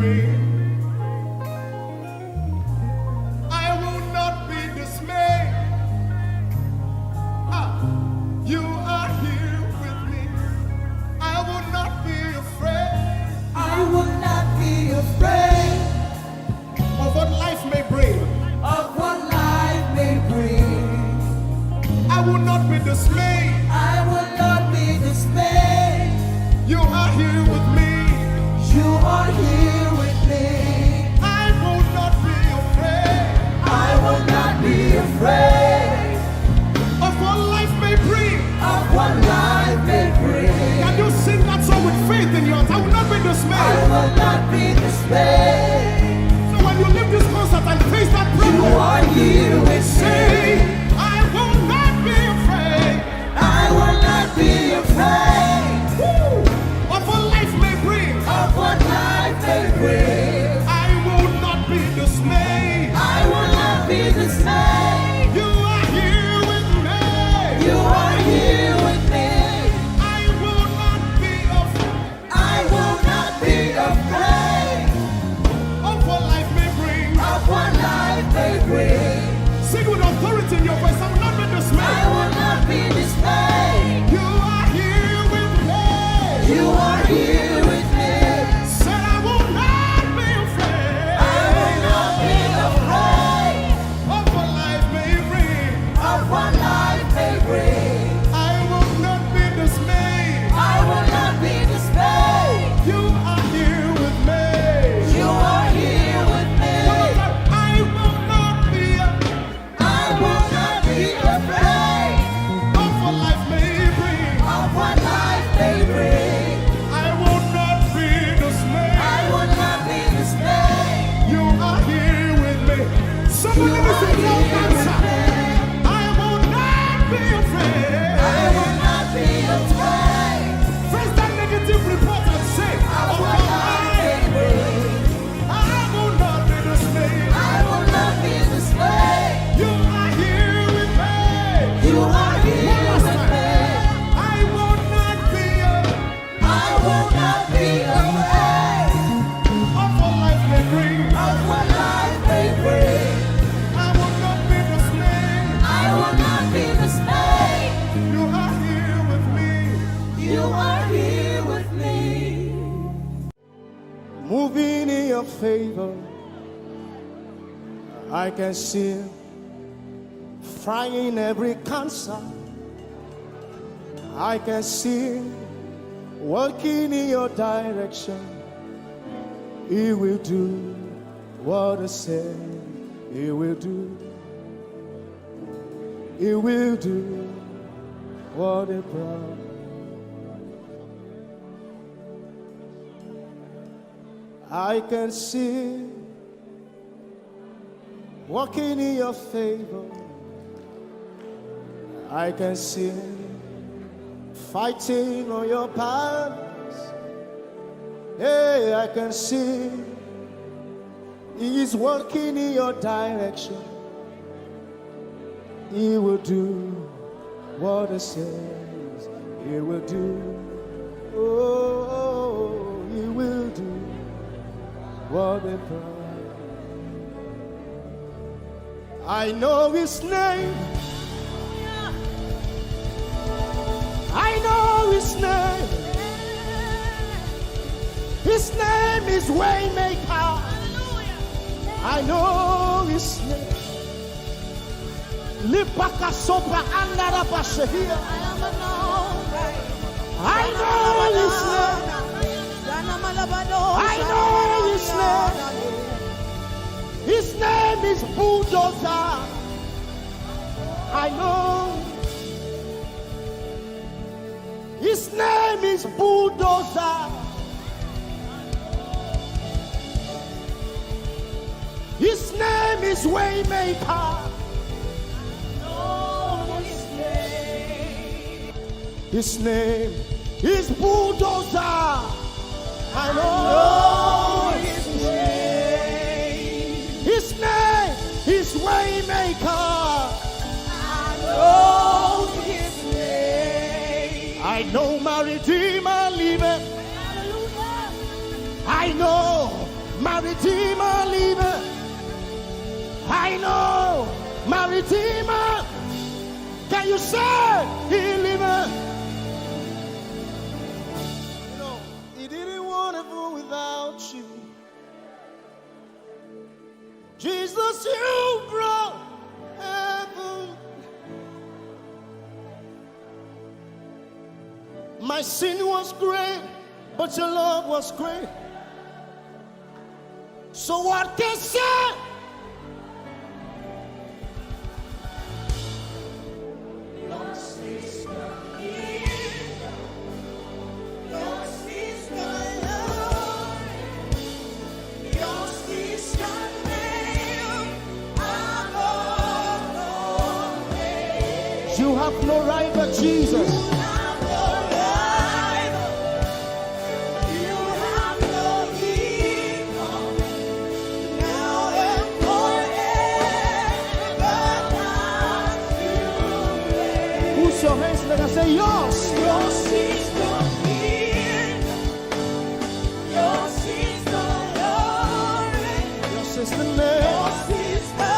bring. I will not be dismayed. You are here with me. I will not be afraid. I will not be afraid Of what life may bring. of what life may bring. I will not be dismayed. I will not be dismayed. You are here with me. You are here with me. I will not be afraid. I will not be afraid Of what life may bring. of what life may bring. Can you sing that song with faith in your heart? I will not be I dismayed. will not be dismayed. So when you leave this concert and face that You problem, are here with say, me. I will not be afraid. I will not be afraid Of what life may bring. of what life may bring. I will not be dismayed. I will not be dismayed. You are here with me. You are here with me. I will not be afraid. I will not be afraid Of what life may bring. of what life may bring. Sing with authority in your voice. I will not be I dismayed. will not be dismayed. You are here with me. You are here with me. Said I will not be afraid. I will not be afraid Of what life may bring. of what life may bring. I will not be dismayed. I will not be dismayed. You are here with me. You are here with me. I will not be I will not be afraid of what life may bring. of what life may bring. I will not be I dismayed. will not be dismayed. You are here with me. Somebody listen to your answer. I will not be afraid. I will not be afraid Face that negative report and say, of oh what life may God, bring. I will not be dismayed. I will not be dismayed. You are here with me. You are here One last with time. me. I will not be I will not be afraid of what life may bring. of what life may bring. I will not be dismayed. I will not be dismayed. You are here with me. You are here with me. Moving in your favor, I can see frying every cancer. I can see working in your direction. He will do what I said he will do. He will do what he promised. I can see walking in your favor. I can see fighting on your battles. Hey, I can see He's working in your direction. He will do what He says He will do. Oh, He will do what He promised. I know His name. I know His name. His name is Waymaker. I know His name. Lipaka sopra andara pasehia. I know His name. I know His name. His name is Bulldozer. I know. His name is Bulldozer. His name is Waymaker. His name is Bulldozer. I know His name. His name is Waymaker. I know His name. I know my Redeemer liveth. I know Redeemer liveth. I know my Redeemer. Can you say he liveth? You know, he didn't want to go without you. Jesus, you brought heaven. My sin was great, but your love was great. So what can I say? You have no rival, Jesus. You have no rival. You have no equal. Now and forever, not to reign. Who's your hands? Let us say yours. Yours is the kingdom. Yours is the glory. Yours is the name. Yours is the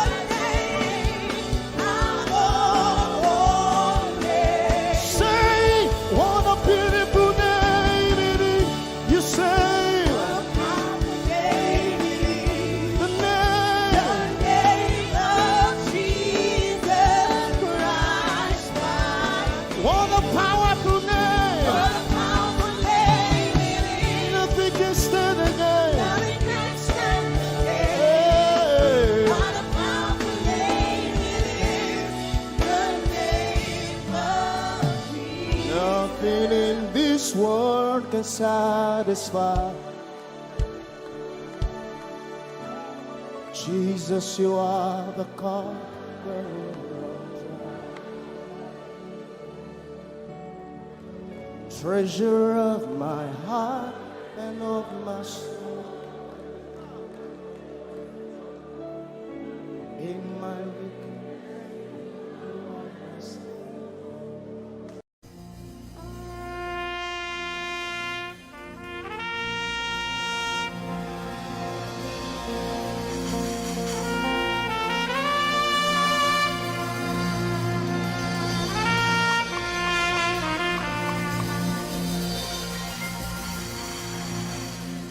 world can satisfy. Jesus, you are the conqueror. Treasure of my heart and of my soul. In my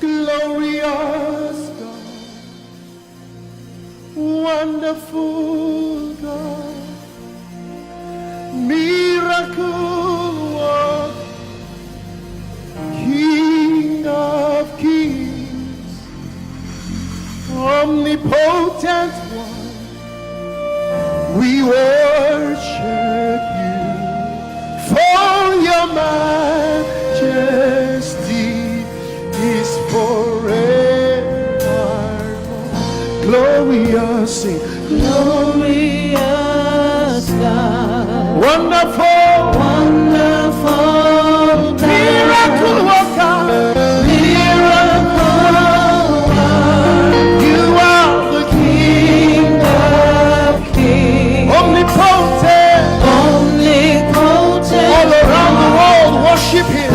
glorious God, wonderful God, miracle worker, King of kings, omnipotent one, we worship you for your majesty is forever. Glorious, sing. Glorious God, wonderful, wonderful, miracle worker, miracle worker. You are the King of kings, omnipotent, omnipotent. All around the world, worship Him.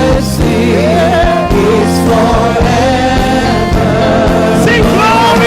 Majesty is forever. Sing glory.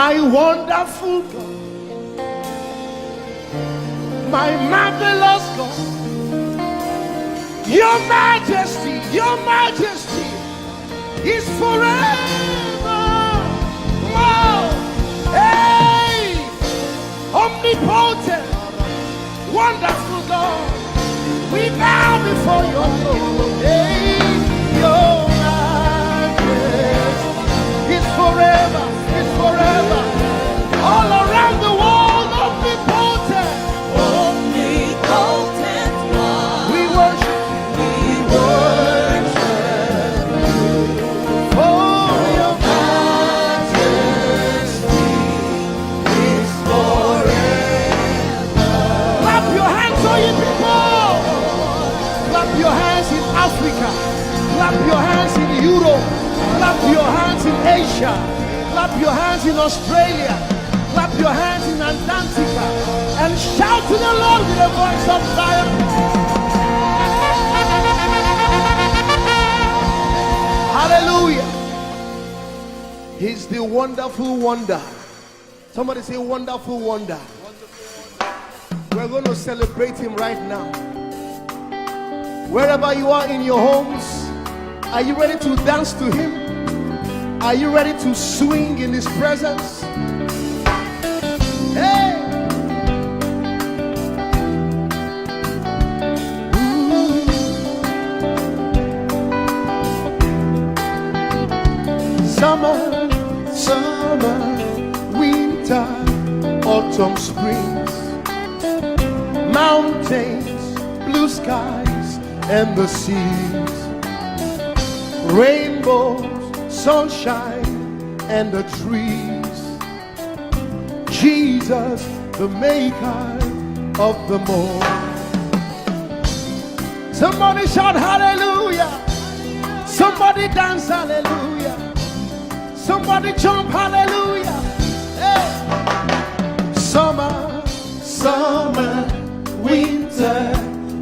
My wonderful God, my marvelous God, your majesty is forever. Wow. Hey, omnipotent, wonderful God, we bow before your throne. Hey, your majesty is forever, all around the world, omnipotent. Omnipotent one. We worship for your majesty is forever. Clap your hands, all you people. Clap your hands in Africa. Clap your hands in Europe. Clap your hands in Asia. Clap your hands in Australia. Clap your hands in Antarctica. And shout to the Lord with a voice of triumph. Hallelujah. He's the wonderful wonder. Somebody say wonderful wonder. We're going to celebrate him right now. Wherever you are in your homes, are you ready to dance to him? Are you ready to swing in his presence? Hey! Summer, winter, autumn, springs, mountains, blue skies, and the seas, rainbows, sunshine, and the trees. Jesus, the maker of them all. Somebody shout hallelujah. Somebody dance hallelujah. Somebody jump hallelujah. Hey. Summer, winter,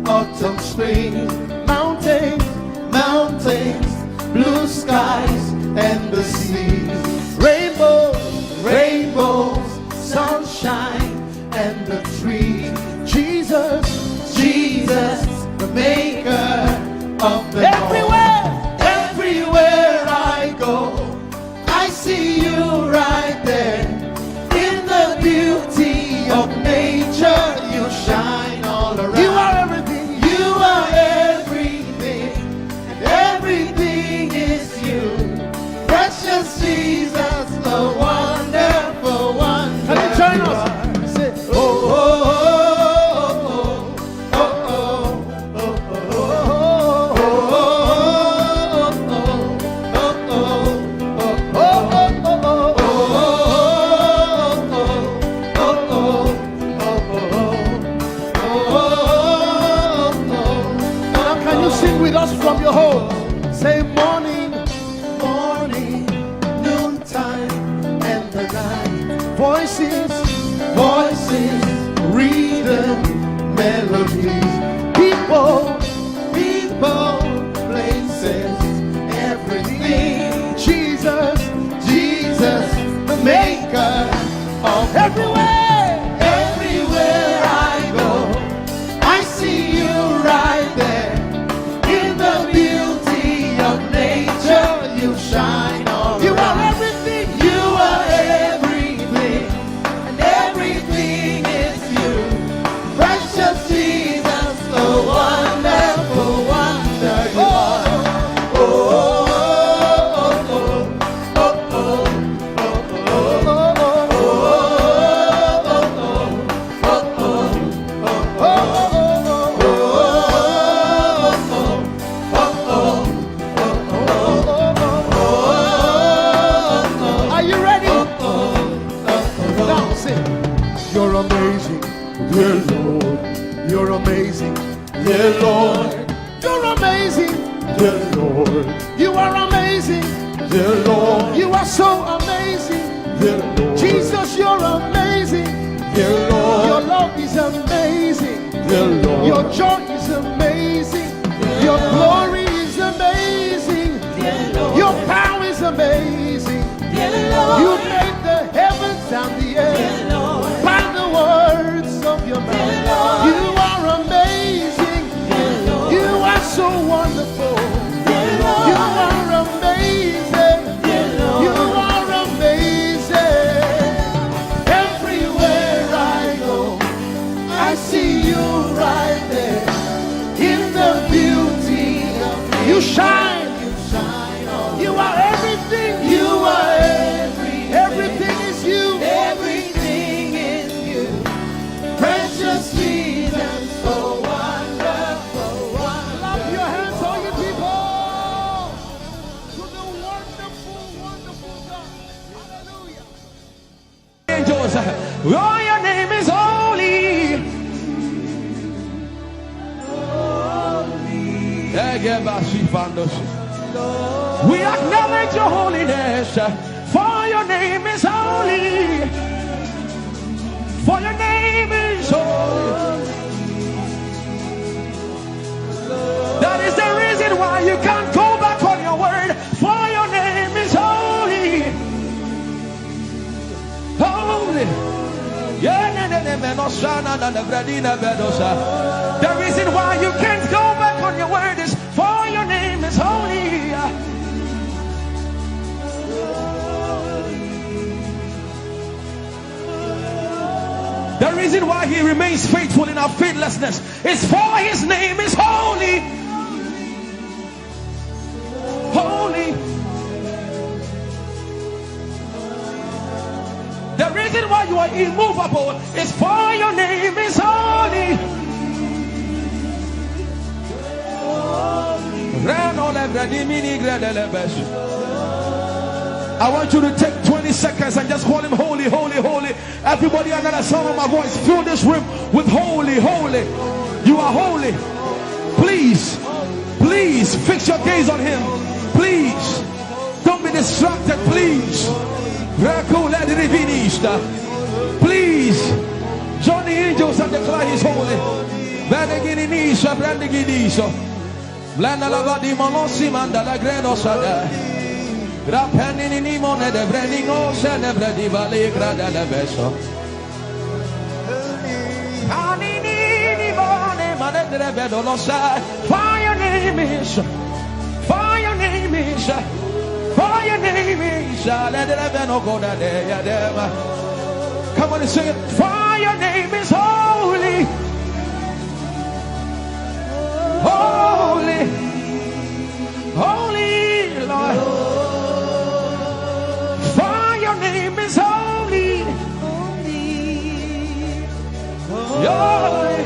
autumn, spring, mountains, blue skies, and the seas, rainbows, sunshine, and the trees. Jesus, the maker of the everywhere I go, I see you right there. In the beauty of nature, you shine all around. You are everything. You are everything. And everything is you. Precious Jesus, the wonderful one. Can you join us? Say, oh, oh, oh, oh, oh, oh, Now can you sing with us from your home? Say morning, noontime, and the night. Voices, rhythm, melodies. People, places, everything. Jesus, the maker of everywhere I go, I see you right there. In the beauty of nature, you shine all around. You are everything. You are everything. And everything is you. Precious Jesus, the wonderful wonder you are. Are you ready? Now sing. You're amazing, dear Lord. You're amazing, dear Lord. You're amazing, dear Lord. You are amazing, dear Lord. You are so amazing, dear Lord. Jesus, you're amazing, dear Lord. Your love is amazing, dear Lord. Your joy is amazing, your glory is amazing, dear Lord. Your power is amazing, dear Lord. You made the heavens Oh, your name is holy. We acknowledge your holiness, for your name is holy. For your name is holy. That is the reason why you can't go back on your word, for your name is holy. Holy. The reason why you can't go back on your word is for your name is holy. The reason why he remains faithful in our faithlessness is for his name is holy. Holy. The reason why you are immovable is for your name is holy. I want you to take 20 seconds and just call him holy, holy, holy. Everybody under the sound of my voice, fill this room with holy, holy. You are holy. Please, please fix your gaze on him. Please, don't be distracted, please. Please, join the angels and declare he's holy. Fire name is, fire name is, fire name is. Come on and sing it. Fire name is holy, holy, holy Lord. Fire name is holy, holy.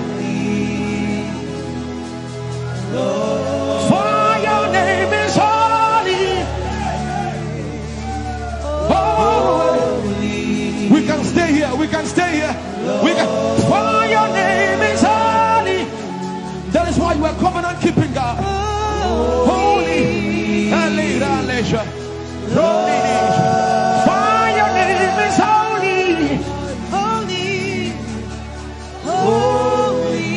For your name is holy, holy. We can stay here. We can stay here. We can. For your name is holy. That is why you are covenant keeping God. Holy. For your name is holy, holy, holy.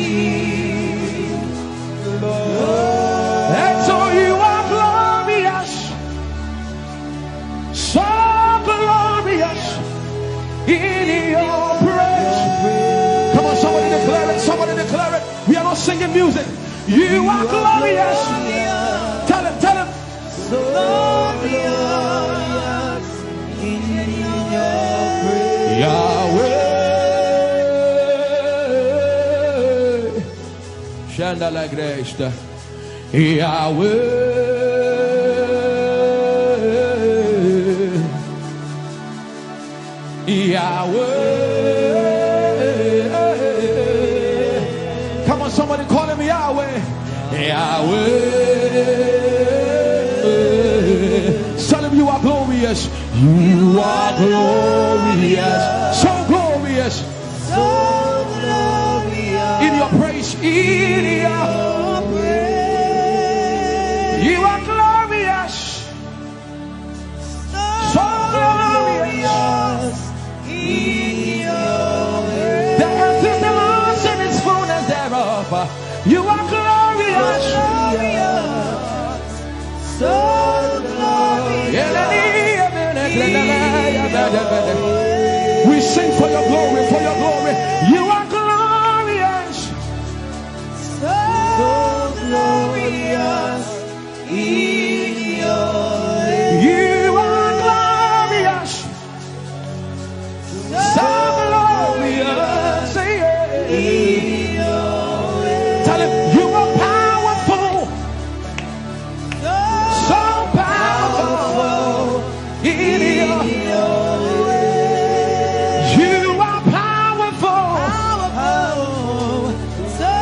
And so you are glorious, so glorious in your praise. Come on, somebody declare it, somebody declare it. We are not singing music. You are glorious. Tell him, tell him. So glorious in your praise. Yahweh. Shandala Grace. Yahweh, Yahweh. Come on, somebody call him Yahweh. Yahweh. Tell him you are glorious. You are glorious. So glorious. So glorious. In your praise. In your praise. You are glorious. So glorious. In your praise. The earth is the Lord's and its fullness thereof. You are glorious. So glorious. We sing for your glory, for your glory. You are glorious. So glorious in your way. You are glorious. So glorious in your way. Tell him you are powerful. So powerful in your way. You are powerful. Powerful. So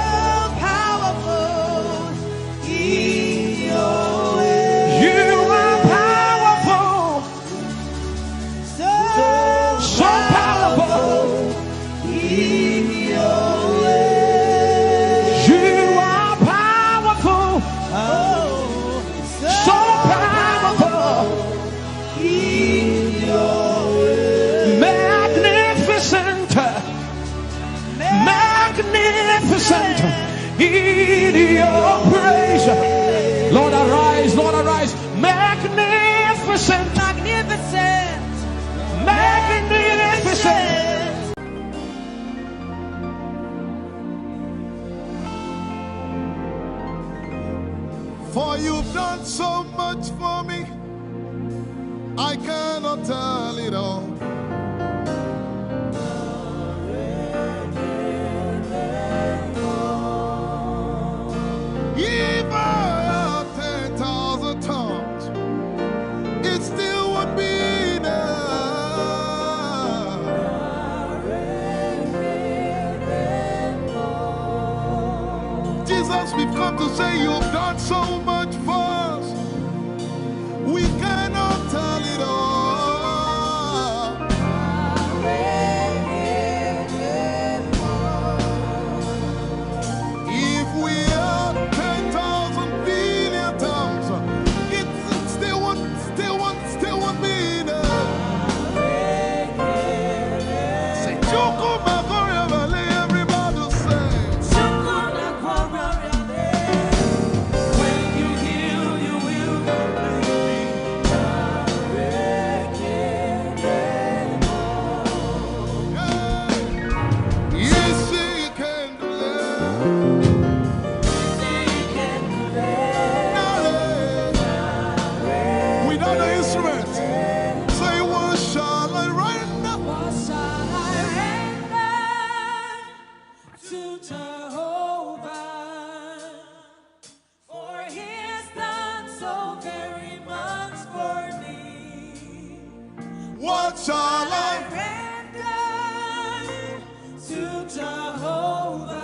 powerful in your way. You are powerful. So powerful are powerful. So powerful. Magnificent. Magnificent. In your praise. Lord arise, Lord arise. Magnificent. Magnificent. Magnificent. For you've done so much for me, I cannot tell it all. If I had 10,000 tongues, it still would be enough. Jesus, we've come to say you've done so much for us. We cannot tell it all. If we had 10,000 billion tongues, it still won't be enough. Say, Chukuma Koryabale, everybody say. When you heal, you will Yes, he can do that. Without the instrument, say, what shall I render? What shall I render to Jehovah? For he has done so very much for me. What shall I? Render to Jehovah.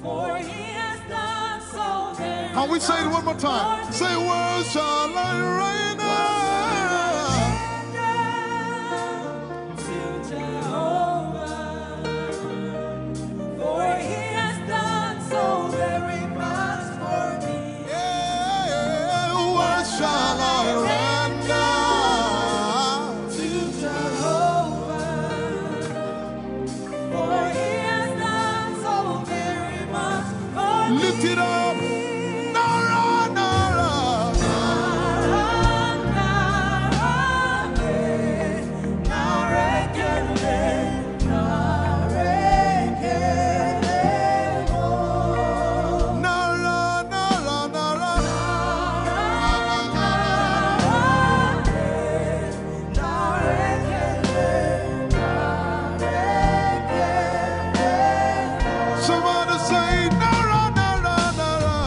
For he has done so very Can we say it one more time? Say, what shall I render? to Jehovah. For he has done so very much for me. Yeah, what shall I render? To Jehovah. For he has done so very much for me. Lift it up. Nara, Nara. Nara, Nara, Nara. Somebody say, Nara, Nara, Nara.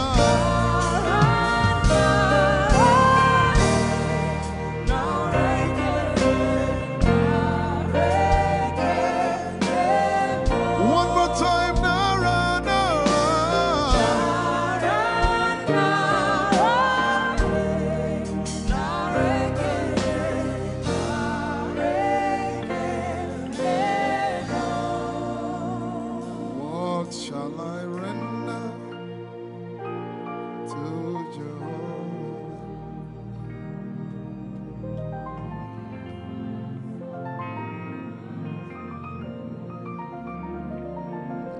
One more time, Nara, Nara. What shall I render to Jehovah?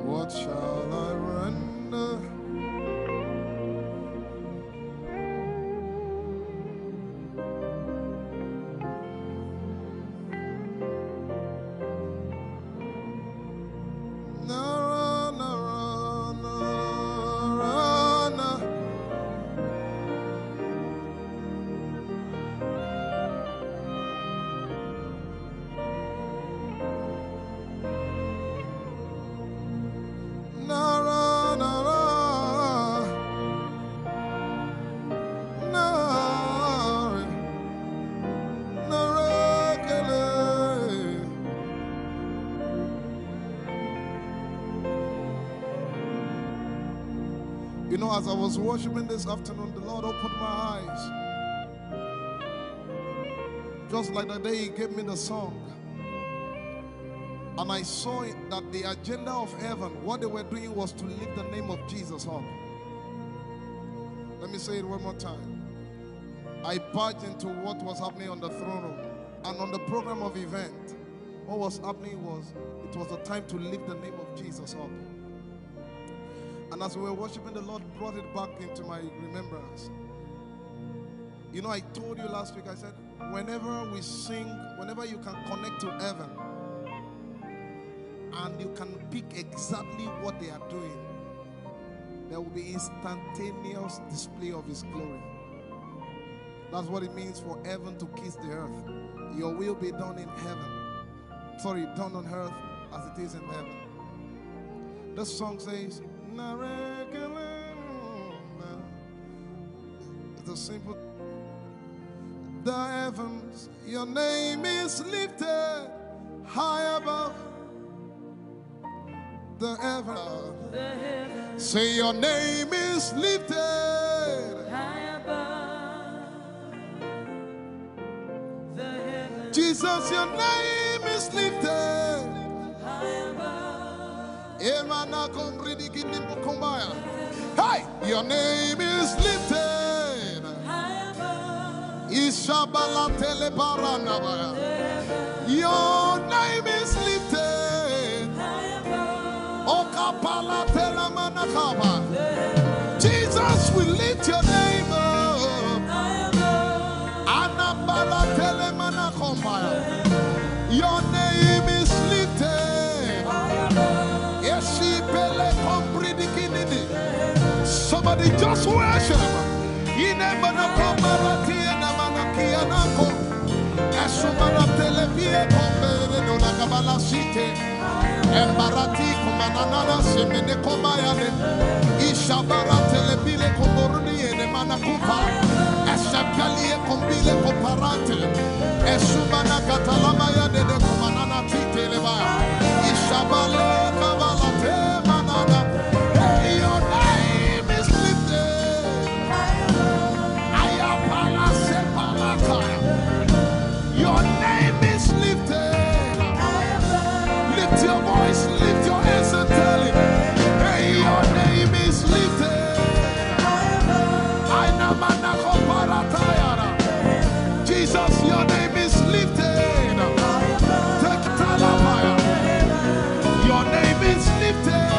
What shall I render? Nara, Nara, Nara, Nara. Nara, Nara. Nara. Nara, Kele. You know, as I was worshiping this afternoon, the Lord opened my eyes. Just like the day He gave me the song. And I saw that the agenda of heaven, what they were doing was to lift the name of Jesus up. Let me say it one more time. I barged into what was happening on the throne room. And on the program of event, what was happening was, it was a time to lift the name of Jesus up. And as we were worshiping, the Lord brought it back into my remembrance. You know, I told you last week, I said, whenever we sing, whenever you can connect to heaven, and you can pick exactly what they are doing, there will be instantaneous display of His glory. That's what it means for heaven to kiss the earth. Your will be done in heaven. Sorry, done on earth as it is in heaven. This song says, it's a simple. The heavens, your name is lifted high above. The heavens, say your name is lifted high above. The heavens, Jesus, your name is lifted high above. Hey, your name is lifted High above. Ishabala telebaranabaya. Your name is lifted High above. Okapala telamanakaba. Jesus, we lift your name up. High above. Anabala telemanakombaya. Your name is lifted. Somebody just worship. Embarati kumanana semene komayane ishabara telepile komoruni ene manakupa eshapalie kombile koparante esumana katalama ya dede kumanana titeleba ishabale kabalate manana. Hey, your name is lifted. Ayapala sepalaka. Your name is lifted. Lift your voice, lift your hands and tell him, hey, your name is lifted. Jesus, your name is lifted. Your name is lifted.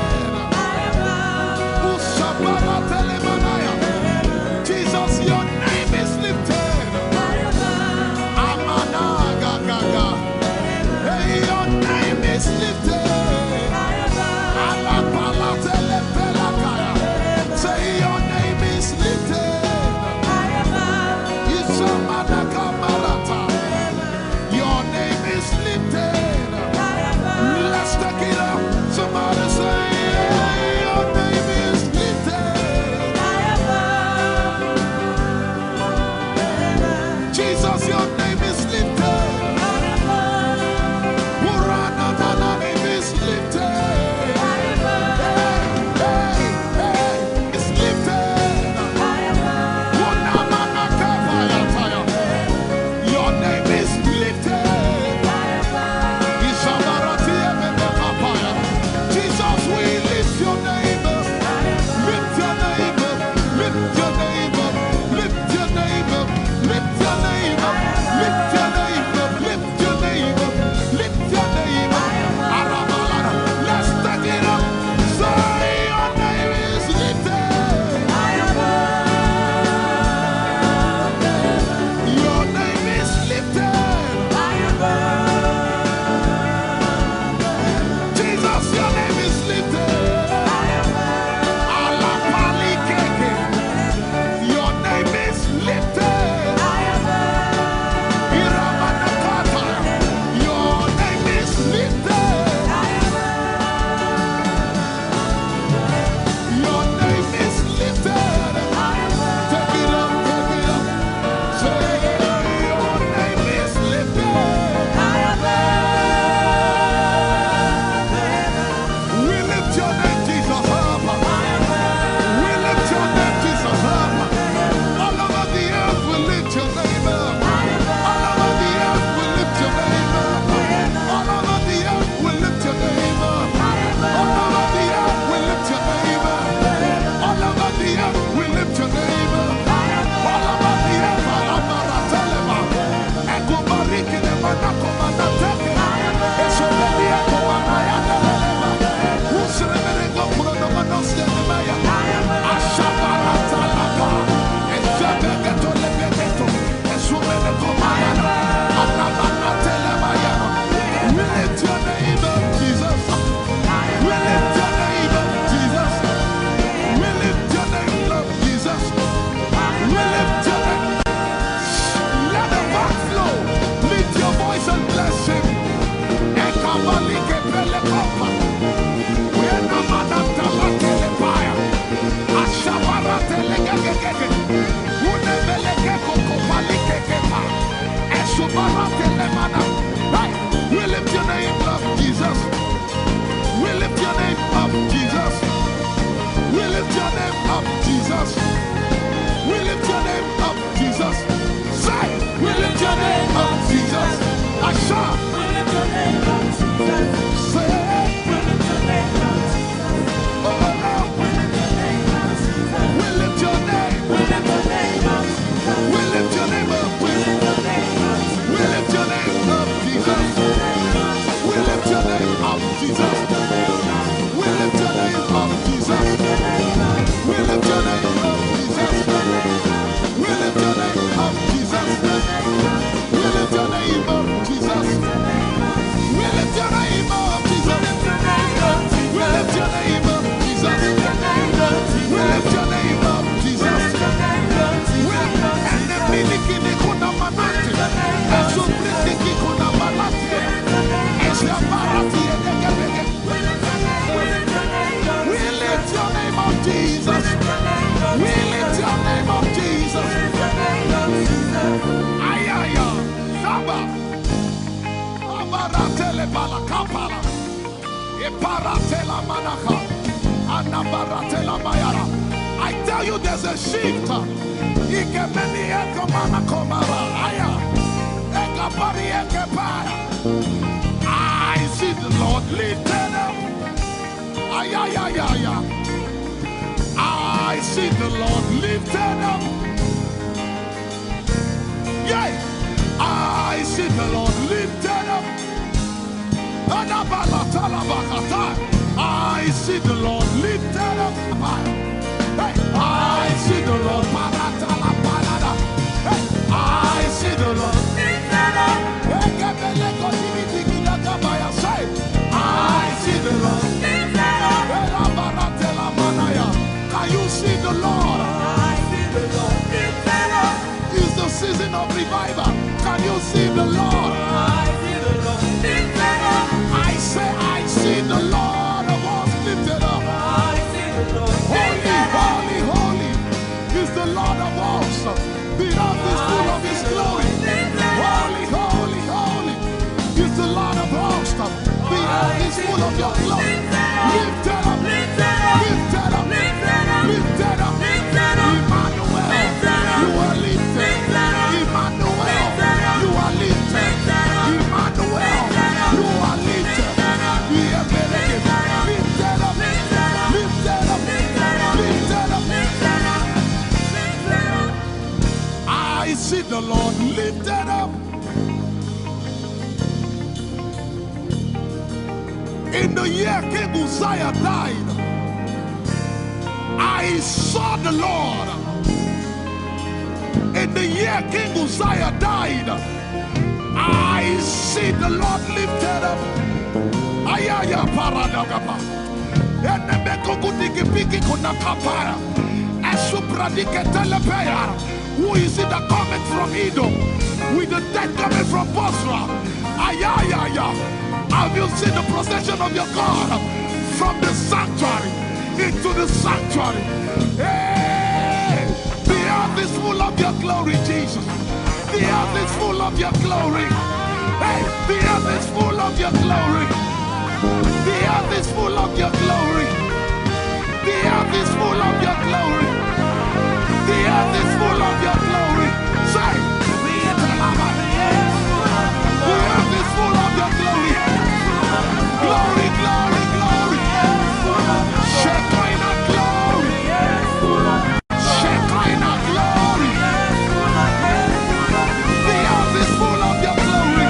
Jesus, your name is lifted. Amana gaga. Hey, your name is lifted. We lift your name up, Jesus. We lift your name up, Jesus. We lift your name up, Jesus. We lift your name up, Jesus. And the miliki ni kuna manati. Esu briki kuna balati. Esha barati edekebeke. We lift your name up, Jesus. We lift your name up, Jesus. Ayaya, Saba. Abaratele balakapala. Eparatela manaka. Anabaratela mayara. I tell you there's a shift. Ikemeni ekomana komara. Aya. Ekapari ekepaya. I see the Lord lifted up. Ayayayaya. I see the Lord lifted up. Yeah. I see the Lord lifted up. I see the Lord lifted up. Hey, I see the Lord. Hey, I see the Lord lifted up. I see the Lord lifted up. Can you see the Lord? I see the Lord lifted up. It's the season of revival. Can you see the Lord? I see the Lord lifted up. I say, I see the Lord of hosts lifted up. I see the Lord lifted up. Holy, holy, holy is the Lord of hosts. The earth is full of His glory. Holy, holy, holy is the Lord of hosts. The earth is full of Your glory. Lifted up, lifted up, lifted up, lifted up, lifted up. Emmanuel, You are lifted. Emmanuel, You are lifted. Emmanuel, You are lifted. Lifted up, lifted up, lifted up, lifted up. I see the Lord lifted up. In the year King Uzziah died, I saw the Lord. In the year King Uzziah died, I see the Lord lifted up. Ayaya paradagaba. Enebekogudiki piki kunakapara. Esupradike telepeya. Who is it that cometh from Edom? With the dead coming from Bosra. Ayaya. Have you seen the procession of your God from the sanctuary into the sanctuary? Hey, the earth is full of Your glory, Jesus. The earth is full of Your glory. Hey, the earth is full of Your glory. The earth is full of Your glory. The earth is full of Your glory. The earth is full of Your glory. Say, the earth is full of Your glory. Glory, glory, glory. Shekinah glory. Shekinah glory. The earth is full of Your glory.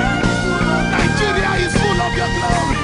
Nigeria is full of Your glory.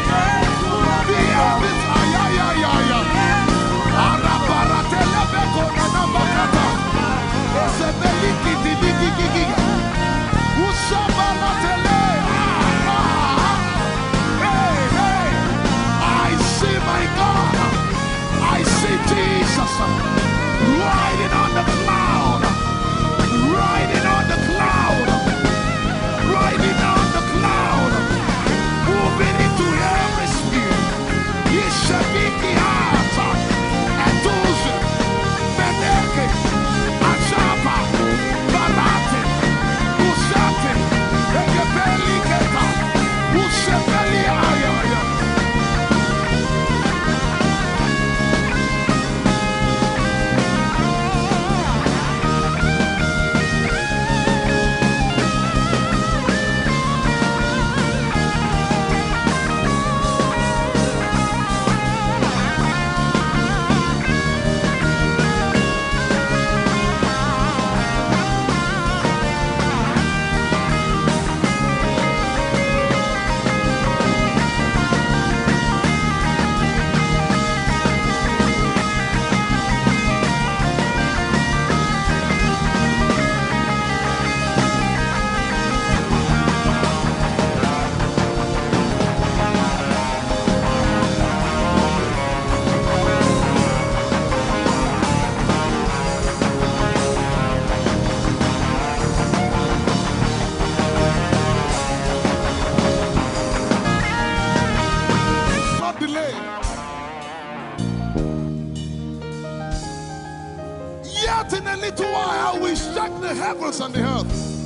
the heavens and the earth,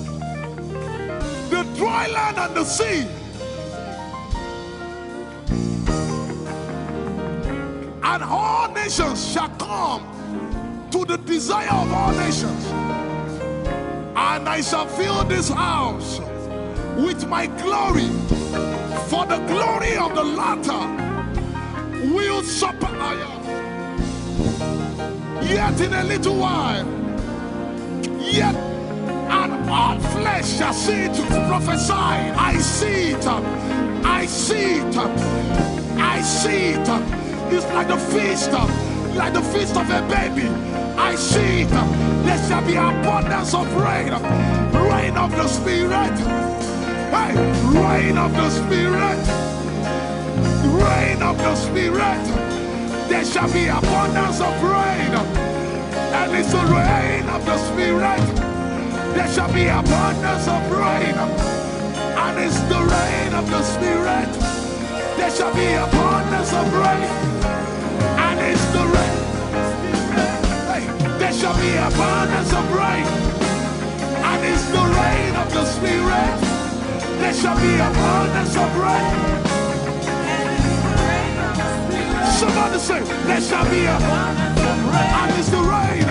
the dry land and the sea. And all nations shall come to the desire of all nations. And I shall fill this house with my glory, for the glory of the latter will supper. Yet in a little while, yet and all flesh shall see it. Prophesy. I see it. I see it. I see it. It's like the feast of a baby. I see it. There shall be abundance of rain. Rain of the Spirit. Hey, rain of the Spirit. Rain of the Spirit. There shall be abundance of rain. And it's the rain of the Spirit. There shall be abundance of rain. And it's the rain of the Spirit. There shall be abundance of rain. And it's the rain. Hey, there shall be abundance of rain. And it's the rain of the Spirit. There shall be abundance of rain. Somebody say, there shall be abundance of rain. And it's the rain.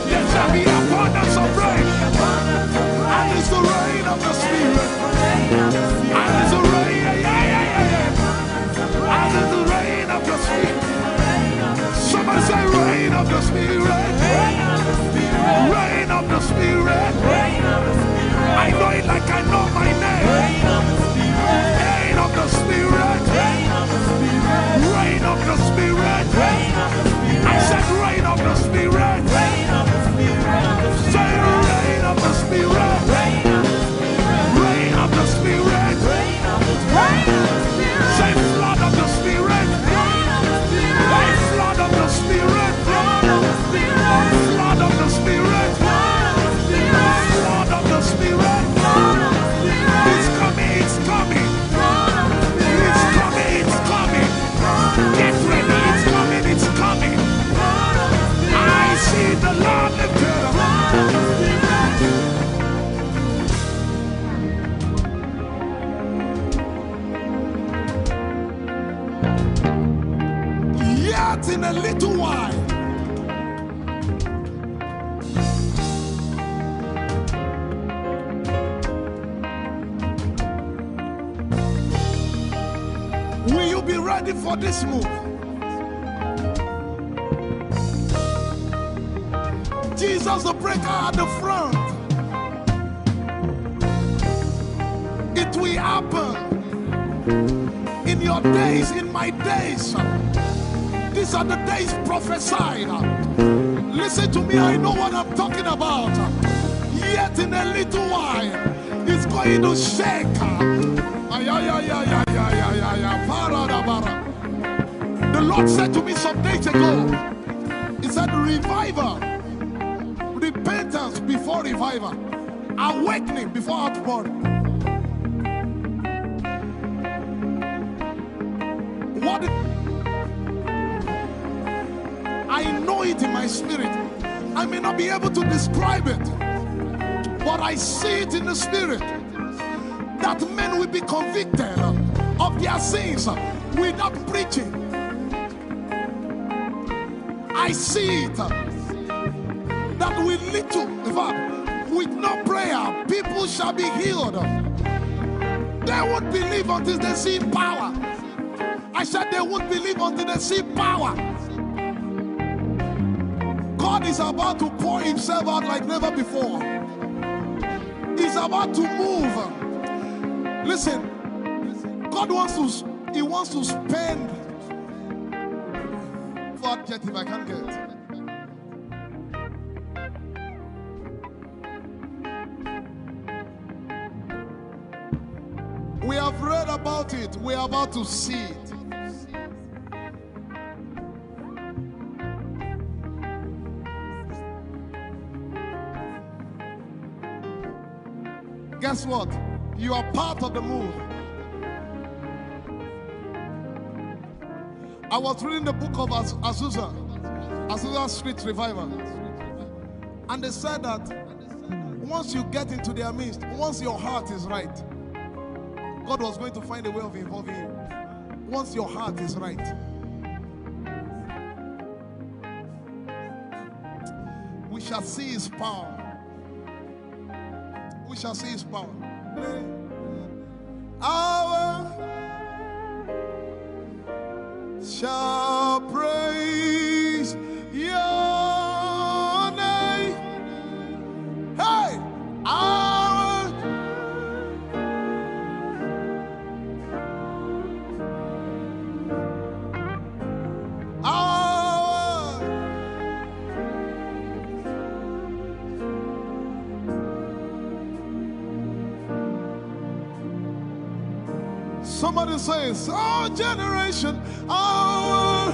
There shall be abundance of rain. And it's the rain of the Spirit. And it's the rain. And it's the rain of the Spirit. Somebody say, rain of the Spirit. Rain of the Spirit. I know it like I know my name. Rain of the Spirit. Rain of the Spirit. I said rain of the Spirit. Say rain of the Spirit. Rain of the Spirit. Say flood of the Spirit. Say flood of the Spirit. Flood of the Spirit. Flood of the Spirit. It's coming, it's coming. It's coming, it's coming. Get ready, it's coming, it's coming. I see the Lord lifted up. Yet in a little while, will you be ready for this move? Jesus the breaker at the front. It will happen in your days, in my days. These are the days prophesied. Listen to me, I know what I'm talking about. Yet in a little while, it's going to shake. The Lord said to me some days ago, He said, revival, repentance before revival, awakening before outpouring. What? I know it in my spirit. I may not be able to describe it, but I see it in the spirit. That men will be convicted of their sins without preaching. I see it. That with little, in fact, with no prayer, people shall be healed. They won't believe until they see power. I said they won't believe until they see power. God is about to pour Himself out like never before. He's about to move. Listen, God wants to spend. Fuck jet if I can't get it. We have read about it. We are about to see it. Guess what? You are part of the move. I was reading the book of Azusa Street Revival. And they said that once you get into their midst, once your heart is right, God was going to find a way of involving you. Once your heart is right. We shall see his power. We shall see his power. Our shall praise your name. Hey, our somebody says, our generation, our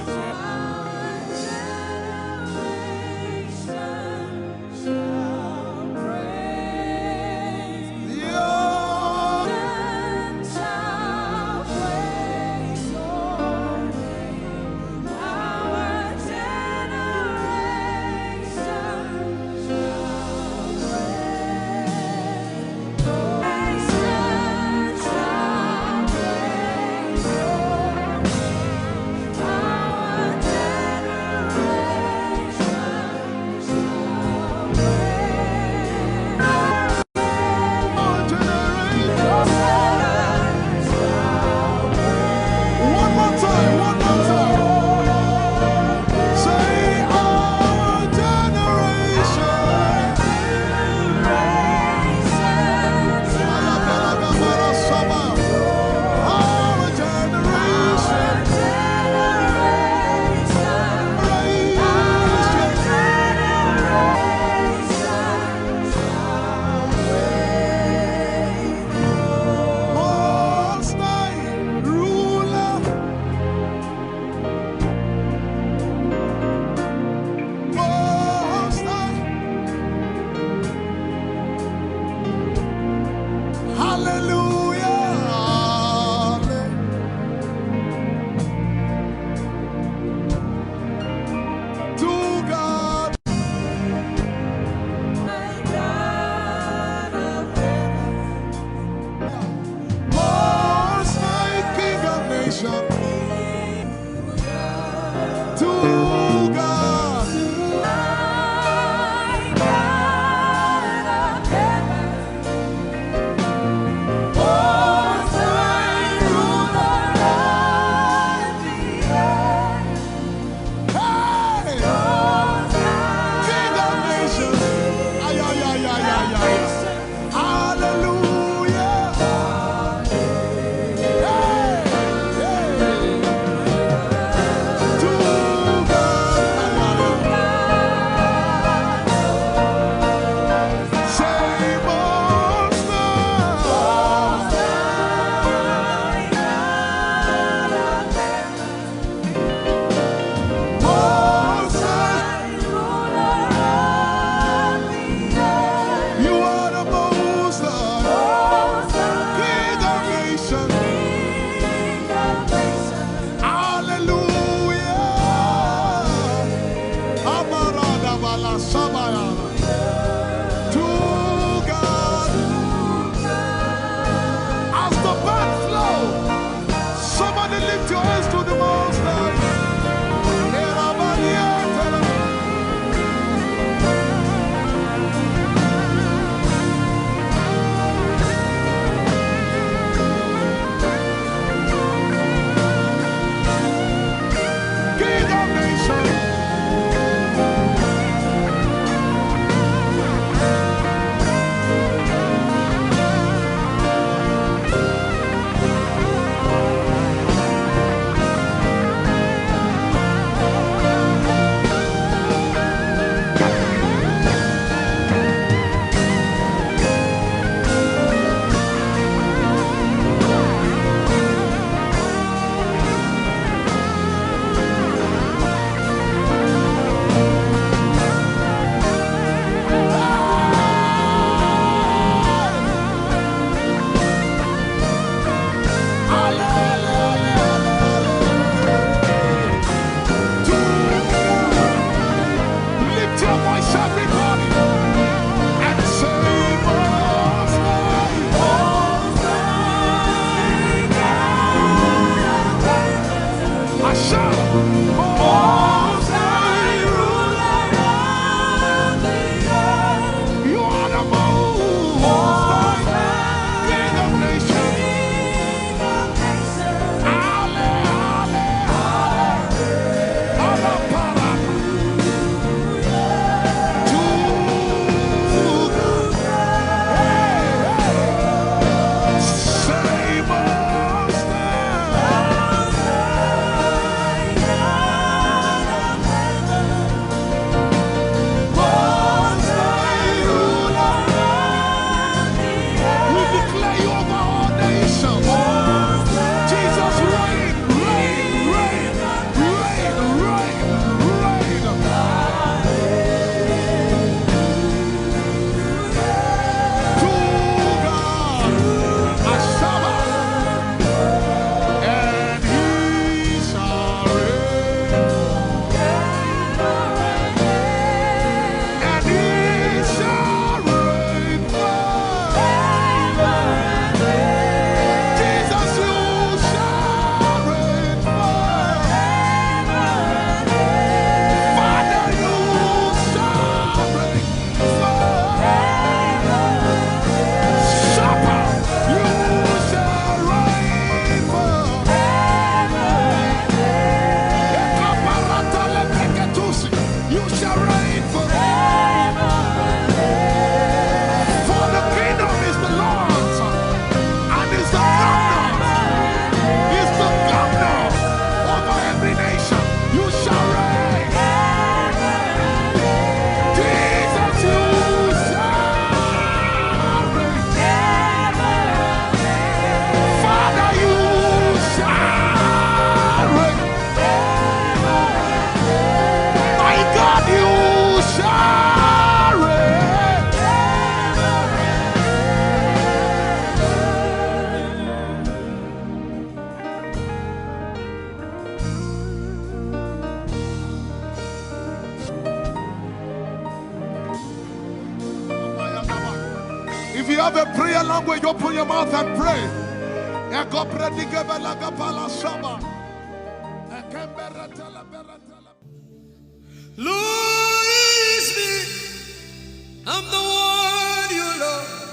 If you have a prayer language, open your mouth and pray. Lord, it's me. I'm the one you love.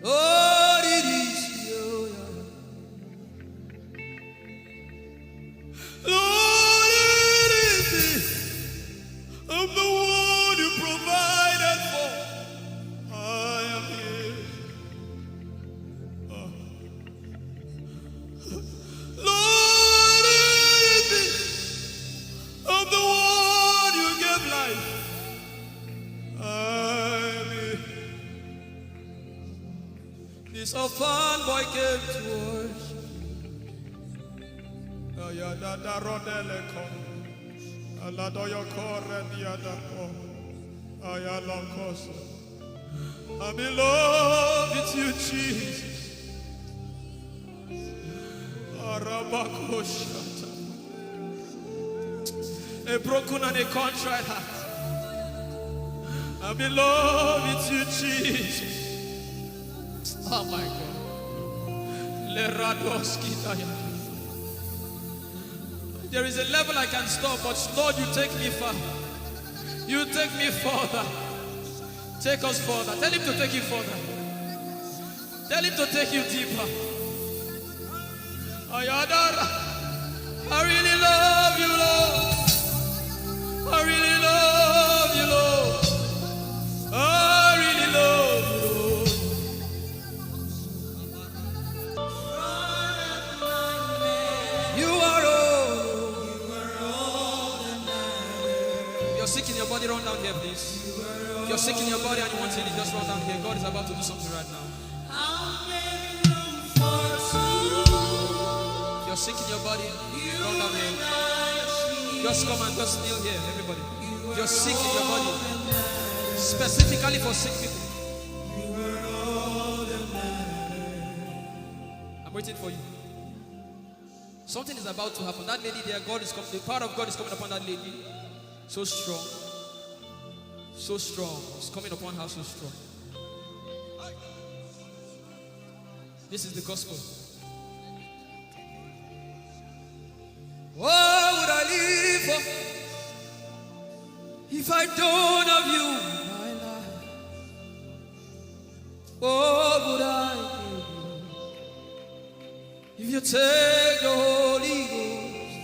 Oh, it is you. Lord, it is me. I'm the one you provided for. I am here. Lord, it is me. I'm the one you gave life. I'm here. This orphan boy came to worship. Ayadada rodele kon. Aladoyo kore diadako. Ayalokoso. I'm in love with you, Jesus. Arabakoshata. A broken and a contrite heart. I'm in love with you, Jesus. Oh my God. Leradoski Daya. There is a level I can stop, but Lord, you take me far. You take me further. Take us further. Tell him to take you further. Tell him to take you deeper. Ayadara. I really love you, Lord. I really love you, Lord. I really love you, Lord. You are all that matters. You're sick in your body, run down here, please. If you're sick in your body and you want healing, just run down here. God is about to do something right now. If you're sick in your body, run down here. Just come and just kneel here, everybody. If you're sick in your body, specifically for sick people. I'm waiting for you. Something is about to happen. That lady there, God is coming. The power of God is coming upon that lady. So strong. So strong. It's coming upon her so strong. This is the gospel. Whoa! If I don't have you in my life, what would I do? If you take the Holy Ghost,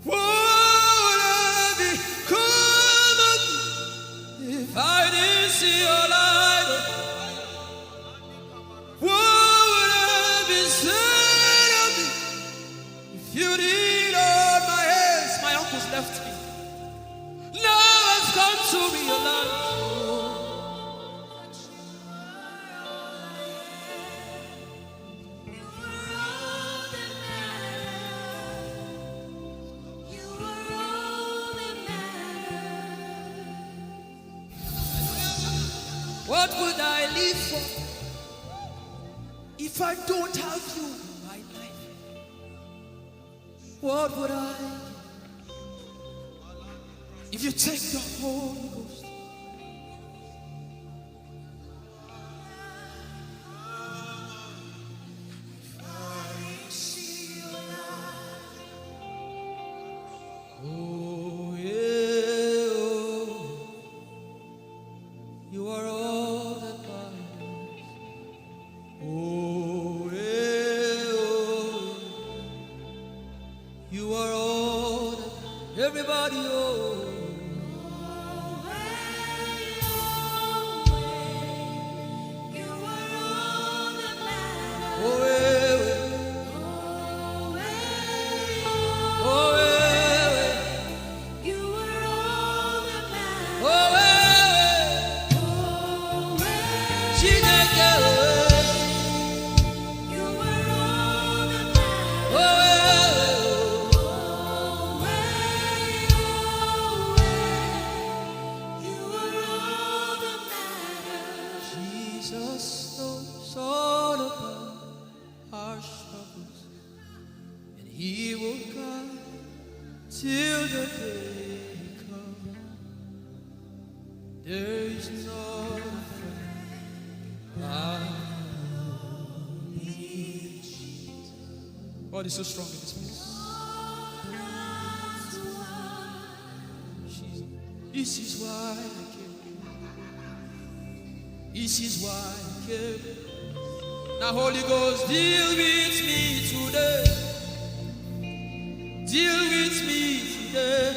what would I become of me if I didn't see your light? What would I be said of me if you did all my hands? My uncles left me. Now I've come to realize. What would I live for if I don't have you in my life? What would I do if you take the Holy Ghost? Oh, yeah, oh, you are all that matters. Oh, yeah, oh, you are all that everybody, oh. God is so strong in this place. This is why I came. This is why I came. Now, Holy Ghost, deal with me today. Deal with me today.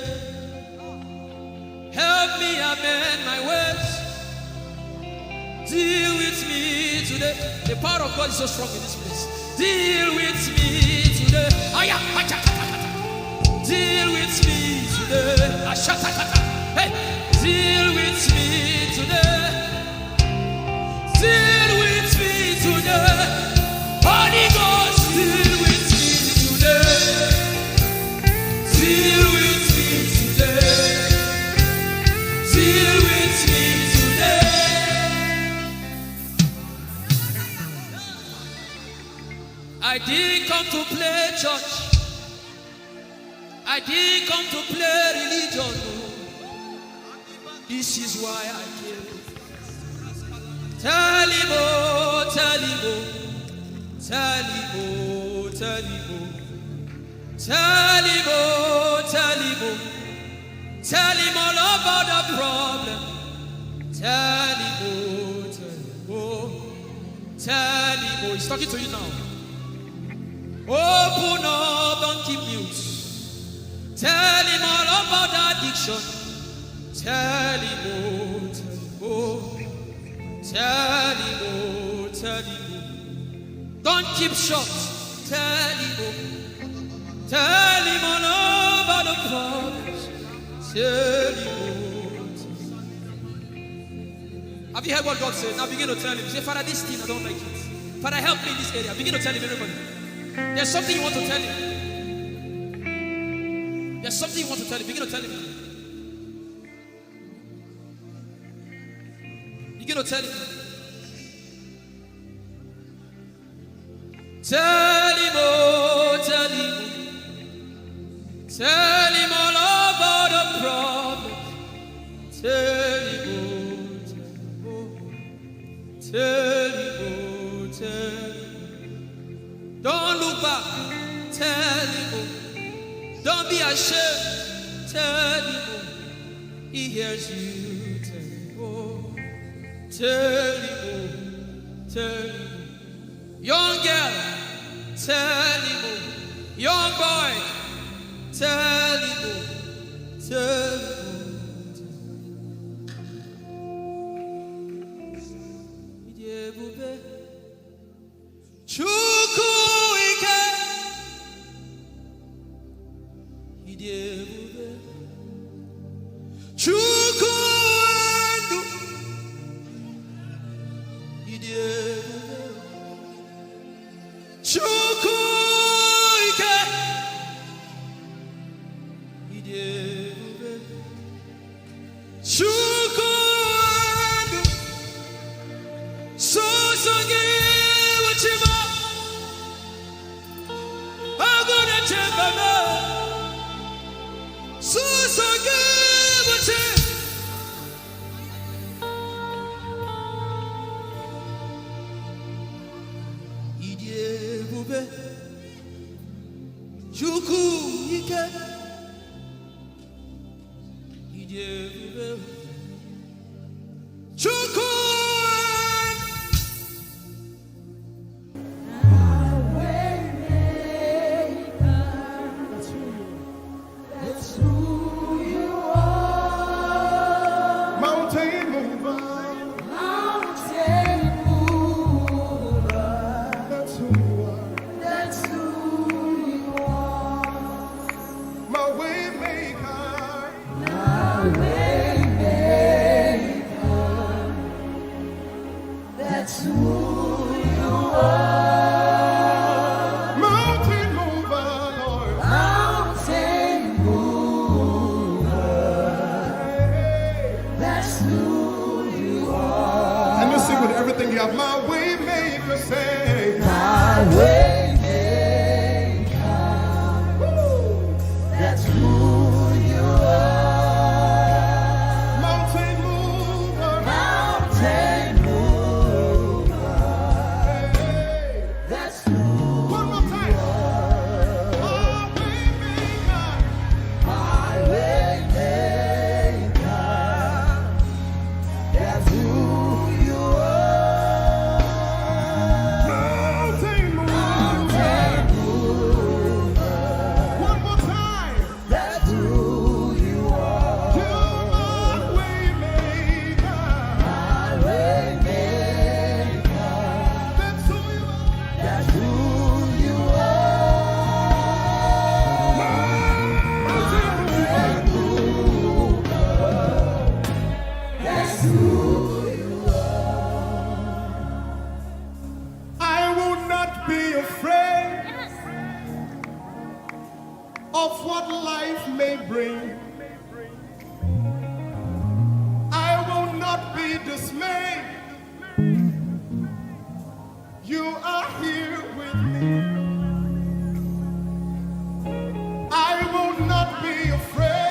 Help me amend my ways. Deal with me today. The power of God is so strong in this place. Deal with me today. Deal with me today. Hey, deal with me today. Deal with me today. Holy Ghost, deal with me today. Deal with me today. Deal with me today. I didn't come to play church. I didn't come to play religion. No. This is why I came. Tell him, oh, tell him, oh, tell him, oh, tell him, oh, tell him, oh, tell him, oh, tell him all about the problem. Tell him, oh, tell him, oh, tell him, oh. He's talking to you now. Open up, don't keep mute. Tell him all about the addiction. Tell him, oh, tell him, oh. Tell him, oh, tell him, oh. Don't keep short. Tell him, oh. Tell him all about the problems. Tell him, oh. Have you heard what God said? Now begin to tell him. Say, Father, this thing I don't like it. Father, help me in this area. Begin to tell him, everybody. There's something you want to tell him. There's something you want to tell him. Begin to tell him. Begin to tell him. Tell him, oh, tell him. Tell him all about the problem. Tell him, oh, tell him, oh, tell him. Don't look back. Tell him, oh. Don't be ashamed. Tell him, oh. He hears you. Tell him, oh, tell him. Young girl, tell him, oh. Young boy, tell him, oh, tell him. Chukwuike, Idebube, Chukwuendu, Idebube, Chukwuike, Idebube, Chukwuendu, Sosange Wachima. You are here with me. I will not be afraid.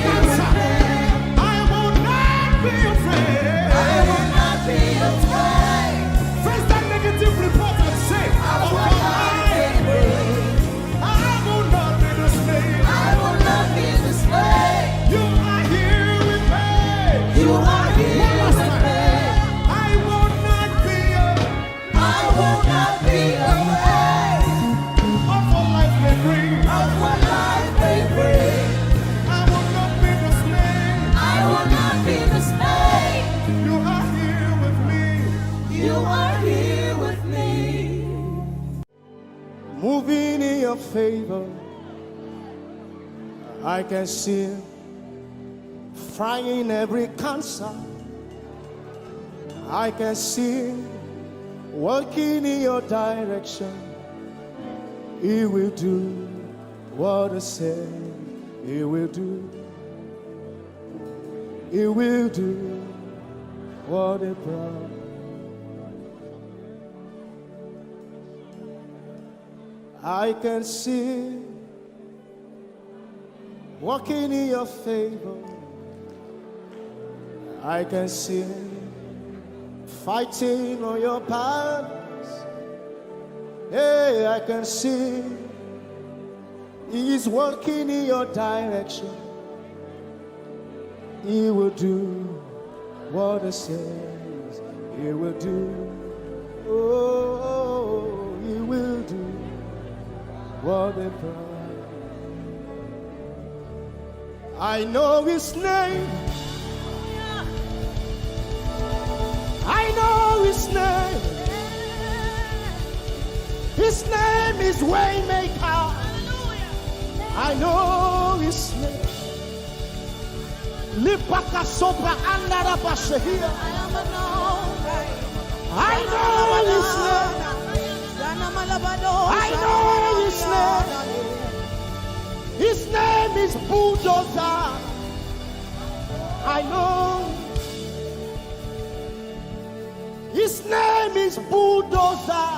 cancer. I will not be afraid. I will not be afraid. Face that negative report and say, I will not be afraid. I will not be dismayed. I will not be dismayed. You are here with me. You are here with me. I will not be I will not be afraid of what life may bring. of what life may bring. I will not be dismayed. I will not be dismayed. You are here with me. You are here with me. Moving in your favor, I can see frying every cancer. I can see working in your direction. He will do what I said he will do. He will do what he promised. I can see walking in your favor. I can see fighting on your battles. Hey, I can see he is working in your direction. He will do what he says he will do. Oh, he will do what he promised. I know his name. I know his name. His name is Waymaker. I know his name. Lipaka sopra andara bashehia. I know his name. I know his name. His name is Bulldozer. I know. His name is Bulldozer.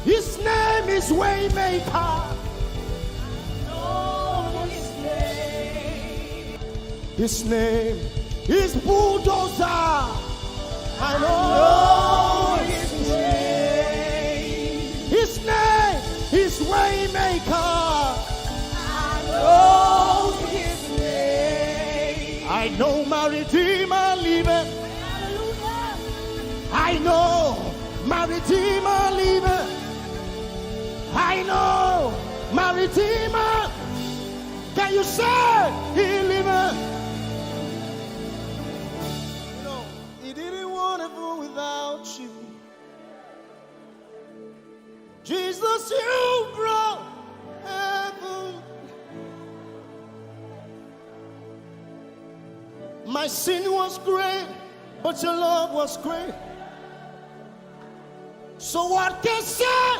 His name is Waymaker. His name is Bulldozer. I know his name. His name is Waymaker. I know his name. I know my Redeemer liveth. I know my Redeemer liveth. I know my Redeemer. Can you say he liveth? You know, he didn't want to go without you. Jesus, you brought heaven. My sin was great, but your love was great. So what can I say?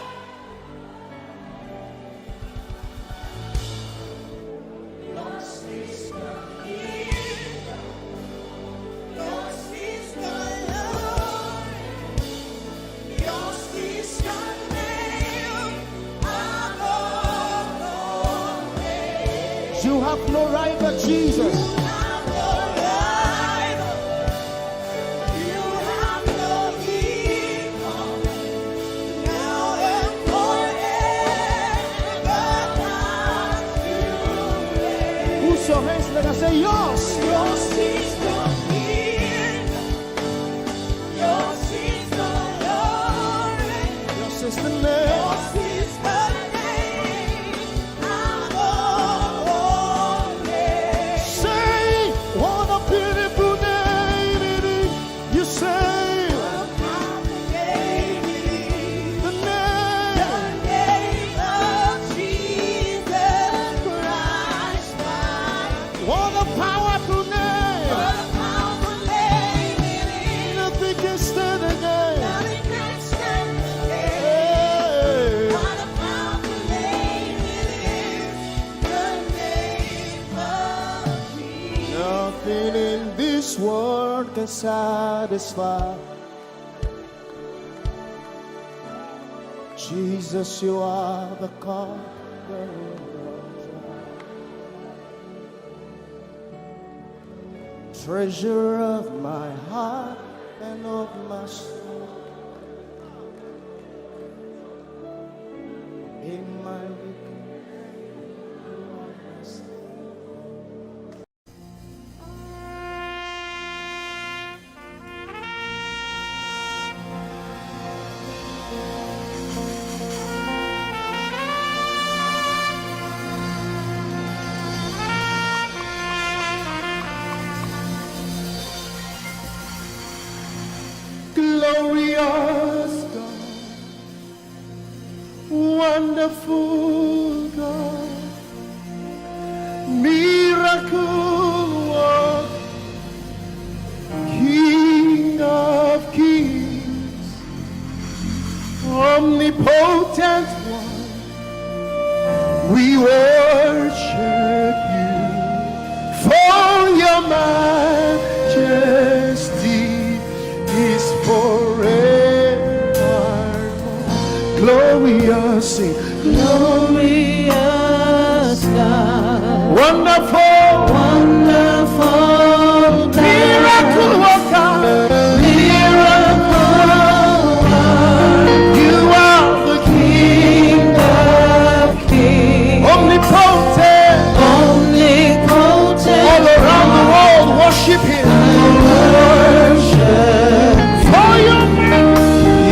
You have no rival, Jesus. You have no rival. You have no equal. Now and forever, not to reign. Who's your hands? Let us say yours. Yours is the kingdom. Yours is the glory. Yours is the name. Yours is the What a beautiful name it is. You say the name of Jesus Christ. what a powerful name. What a powerful name it is. Nothing can stand against. Nothing can stand against. Hey. What a powerful name it is. The name of Jesus. Nothing in this world can satisfy. Jesus, you are the cup treasure of my heart and of my soul. In my glorious God, wonderful God, miracle worker, King of kings, omnipotent one, we worship you for your majesty is forever. Glorious, sing. Glorious God, Wonderful, wonderful God, miracle worker, miracle worker, you are the King of kings, omnipotent, omnipotent, all around the world worship him. worship For your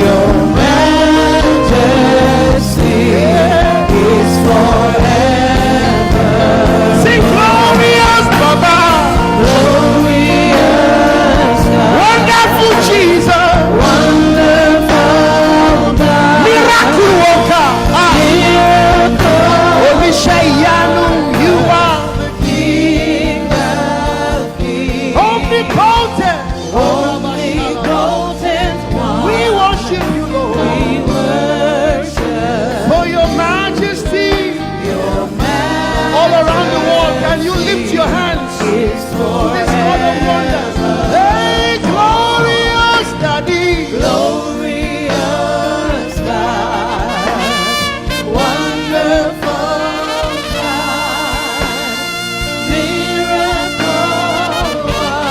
your majesty is forever. sing glorious Baba, Glorious God, wonderful Jesus, wonderful God, miracle worker, miracle Olishayanu, you are the King of kings, omnipotent. omnipotent one. We worship you, Lord, We worship for your majesty your all around the world. Can you lift your hands to majesty is this God of wonders? forever. Hey, glorious Daddy, Glorious God, wonderful God, miracle worker,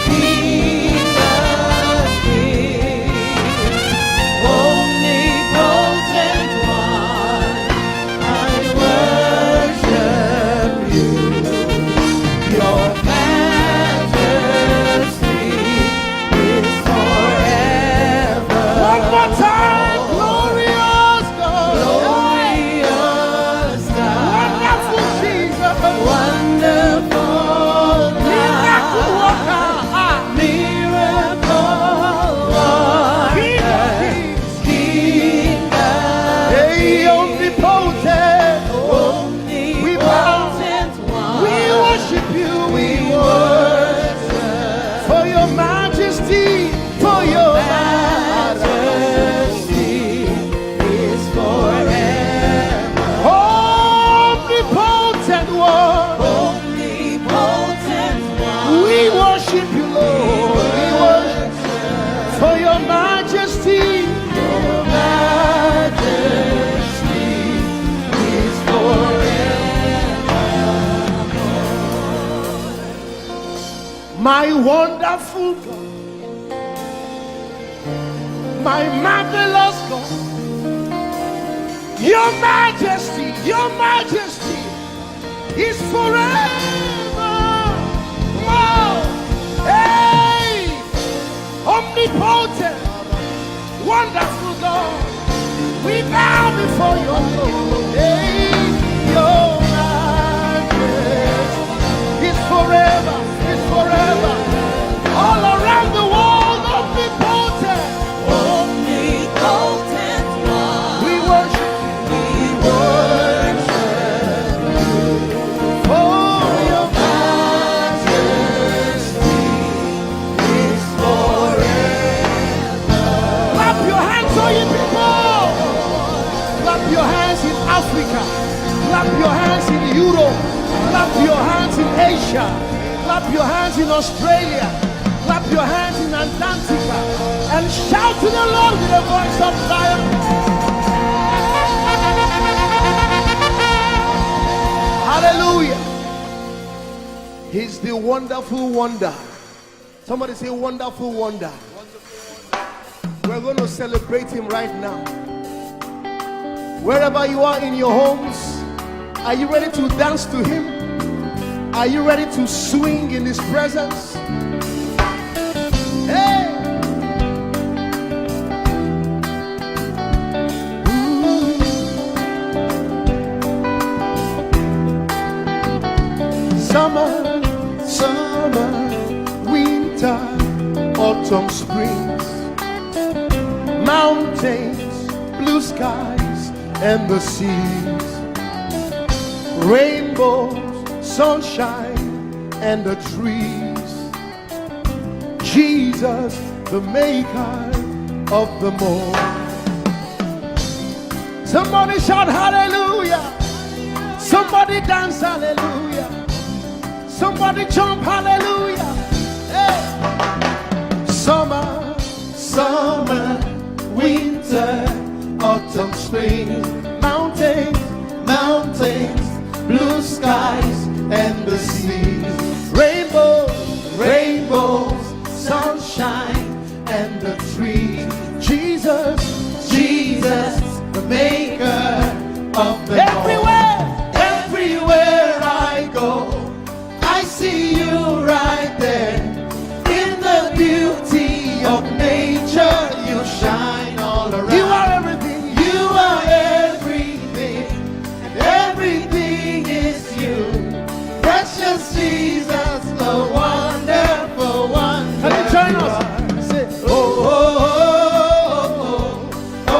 King of kings, omnipotent one, I worship you. Your majesty is forever. one more time, glorious God, Glorious God, wonderful Jesus, wonderful miracle God, worker, miracle King of worker, kings, King of hey, omnipotent. omnipotent one. We worship you, We worship for your majesty, for your majesty is forever. omnipotent one. Omnipotent one. We worship you, Lord. We worship for your majesty. Your majesty is forever. My wonderful God, my marvelous God, your majesty is forever. Wow. Hey, omnipotent, wonderful God, we bow before your throne. Hey, your majesty is forever, all around the world, omnipotent. Omnipotent one. We worship We worship for your majesty is forever. clap your hands, all you people. Clap your hands in Africa. Clap your hands in Europe. Clap your hands in Asia. Clap your hands in Australia. Clap your hands in Antarctica. And shout to the Lord with a voice of triumph. He's the wonderful wonder. Somebody say wonderful wonder. We're going to celebrate him right now. Wherever you are in your homes, are you ready to dance to him? Are you ready to swing in his presence? Hey! Summer, summer, winter, autumn, springs, mountains, blue skies, and the seas, rainbows, sunshine, and the trees. Jesus, the maker of them all. Somebody shout hallelujah. Somebody dance hallelujah. Somebody jump hallelujah. Hey. Summer, summer, winter, autumn, spring, mountains, mountains, blue skies, and the seas, rainbows, rainbows, sunshine, and the trees. Jesus, Jesus, the maker of the everywhere, everywhere I go, I see you right there. In the beauty of nature, you shine all around. You are everything. You are everything, and everything is you. Precious Jesus, the wonderful wonder. Can you join us? Say, oh, oh, oh, oh, oh,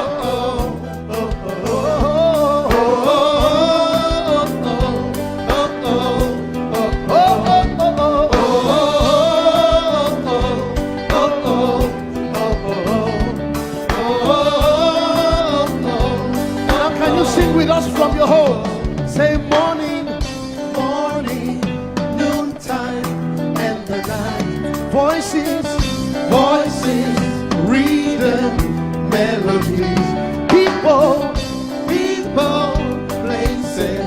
now can you sing with us from your home? Say morning, morning, noontime, and the night. Voices, voices, rhythm, melodies. People, people, places,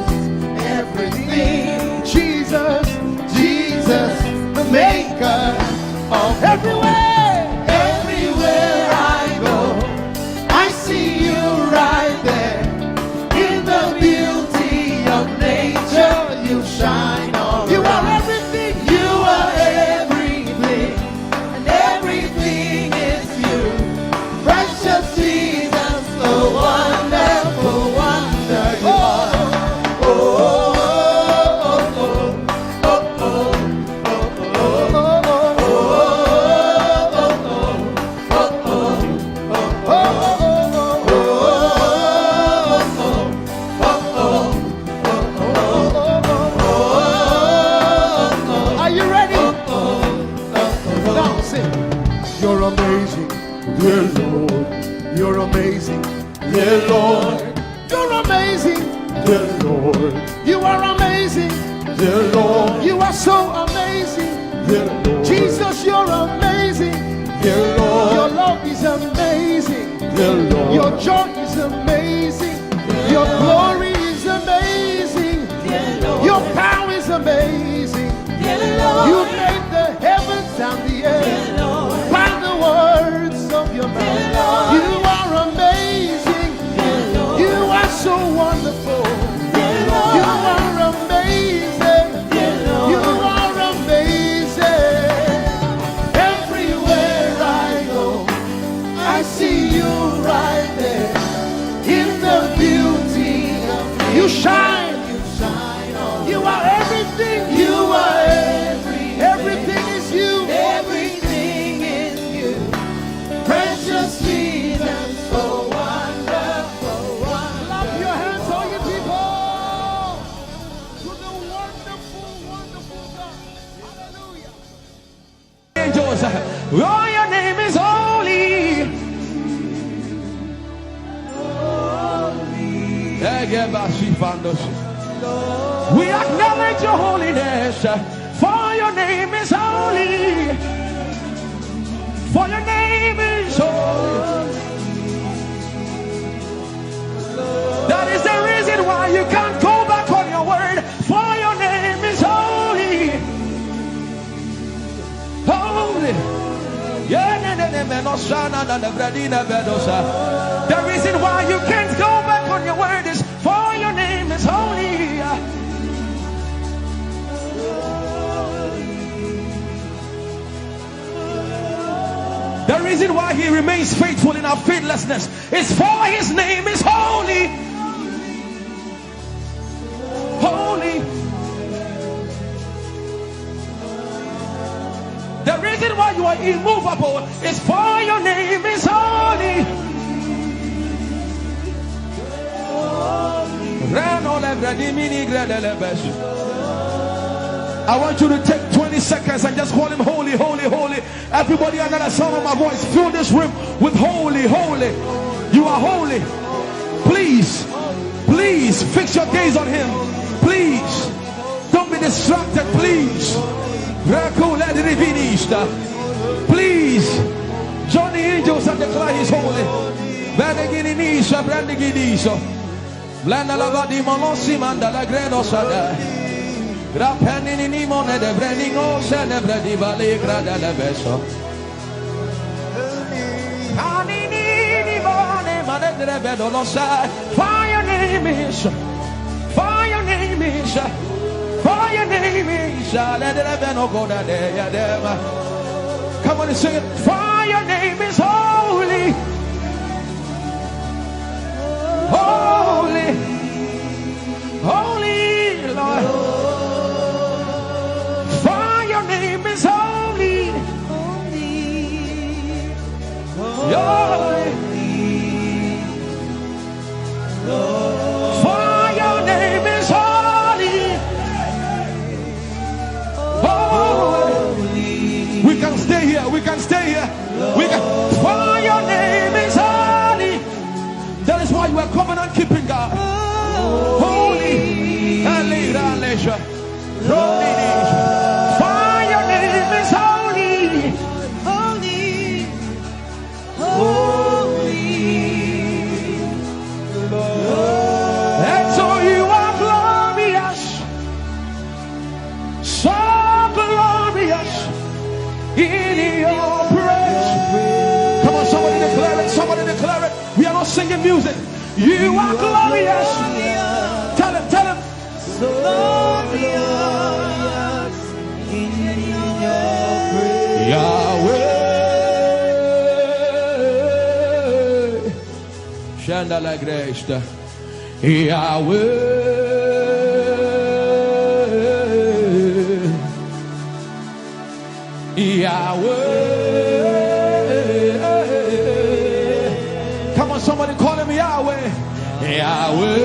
everything. Jesus, Jesus, the maker of everywhere, everywhere I go, I see you right there. In the beauty of nature, you shine all you around. Are everything. You are everything, and everything is you. Precious Jesus, the wonderful wonder you are. Oh, oh, oh, oh, oh, are you ready? Now sing. You're amazing, dear Lord. You're amazing, dear Lord. You're amazing, dear Lord. You are amazing, dear Lord. You are so amazing, dear Lord. Jesus, you're amazing, dear Lord. Your love is amazing, dear Lord. Your joy is amazing, your glory is amazing, dear Lord. Your power is amazing, dear Lord. You made the heavens and the earth by the words of your mouth. You are amazing, dear Lord. You are so wonderful, dear Lord. You are amazing, dear Lord. You are amazing. Everywhere I go, I see you right there. In the beauty of you shine, you shine all. You are everything. You are everything. Everything is you. Everything is you. Precious Jesus, so wonderful, wonderful. Clap your hands, all you people, to the wonderful, wonderful God. Hallelujah. Angels, oh, your name is holy. We acknowledge your holiness, for your name is holy. For your name is holy. That is the reason why you can't go back on your word. For your name is holy. The reason why you can't go back on your word is for your name is holy. The reason why he remains faithful in our faithlessness is for his name is holy. Holy. The reason why you are immovable is for your name is holy. I want you to take 20 seconds and just call him holy, holy, holy. Everybody under the sound of my voice, fill this room with holy, holy. You are holy. Please, please fix your gaze on him. Please, don't be distracted, please. Please, join the angels and declare he's holy. Blanda la vadi monosi manda la greno sada. Grapenini ni mone de breningo se ne bredi vale grada la beso. Anini ni mone mane de bedo lo sa. For your name is, for your name is, for your name is. Let the beno go da de ya dema. Come on and sing it. For your name is holy. Holy, holy Lord, for your name is holy, holy, for your name is holy, holy. We can stay here, we can stay here, we can. For your name is holy. That is why you are covenant keeping God. Holy. For your name is holy. Holy. Holy. And so you are glorious. So glorious in your praise. Come on, somebody declare it. Somebody declare it. We are not singing music. You are glorious. Tell him, tell him. So glorious in your praise. Yahweh. Shanda la Grace. Yahweh. Yahweh. Somebody call him Yahweh. Yahweh.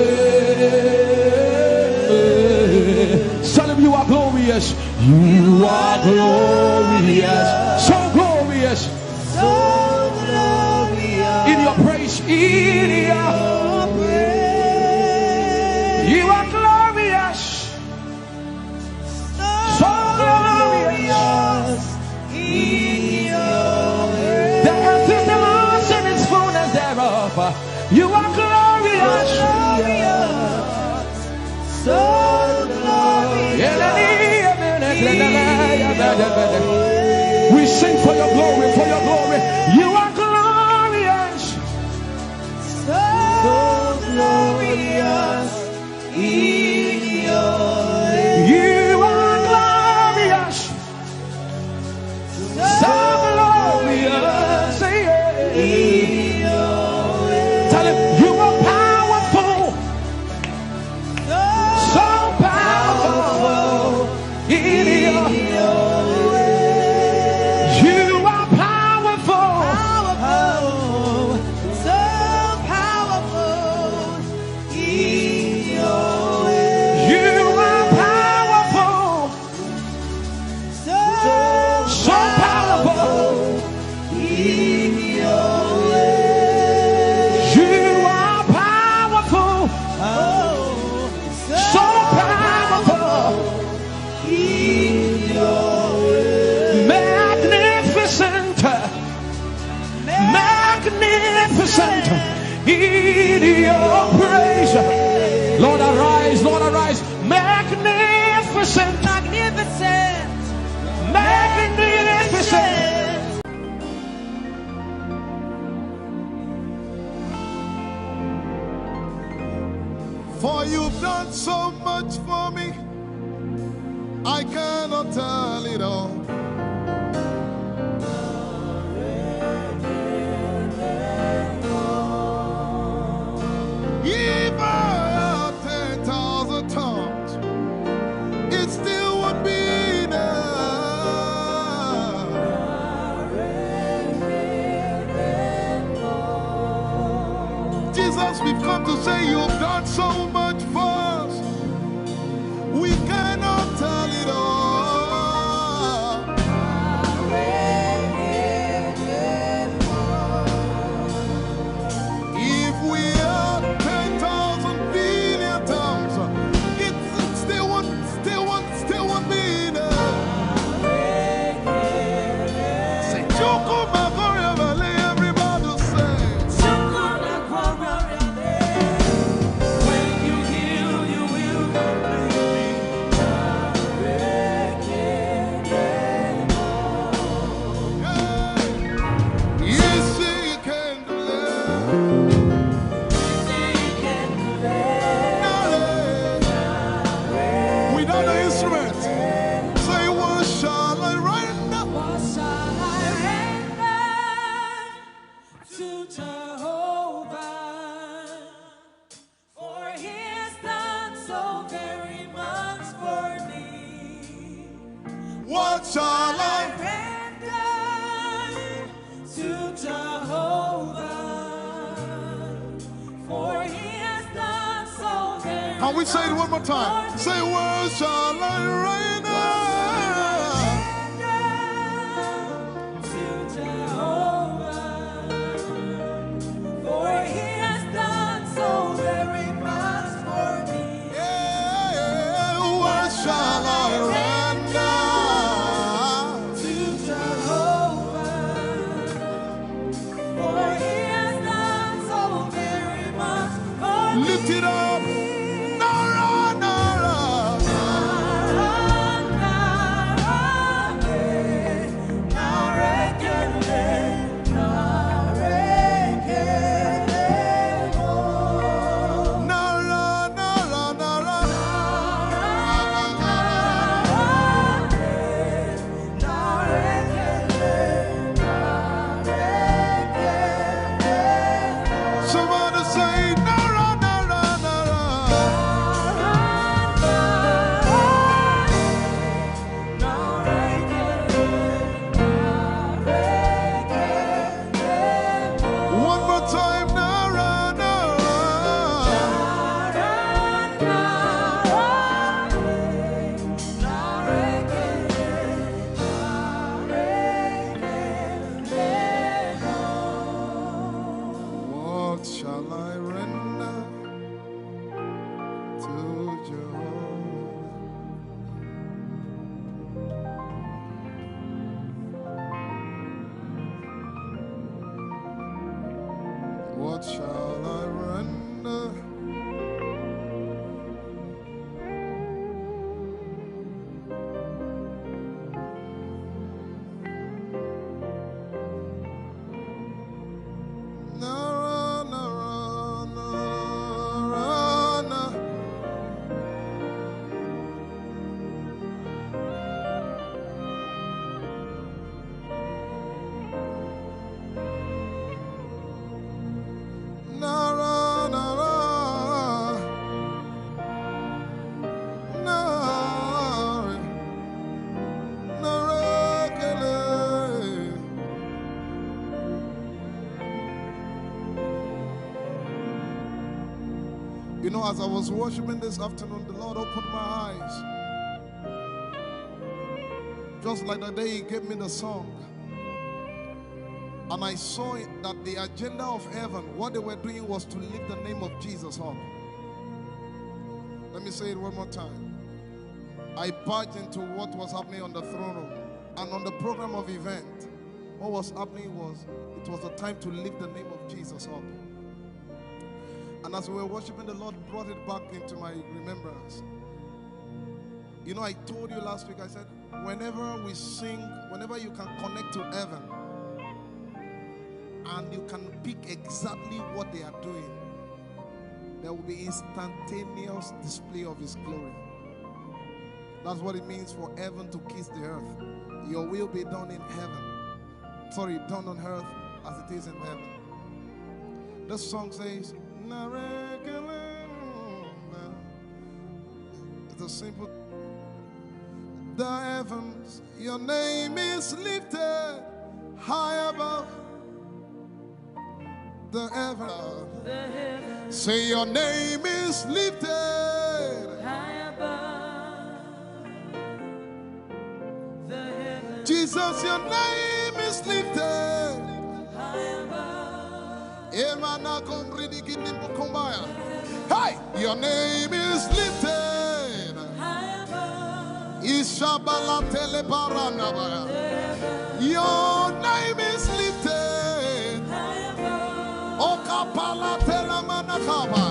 Tell him you are glorious. You are glorious. So glorious. So glorious. In your praise. In your praise. You are glorious. So glorious. In your praise. The earth is the Lord's and its fullness thereof. You are glorious. So glorious. We sing for your glory, for your glory. You are glorious. So glorious in your name. You are glorious. So glorious in your name. Tell him you are powerful. So powerful in your name. You are powerful. So powerful in your name. You are powerful. So powerful in your name. You are powerful. So powerful In your name. magnificent, magnificent in your praise. Lord arise, Lord arise, magnificent, Magnificent. magnificent. For you've done so much for me, I cannot tell it all. If I had 10,000 tongues, it still would be enough. Jesus, we've come to say you've done so much for us. We cannot tell it all. If we had 10,000 billion tongues, it still won't be enough. Say, Choko Magoria Valley, everybody say. When you heal, you will Yes, you can do that. Without the instrument, say, what shall I render? What shall I render to Jehovah? For he has done so very much for me. What shall I? Render to Jehovah. For he has done so very Can we say it one more time? Say, what shall I render? to Jehovah. For he has done so very much for me. Yeah, what shall I render? To Jehovah. For he has done so very much for me. Lift it up. Nara, Nara. Nara, Nara, Nara. Somebody say, Nara, Nara, Nara. One more time, Nara, Nara. What shall I render to Jehovah? What shall I render? Nara, Nara, Nara, Nara. Nara, Nara, Nara, Nara, Kele. You know, as I was worshiping this afternoon, the Lord opened my eyes. Just like the day He gave me the song. And I saw it that the agenda of heaven, what they were doing was to lift the name of Jesus up. Let me say it one more time. I barged into what was happening on the throne room. And on the program of event, what was happening was, it was the time to lift the name of Jesus up. And as we were worshiping, the Lord brought it back into my remembrance. You know, I told you last week, I said, whenever we sing, whenever you can connect to heaven, and you can pick exactly what they are doing, there will be instantaneous display of His glory. That's what it means for heaven to kiss the earth. Your will be done in heaven. Sorry, done on earth as it is in heaven. This song says, it's a simple. The heavens, your name is lifted high above. The heavens, say your name is lifted high above. The heavens, Jesus, your name is lifted high above. Hey, your name is lifted High above. Ishabala telebaranabaya. Your name is lifted High above. Okapala telamanakaba.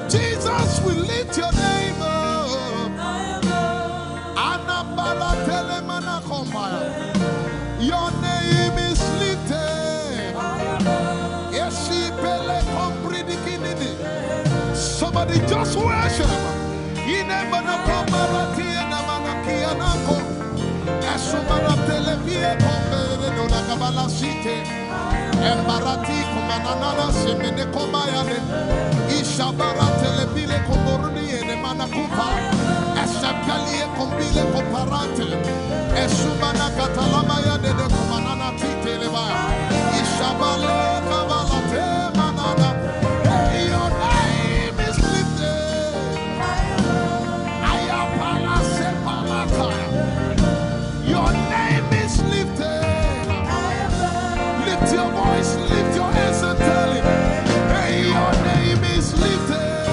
Jesus, we lift your name up. High above. Anabala telemanakombaya. Your name is lifted. Somebody just worship. Embarati kumanana semene komayane ishabara telebile komboruni ene manakupa esakalie kombile komparante esumana katalama ya de kumanana titeleba ishabale kabalate manana. Hey, your name is lifted. Ayapala sepalata. Your name is lifted. Lift your voice, lift your hands and tell him, hey, your name is lifted.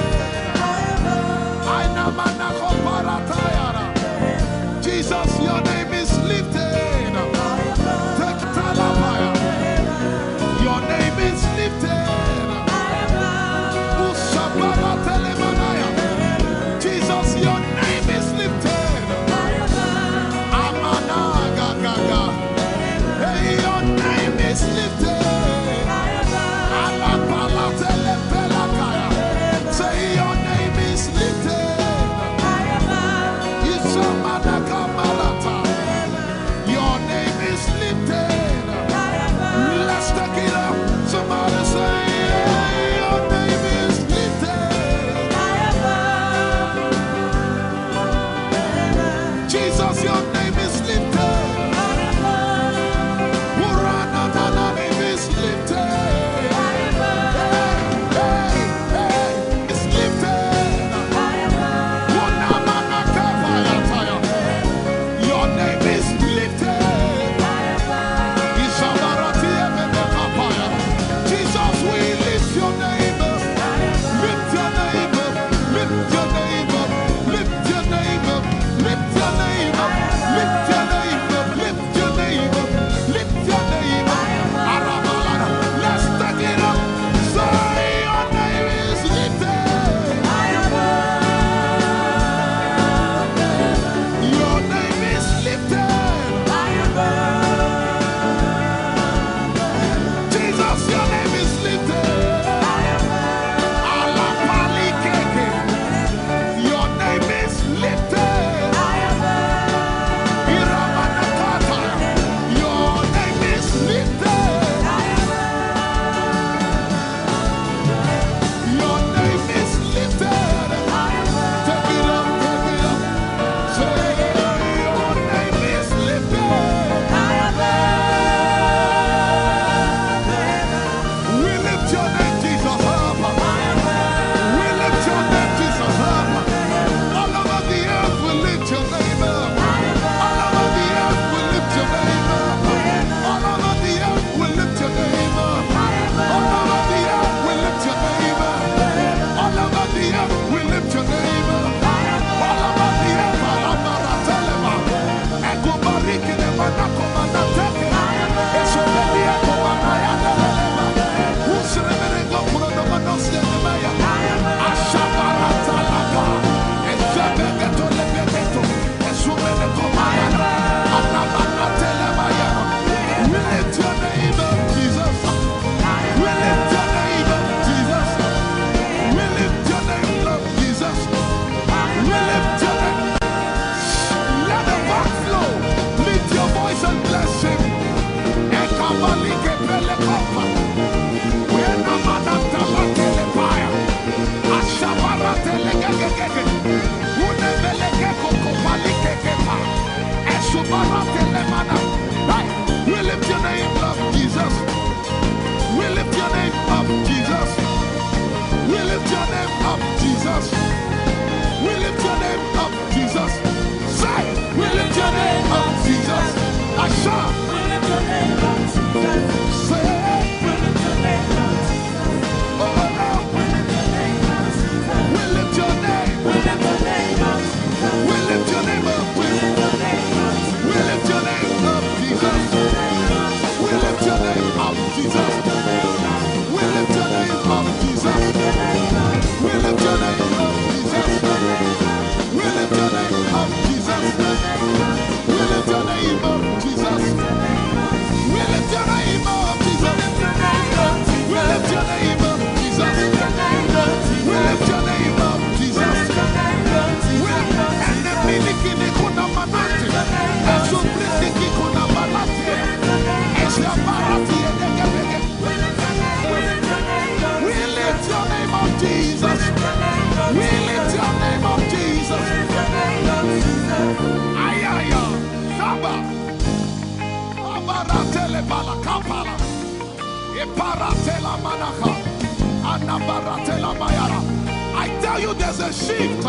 tell you there's a shift.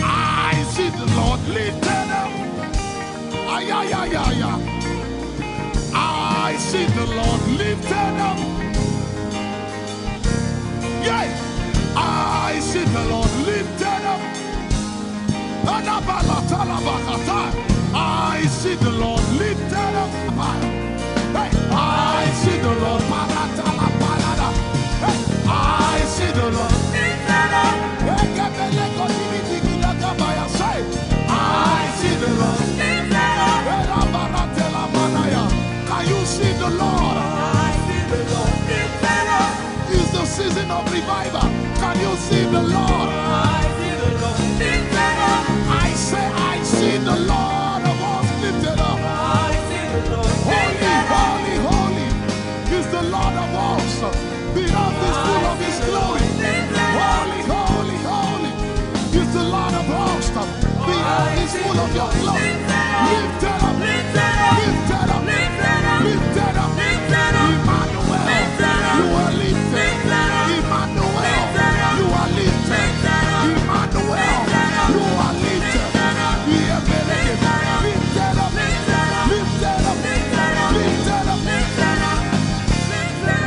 I see the Lord lifted up. I see the Lord lifted up. Yeah, I see the Lord lifted up. I see the Lord lifted up. Hey, I see the Lord. Hey, I see the Lord lifted up. I see the Lord lifted up. Can you see the Lord? I see the Lord lifted up. It's the season of revival. Can you see the Lord? I see the Lord lifted up. I say, I see the Lord of us lifted up. I see the Lord lifted up. Holy, holy, holy is the Lord of us. The earth is full of His glory. Holy, holy, holy is the Lord of hosts. The earth is full of Your glory. Lifted up, lifted up, lifted up, lifted up, lifted up, lifted up. Emmanuel, You are lifted. Emmanuel, You are lifted. Emmanuel, You are lifted. Lifted up, lifted up, lifted up, lifted up, lifted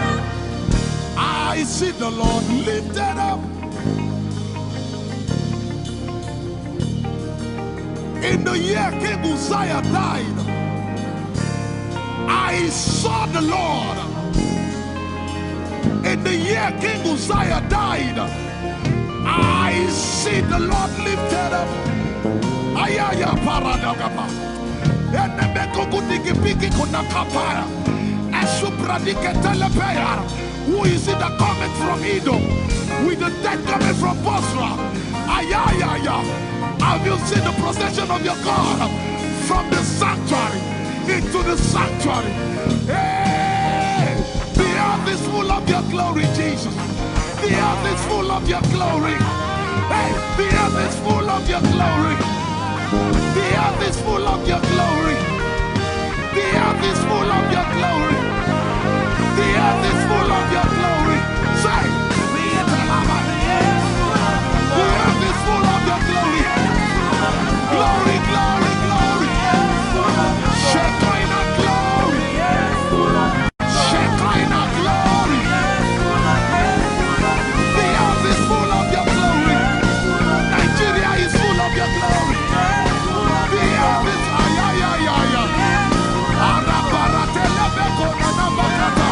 up. I see the Lord lifted up. In the year King Uzziah died, I saw the Lord. In the year King Uzziah died, I see the Lord lifted up. Ayaya paradagaba. Who is it that cometh from Edom? With the dead coming from Bosra. Ayaya. Have you seen the procession of your God from the sanctuary into the sanctuary? Hey, the earth is full of Your glory, Jesus. The earth is full of Your glory. Hey, the earth is full of Your glory. The earth is full of Your glory. The earth is full of Your glory. The earth is full of Your glory. Say, the earth is full of Your glory. Glory, glory, glory. Shekinah glory. Shekinah glory. The earth is full of Your glory. Nigeria is full of Your glory. The earth is ayayayaya. Arabaratele nabakata.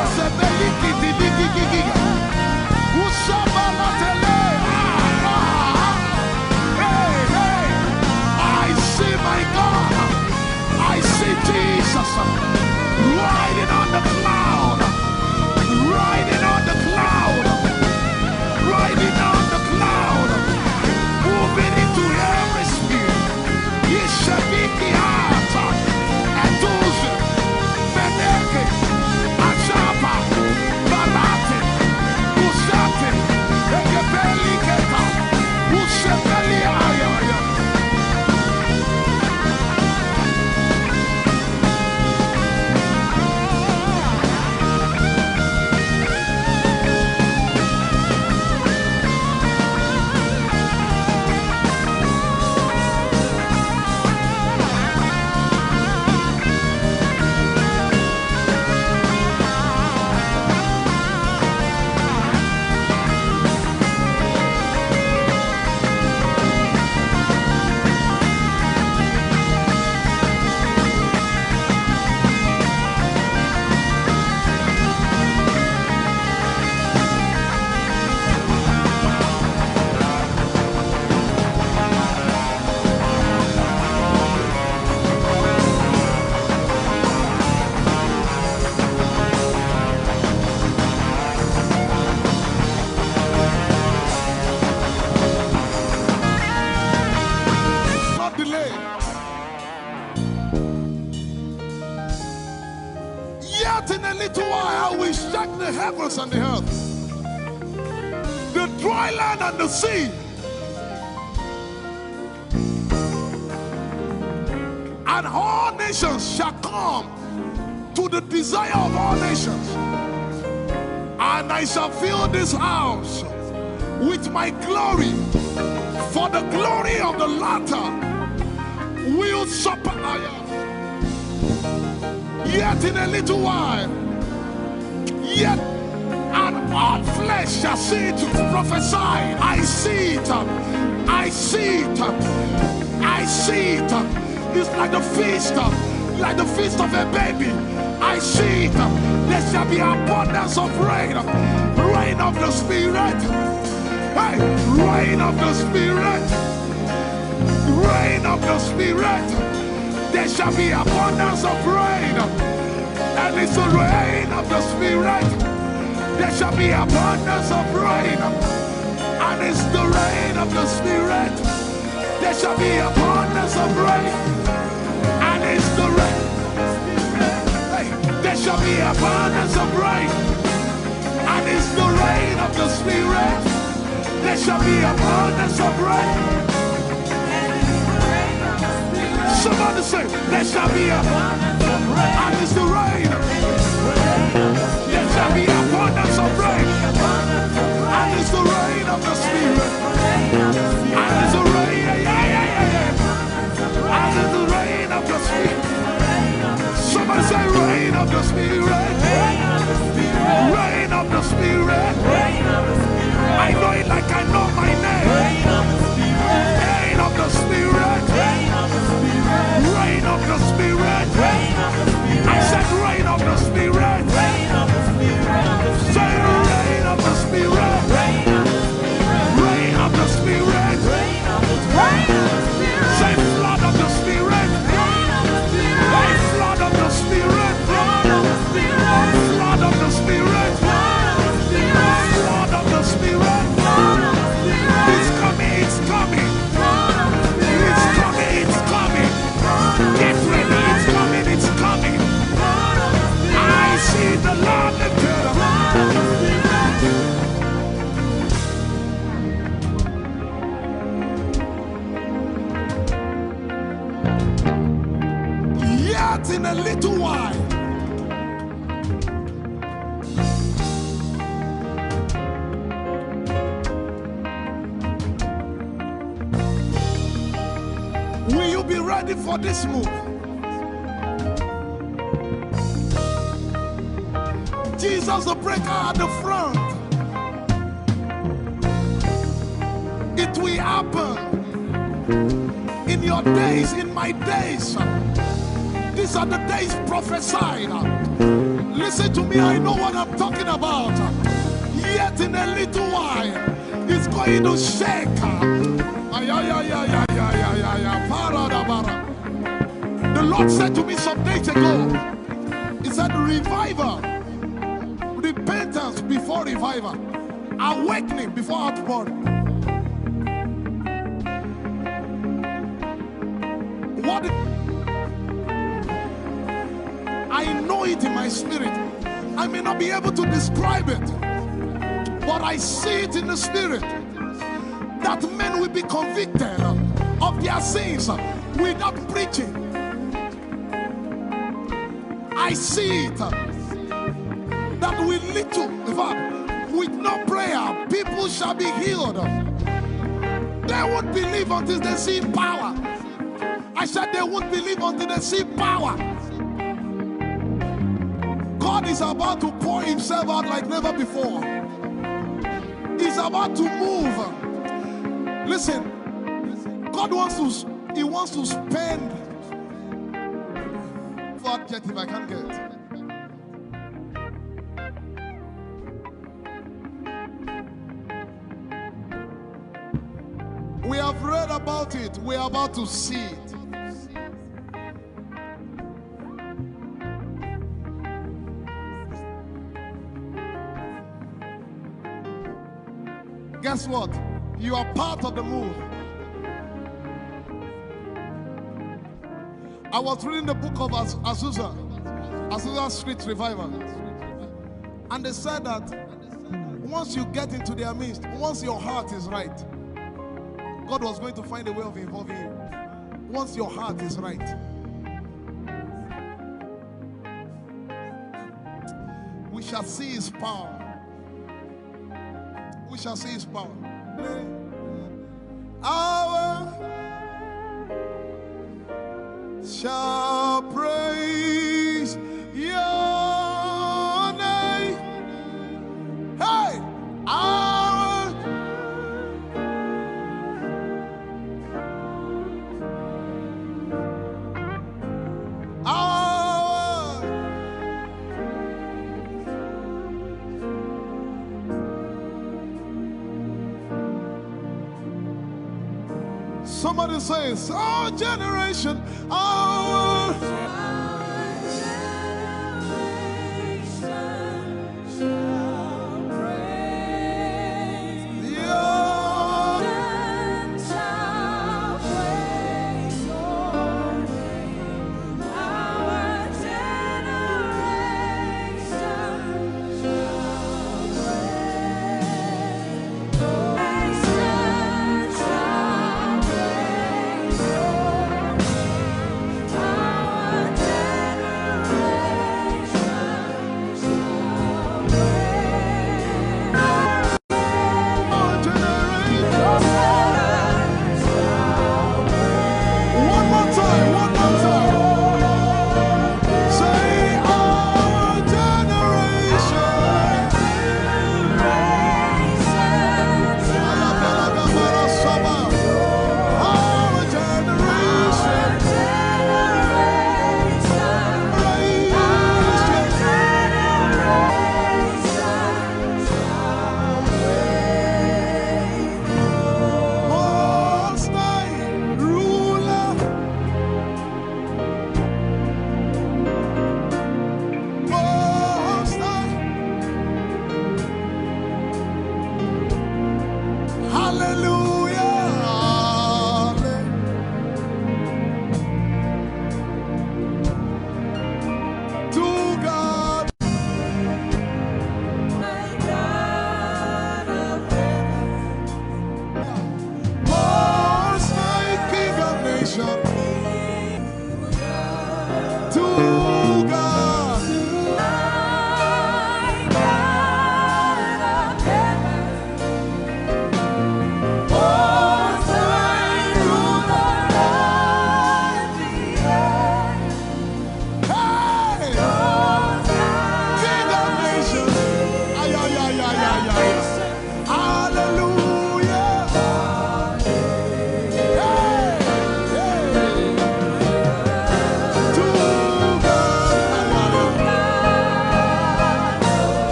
Esebeliki diliki. Ushabalatele. I see my God. I see Jesus riding on the cloud. Riding on the cloud. Riding on the cloud. Moving into every spirit. Yeshabiki Hata. Etuzi. Meneke. Achapa. Barate. Usate. Ekebeli Keta. Ushebeli Ayaya. Heavens and the earth, the dry land and the sea, and all nations shall come to the desire of all nations. And I shall fill this house with my glory, for the glory of the latter will supper. Yet in a little while, yet and all flesh shall see it. Prophesy. I see it. I see it. I see it. It's like the feast of a baby. I see it. There shall be abundance of rain. Rain of the Spirit. Hey, rain of the Spirit. Rain of the Spirit. There shall be abundance of rain. And it's the rain of the Spirit. There shall be abundance of rain. And it's the rain of the Spirit. There shall be abundance of rain. And it's the rain. Hey, there shall be abundance of rain. And it's the rain of the Spirit. There shall be abundance of rain. Somebody say, there shall be abundance of rain. And it's the rain. There shall be abundance of rain. And it's the rain of the Spirit. And it's the rain. And it's the rain of the Spirit. Somebody say, rain of the Spirit. Rain of the Spirit. I know it like I know my name. Rain of the Spirit. Rain of the Spirit. Rain of the Spirit. I said rain of the Spirit. Say rain of the Spirit. Rain of the Spirit. Say flood of the Spirit. Say flood of the Spirit. Flood of the Spirit. Flood of the Spirit. It's coming, it's coming. It's coming, it's coming. Get ready, it's coming, it's coming. I see the Lord lifted up. Yet in a little while, will you be ready for this move? Jesus the breaker at the front. It will happen in your days, in my days. These are the days prophesied. Listen to me, I know what I'm talking about. Yet in a little while, it's going to shake. The Lord said to me some days ago, He said, revival, repentance before revival, awakening before outpouring. What? I know it in my spirit. I may not be able to describe it, but I see it in the spirit that men will be convicted of their sins without preaching. I see it that with little, in fact, with no prayer, people shall be healed. They won't believe until they see power. I said they won't believe until they see power. God is about to pour Himself out like never before. He's about to move. Listen, God wants to spend. What adjective I can't get. We have read about it. We are about to see it. Guess what? You are part of the move. I was reading the book of Azusa Street Revival. And they said that once you get into their midst, once your heart is right, God was going to find a way of involving you. Once your heart is right. We shall see his power. We shall see his power. Our shall praise your name. Hey, our somebody says, our generation, our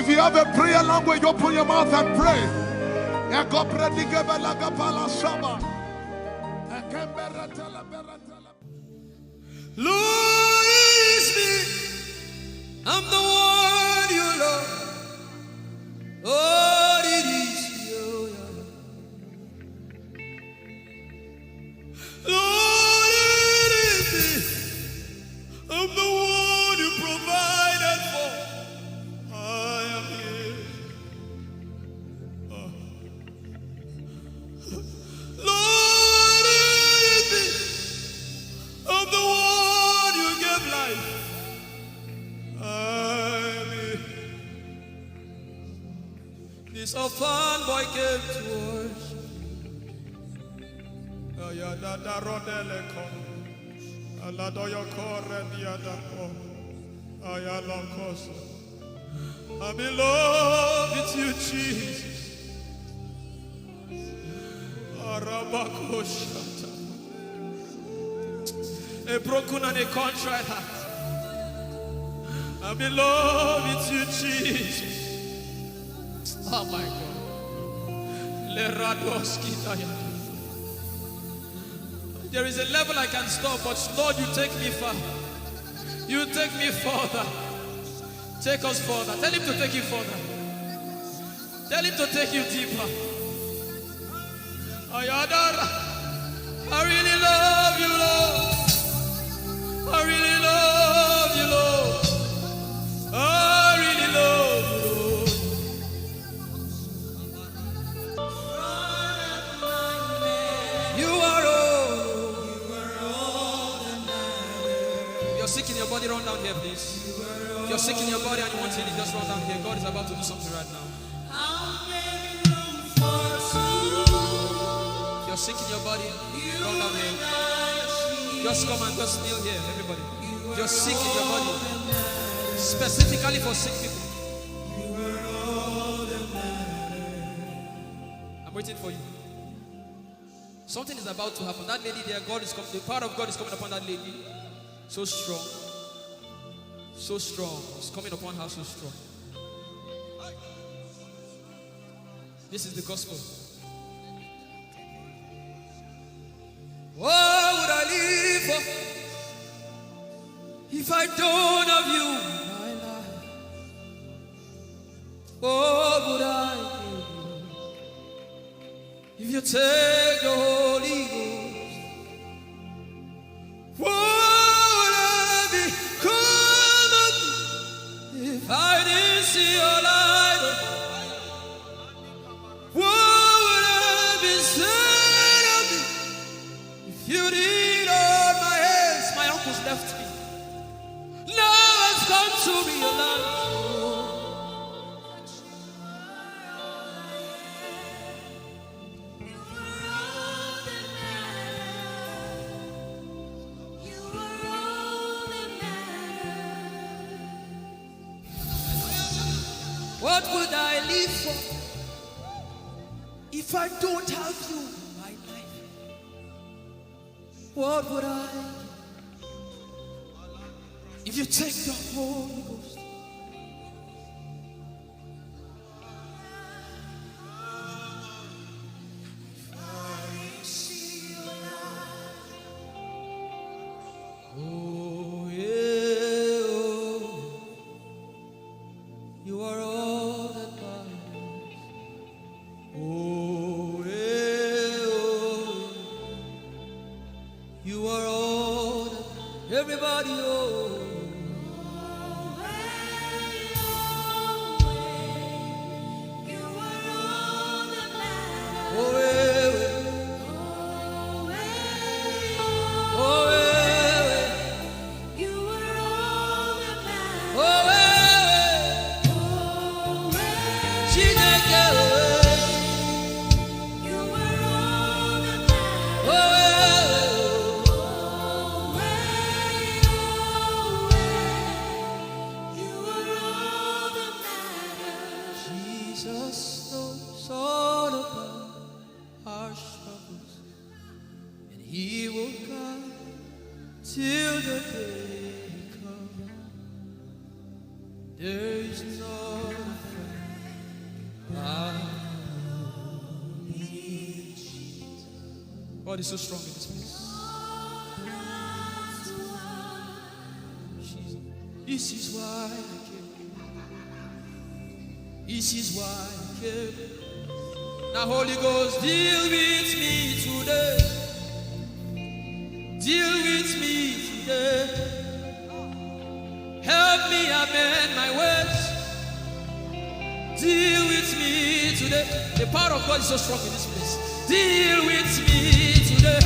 If you have a prayer language, open your mouth and pray. Lord is me. I'm the one you love. Lord, it is you. Lord, it is me. I'm the one you provided for. I am here. Lord, it is me. I'm the one you gave life. I'm here. This orphan boy came to worship. Ayadada rodele kom. Aladoyo kore diadako. Ayalonkoso. I'm in love with you, Jesus. Arabakoshata. A broken and a contrite heart. I'm in love with you, Jesus. Oh my God. There is a level I can stop, but Lord, you take me far. You take me further. Take us further. Tell him to take you further. Tell him to take you deeper. Ayadara. I really love you, Lord. I really love you, Lord. I really love you, Lord. You are all. You're sick in your body, run down here, please. If you're sick in your body and you want healing, just run down here. God is about to do something right now. If you're sick in your body, run down here. Just come and just kneel here, everybody. If you're sick in your body, specifically for sick people. I'm waiting for you. Something is about to happen. That lady there, God is coming. The power of God is coming upon that lady. So strong. So strong. It's coming upon her so strong. This is the gospel. What would I live for if I don't have you in my life? What would I do if you take the Holy Ghost? What would I become if I didn't see your light? What would I be said of me if you did hold my hands? My uncles left me. Now I've come to realize. What would I live for if I don't have you in my life? What would I if you take the Holy Ghost? Oh, yeah, oh. You are all that matters. Oh, yeah, oh. You are all that everybody, oh. There is no God is so strong in this place. This is why I came. This is why I came. Now, Holy Ghost, deal with me today. Deal with me today. Help me amend my ways. Deal with me today. The power of God is so strong in this place. Deal with me today.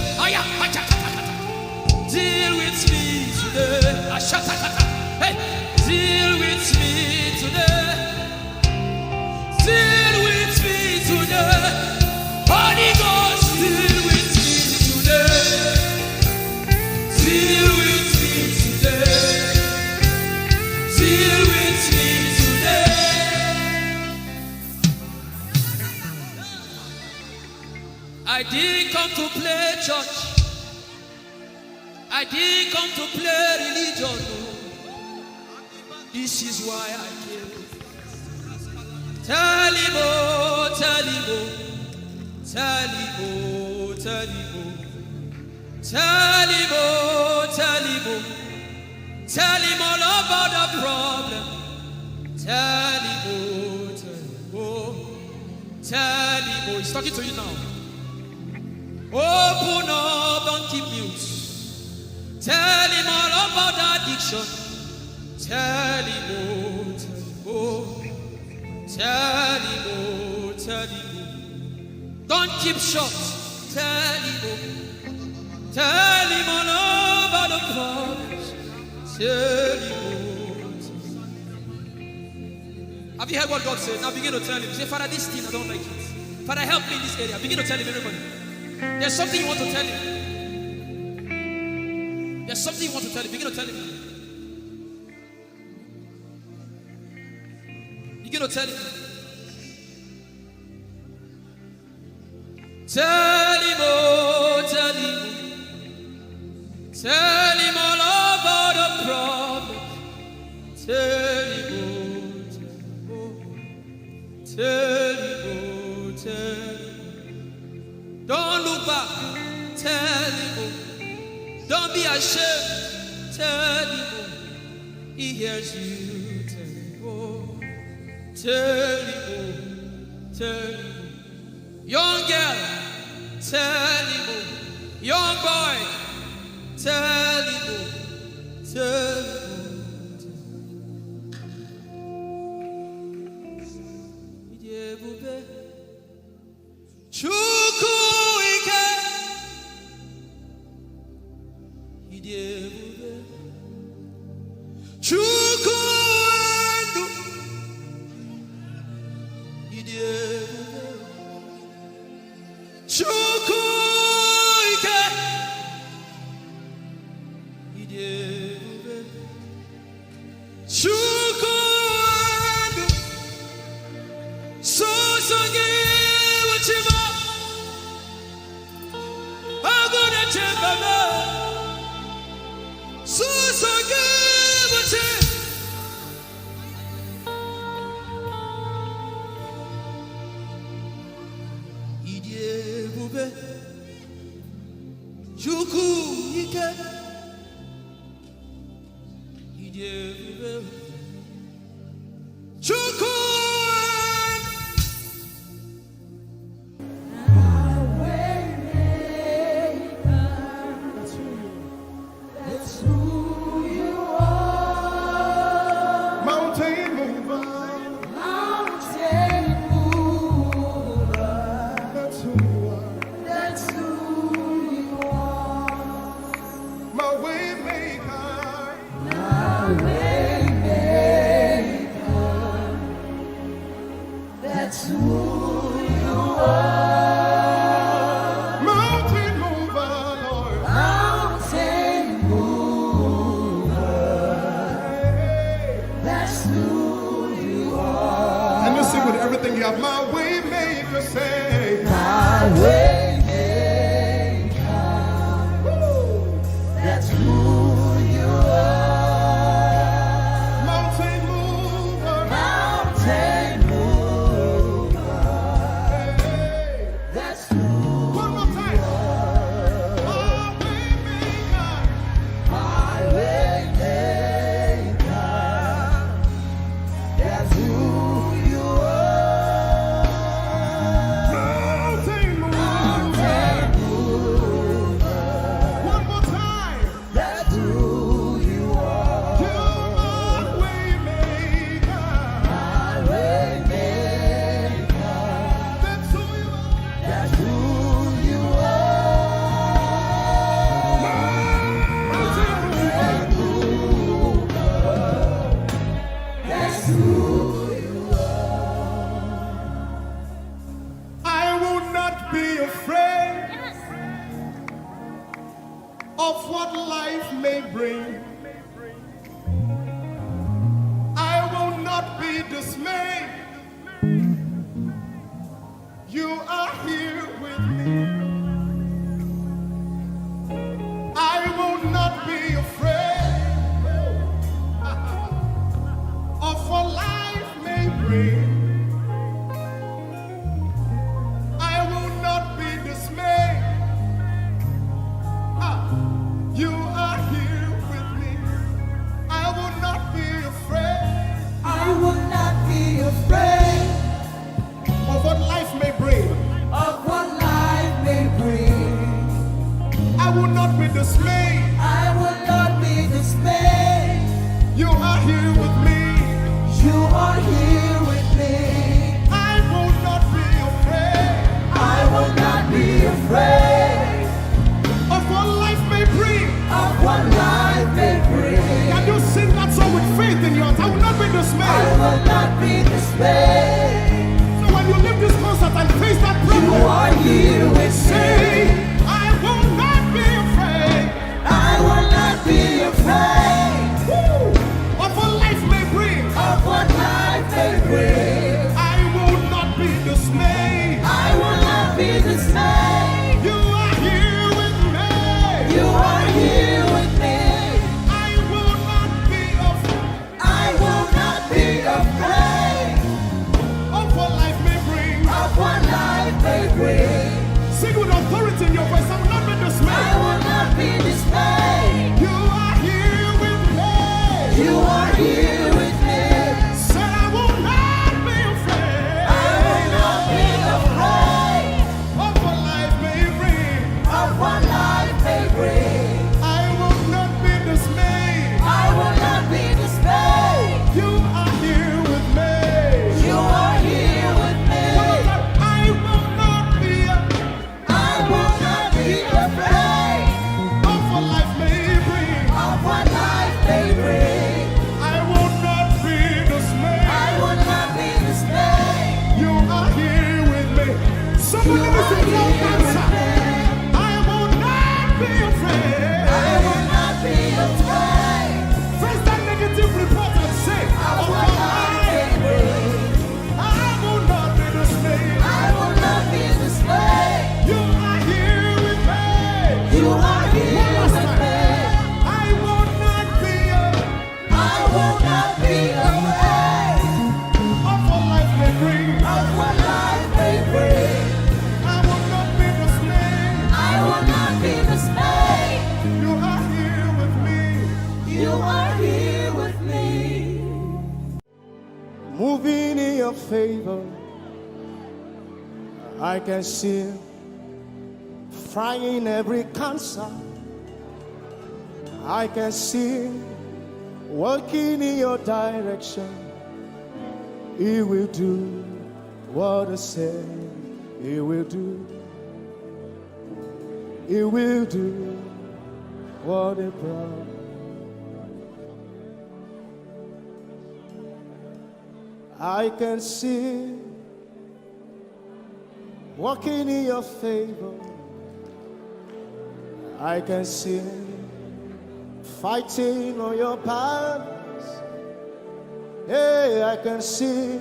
Deal with me today. Hey, deal with me today. Deal with me today. Holy Ghost, deal with me today. Deal with me today. Deal with me today. I didn't come to play church. I didn't come to play religion. No. This is why I came. Tell him, oh, tell him, oh, tell him, oh, tell him, oh, tell him, oh, tell him, oh, tell him all about the problem. Tell him, oh, tell him, oh, tell him, oh, he's talking to you now. Open up, don't keep mute. Tell him all about the addiction. Tell him, oh, tell him, oh, tell him, oh, tell him, oh. Don't keep short. Tell him, oh, tell him all about the problems. Tell him, oh, tell him. Have you heard what God said? Now begin to tell him. Say, Father, this thing I don't like it. Father, help me in this area. Begin to tell him, everybody. There's something you want to tell him. There's something you want to tell him. Begin to tell him. Begin to tell him. Tell him, oh, tell him. Tell him all about the problem. Tell him, oh, tell him, oh, tell him. Don't look back. Tell him, oh. Don't be ashamed. Tell him, oh. He hears you. Tell him, oh. Tell him, oh. Tell him, oh. Young girl. Tell him, oh. Young boy. Tell him, oh. Tell him, oh. Chukwu ike. Chukwu ndu. Chukwu ike. Chukwu ndu. Sosogi wachima. Agone chembaba. Sosogi wachima. Idiebube. Chukwu ike. Idiebube. Chukwu. I will not be afraid of what life may bring. I will not be dismayed. You are here with me. I will not be afraid of what life may bring. I will not be dismayed. You are here with me. I will not be afraid. I will not be afraid Of what life may bring. of what life may bring. I will not be dismayed. I will not be dismayed. You are here with me. You are here with me. I will not be afraid I will not be afraid of what life may bring. of what life may bring. Can you sing that song with faith in your heart? I will not be I dismayed. will not be dismayed. So when you leave this concert and face that You problem, are here with say, me. I will not be afraid I will not be afraid of what life may bring. of what life may bring. I will not be dismayed. I will not be dismayed. You are here with me. You are here with me. I will not be afraid I will not be afraid of what life may bring. of what life may bring. Sing with authority in your voice. I will not be I dismayed. will not be dismayed. You are here with me. You are here with me. Said I will not be afraid I will not be afraid of what life may bring. of what life may bring. I will not be dismayed. I will not be dismayed. You are here with me. You are here with me. I will not be I will not be afraid of what life may bring. of what life may bring. I will not be dismayed. I will not be dismayed. You are here with me. Somebody You listen are to your here answer. with me. I will not be afraid. I will not be afraid Face that negative report and say, of of what life may bring. I will not be dismayed. I will not be dismayed. You are here with me. You are here One last with time. me. I will not be I will not be afraid of what life may bring. of what life may bring. I will not be dismayed. I will not be dismayed. You are here with me. You are here with me. Moving in your favor, I can see frying every cancer. I can see working in your direction. He will do what I said he will do. He will do what he promised. I can see walking in your favor. I can see fighting on your battles. Hey, I can see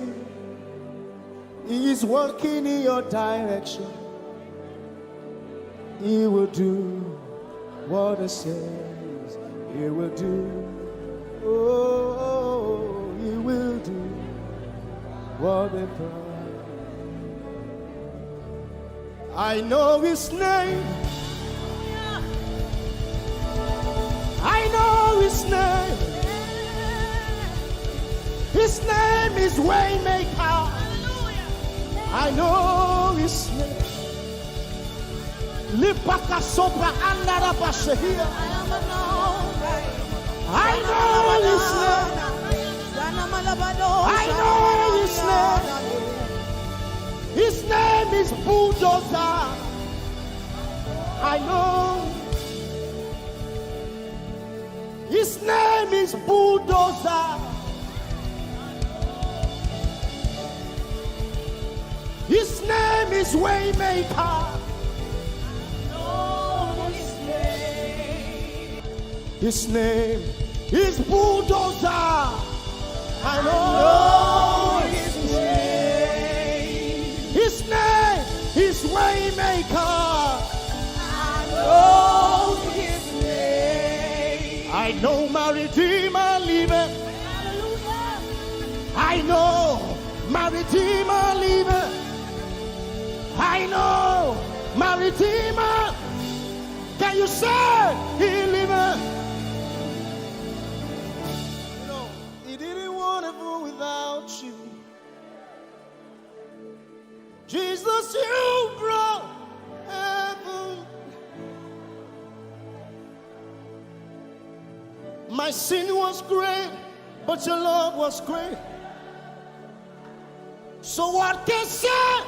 He's working in your direction. He will do what He says He will do. Oh, He will do what He promised. I know His name. I know His name. His name is Waymaker. I know His name. Lipaka Sopra Andara Bashahia. I know His name. I know His name. His name is Bulldozer. I know. His name is Bulldozer. is Waymaker. His name is Bulldozer. I know his name. His name is Waymaker. I know his name. I know my Redeemer liveth. I know my Redeemer liveth. I know my Redeemer. Can you say he liveth? He didn't want to go without you. Jesus, you brought heaven. My sin was great, but your love was great. So what can say?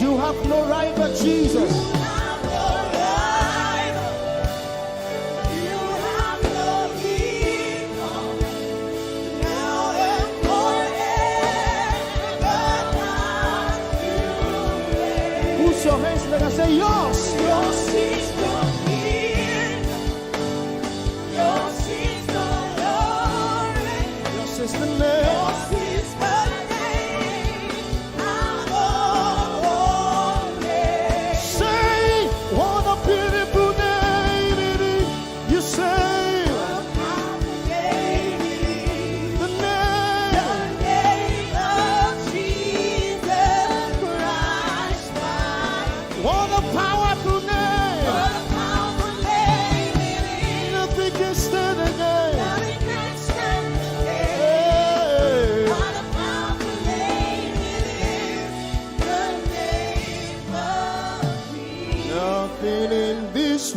You have no right but Jesus. You have no right. You have no equal. Now and forever. Put your hands together and say, yours. Yours is the kingdom. Yours is the glory. Yours is the name. Yours is the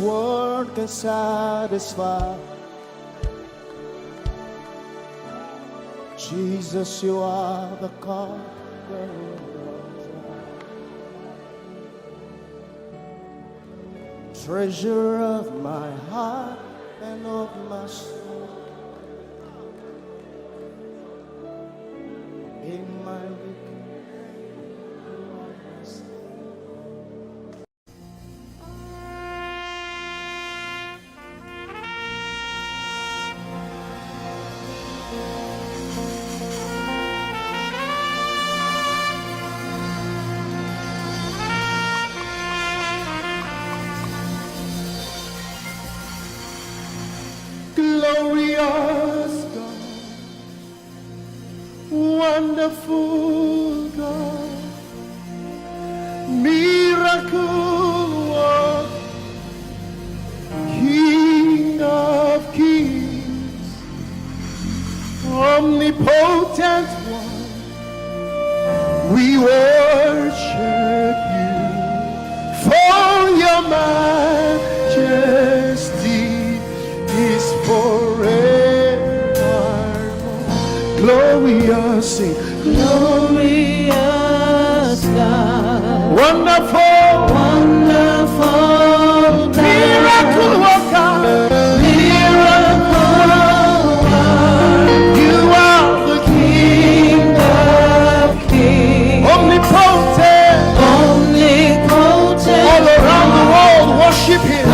world can satisfy. Jesus, you are the God. Treasure of my heart and of my soul. In my glorious God, wonderful God, miracle worker, King of kings, omnipotent one, we worship you for your majesty is forevermore. Glorious, sing. Glorious God, wonderful, wonderful, miracle worker, miracle worker. You are the King of kings, omnipotent, omnipotent. All around the world, worship Him.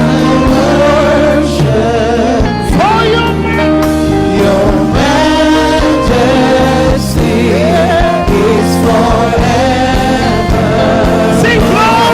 Majesty is forever. Sing glory.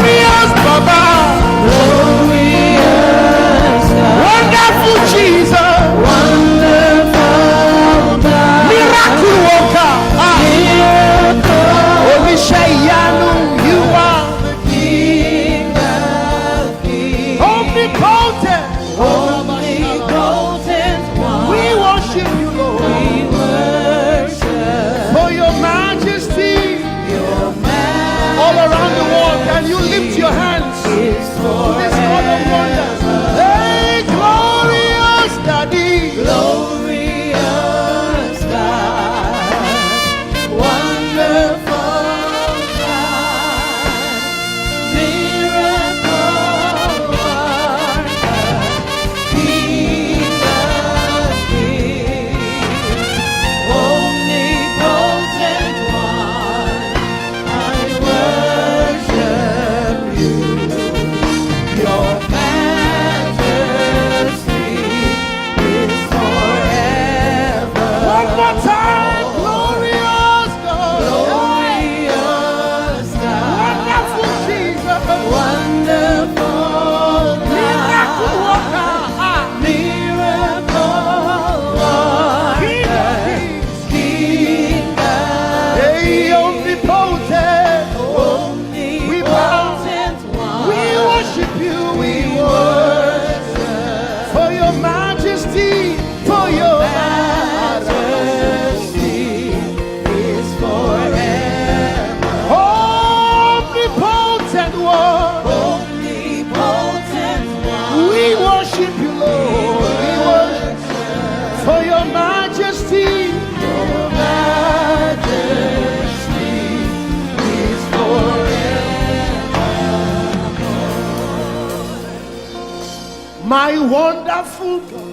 My wonderful God,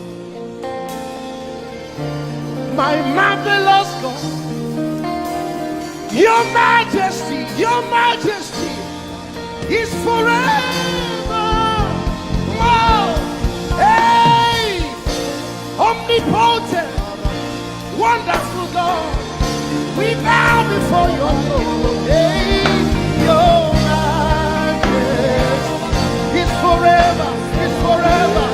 my marvelous God, your majesty is forever. Oh, hey, omnipotent, wonderful God, we bow before your throne. Hey, your majesty is forever. Forever,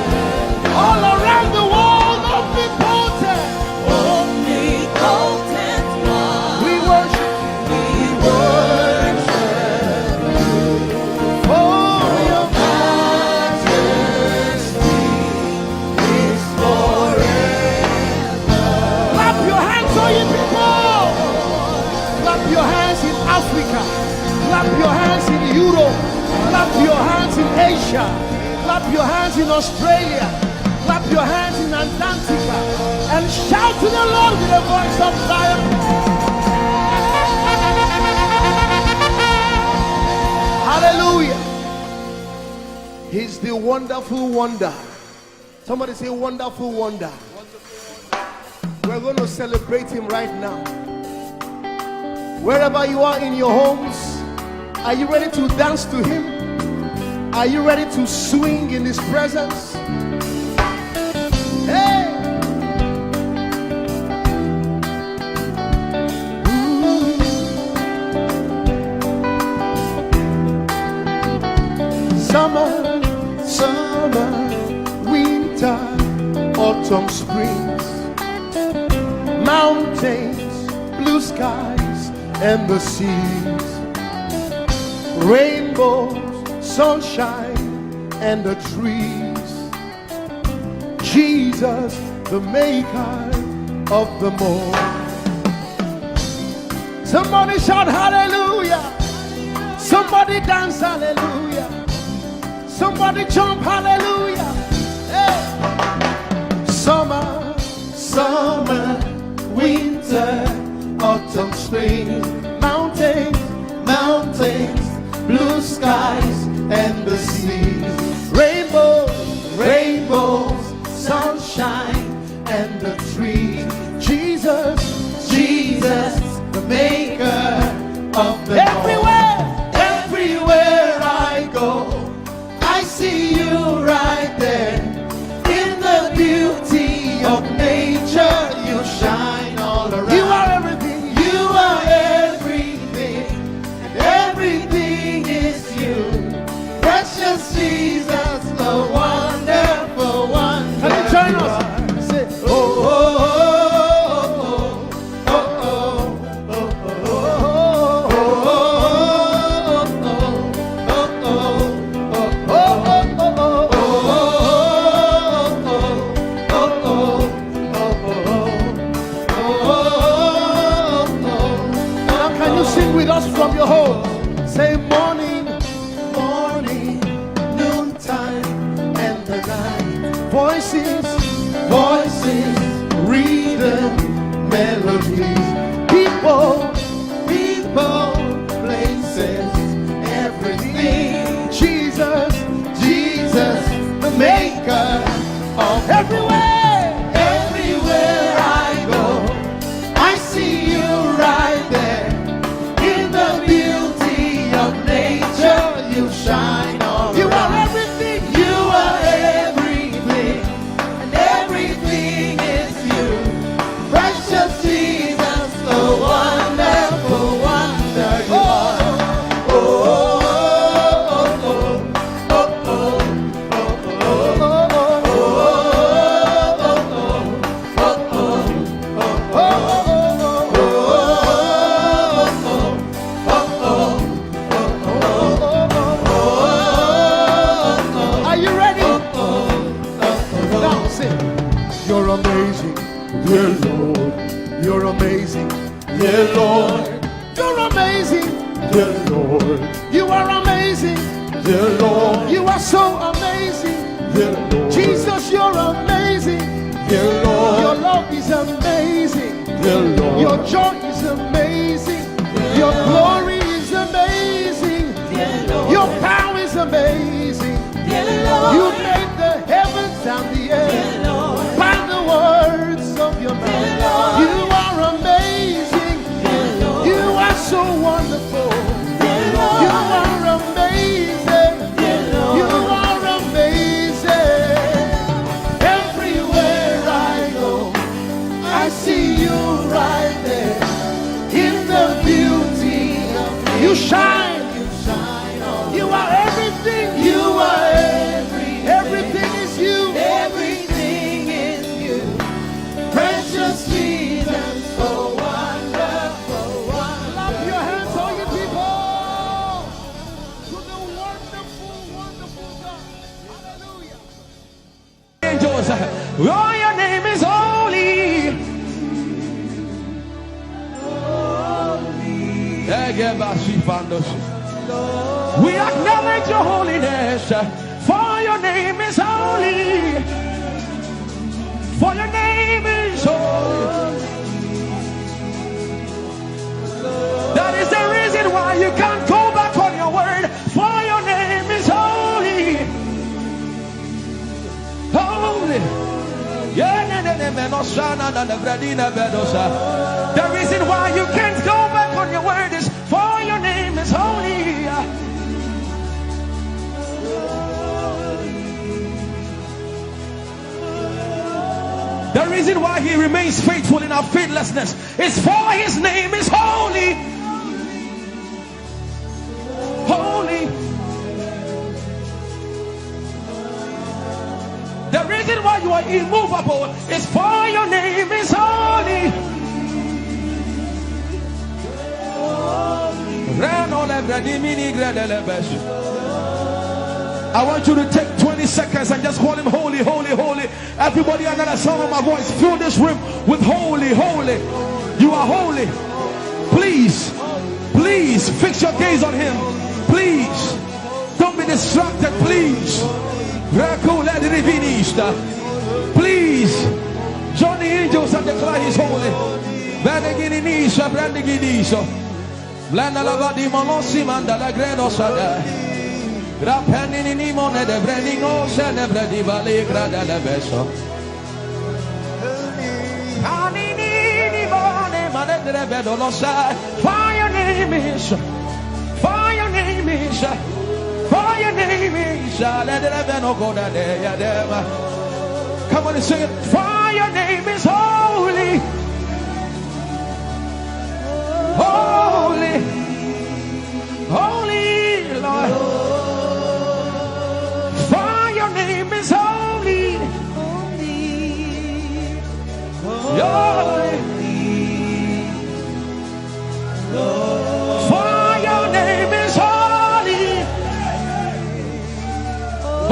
all around the world, omnipotent, omnipotent one. We worship you, for your majesty is forever. Clap your hands, all you people. Clap your hands in Africa. Clap your hands in Europe. Clap your hands in Asia. Clap your hands in Australia. Clap your hands in Antarctica. And shout to the Lord with a voice of triumph. Hallelujah. He's the wonderful wonder. Somebody say wonderful wonder. We're going to celebrate him right now. Wherever you are in your homes, are you ready to dance to him? Are you ready to swing in his presence? Hey! Summer, winter, autumn, springs, mountains, blue skies, and the seas, rainbows, sunshine, and the trees. Jesus, the maker of the morn. Somebody shout hallelujah. Somebody dance hallelujah. Somebody jump hallelujah. Hey. Summer, winter, autumn, spring, mountains, blue skies, and the seas, rainbows, sunshine, and the trees. Jesus, the maker of the everywhere I go, I see you right there. In the beauty of nature, you shine all around. You are everything. You are everything, and everything is you. Precious Jesus, the wonderful one. Can you join us? Say, oh, oh, oh, oh, oh, Now can you sing with us from your home? Say morning, noontime, and the night. Voices, rhythm, melodies. People, places, everything. Jesus, the maker of everywhere I go, I see you right there. In the beauty of nature, you shine all you around. Are everything. You are everything, and everything is you. Precious Jesus, the wonderful wonder you are. Oh, are you ready? Now sing. You're amazing, dear Lord. You're amazing, dear Lord. You're amazing, dear Lord. You are amazing, dear Lord. You are so amazing, dear Lord. Jesus, you're amazing, dear Lord. Your love is amazing, dear Lord. Your joy is amazing, your glory is amazing, dear Lord. Your power is amazing, dear Lord. You made the heavens You shine. You are everything. You are everything is you. Everything is you. Precious Jesus, so wonderful, wonderful. Clap your hands, all you people, to the wonderful, wonderful God. Hallelujah. Angels, oh, your name is holy. We acknowledge your holiness, for your name is holy. For your name is holy. That is the reason why you can't go back on your word. For your name is holy. Holy. The reason why you can't go back on your word is for your name is holy. The reason why he remains faithful in our faithlessness is for his name is holy. Holy. The reason why you are immovable is for your name is holy. I want you to take 20 seconds and just call him holy, holy, holy. Everybody under the sound of my voice, fill this room with holy, holy. You are holy. Please, please fix your gaze on him. Please, don't be distracted, please. Please, join the angels and declare he's holy. For your name is, for your name is, for your name is. Come on and sing it. For your name is holy, holy, holy Lord. For your name is holy, holy. For your name is holy,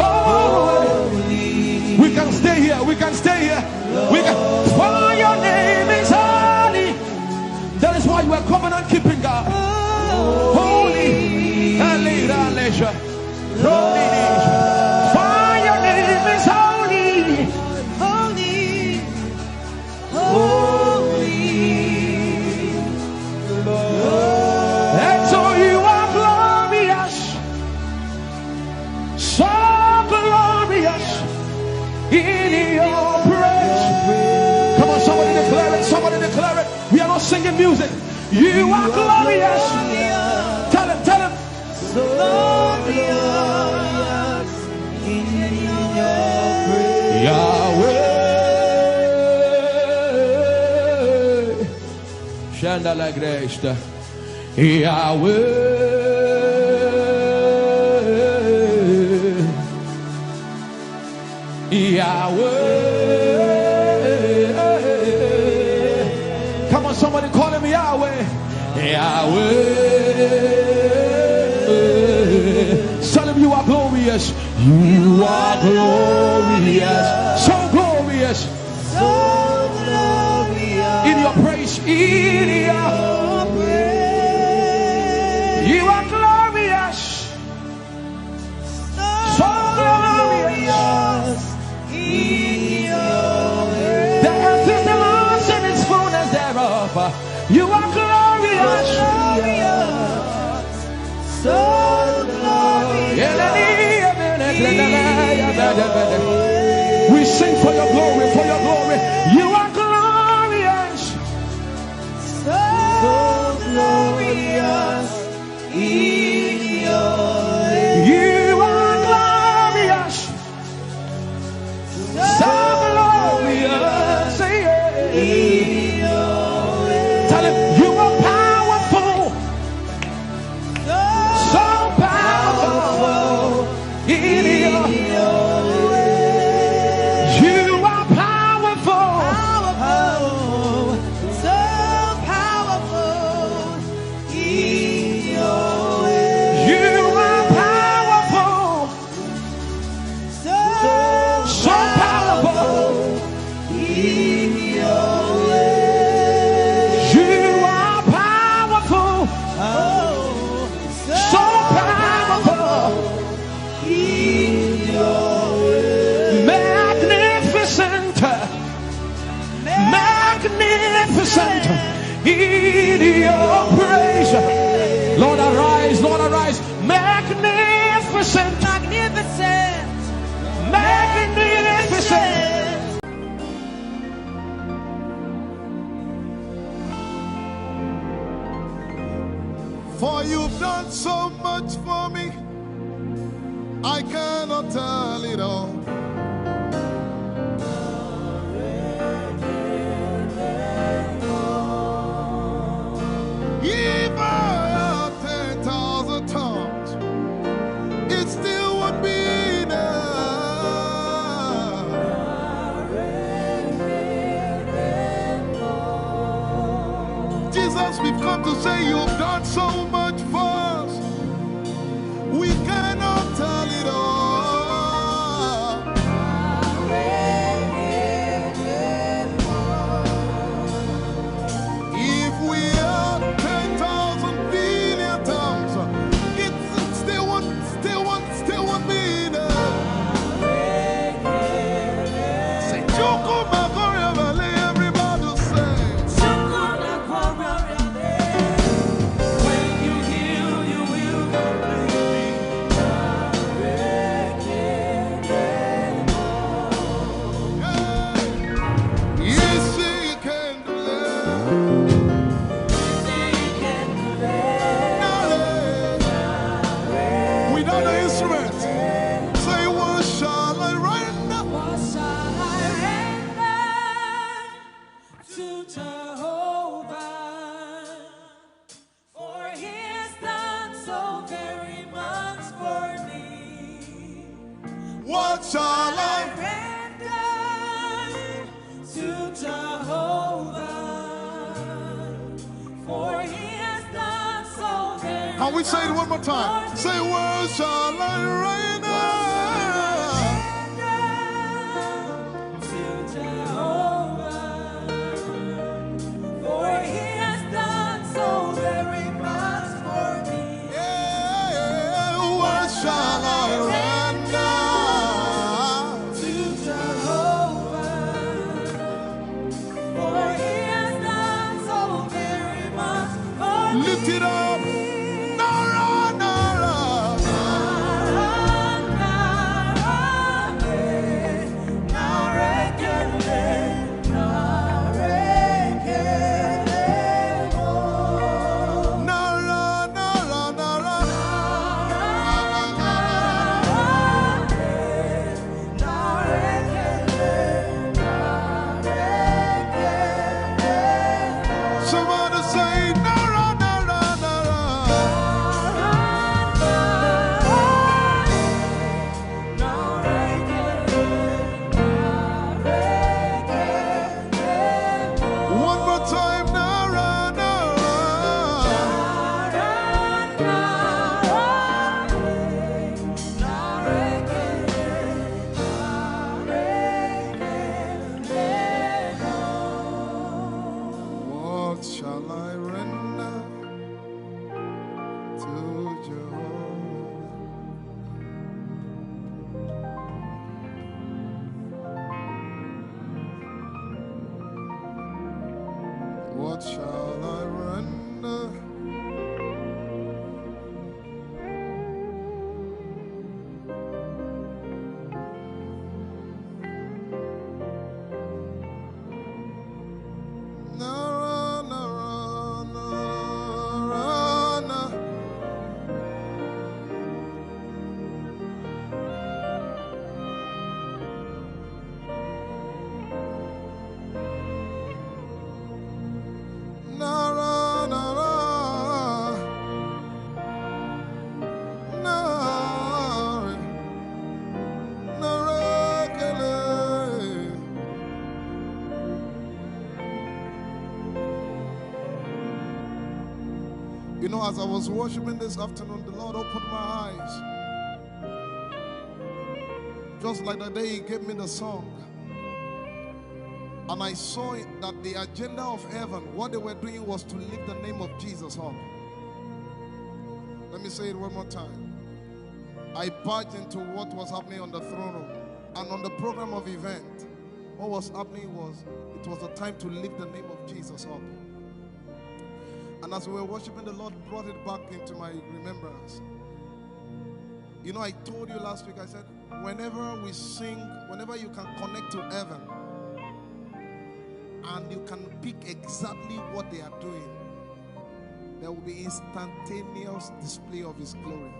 holy. We can stay here. We can stay here. We can. For your name is holy. That is why you are covenant keeping God. Holy. For your name is holy, Holy, holy, and so you are glorious, so glorious in your praise. Come on, somebody declare it, somebody declare it. We are not singing music. You are glorious. Tell him, tell him. so glorious in your praise. Yahweh. Shandala Grace. Yahweh. Yahweh. Come on, somebody call him Yahweh. Yahweh. Tell him you are glorious. You are glorious. So glorious. So glorious In your praise. In your praise. You are glorious. So glorious. In your praise. The earth is the Lord's and its fullness thereof. You are glorious. So We sing for your glory, for your glory. You are glorious. So glorious in your You are glorious. So glorious. in your Tell him you are powerful. in your way. You are powerful, Oh, so powerful, in your way. magnificent, magnificent in your praise. Lord arise, Lord arise, magnificent, Magnificent, magnificent. For you've done so much for me, I cannot tell it all. If I had 10,000 tongues, it still would be enough. Jesus, we've come to say you've done so much for us. We cannot tell it all. If we had 10,000 billion tongues, it still won't be enough. Say, Choco Magoria Valley, everybody say. when you heal, you will complete Yes, he can deliver. Without the instrument, say, what shall I render? What shall I render to Jehovah? For he has done so very much for me. What shall I? Render to Jehovah. For he has done so very Can we say it one more time? Say, what shall I render? to Jehovah. For he has done so very much for me. Yeah, what shall I render? To Jehovah. For he has done so very much for me. Lift it up. Nara, Nara. Nara, Nara, Nara. Somebody say, Nara, Nara, Nara. One more time, Nara, Nara. What shall I render to Jehovah? What shall I render? Nara, Nara, Nara, Nara. Nara, Nara, Nara, Nara, Kele. You know, as I was worshiping this afternoon, the Lord opened my eyes. Just like the day He gave me the song. And I saw it that the agenda of heaven, what they were doing was to lift the name of Jesus up. Let me say it one more time. I barged into what was happening on the throne room. And on the program of event, what was happening was, it was the time to lift the name of Jesus up. And as we were worshiping, the Lord brought it back into my remembrance. You know, I told you last week, I said, whenever we sing, whenever you can connect to heaven, and you can pick exactly what they are doing, there will be instantaneous display of His glory.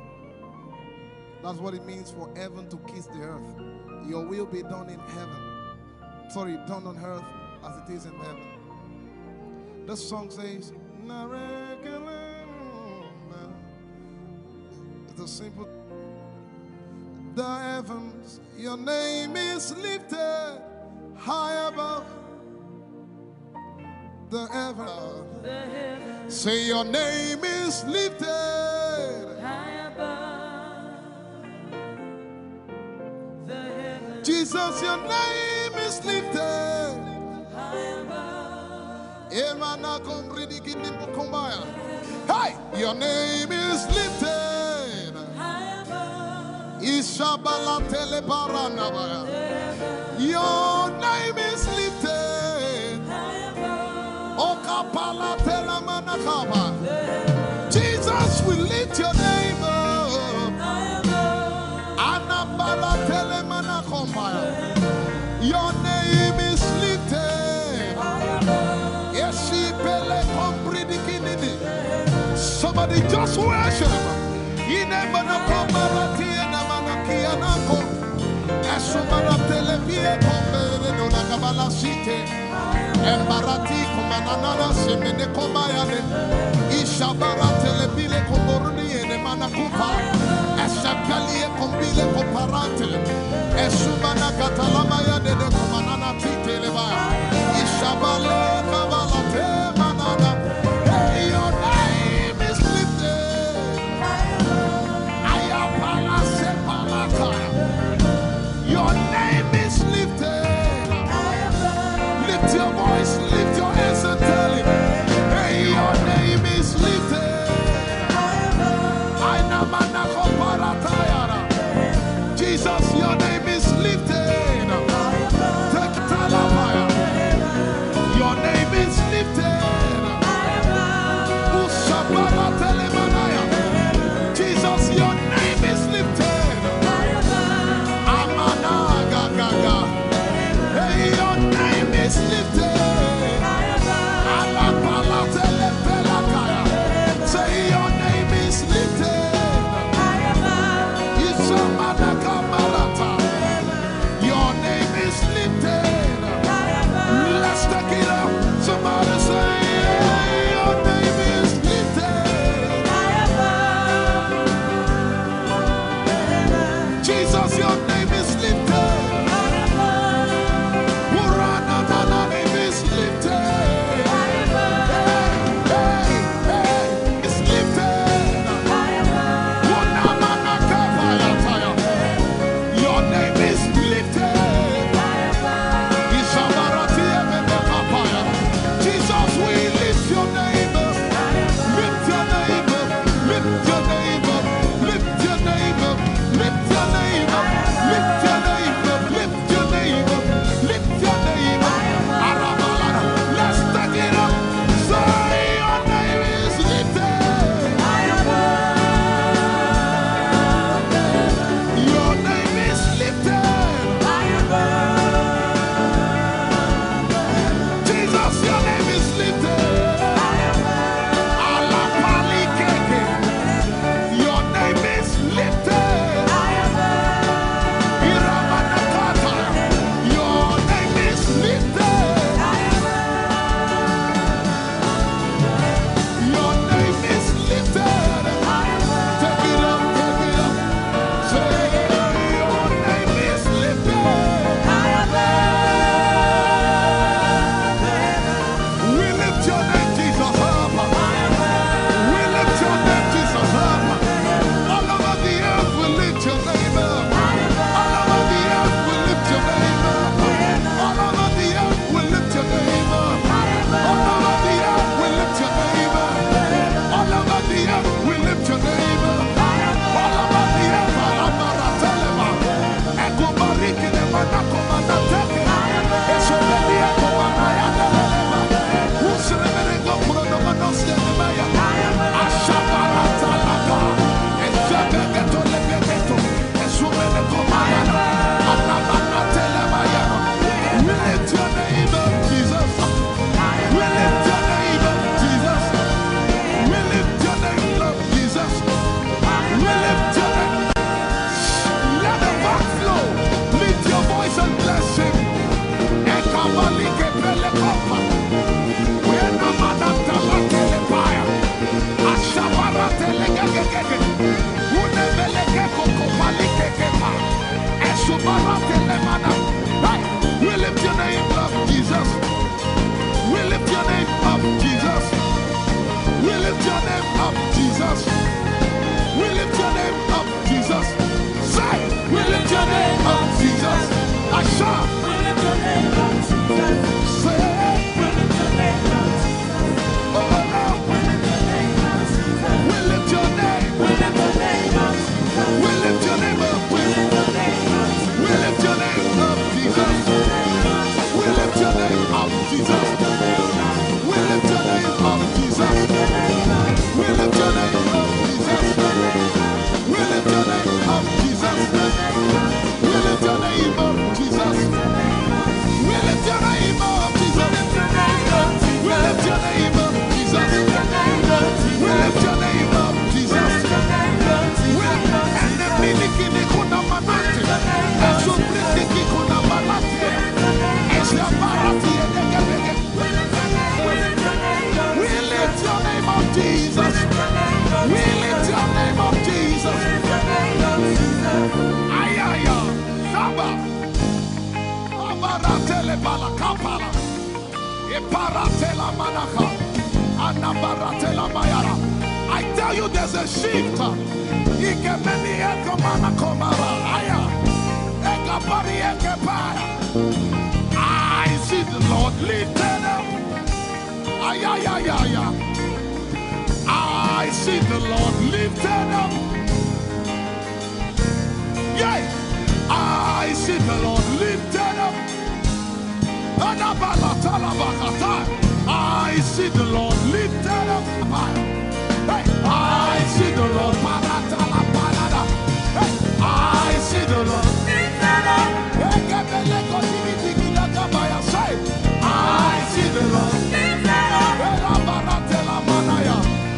That's what it means for heaven to kiss the earth. Your will be done in heaven. Sorry, done on earth as it is in heaven. This song says, it's a simple. The heavens, your name is lifted high above. The heavens, say your name is lifted high above. The heavens, Jesus, your name is lifted high above. Hey, your name is lifted High above. Ishabala telebaranabaya. Your name is lifted High above. Okapala telamanakaba. Jesus, we lift your name up. High above. Anabala telemanakombaya. Your name is lifted. Somebody just worship. Embarati kumanana semene kombayane ishabara telebile komboruni ene manakupa esakalie kombile komparate esumana katalama ya dede kumanana titeleba ishabale kabalate manana. Hey, your name is lifted. Ayapala sepalata. Your name is lifted. Lift your voice, lift your hands and tell him, hey, your name is lifted. Jesus, your name is lifted. Your name is lifted. Jesus, your name is lifted. Amana gaga. Hey, your name is lifted. We lift your name up, Jesus. We lift your name up, Jesus. We lift your name up, Jesus. We lift your name up, Jesus. Say, we lift your name up, Jesus. Asha, We lift your name up, Jesus. say, We lift your name up, Jesus. oh Lord, We lift your name up, Jesus. we lift your name. We lift your name up, Jesus. We lift your name up. We lift your name up, Jesus. We lift your name up, Jesus. We lift your name up, Jesus. We lift your name up, Jesus. We lift your name up, Jesus. We lift your name up, Jesus. We lift your name up, Jesus. We lift your name up, Jesus. We lift your name up, Jesus. We lift your name up, Jesus. And the miliki kuna manati, and so pretty kuna manati, and the barati and the gabege. We lift your name up, Jesus. We lift your name up, Jesus. Ayaya, Saba, Abaratele Balakapala, Iparatela Manaka, Anabaratela Mayara. I tell you, there's a shift. Ikemeni Ekomana Komara, Aya, Ekapari Ekepaya. I see the Lord lifted up. Ayayaya. I see the Lord lifted up. Yeah. I see the Lord lifted up. I see the Lord lifted up. Hey. I see the Lord. Hey. I see the Lord lifted up. I see the Lord lifted up.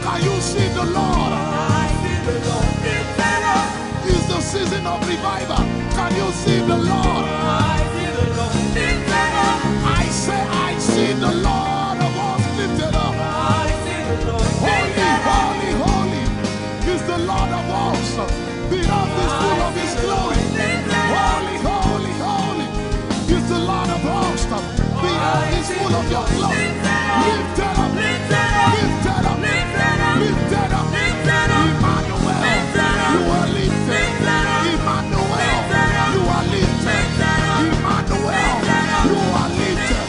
Can you see the Lord? I see the Lord lifted up. It's the season of revival. Can you see the Lord? I see the Lord lifted up. I say, I see the Lord of us lifted up. I see the Lord lifted up. Holy, holy, holy is the Lord of us. The earth is full of His glory. Holy, holy, holy is the Lord of hosts. The earth is full of your glory. Lifted up, lifted up, lifted up, lifted up, lifted up. Emmanuel, you are lifted. Emmanuel, you are lifted. Emmanuel, you are lifted.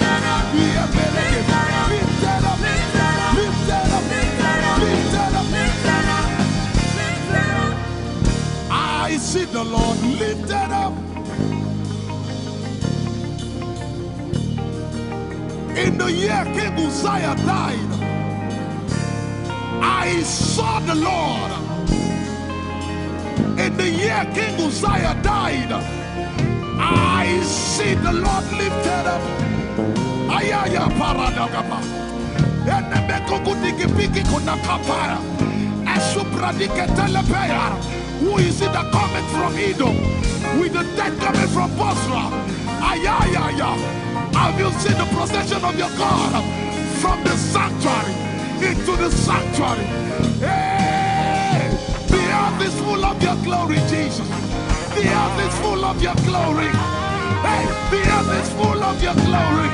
Lifted up, lifted up, lifted up, lifted up. I see the Lord lifted up. In the year King Uzziah died, I saw the Lord. In the year King Uzziah died, I see the Lord lifted up. Ayaya paradagaba. Enemekogudikipiki kunakapaya. Esupradiketelepea. Who is it that cometh from Edom? With the dead coming from Bosra. Ayaya. Have you seen the procession of your God from the sanctuary into the sanctuary? Hey! The earth is full of your glory, Jesus. The earth is full of your glory. Hey! The earth is full of your glory.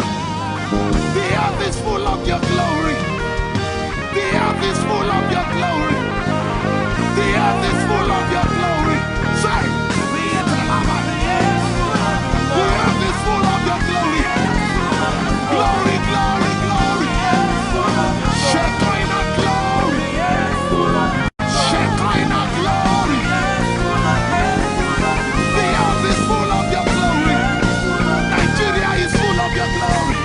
The earth is full of your glory. The earth is full of your glory. The earth is full of your glory. Say, the earth is full of your glory. Glory, glory, glory. Shekinah glory. Shekinah glory. The earth is full of your glory. Nigeria is full of your glory.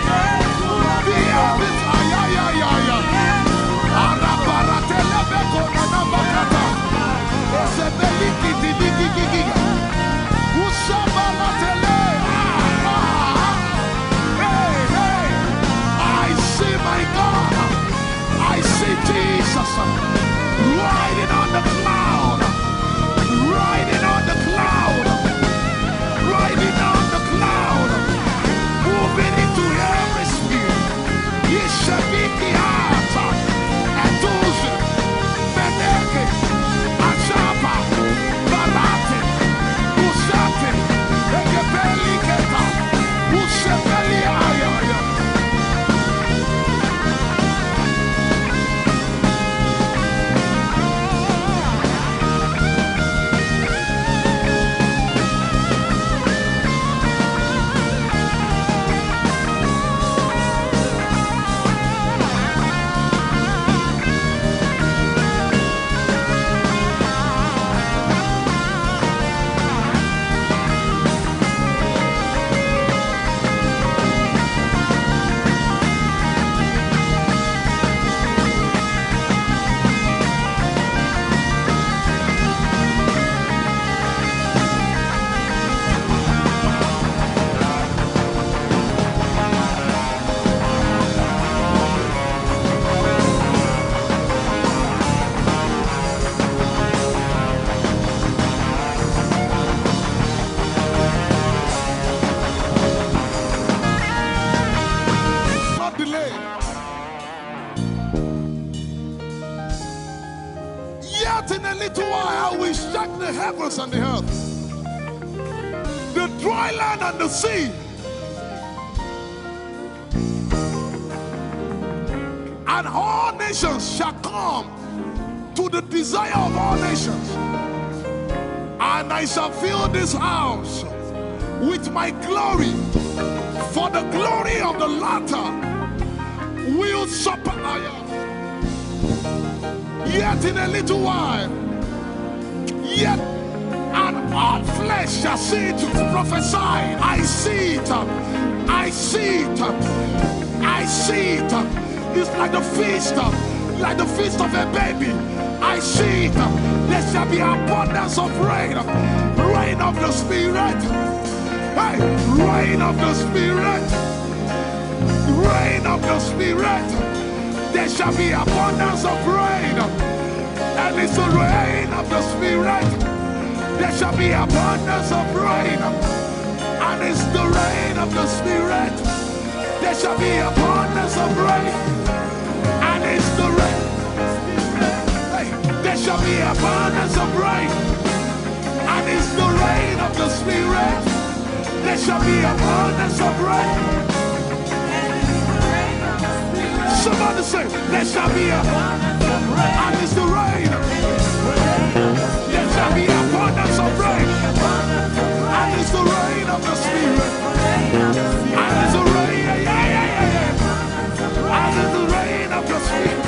The earth is delay. Yet in a little while I will shake the heavens and the earth, the dry land and the sea. And all nations shall come to the desire of all nations. And I shall fill this house with my glory, for the glory of the latter will surpass. Yet in a little while, yet and all flesh shall see it. Prophesy. I see it. I see it. I see it. It's like the feast of a baby. I see it. There shall be abundance of rain. Rain of the Spirit. Hey, rain of the Spirit. Rain of the Spirit. There shall be abundance of rain. And it's the rain of the Spirit. There shall be abundance of rain. And it's the rain of the Spirit. There shall be abundance of rain. And it's the rain. Hey, there shall be abundance of rain. And it's the rain of the Spirit. There shall be abundance of rain. Somebody say, there shall be abundance of rain. And it's the rain. There shall be abundance of rain. And it's the rain of the Spirit. And it's the rain. And it's the rain of the Spirit.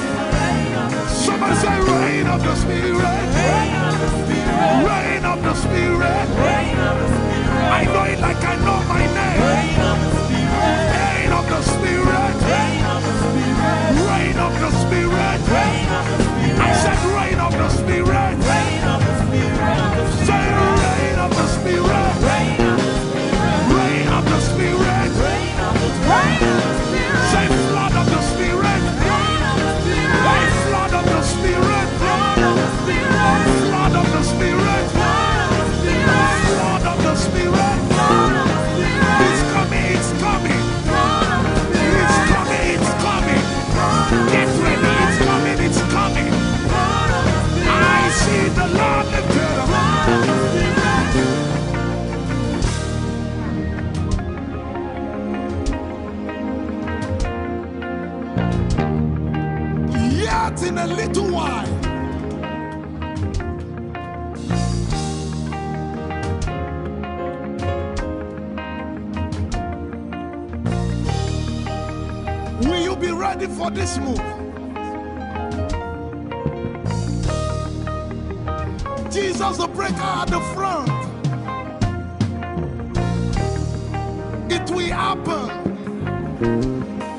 Somebody say, rain of the Spirit. Rain of the Spirit. I know it like I know my name. Rain of the Spirit. Rain of the Spirit. Rain of the Spirit. I said rain of the Spirit. Say rain of the Spirit. Rain of the Spirit. Say flood of the Spirit. Say flood of the Spirit. Flood of the Spirit. Flood of the Spirit. It's coming, it's coming. It's coming, it's coming. Get ready, it's coming, it's coming. I see the Lord lifted up. Yet in a little while, will you be ready for this move? Jesus the breaker at the front. It will happen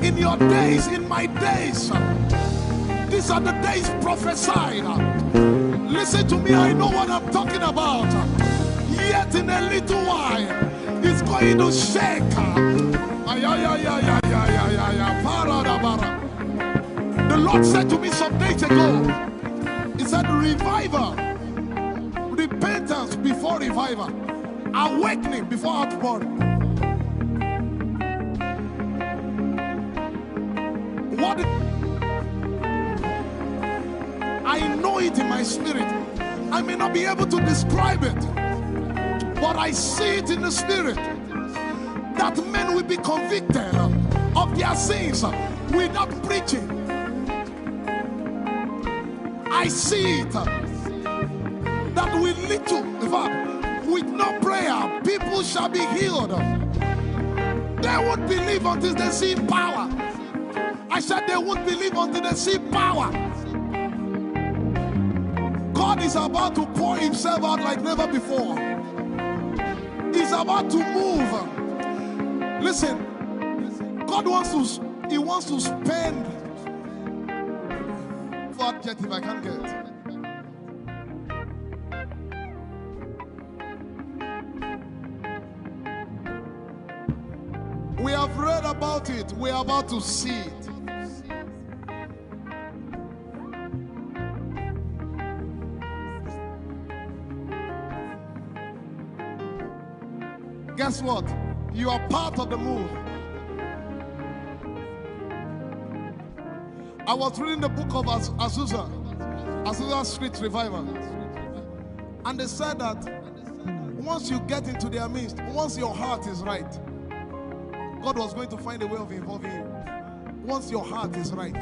in your days, in my days. These are the days prophesied. Listen to me, I know what I'm talking about. Yet in a little while, it's going to shake. The Lord said to me some days ago, He said, revival, repentance before revival, awakening before outpouring. What? I know it in my spirit. I may not be able to describe it, but I see it in the spirit. That men will be convicted of their sins without preaching. I see it. That will lead to, in fact, with no prayer, people shall be healed. They won't believe until they see power. I said they won't believe until they see power. God is about to pour Himself out like never before. He's about to move. Listen, God wants to spend. For adjective I can't get. We have read about it. We are about to see it. Guess what? You are part of the move. I was reading the book of Azusa Street Revival. And they said that once you get into their midst, once your heart is right, God was going to find a way of involving you. Once your heart is right.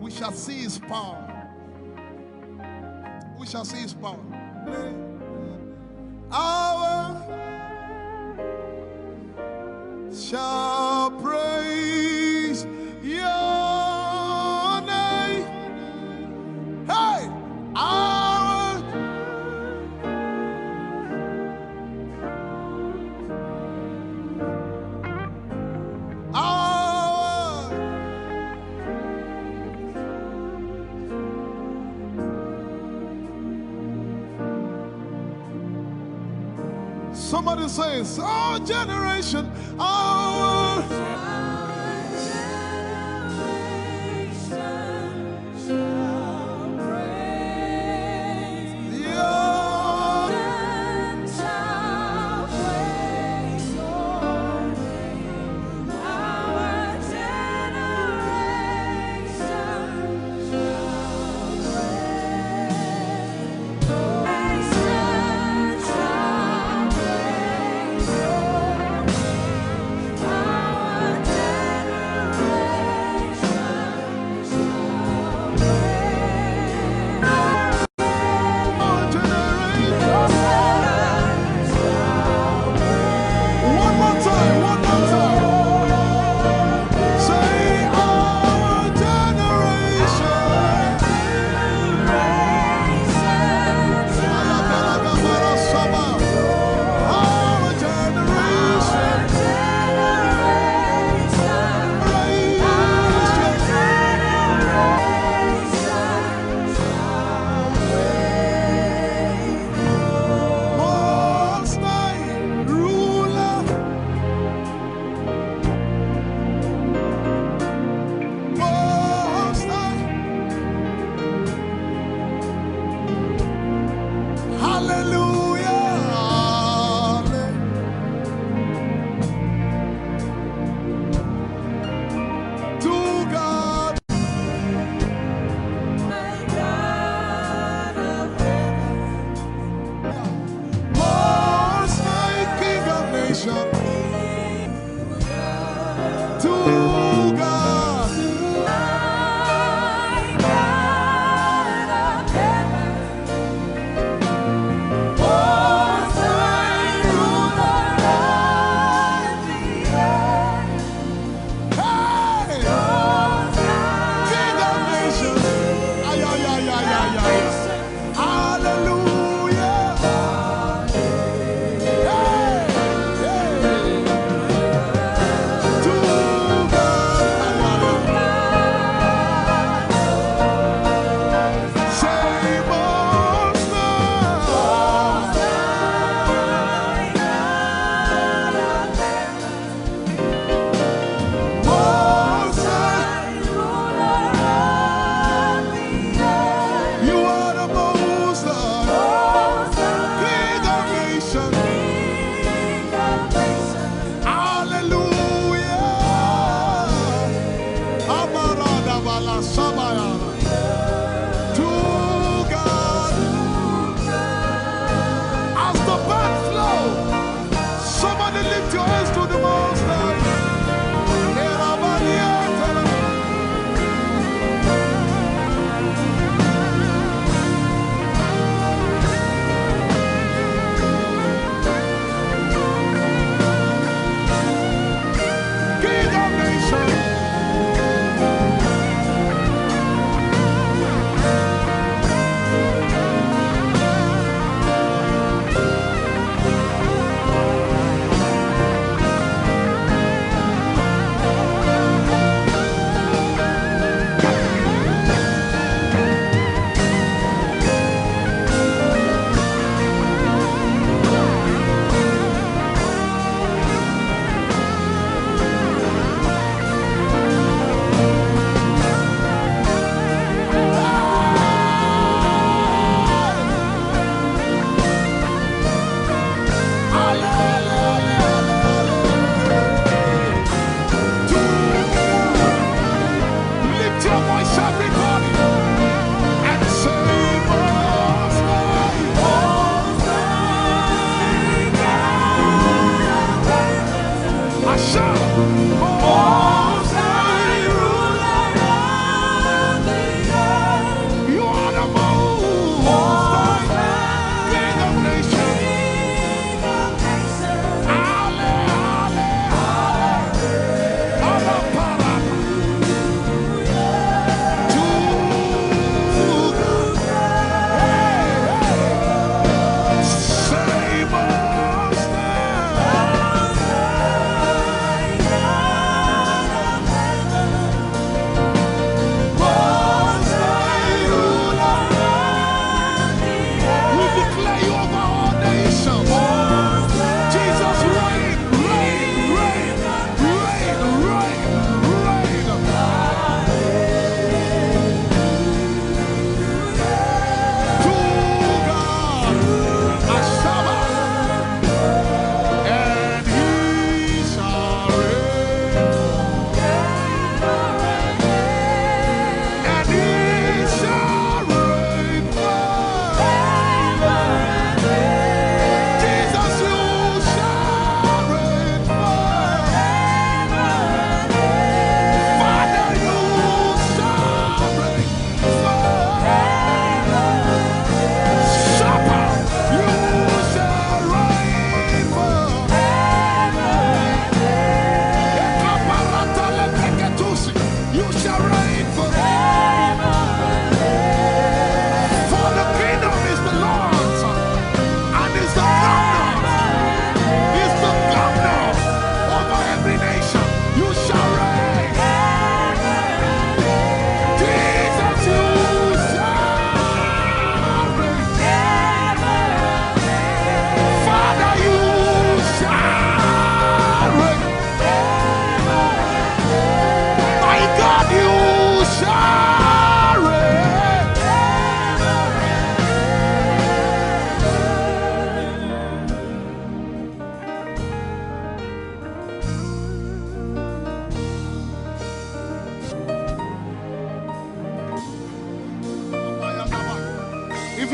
We shall see his power. We shall see his power. Our shall praise your name. Hey, our somebody says, our generation, our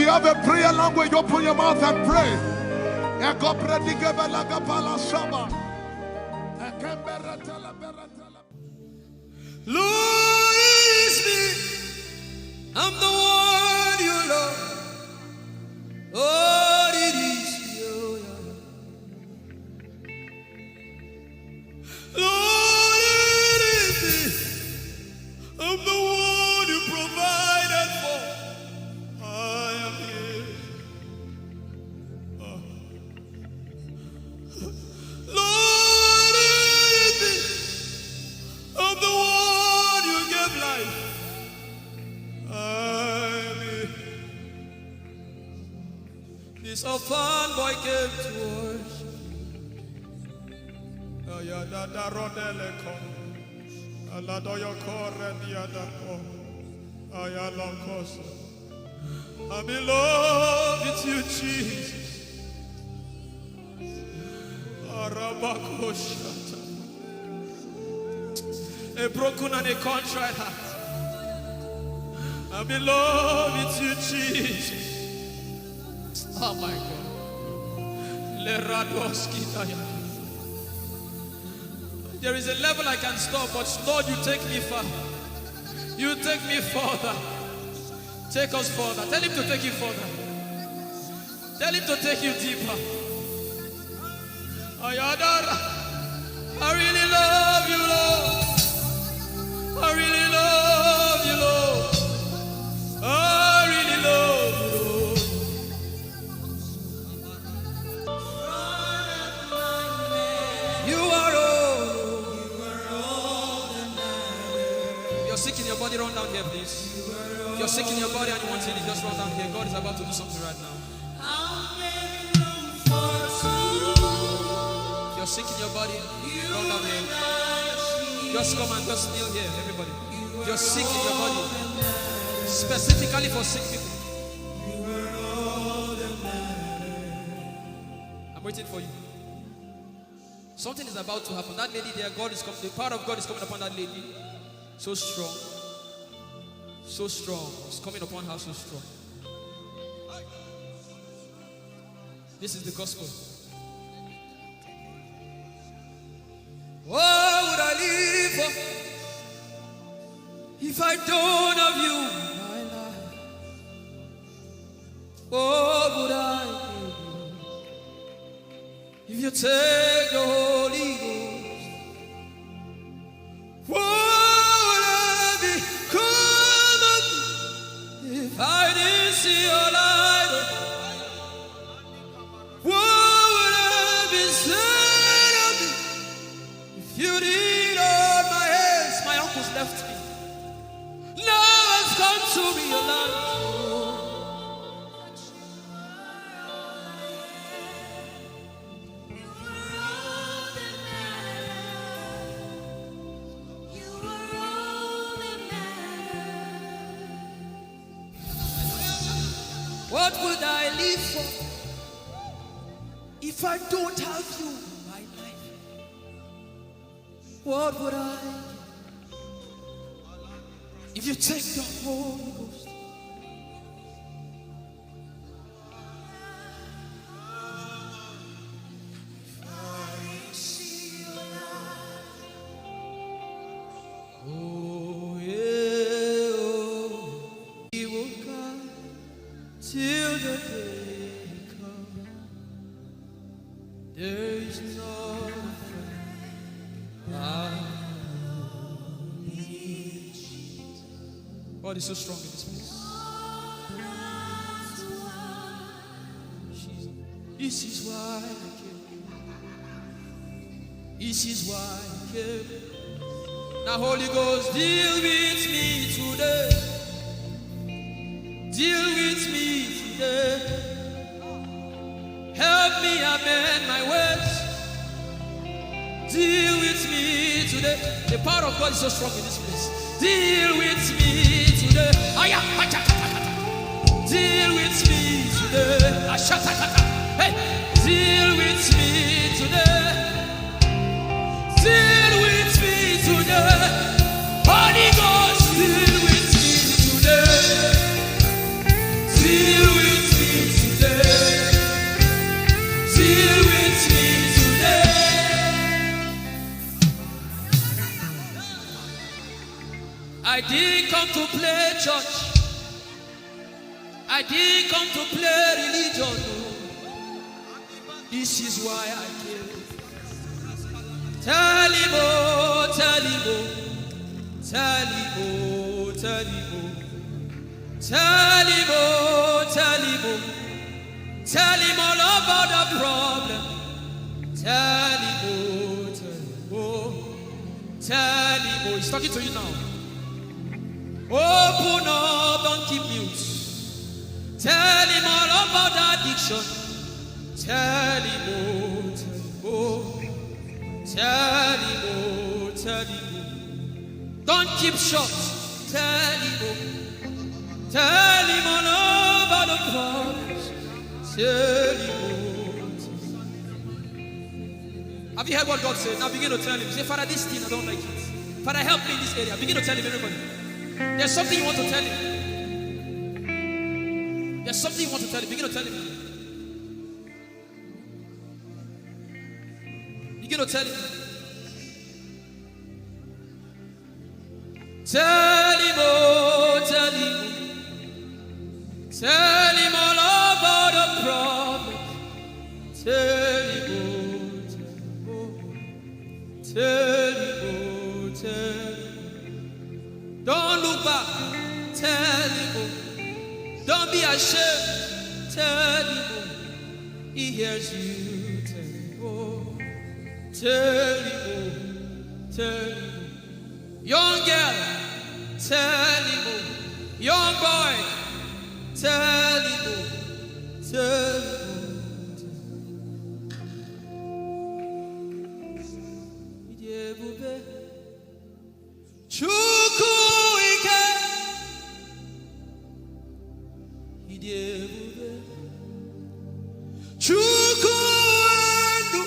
have a prayer language, open your mouth and pray. Lord, it's me. I'm the one you love. Lord, it is you. Lord, it is me. I'm the one you provided for. I am here. Lord, it is me. I'm the one you gave life. I'm here. This orphan boy came to worship. I'm in love with you, Jesus. A broken and a contrite heart. I'm in love with you, Jesus. Oh my God. There is a level I can stop, but Lord, you take me far. You take me further. Take us further. Tell him to take you further. Tell him to take you deeper. I really love you, Lord. I really love you, Lord. I really love you, Lord. You are all that matters. You're sick in your body, run down here, please. If you're sick in your body and you want to just run down here. God is about to do something right now. If you're sick in your body, run down here. Just come and just kneel here, everybody. If you're sick in your body, specifically for sick people. I'm waiting for you. Something is about to happen. That lady there, God is coming. The power of God is coming upon that lady. So strong. So strong. It's coming upon her so strong. This is the gospel. What would I live for if I don't have you in my life? What would I do if you take the Holy Ghost? What would I become of me if I didn't see your light? What would I be said of me if you didn't hold my hands? My uncles left me. Now has come to be your life. What would I live for if I don't have you in my life? What would I if you take the Holy Ghost? Oh yeah, oh, he will come till the day comes. There is no God is so strong in this place. This is why I came. This is why I came. Now Holy Ghost, deal with me today. Deal with me today. Help me amend my ways. Deal with me today. The power of God is so strong in this place. Deal with me today. Deal with me today. Hey, deal with me today. Deal with me today. Holy Ghost, deal with me today. Deal with I didn't come to play church. I didn't come to play religion. This is why I came. Tell him, oh, tell him, oh, tell him, oh, tell him, oh, tell him, oh, tell him, oh, tell him all about the problem. Tell him, oh, tell him, oh, tell him, oh. He's talking to you now. Open up, don't keep mute. Tell him all about the addiction. Tell him, oh, tell him, oh, tell him, oh, tell him, oh. Don't keep short. Tell him, oh, tell him all about the problems. Tell him, oh, tell him. Have you heard what God said? Now begin to tell him. Say, Father, this thing I don't like it. Father, help me in this area. Begin to tell him, everybody. There's something you want to tell him. There's something you want to tell him. Begin to tell him. Begin to tell him. Tell him, oh, tell him. Tell him all about the problem. Tell him, oh, tell him, oh, tell him. Don't look back. Tell him, oh. Don't be ashamed. Tell him, oh. He hears you. Tell him, oh. Tell him, oh. Tell him, oh. Young girl. Tell him, oh. Young boy. Tell him, oh. Tell him, oh. Chukwu ike. Chukwu enu.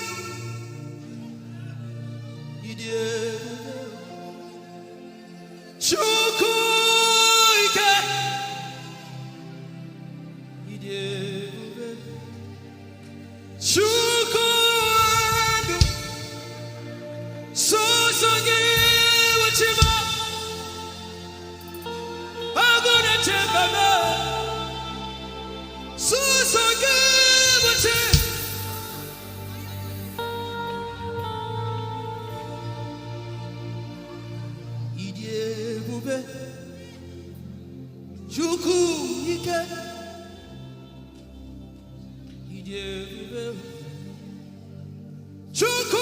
Chukwu ike. Chukwu enu. Sosogi wachima. Aguna chembaba. Sosogi wachima. Idiebube. Chukwu ike. Idiebube. Chukwu.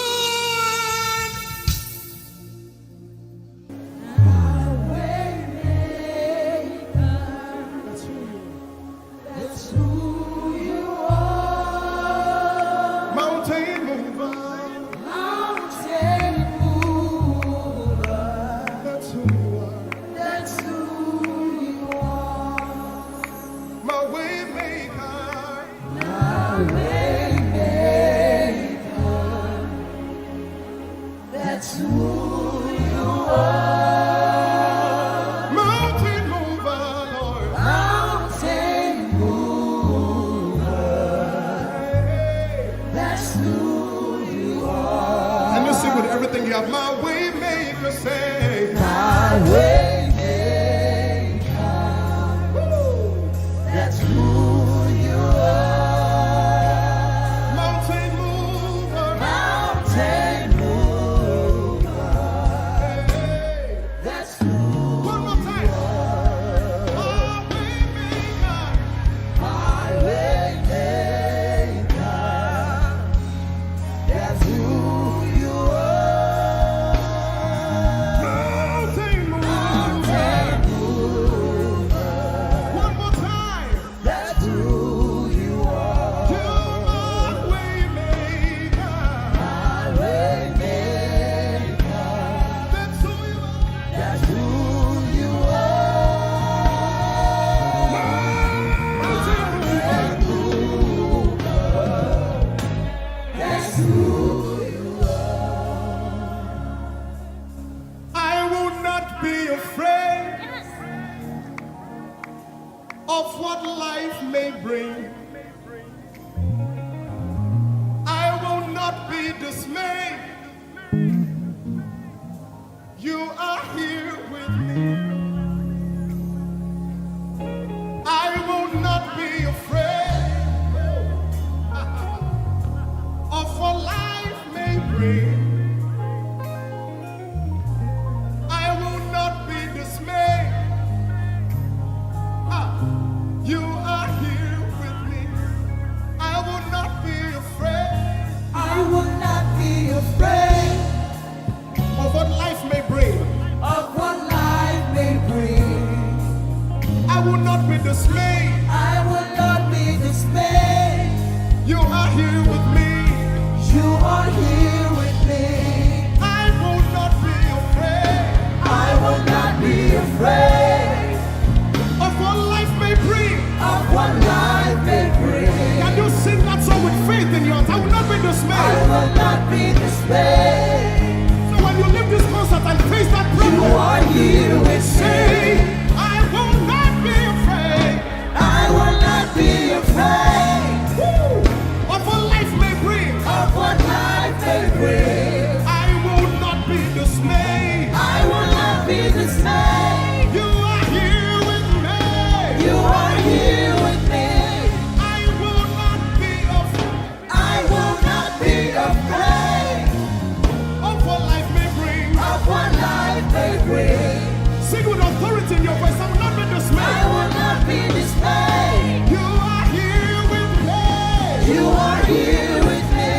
favorite. Sing with authority in your voice. I will not be dismayed. I will not be dismayed. You are here with me. You are here with me.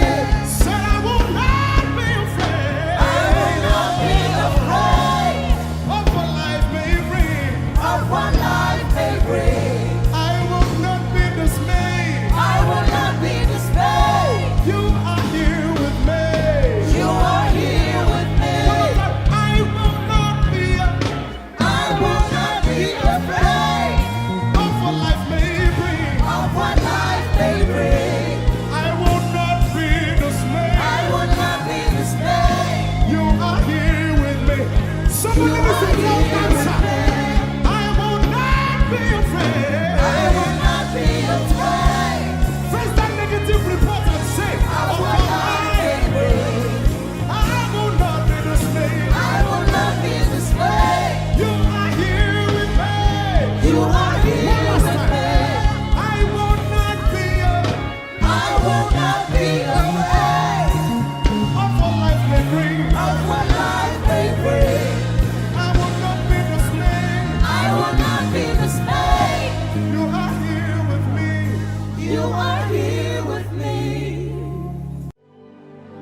Said I will not be afraid. I will not be afraid Of what life may bring. of what life may bring. I will not be dismayed. I will not be dismayed. You are here with me. You are here with me. I will not be I will not be afraid of what life may bring. of what life may bring. I will not be dismayed. I will not be dismayed. You are here with me. Somebody You listen are to here your with answer. me. I will not be afraid. I will not be afraid Face that negative report and say, of oh what life may God, bring. I will not be dismayed. I will not be dismayed. You are here with me. You are here One last with time. me. I will not be I will not be afraid of what life may bring. of what life may bring. I will not be dismayed. I will not be dismayed. You are here with me. You are here with me.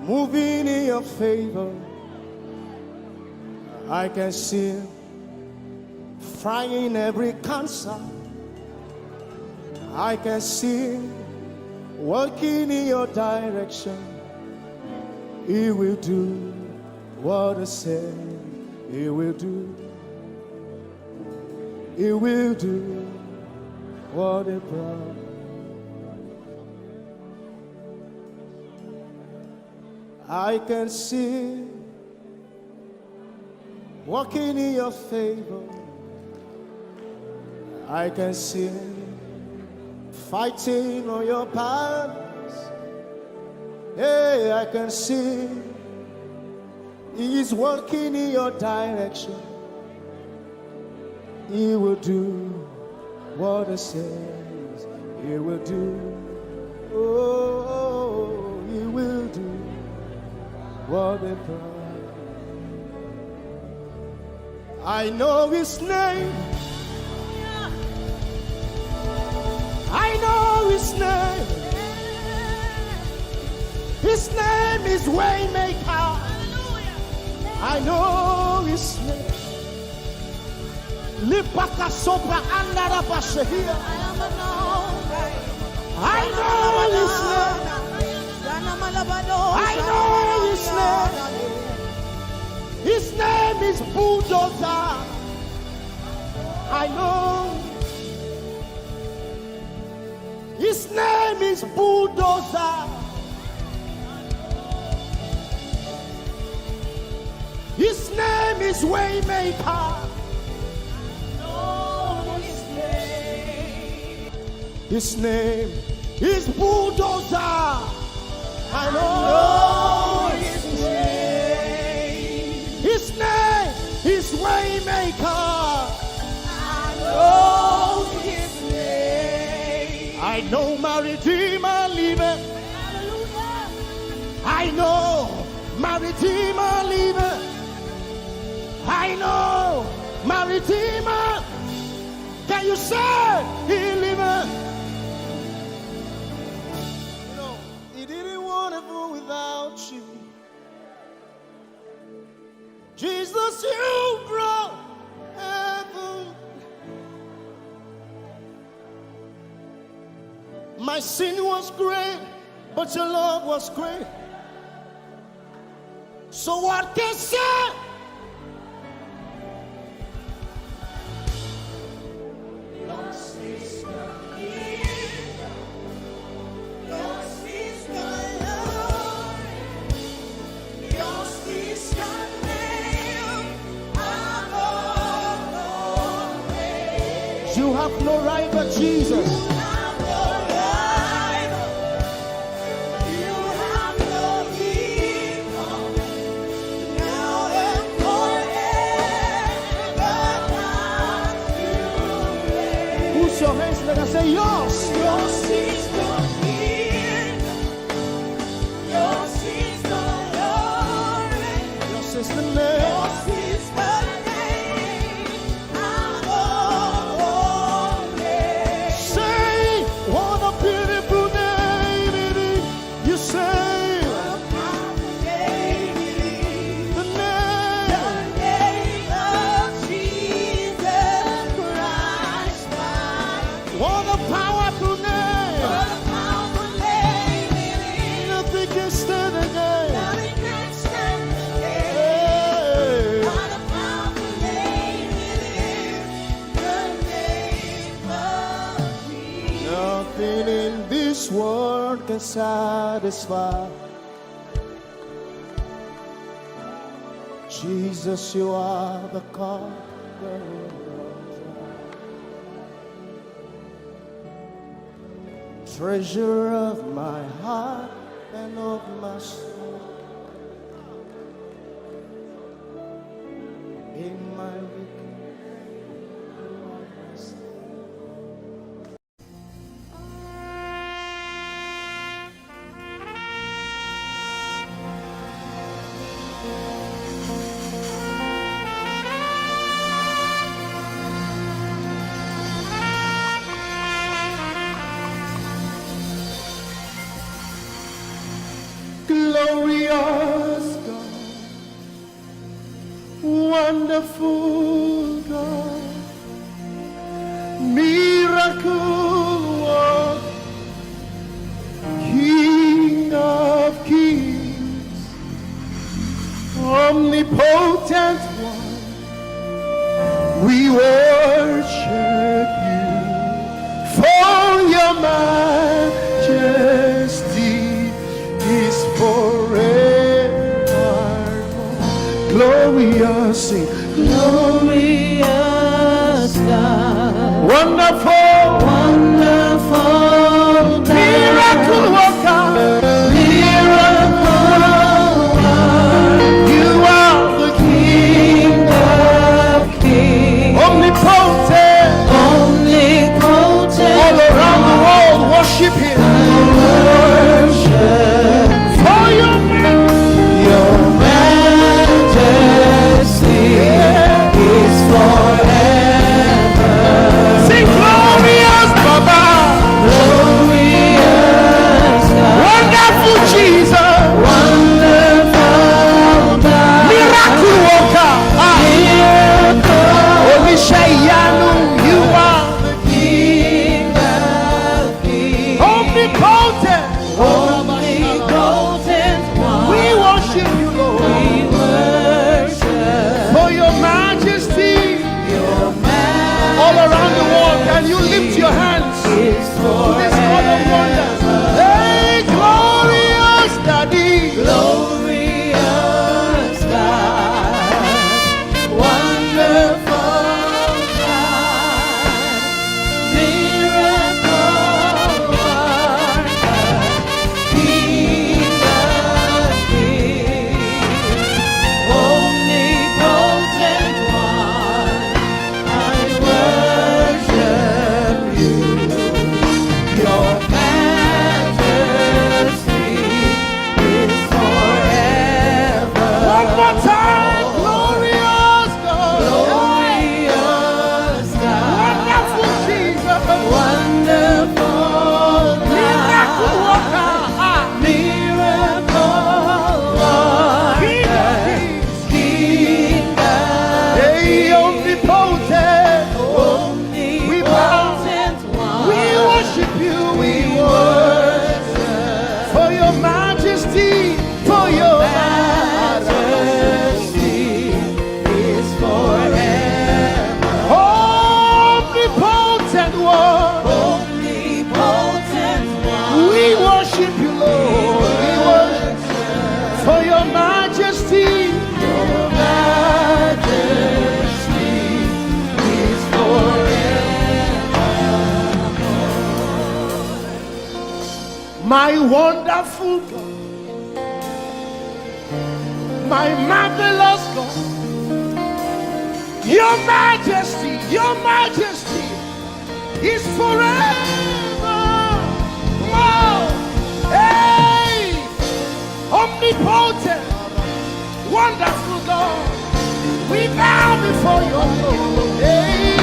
Moving in your favor, I can see frying every cancer. I can see working in your direction. He will do what I said he will do. He will do what he promised. I can see walking in your favor. I can see fighting on your battles. Hey, I can see He's working in your direction. He will do what He says He will do. Oh, He will do what He promised. I know His name. I know His name. His name is Waymaker. I know His name. Lipaka sopra andara bashehia. I know His name. I know His name. His name is Bulldozer. I know. His name is Bulldozer. His name is Waymaker. His name is Bulldozer. I know His name. His name is Waymaker. I know His name. I know my Redeemer liveth. I know my Redeemer liveth. I know my Redeemer. Can you say He liveth? You know, He didn't want to go without you. Jesus, you brought heaven. My sin was great, but your love was great. So what can I say? You have no rival, Jesus. You have no rival. You have no equal. Now and forever, God, you reign. Put your hands together and say, yours. Yours is the kingdom. Yours is the glory. Yours is the name. Yours is the name. can satisfy. Jesus, you are the conqueror. Treasure of my heart and of my soul. In my weakness. Glorious God, wonderful God, miracle worker, King of kings, omnipotent one, we worship you for your majesty is forevermore. Glorious, sing. Glorious God, Wonderful, wonderful God, miracle worker, miracle worker, you are the King of kings, omnipotent, omnipotent, all around the world worship him. worship For your your majesty is forever. sing glorious Baba, Glorious God, wonderful Jesus, wonderful God, miracle worker, miracle Olishayanu, you are King of kings, omnipotent. omnipotent one. We worship you, Lord, We worship for your majesty your all around the world. Can you lift your hands to majesty is this God of wonders? forever. Hey, glorious Daddy, Glorious God, wonderful God, miracle worker, King of kings, omnipotent one, I worship you. Your majesty is forever. one more time, glorious God, Glorious God, wonderful Jesus, wonderful miracle God, worker, miracle King of worker, kings, King of hey, omnipotent. omnipotent one. We worship you, We worship for your majesty, for your majesty is forever. omnipotent one. Omnipotent one. We worship you, Lord. We worship for your majesty. Your majesty is forever. My wonderful God, my marvelous God, your majesty is forever. Wow. Hey, omnipotent, wonderful God, we bow before your throne. Hey,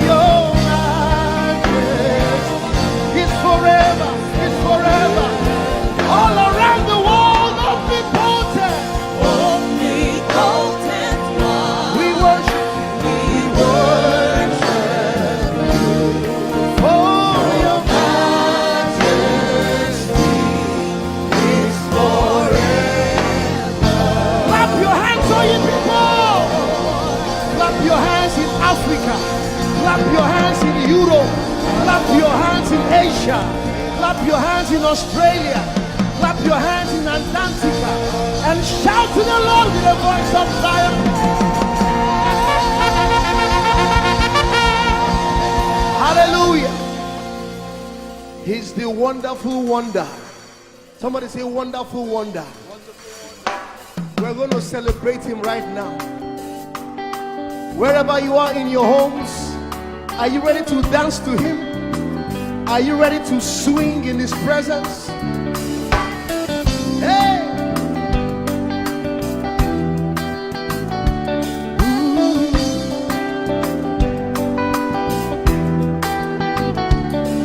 your majesty is forever, all around the world, omnipotent. Omnipotent one. We worship for your Majesty is forever. clap your hands, all you people. Clap your hands in Africa. Clap your hands in Europe. Clap your hands in Asia. Clap your hands in Australia. Clap your hands in Antarctica. And shout to the Lord with a voice of triumph. Hallelujah. He's the wonderful wonder. Somebody say wonderful wonder. We're going to celebrate him right now. Wherever you are in your homes, are you ready to dance to him? Are you ready to swing in his presence? Hey!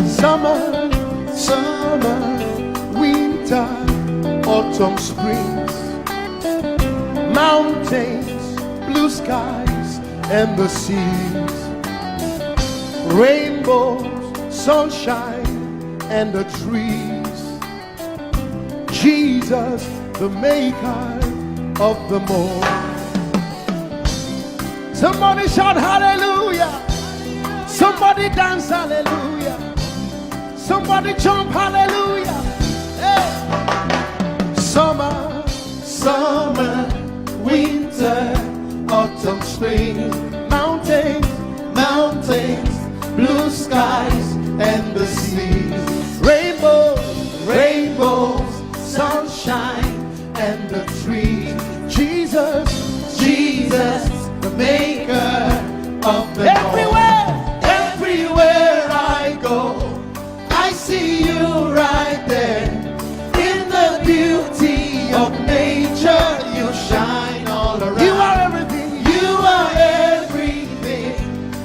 Summer, summer, winter, autumn, springs, mountains, blue skies, and the seas, rainbows, sunshine, and the trees. Jesus, the maker of them all. Somebody shout hallelujah. Somebody dance hallelujah. Somebody jump hallelujah. Hey. Summer, summer, winter, autumn, spring, mountains, mountains, blue skies, and the seas, rainbows, rainbows, sunshine, and the trees. Jesus, Jesus, the maker of the everywhere, everywhere I go, I see you right there. In the beauty of nature, you shine all around. You are everything. You are everything,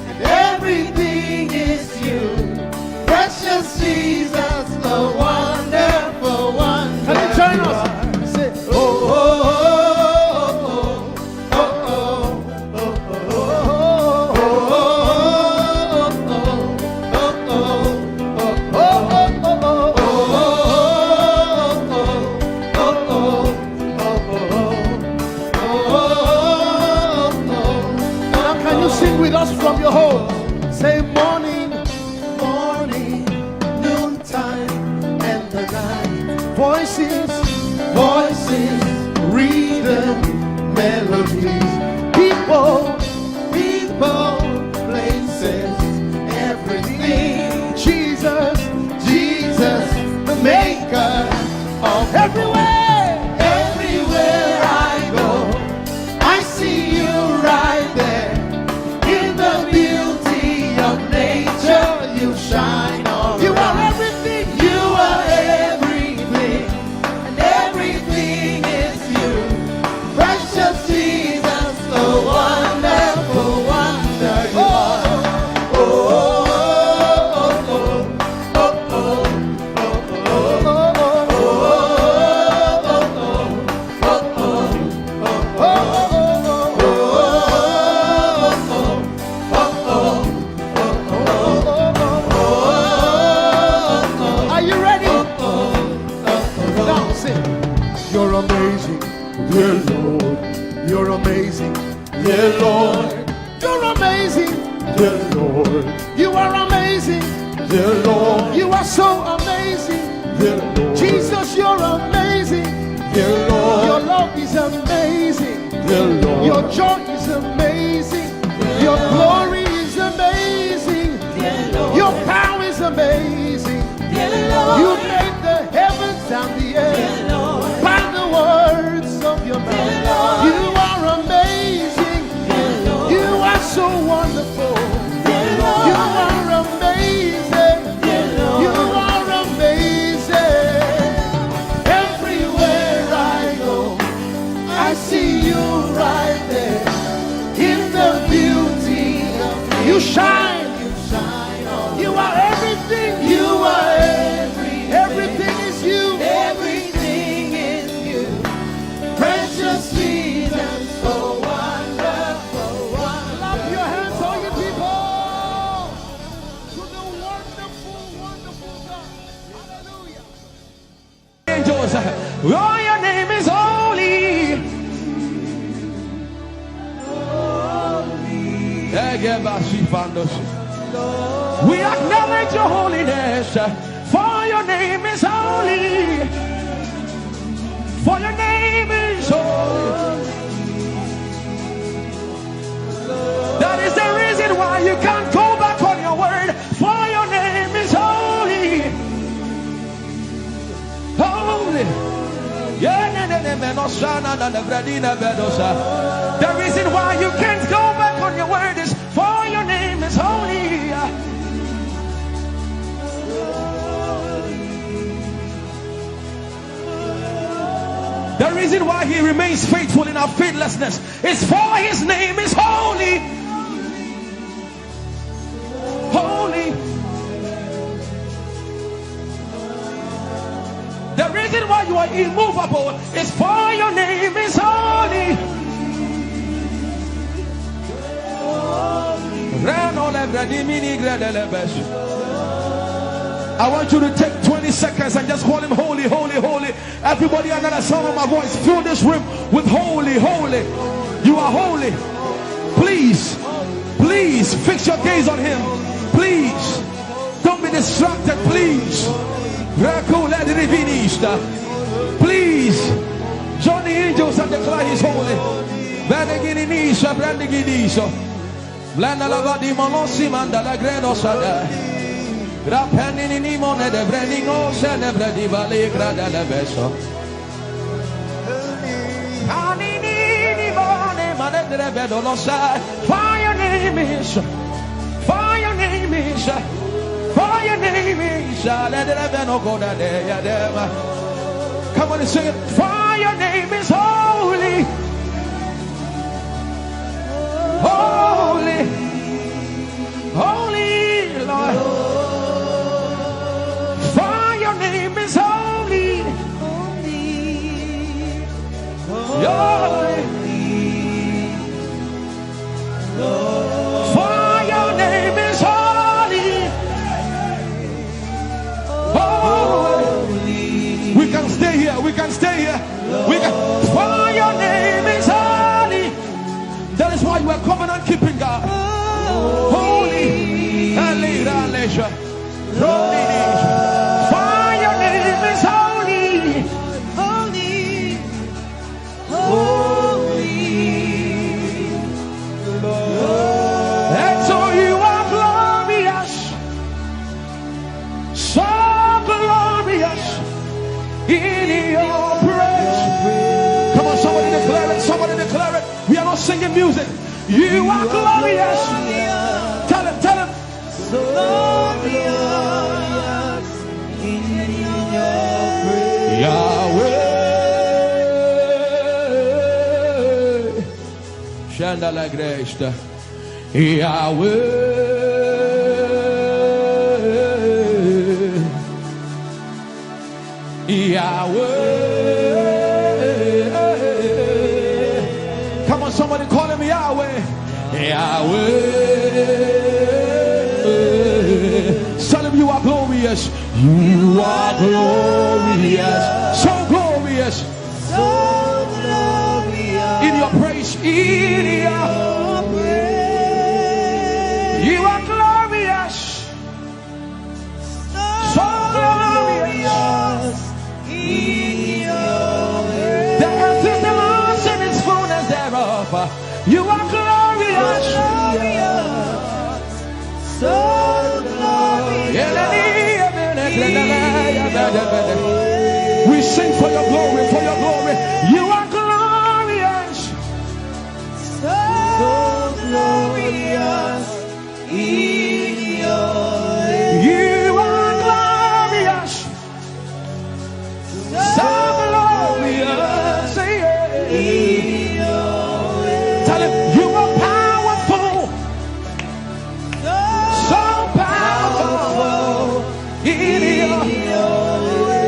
and everything is you. Precious Jesus, the wonderful one. Can you join us? Say, oh, oh, oh, oh, oh, now can you sing with us from your home? Say morning, morning, noontime, and the night. Voices, voices, rhythm, melodies. People, people, places, everything. Jesus, Jesus, the maker of everywhere, everywhere I go, I see you right there. In the beauty of nature, you shine all you around. Are everything. You are everything, and everything is you. Precious Jesus, the wonderful wonder you are. Oh, oh, oh, oh, oh, are you ready? Now sing. You're amazing, dear Lord. You're amazing, dear Lord. You're amazing, dear Lord. You are amazing, dear Lord. You are so amazing, dear Lord. Jesus, you're amazing, dear Lord. Your love is amazing, dear Lord. Your joy is amazing, your glory is amazing, dear Lord. Your power is amazing, dear Lord. You made the heavens and the earth by the words of your mouth. You are amazing, dear Lord. You are so wonderful, dear Lord. You are amazing, dear Lord. You are amazing. Everywhere I go, I see you right there. In the beauty of you shine, you shine all. You are everything. You are everything. Everything is you. Everything is you. Precious Jesus, so wonderful, wonderful. Clap your hands, all you people, to the wonderful, wonderful God. Hallelujah. Angels, oh, your name is holy. We acknowledge your holiness, for your name is holy. For your name is holy. That is the reason why you can't go back on your word. For your name is holy. Holy. The reason why you can't go back on your word is for your name is holy. The reason why he remains faithful in our faithlessness is for his name is holy. Holy. The reason why you are immovable is for your name is holy. I want you to take 20 seconds and just call him holy, holy, holy. Everybody under the sound of my voice, fill this room with holy, holy. You are holy. Please, please fix your gaze on him. Please, don't be distracted, please. Please, join the angels and declare he's holy. For your name is, for your name is, for your name is. Come on and sing it. For your name is holy, holy, holy Lord. For your name is holy, holy. For your name is holy, holy. We can stay here. We can stay here. We can. For your name is holy. That is why you are covenant keeping God. Holy. For your name is holy, holy, holy. And so you are glorious, so glorious in your praise. Come on, somebody declare it, somebody declare it. We are not singing music. You are glorious. Tell him, tell him. So glorious in your praise. Yahweh. Chandala Grace. Yahweh. Yahweh. Come on, somebody call him Yahweh. Yahweh. Tell him you are glorious. You are glorious. So glorious. So glorious. In your praise. In your praise. You are glorious. So glorious. In your praise. The earth is the Lord's and its fullness thereof. You are glorious. So we sing for your glory, for your glory. You are glorious, so glorious in your way. You are glorious, so glorious in your way. Tell him you are powerful, so powerful in your way.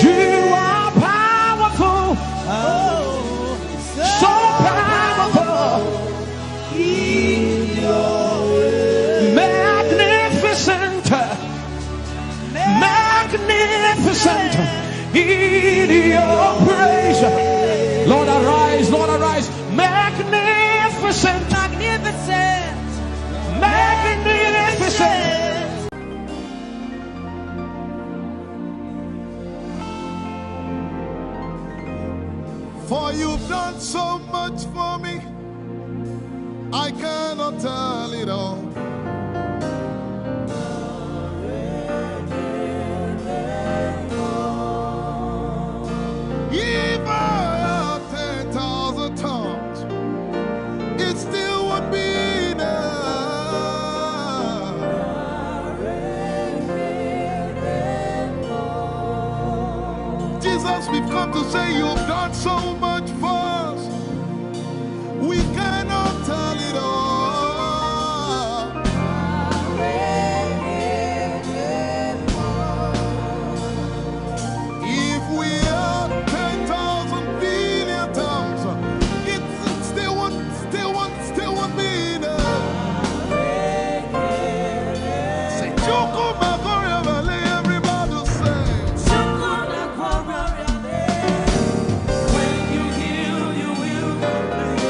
You For you've done so much for me, I cannot tell it all. If I had 10,000 tongues, it still would be enough. Jesus, we've come to say you've done so much for us. We cannot tell it all. If we had 10,000 billion tongues, it still won't be enough. Say, Chukuma Koryabale, everybody say. When you heal, you will complete me.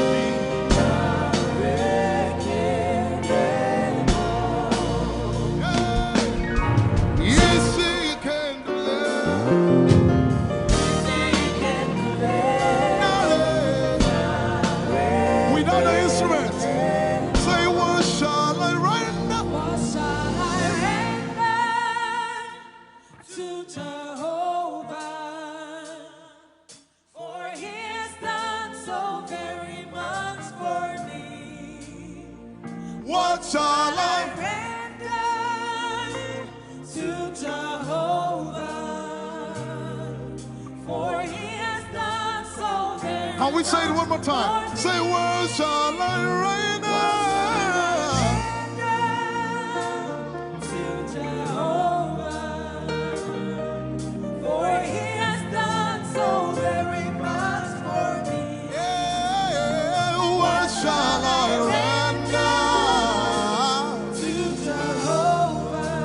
Yes, he can do that. Without the instrument, say, what shall I render? What shall I render to Jehovah? For he has done so very much for me. What shall I? Render to Jehovah. For he has done so very Can we say it one more time? much Say, what shall I render? to Jehovah. For he has done so very much for me. Yeah, what shall I render? To Jehovah.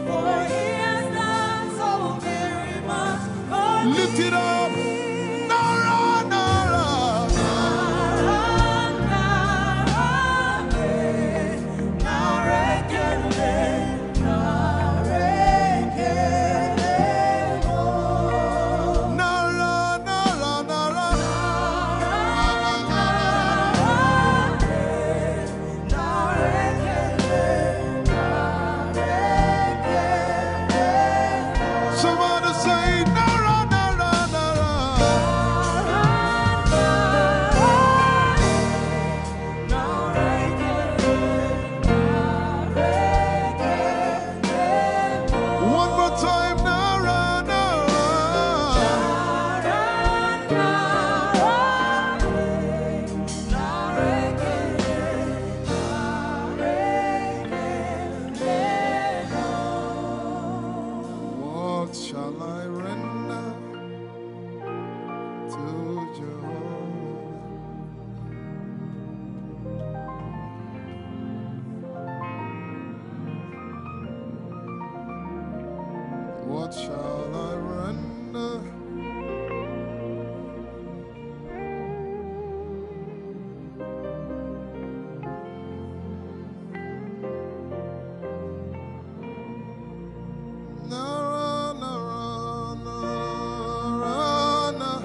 For he has done so very much for me. Lift it up. Nara, Nara. Nara, Nara, Nara. Somebody say, Nara, Nara, Nara. One more time, Nara, Nara. What shall I render to Jehovah? What shall I render? Nara, Nara, Nara, Nara.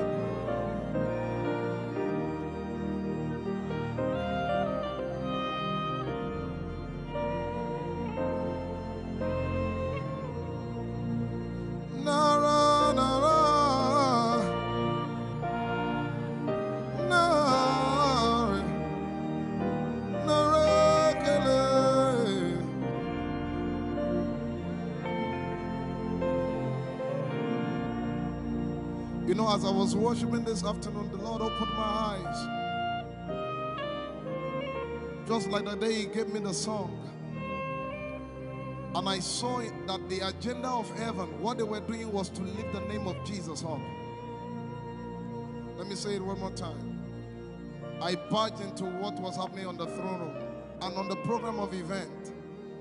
Nara, Nara, Nara, Nara, Kele. You know, as I was worshiping this afternoon, the Lord opened my eyes. Just like the day He gave me the song. And I saw it that the agenda of heaven, what they were doing was to lift the name of Jesus up. Let me say it one more time. I barged into what was happening on the throne room. And on the program of event,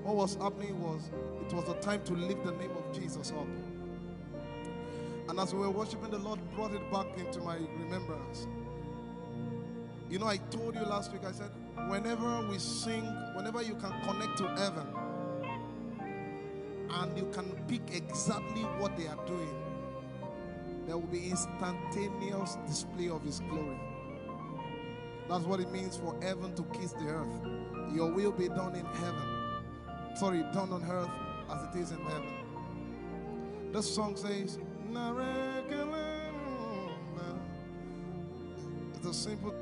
what was happening was, it was a time to lift the name of Jesus up. And as we were worshiping, the Lord brought it back into my remembrance. You know, I told you last week, I said, whenever we sing, whenever you can connect to heaven, and you can pick exactly what they are doing, there will be instantaneous display of His glory. That's what it means for heaven to kiss the earth. Your will be done in heaven. Sorry, done on earth as it is in heaven. This song says, it's a simple.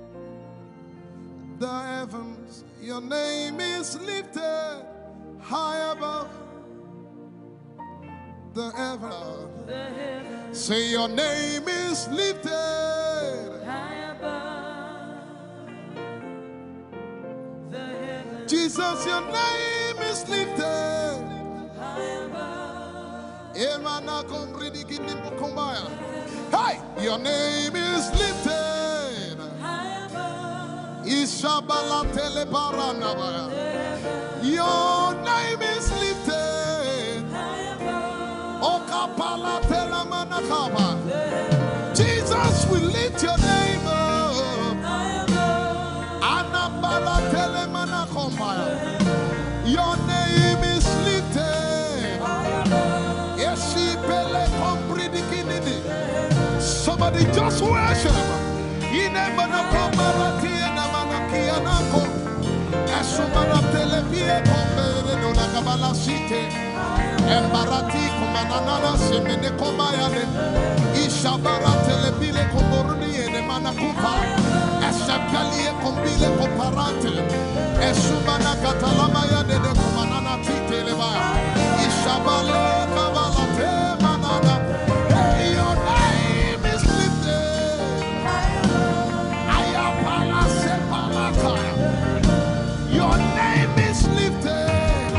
The heavens, your name is lifted high above. The heavens, say your name is lifted high above. The heavens, Jesus, your name is lifted high above. Hey, your name is lifted High above. Ishabala telebaranabaya. Your name is lifted High above. Okapala telamanakaba. Jesus, we lift your name up. High above. Anabala telemanakombaya. Your name is lifted. Somebody just worship. Embarati kumanana semene kombayane ishabara telebile komboruni ene manakupa eshapalie kombile komparante esumana katalama ya dede kumanana titeleba ishabale kabalate manana. Hey, your name is lifted. Ayapala sepalataya. Your name is lifted.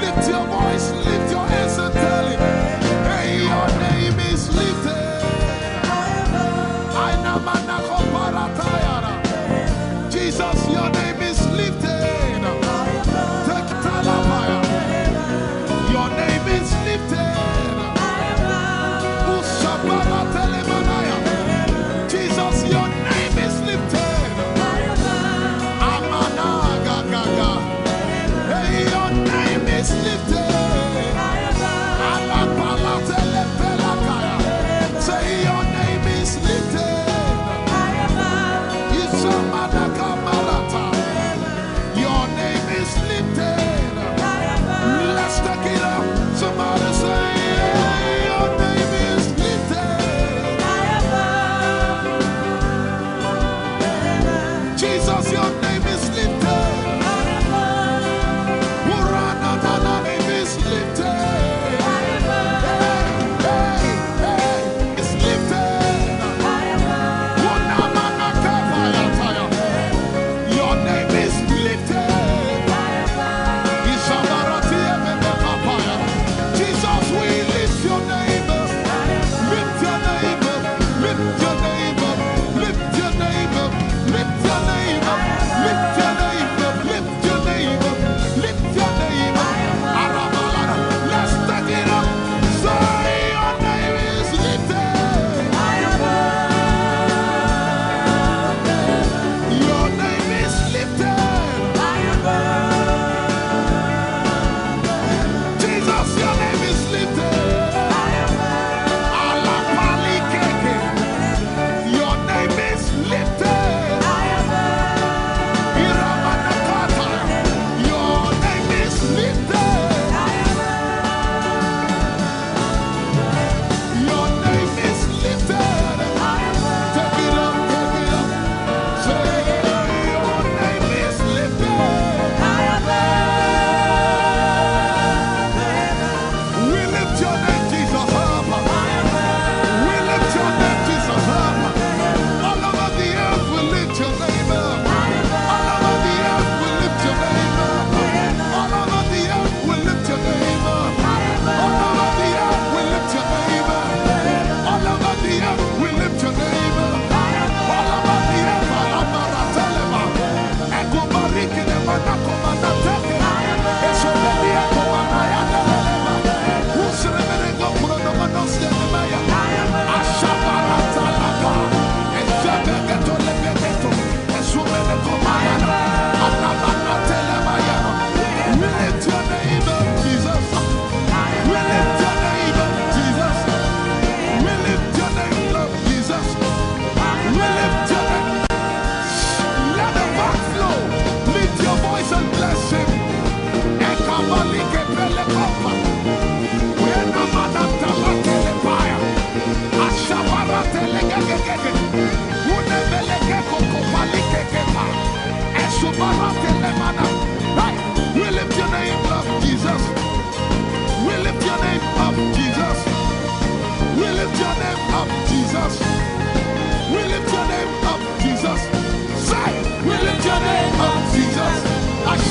Lift your voice, lift your hands and tell him, hey, your name is lifted. Jesus, your name is lifted. Take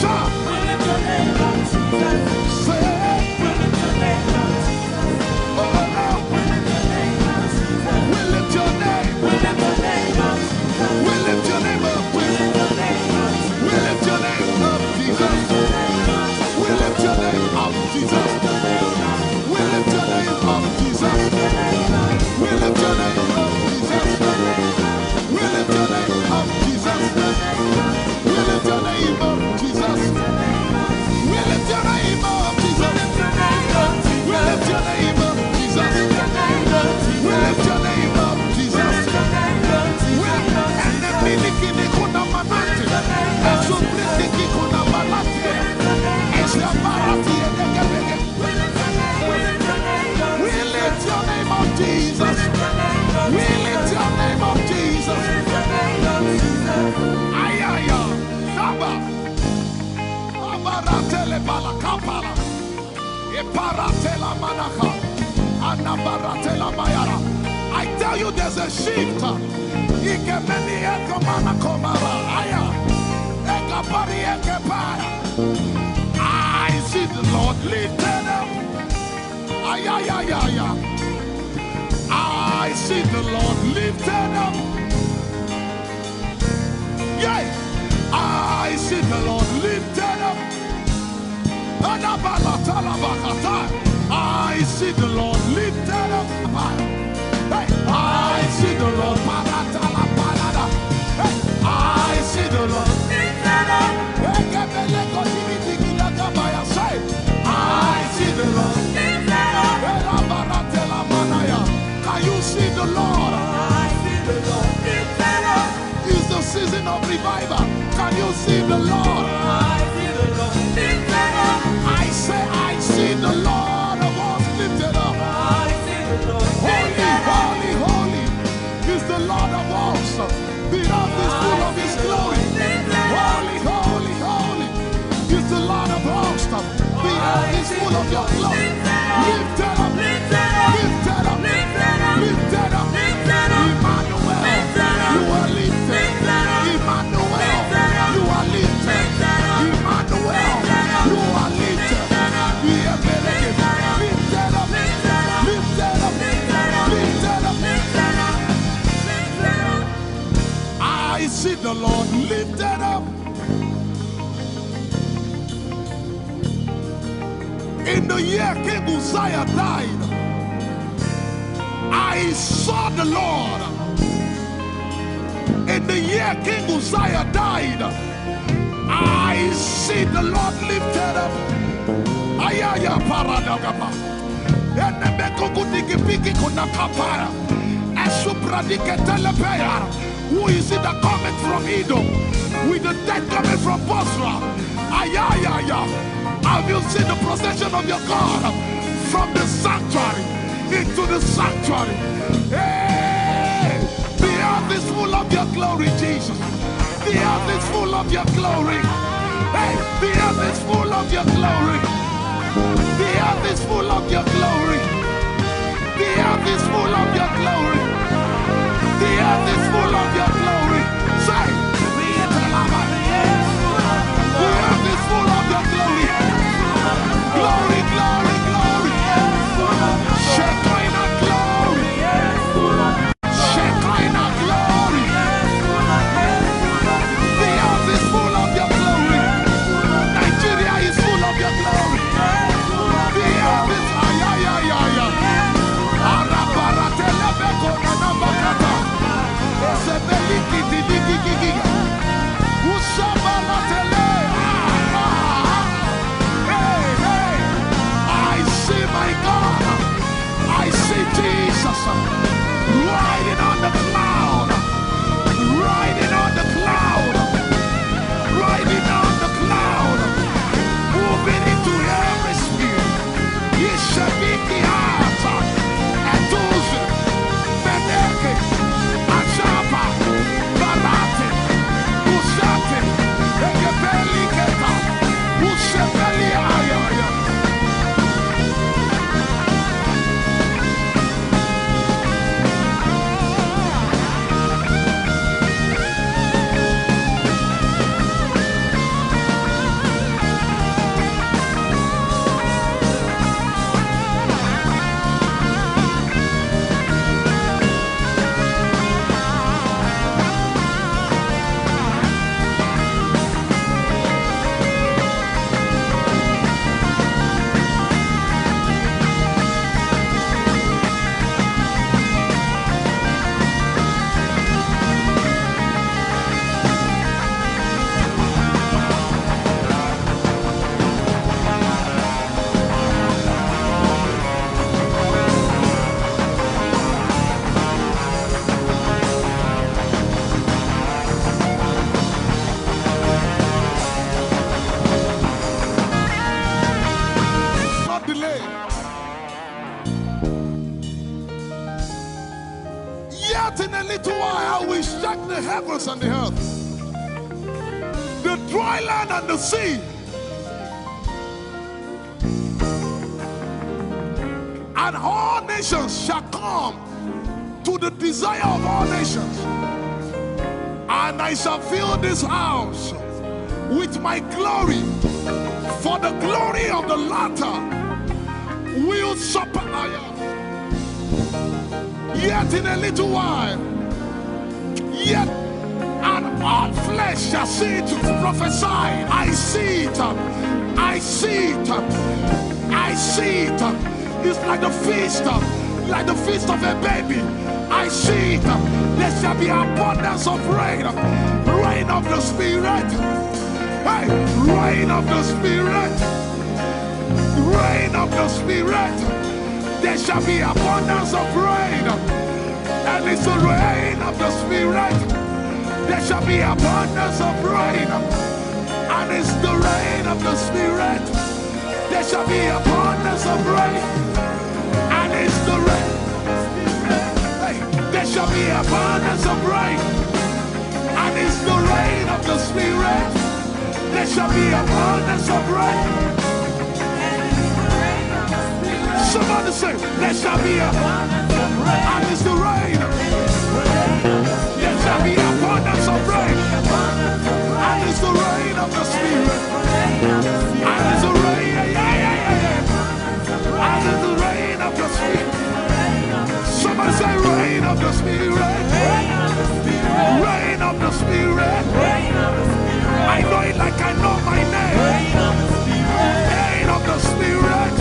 We lift your name up, Jesus. Say, We lift your name up, Jesus. oh, We lift your name up, Jesus. we lift your name. We lift your name up, Jesus. We lift your name up. We lift your name up, We lift your name up, Jesus. We lift your name up, Jesus. We lift your name up, Jesus. We lift your name up, Jesus. We lift your name up, Jesus. We lift your name up, Jesus. We lift your name up, Jesus. We lift your name up, Jesus. We lift your name up, Jesus. And the miliki kuna manati, and so pretty kuna manati, and the barati and the gabege. We lift your name up, Jesus. We lift your name up, Jesus. Ayaya, Saba, Abaratele Balakapala, Eparatela Manaka, Anabaratela Mayara. I tell you, there's a shift. Ikemeni Ekomana Komara, Aya, Ekapari Ekepaya. I see the Lord lifted up. Ayayaya. I see the Lord lifted up. Yeah, I see the Lord lifted up. I see the Lord lifted up. Hey, I see the Lord. Hey, I see the Lord lifted up. I see the Lord lifted up. Can you see the Lord? I see the Lord lifted up. It's the season of revival. Can you see the Lord? I see the Lord lifted up. I say, I see the Lord of us lifted up. I see the Lord Holy, lifted up. holy, holy is the Lord of us. The earth is full of His glory. Holy, holy, holy is the Lord of hosts. The earth is full of Your glory. Lifted up, lifted up, lifted up, lifted up, lifted up. Emmanuel, You are lifted. Emmanuel, You are lifted. Emmanuel, You are lifted. Lifted up, lifted up, lifted up, lifted up. I see the Lord lifted up. In the year King Uzziah died, I saw the Lord. In the year King Uzziah died, I see the Lord lifted up. Ayaya paradagaba. Who is it that cometh from Edom? With the dead coming from Bosra. Ayaya. Have you seen the procession of your God from the sanctuary into the sanctuary? Hey, the earth is full of Your glory, Jesus. The earth is full of Your glory. Hey, the earth is full of Your glory. The earth is full of Your glory. The earth is full of Your glory. The earth is full of Your glory. Say, the earth is full of Your glory. Glory, glory, glory. Shekinah glory. Shekinah glory. The earth is full of Your glory. Nigeria is full of Your glory. The earth is in a little while I will shake the heavens and the earth, the dry land and the sea. And all nations shall come to the desire of all nations. And I shall fill this house with my glory, for the glory of the latter will surpass. Yet in a little while, yet and all flesh shall see it, prophesy. I see it, I see it, I see it. It's like the feast of a baby. I see it. There shall be abundance of rain, rain of the Spirit. Hey, rain of the Spirit, rain of the Spirit. There shall be abundance of rain, and it's the rain of the Spirit. There shall be abundance of rain, and it's the rain of the Spirit. There shall be abundance of rain, and it's the rain. Hey, there shall be abundance of rain, and it's the rain of the Spirit. There shall be abundance of rain. Somebody say, there shall be abundance of rain, and it's the rain. There shall be abundance of rain, and it's the rain of the Spirit. And it's the rain, and it's the rain of the Spirit. Somebody say, rain of the Spirit, rain of the Spirit. I know it like I know my name. Rain of the Spirit,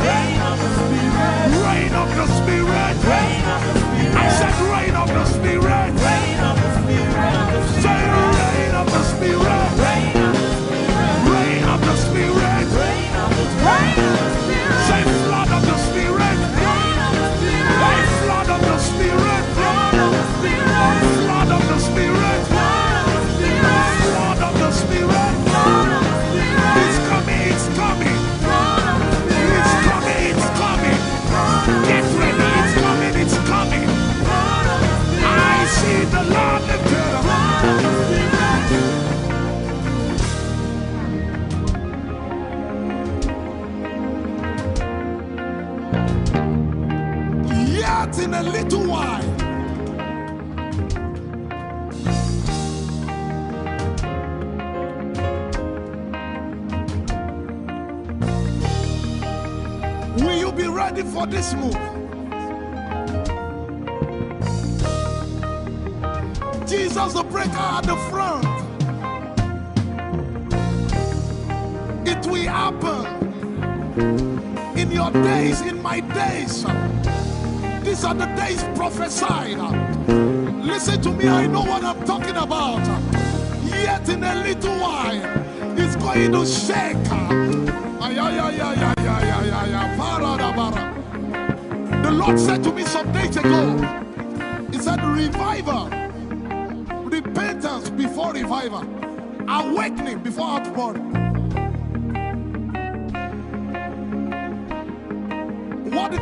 rain of the Spirit. I said rain of the Spirit. Say rain of the Spirit, rain of the Spirit. Say flood of the Spirit, say flood of the Spirit, flood of the Spirit, flood of the Spirit. It's coming, it's coming, it's coming, it's coming. Get ready, it's coming, it's coming. I see the Lord lifted up. Yet in a little while, will you be ready for this move? Jesus the breaker at the front. It will happen in your days, in my days. These are the days prophesied. Listen to me, I know what I'm talking about. Yet in a little while, it's going to shake. The Lord said to me some days ago, He said, revival, repentance before revival, awakening before outpouring. What?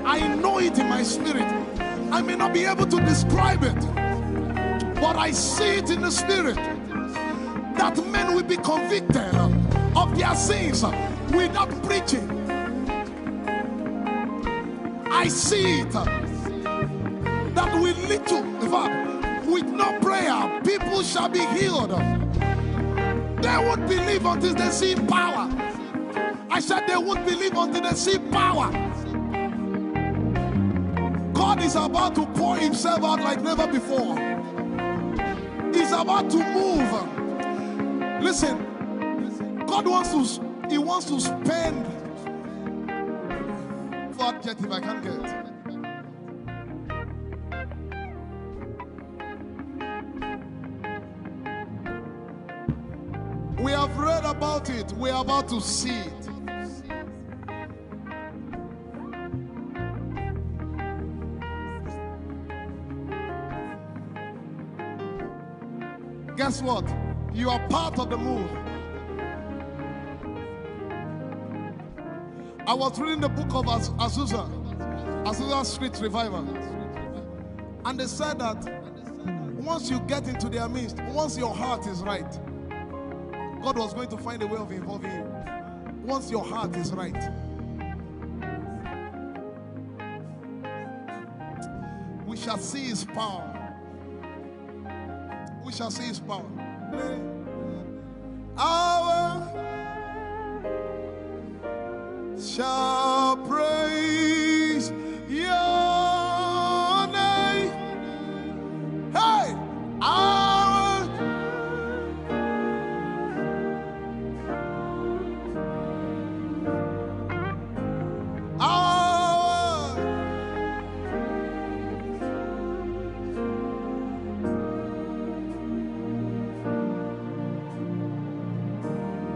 I know it in my spirit. I may not be able to describe it, but I see it in the spirit. That men will be convicted of their sins without preaching. I see it. That will lead to, in fact, with no prayer, people shall be healed. They won't believe until they see power. I said they won't believe until they see power. God is about to pour Himself out like never before. He's about to move. Listen, God wants to spend. For adjective I can't get. We have read about it. We are about to see it. Guess what? You are part of the move. I was reading the book of Azusa. Azusa Street Revival. And they said that once you get into their midst, once your heart is right, God was going to find a way of involving you. Once your heart is right. We shall see his power. We shall see his power. Our shall praise your name. Hey, our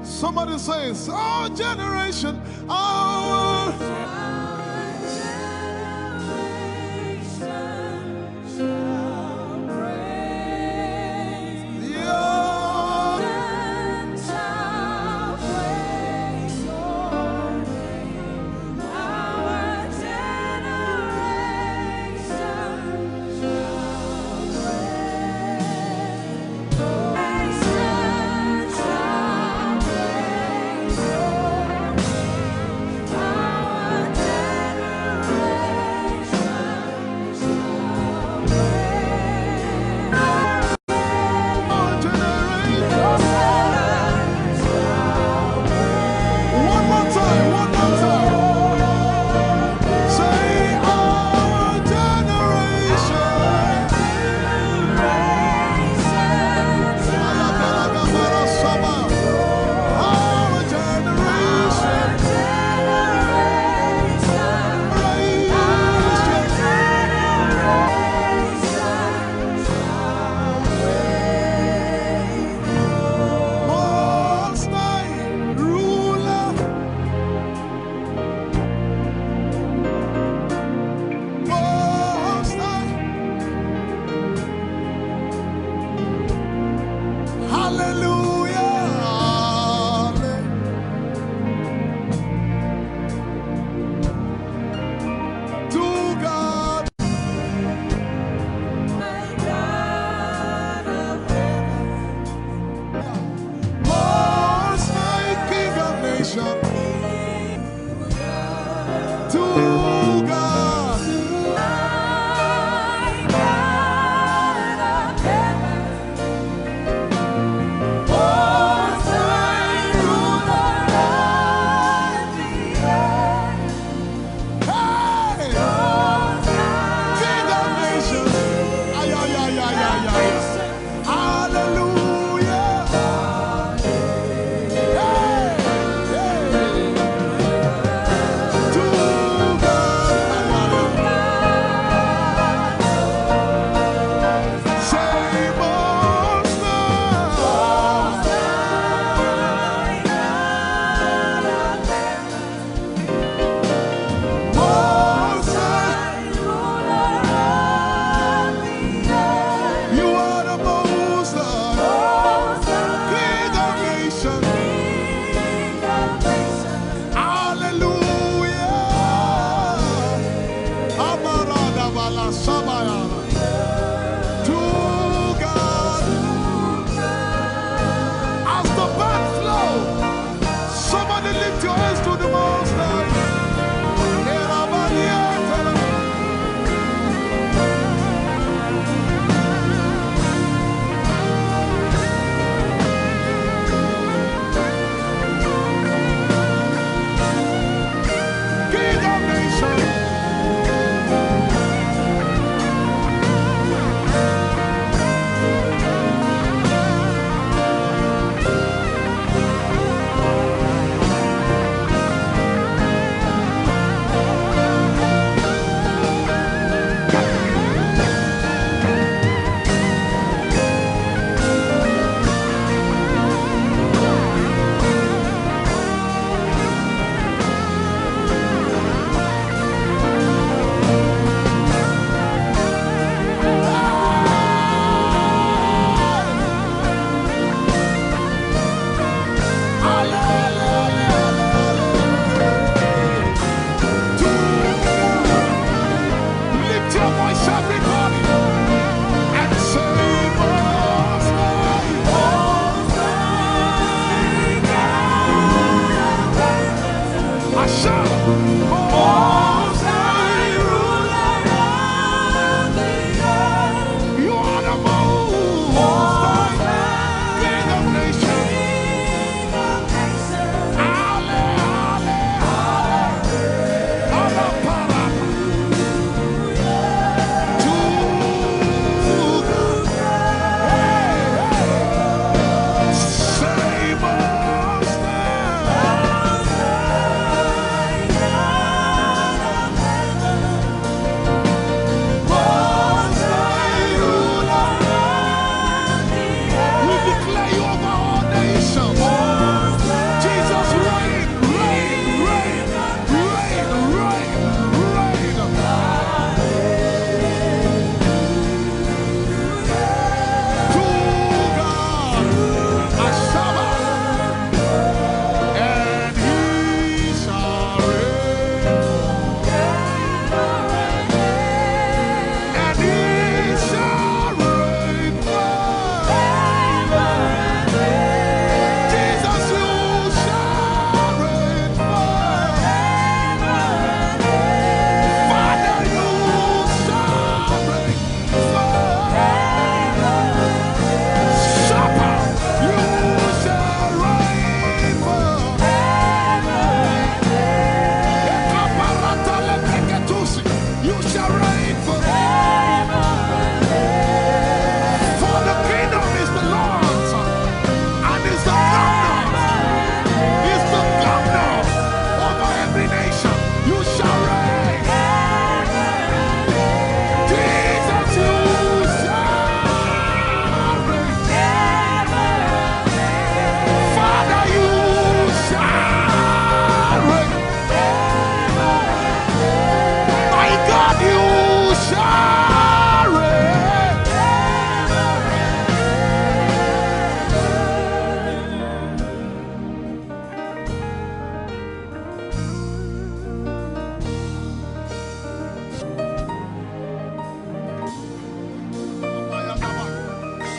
somebody says, our generation, our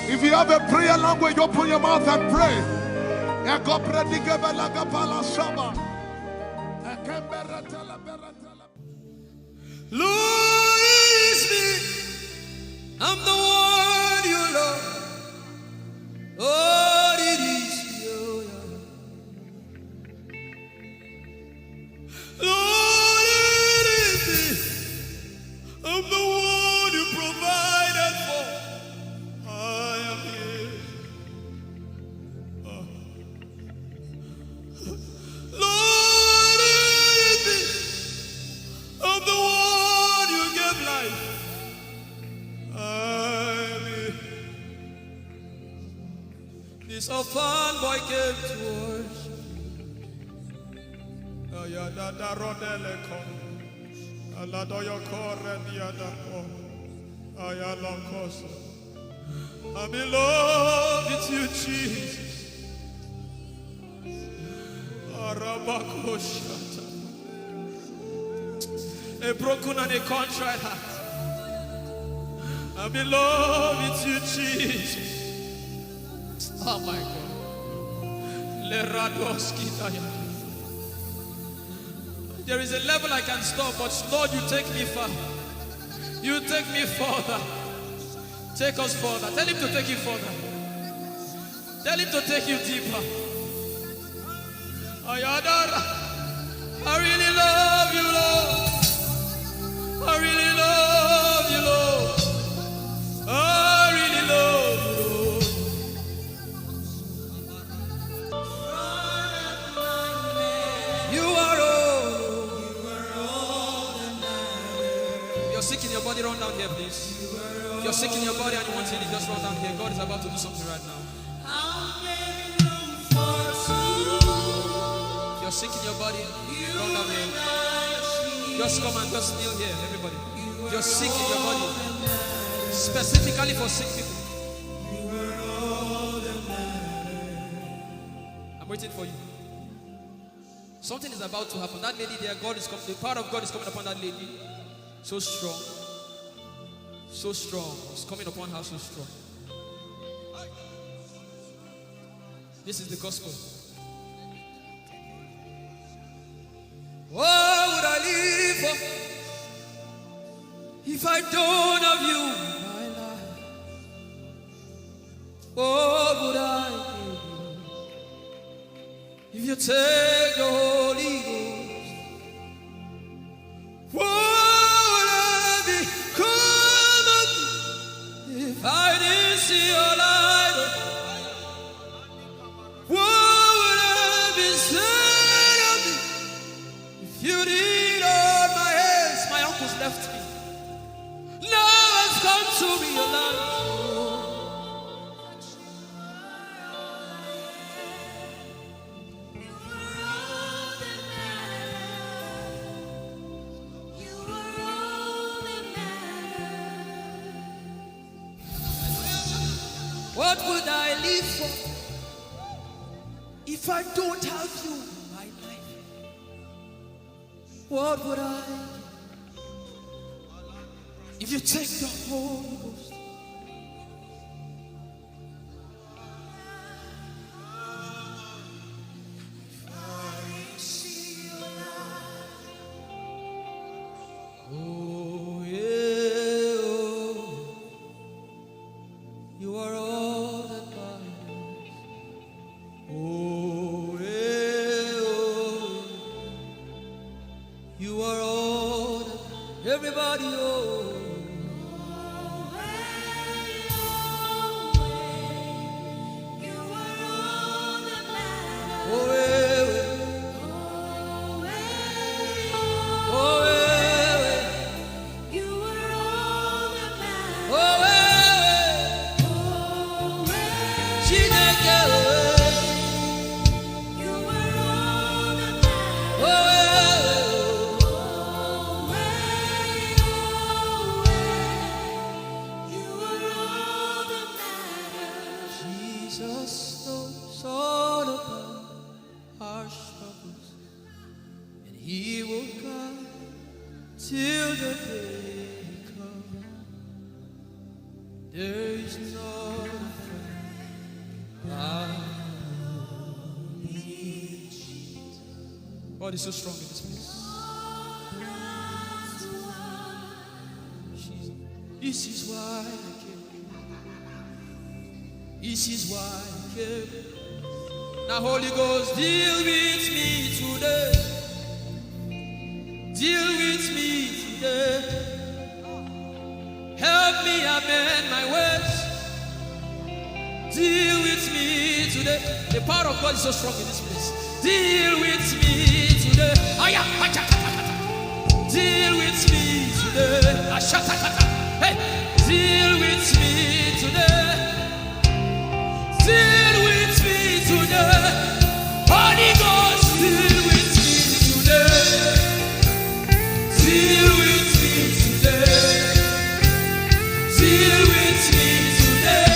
If you have a prayer language, open your mouth and pray. Lord, it's me. I'm the one you love. Lord, it is you. Lord, it is me. I'm the one you provided for. I am here. Lord, it is me. I'm the one you gave life. I'm here. This orphan boy came to worship. Ayadada rodele kon. Aladoyo kore diadako. Ayalakoso. I'm in love with you, Jesus. Arabakoshata. A broken and a contrite heart. I'm in love with you, Jesus. Oh my God. There is a level I can stop, but Lord, you take me far. You take me further. Take us further. Tell him to take you further. Tell him to take you deeper. Ayadara. I really love you, Lord. I really love you, Lord. I really love you, Lord. You are all that matters. You're sick in your body, run down here, please. If you're sick in your body and you want healing, just run down here. God is about to do something right now. If you're sick in your body, run down here. Just come and just kneel here, everybody. If you're sick in your body, specifically for sick people. I'm waiting for you. Something is about to happen. That lady there, God is coming. The power of God is coming upon that lady. So strong. So strong. It's coming upon her so strong. This is the gospel. What would I live for if I don't have you in my life? What would I do if you take the Holy Ghost? What would I become of me if I didn't see your light? What would I be said of me if you did all my hands? My uncles left me. Now has come to realize. What would I live for if I don't have you in my life? What would I if you take the Holy Ghost? Oh yeah, oh. You are all that matters. Oh yeah, oh. You are all that everybody, oh. till the day comes. There is not a friend like Jesus. God is so strong in this place. This is why I came. This is why I came. Now, Holy Ghost, deal with me today. Deal with me today. Help me amend my ways. Deal with me today. The power of God is so strong in this place. Deal with me today. Deal with me today. Hey, deal with me today. Deal with me today. Holy Ghost, deal with me today. Deal with me today. Deal with me today.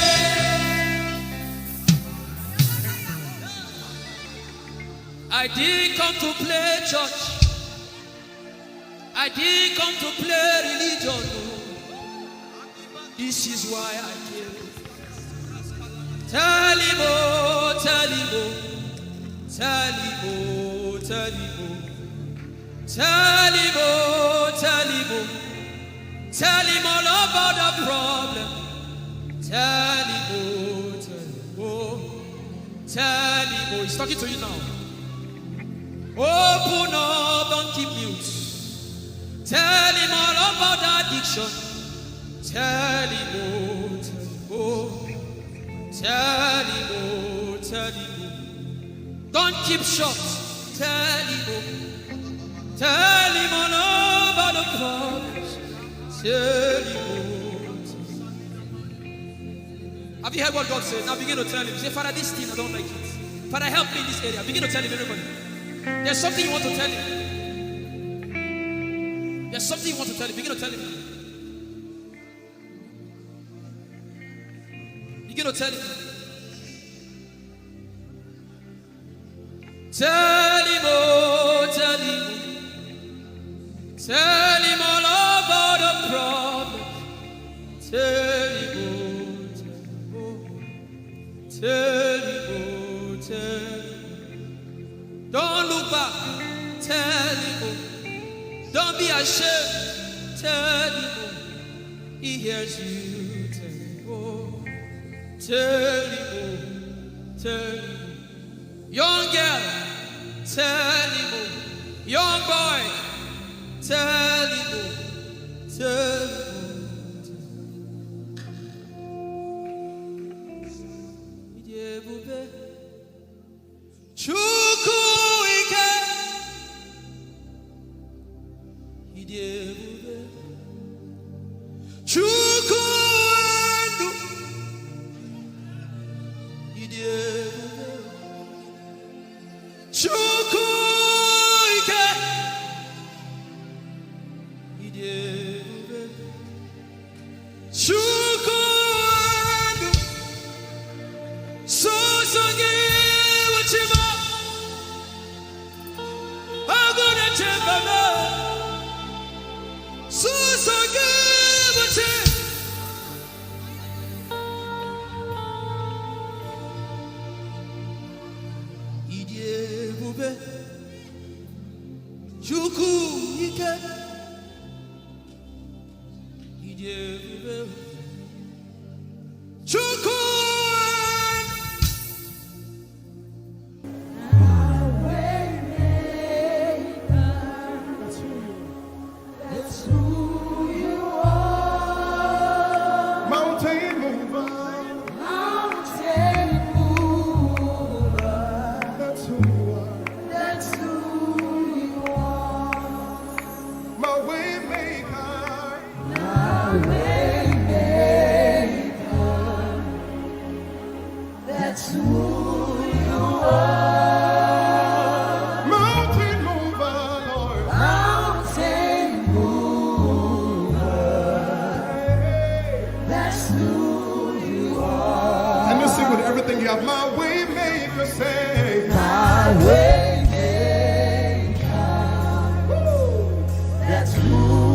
I didn't come to play church. I didn't come to play religion. No. This is why I came. Tell him, oh, tell him, oh, tell him, oh, tell him, oh, tell him, oh, tell him, oh, tell him all about the problem. Tell him, oh, tell him, oh, tell him, oh. He's talking to you now. Open up, don't keep mute. Tell him all about the addiction. Tell him, oh, tell him, oh, tell him, oh. Don't keep short. Tell him, oh, tell him all about the problems. Tell him, oh. Have you heard what God said? Now begin to tell him. Say, Father, this thing I don't like it. Father, help me in this area. Begin to tell him, everybody. There's something you want to tell him. There's something you want to tell him. Begin to tell him. Begin to tell him. Tell him, oh, tell him. Tell him all about the problem. Tell him, oh, tell him, oh, tell him. Don't look back. Tell him, oh. Don't be ashamed. Tell him, oh. He hears you. Tell him, oh. Tell him, oh. Tell him. Young girl, tell him, oh. Young boy, tell him, oh. Tell him, oh. Chukwuike, Idebube, Chukwuendu, Idebube, Chukwuike, Idebube, Chukwuendu, Sosangi Wachima, Aguna Chembaba, Sosangi Wachima. Idebube, Chukwuike, Idebube, Chukwuike. That's who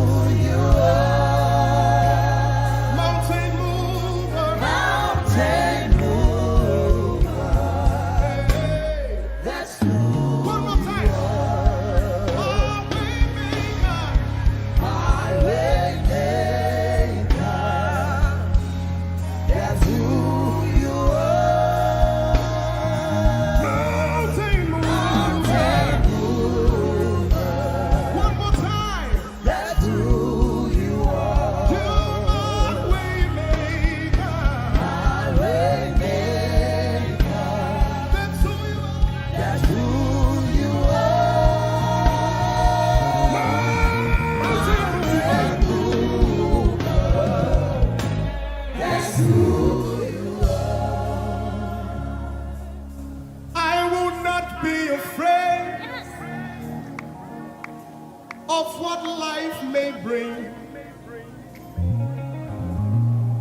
life may bring,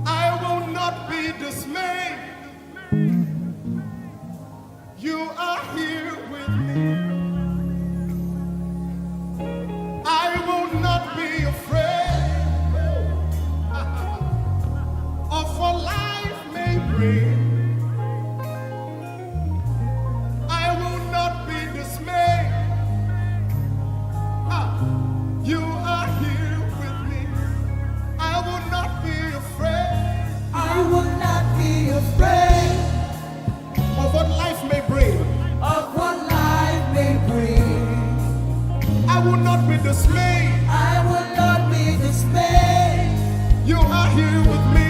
I will not be dismayed. You are here with me. I will not be afraid of what life may bring. I will not be dismayed. You are here with me. I will not be afraid. I will not be afraid Of what life may bring. of what life may bring. I will not be dismayed. I will not be dismayed. You are here with me.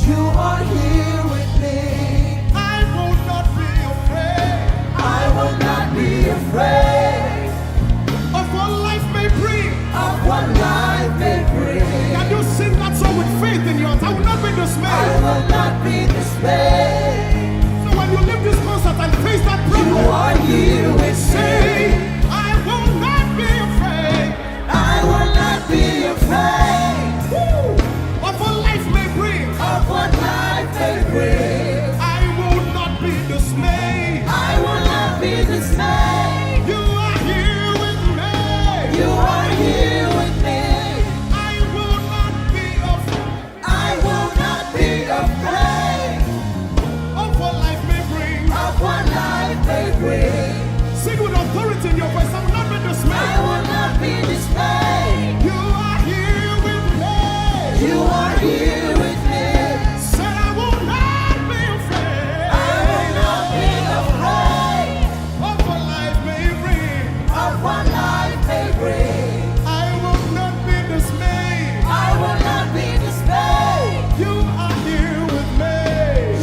You are here with me. I will not be afraid I will not be afraid of what life may bring. of what life may bring. Can you sing that song with faith in your heart? I will not be I dismayed. will not be dismayed. So when you leave this concert and face that You problem, are here with say, me. I will not be afraid I will not be afraid of what life may bring. of what life may bring. I will not be dismayed. I will not be dismayed. You are here with me. You are here with me. I will not be afraid I will not be afraid of what life may bring. of what life may bring. Sing with authority in your voice. I will not be I dismayed. will not be dismayed. You are here with me. You are here with me. Said I will not be afraid I will not be afraid of what life may bring. of what life may bring. I will not be dismayed. I will not be dismayed. You are here with me.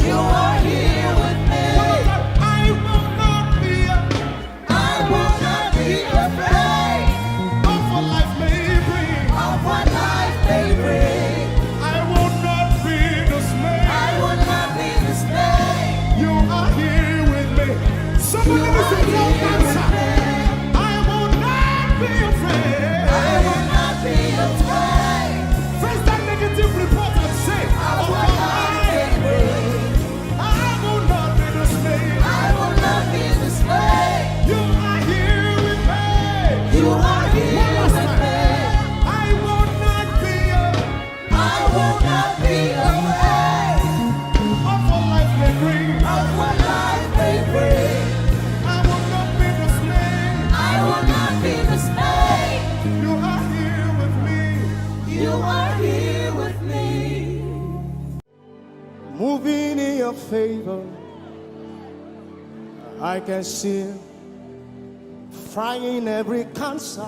You are here with me. I will not be I will not be afraid of what life may bring. of what life may bring. I will not be dismayed. I will not be dismayed. You are here with me. Somebody You listen are to your here answer. with me. I will not be afraid. I will not be afraid Face that negative report and say, of of what what life life may bring. I will not be dismayed. I will not be dismayed. You are here with me. You are here One last with time. me. I will not be I will not be afraid of what life may bring. of what life may bring. I will not be dismayed. I will not be dismayed. You are here with me. You are here with me. Moving in your favor, I can see frying every cancer.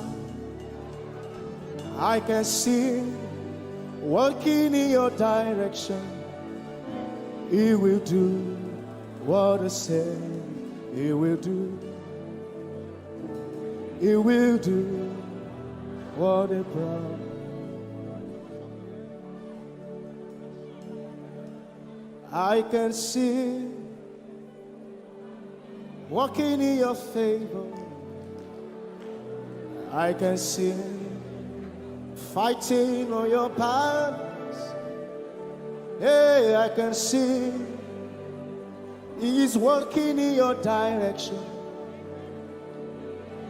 I can see working in your direction. He will do what I said he will do. He will do what he promised. I can see walking in your favor. I can see fighting on your battles. Hey, I can see He's working in your direction.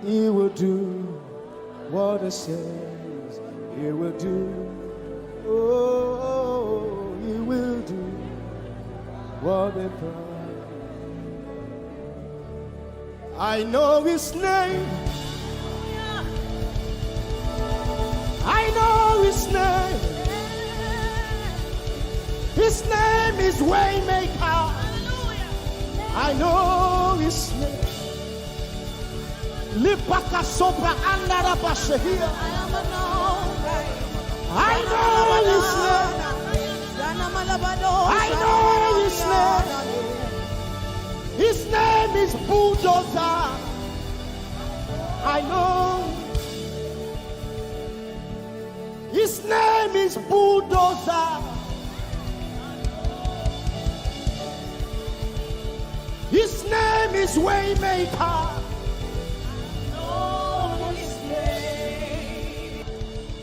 He will do what He says He will do. Oh, He will do what He promised. I know His name. I know His name. His name is Waymaker. I know His name. Lipaka sopra andara bashehia. I know His name. I know His name. His name is Bulldozer. I know. His name is Bulldozer. His name is Waymaker.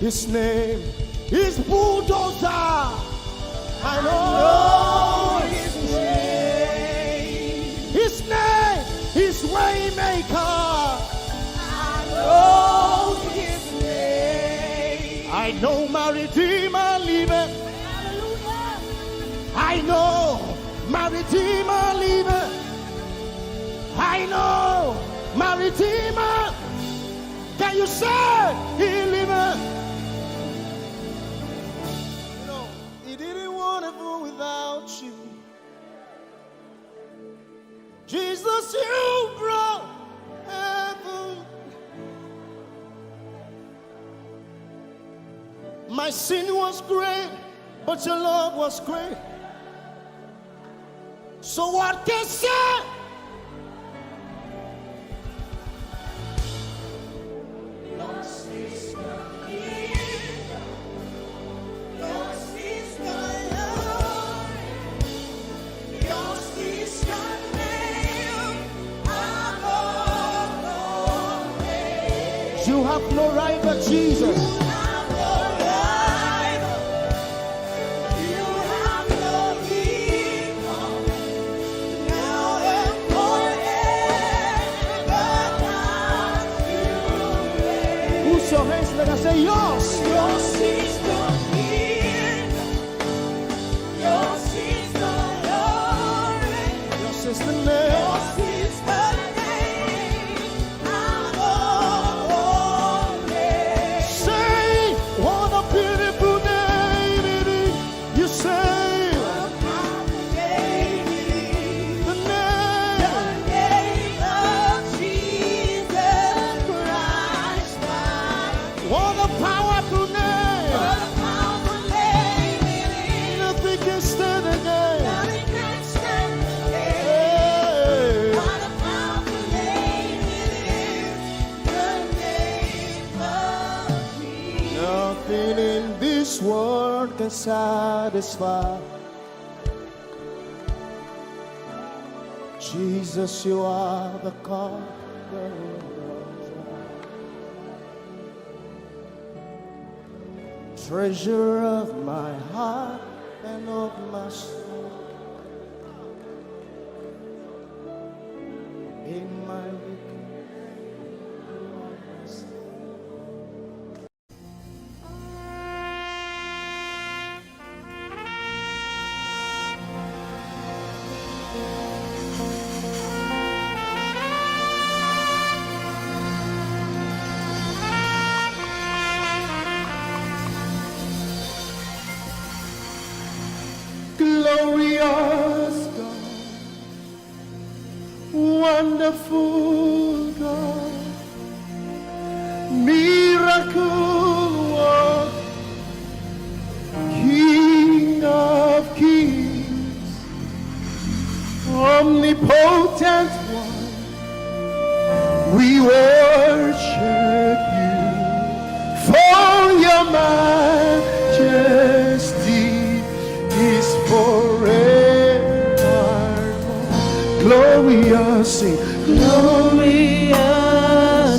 His name is Bulldozer. I know His name. His name is Waymaker. I know His name. I know my Redeemer liveth. I know my Redeemer liveth. I know my Redeemer. Can you say He liveth? You know, He didn't want to go without you. Jesus, you brought heaven. My sin was great, but your love was great. So what can I say? Yours is the kingdom. Yours is the Lord. Yours is the name above all names. You have no rival, Jesus. You have no rival. You have no equal. Now and forever, not to reign. Who's your hands? Let us say yours. Yours is the kingdom. Yours is the glory. Yours is the name. Yours is the name above all names. Say, what a beautiful name it is. You say, Above the name, the the name. name of Jesus Christ, my What a powerful name. what a powerful name it is. Nothing can stand against. Nothing can stand against. Hey. What a powerful name it is. The name of Jesus. Nothing in this world can satisfy. Jesus, you are the conqueror. Treasure of my heart and of my soul. In my weakness. Glorious God, wonderful God, miracle worker, King of kings, omnipotent one, we worship you for your majesty is forever. Glorious, sing. Glorious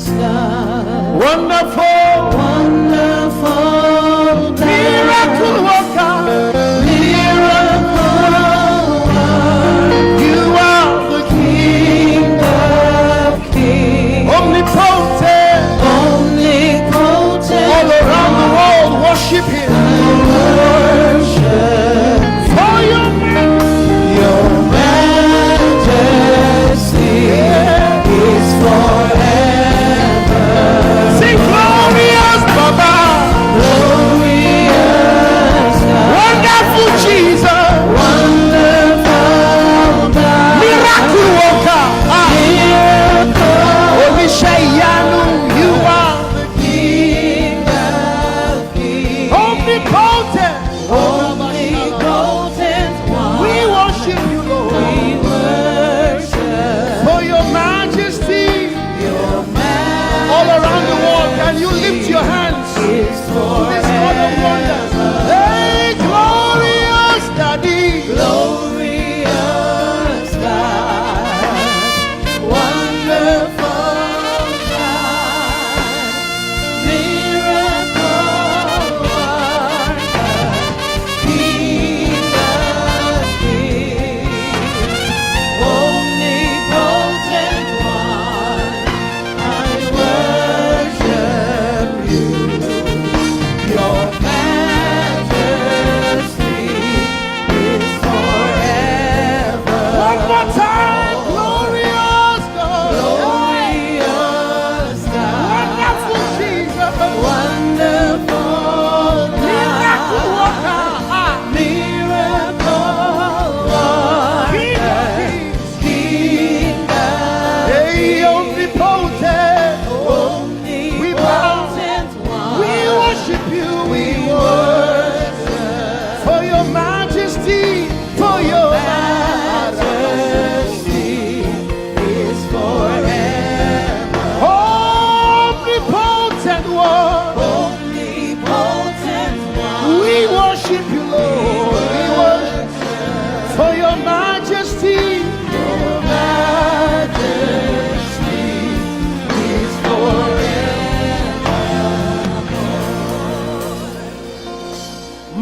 God, Wonderful, wonderful miracle worker, miracle you are the King of kings, omnipotent. omnipotent, All around the world worship him. worship For your your majesty is forever. sing glory.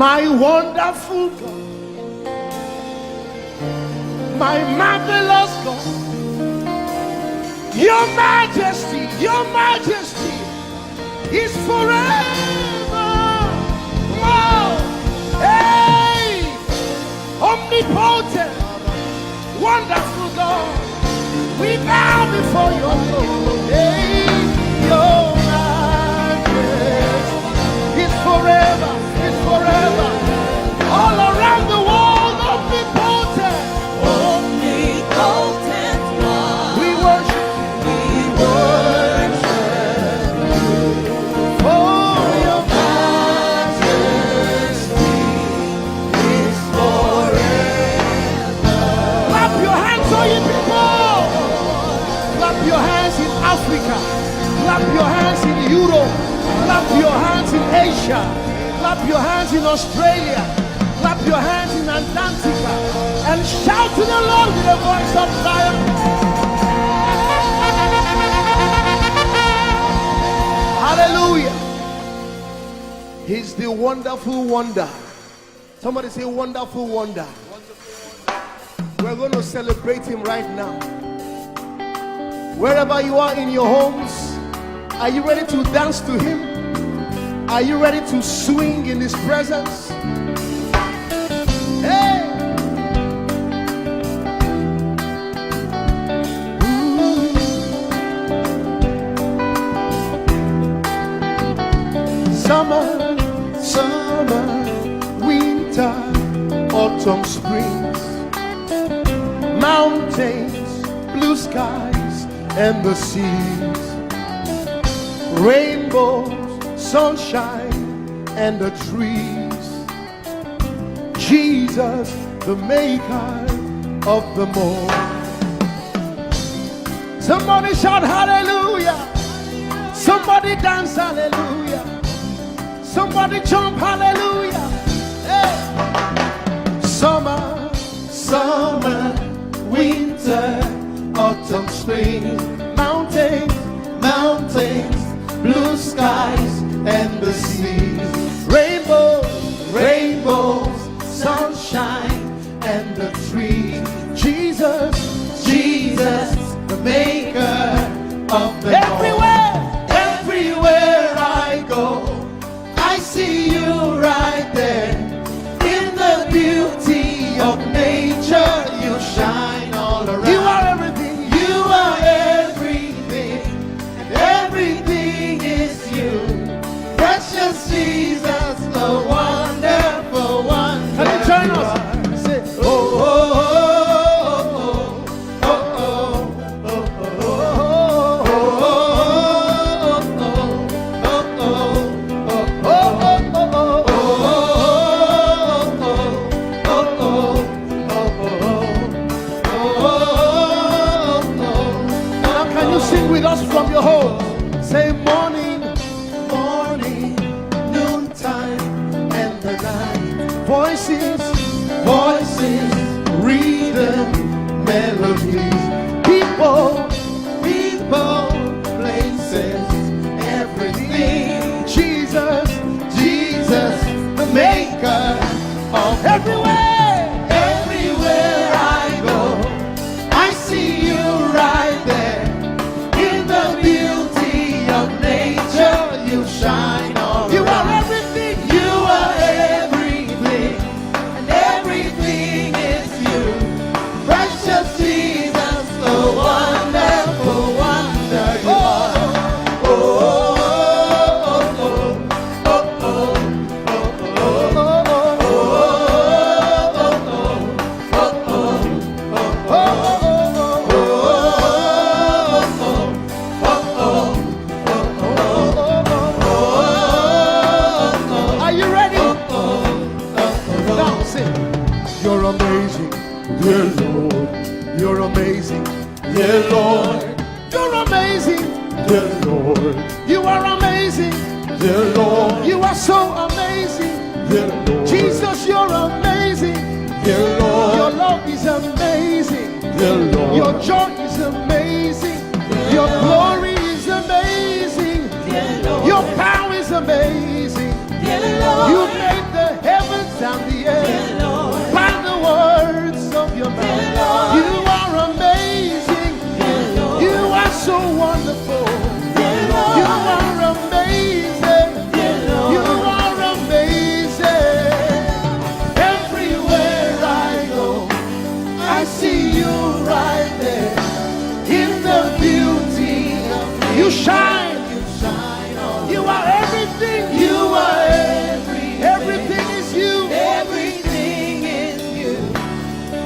My wonderful God, my marvelous God, your majesty is forever. Wow. Hey, omnipotent, wonderful God, we bow before your throne. Hey, your majesty is forever. All around the world, omnipotent God. We worship for your majesty is forever. Clap your hands, all you people. Clap your hands in Africa. Clap your hands in Europe. Clap your hands in Asia. Clap your hands in Australia. Clap your hands in Antarctica. And shout to the Lord with a voice of triumph. Hallelujah. He's the wonderful wonder. Somebody say wonderful wonder. We're going to celebrate him right now. Wherever you are in your homes, are you ready to dance to him? Are you ready to swing in his presence? Hey! Summer, winter, autumn, springs, mountains, blue skies, and the seas, rainbows, sunshine, and the trees. Jesus, the maker of them all. Somebody shout hallelujah. Somebody dance hallelujah. Somebody jump hallelujah. Hey. Summer, winter, autumn, spring, mountains, blue skies, and the seas, rainbows, sunshine, and the trees. Jesus, the maker of the everywhere I go, I see you right there. In the beauty of nature, you shine all around. You are everything. You are everything, and everything is you. Precious Jesus, the wonderful one. Can you join us? Say, oh, oh, oh, oh, oh, now can you sing with us from your home? Say morning, noontime, and the night. Voices, rhythm, melodies. People, places, everything. Jesus, the maker of everywhere I go, I see you right there. In the beauty of nature, you shine all around. You are everything. You are everything, and everything is you. Precious Jesus, the wonderful wonder you are. Oh, are you ready? Now sing. You're amazing, dear Lord. You're amazing, dear Lord. You're amazing, dear Lord. You are amazing, dear Lord. You are so amazing, dear Lord. Jesus, you're amazing, dear Lord. Your love is amazing, dear Lord. Your joy is amazing, your glory is amazing, dear Lord. Your power is amazing, dear Lord. You made the heavens and the earth by the words of your mouth. You are amazing. You are so wonderful. You are amazing. You are amazing. Everywhere I go, I see you right there in the beauty of you. You shine. You are everything. You are everything is you. Everything is you.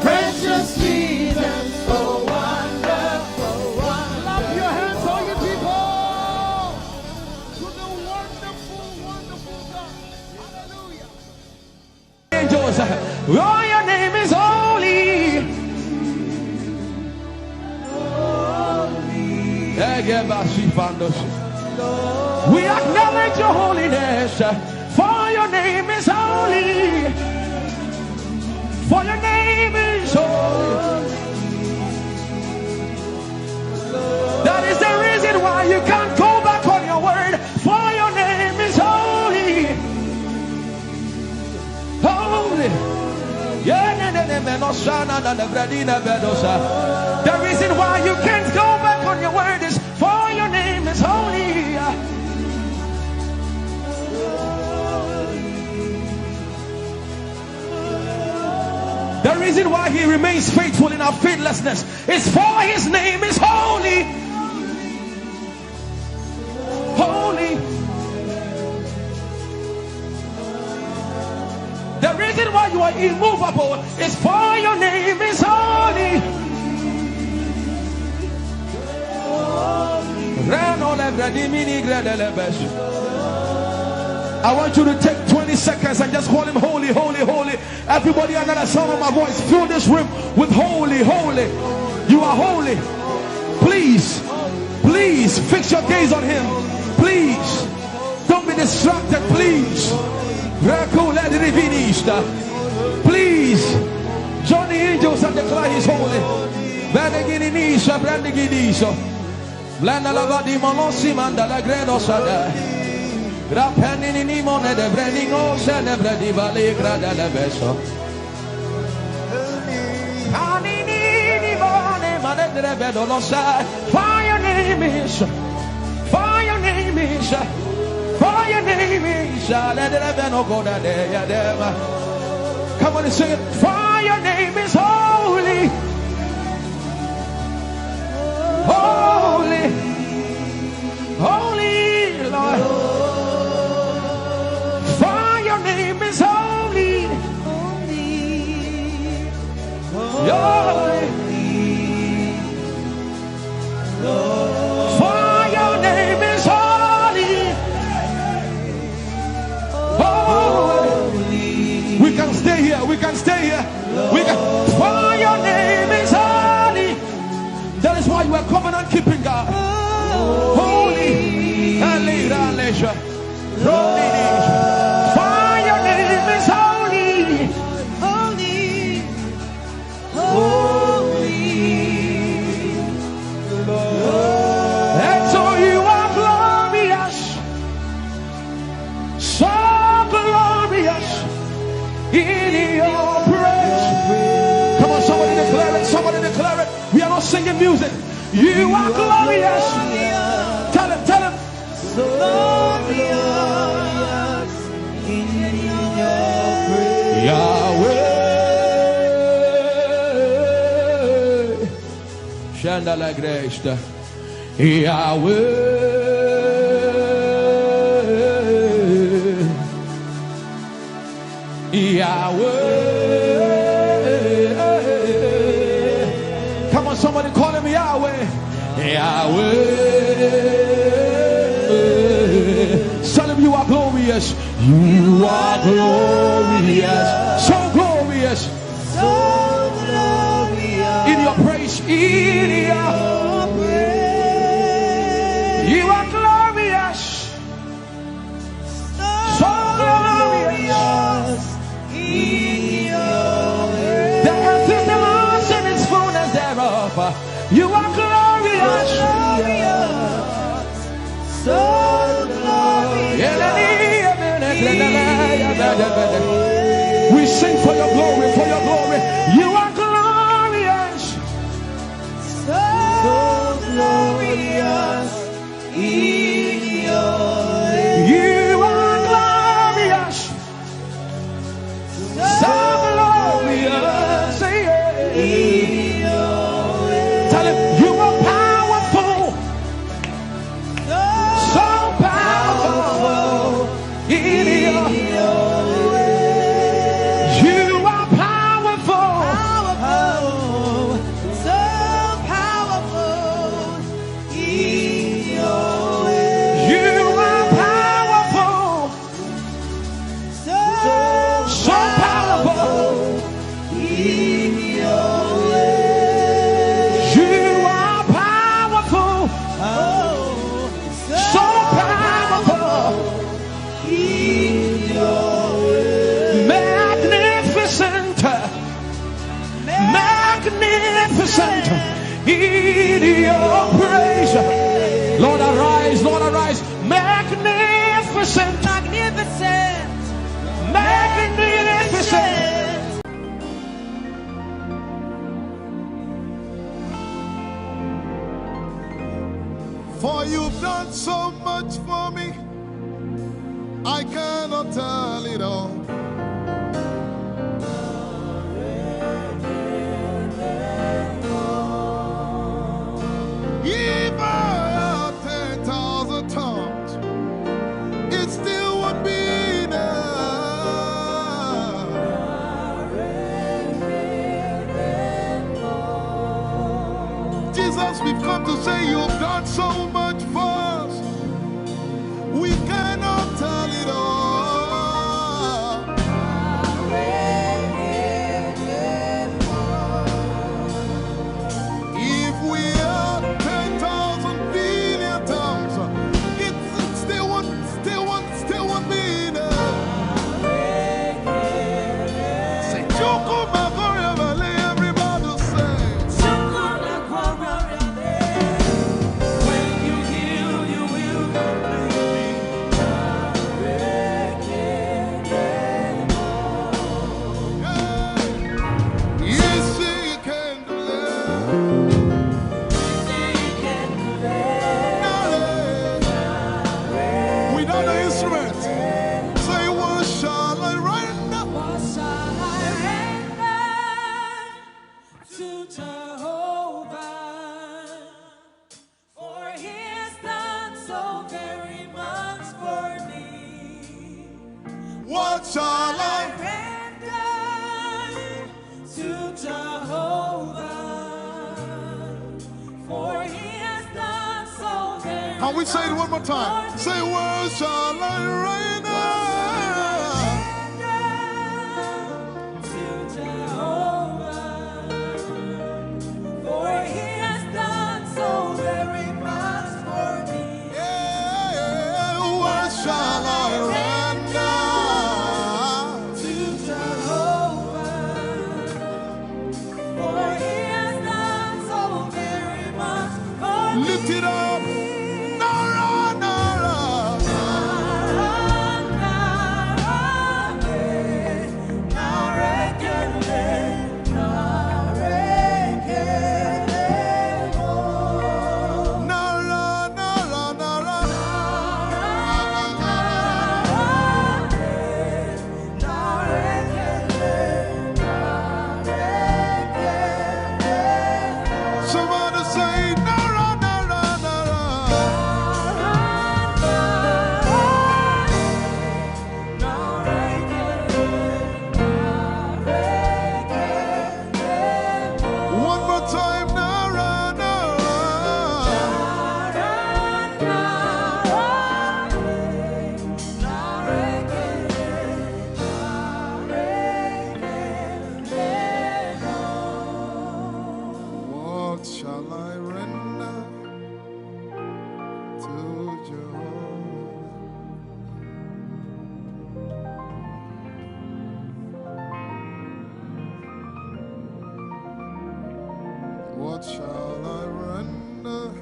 Precious Jesus, so wonderful. Clap your hands, all you people, to the wonderful, wonderful God. Hallelujah. Angels, oh, your name is holy. We acknowledge your holiness, for your name is holy. For your name is holy. That is the reason why you can't go back on your word. For your name is holy. Holy. The reason why you can't go back on your word is for your name is holy. The reason why he remains faithful in our faithlessness is for his name is holy. Holy. The reason why you are immovable is for your name is holy. I want you to take 20 seconds and just call him holy, holy, holy. Everybody under the sound of my voice, fill this room with holy, holy. You are holy. Please, please fix your gaze on him. Please, don't be distracted, please. Please, join the angels and declare he's holy. Blanda la vadi monosi manda la gredo sada. Grapenini ni mone de brenino se ne bredi vale grada la beso. Anini ni mone mane de bedo lo sa. For your name is, for your name is, for your name is. Let the beno go da de ya dema. Come on and sing it. For your name is holy. Holy, holy Lord, for your name is holy, holy, for your name is holy, holy. We can stay here, we can stay here, we can. For your name is holy. That is why you are covenant keeping God. Holy. For your name is holy. Holy. Holy. And so you are glorious. So glorious in your praise. Come on, somebody declare it. Somebody declare it. We are not singing music. You are glorious. Tell him, tell him. So glorious in your praise. Yahweh. Shandala Grace. Yahweh. Yahweh. Come on, somebody call him Yahweh. Yahweh. Tell him you are glorious. You are glorious. So glorious. So glorious. In your praise. In your praise. You are glorious. So glorious. In your praise. The earth is the Lord's and its fullness thereof. You are glorious. So glorious. We sing for your glory, for your glory. You are glorious. So glorious in your ways. You are glorious. So glorious in your ways. Tell him you are powerful. So powerful in your ways. You are powerful. So powerful in your ways. You are powerful. So powerful in your ways. You are powerful. So powerful in your ways. magnificent, magnificent in your praise. Lord arise, Lord arise. Magnificent, Magnificent. magnificent. For you've done so much for me, I cannot tell it all. If I had 10,000 tongues, it still would be enough. Jesus, we've come to say you've done so much for us. We cannot tell it all. If we had 10,000 billion tongues, it still won't be enough. Say, Joko Magoria Valley, everybody say. When you heal, you will Yes, you can do that. Without the instrument, say, what shall I render? What shall I render to Jehovah? For he has done so very much for me. What shall I Render to Jehovah. For he has done so very Can we say it one more time? Say, what shall I render? to Jehovah. For he has done so very much for me. Yeah, what shall I render? To Jehovah. For he has done so very much for me. Lift it up. Nara, Nara. Nara, Nara, Nara. Somebody say, Nara, Nara, Nara. One more time, Nara, Nara. What shall I render to Jehovah? What shall I render?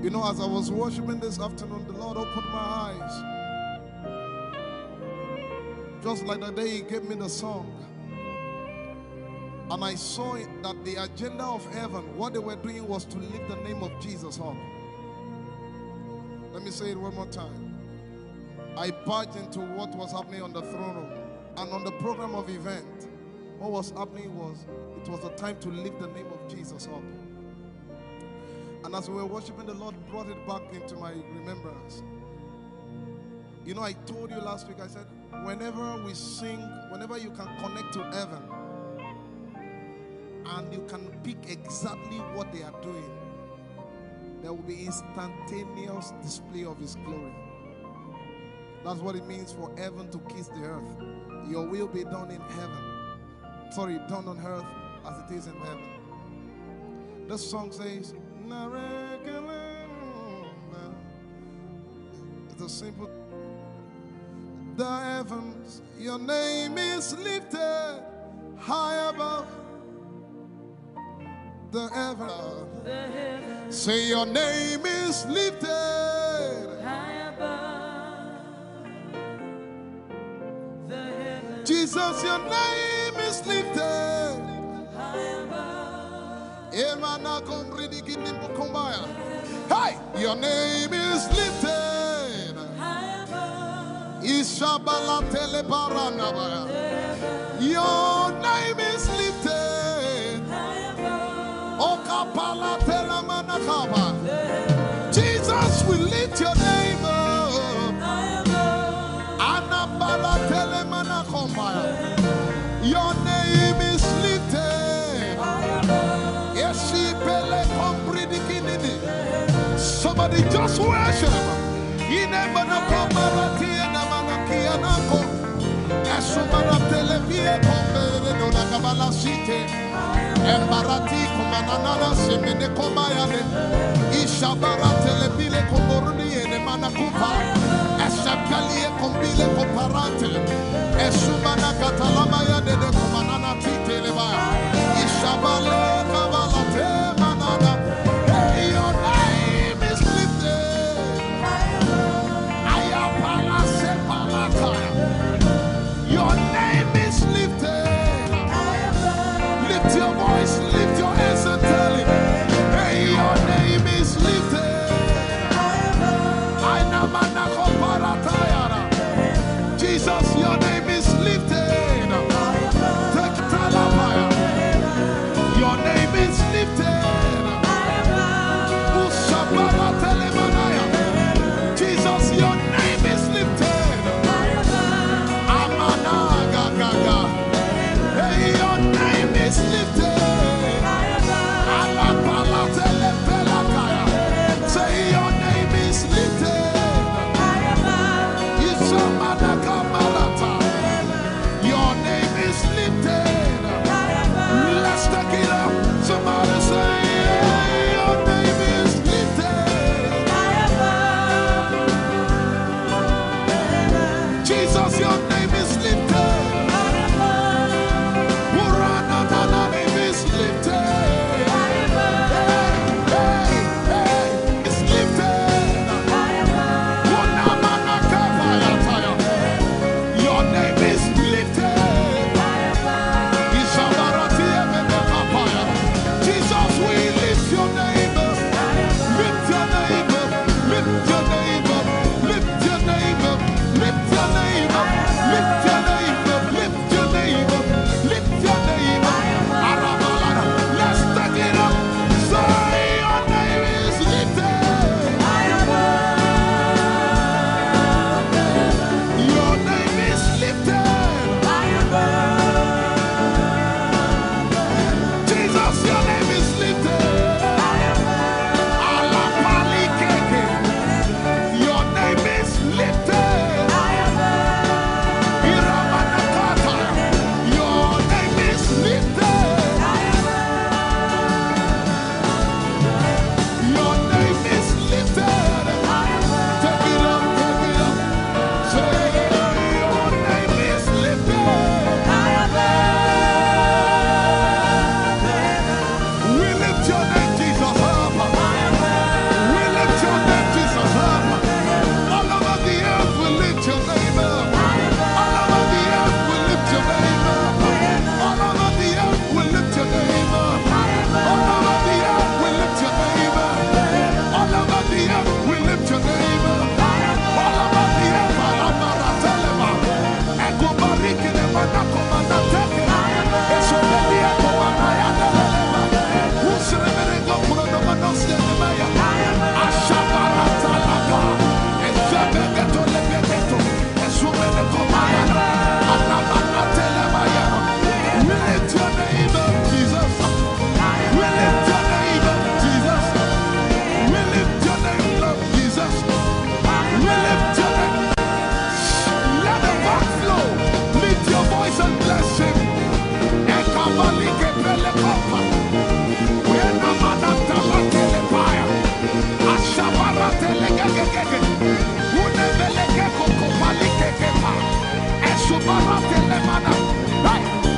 You know, as I was worshiping this afternoon, the Lord opened my eyes. Just like the day He gave me the song. And I saw it, that the agenda of heaven, what they were doing was to lift the name of Jesus up. Let me say it one more time. I barged into what was happening on the throne room. And on the program of event, what was happening was, it was a time to lift the name of Jesus up. And as we were worshiping, the Lord brought it back into my remembrance. You know, I told you last week, I said, whenever we sing, whenever you can connect to heaven, and you can pick exactly what they are doing, there will be instantaneous display of His glory. That's what it means for heaven to kiss the earth. Your will be done in heaven. Sorry, done on earth as it is in heaven. This song says, it's a simple. The heavens, your name is lifted high above. The heavens, say your name is lifted high above. The heavens, Jesus, your name is lifted high above. Hey, your name is lifted High above. Ishabala telebaranabaya. Your name is lifted High above. Okapala telamanakaba. Jesus, we lift your name up. High above. Anabala telemanakombaya. Your name is lifted. Somebody just worship. Your name is lifted. Your name is lifted. Lift your voice, lift your hands and tell Him, hey, your name is lifted. Jesus,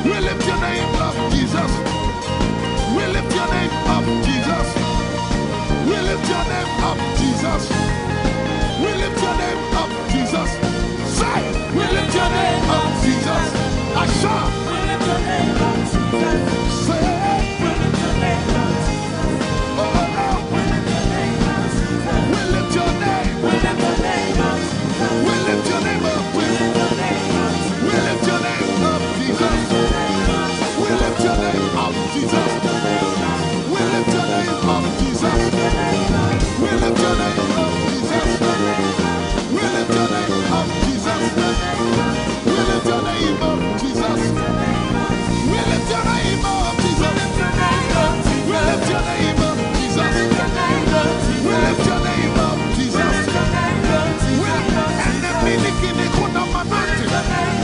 We lift your name up, Jesus. We lift your name up, Jesus. We lift your name up, Jesus. We lift your name up, Jesus. Say, we lift your name up, Jesus. Asha. We lift your name up, Jesus. Say, We lift your name up, Jesus. oh no. We lift your name up, Jesus. We lift your name. We lift your name up, Jesus. We lift your name up. We lift your name up, We lift your name up, Jesus. We lift your name up, Jesus. We lift your name up, Jesus. We lift your name up, Jesus. We lift your name up, Jesus. We lift your name up, Jesus. We lift your name up, Jesus. We lift your name up, Jesus. We lift your name up, Jesus. And the miliki kuna manati,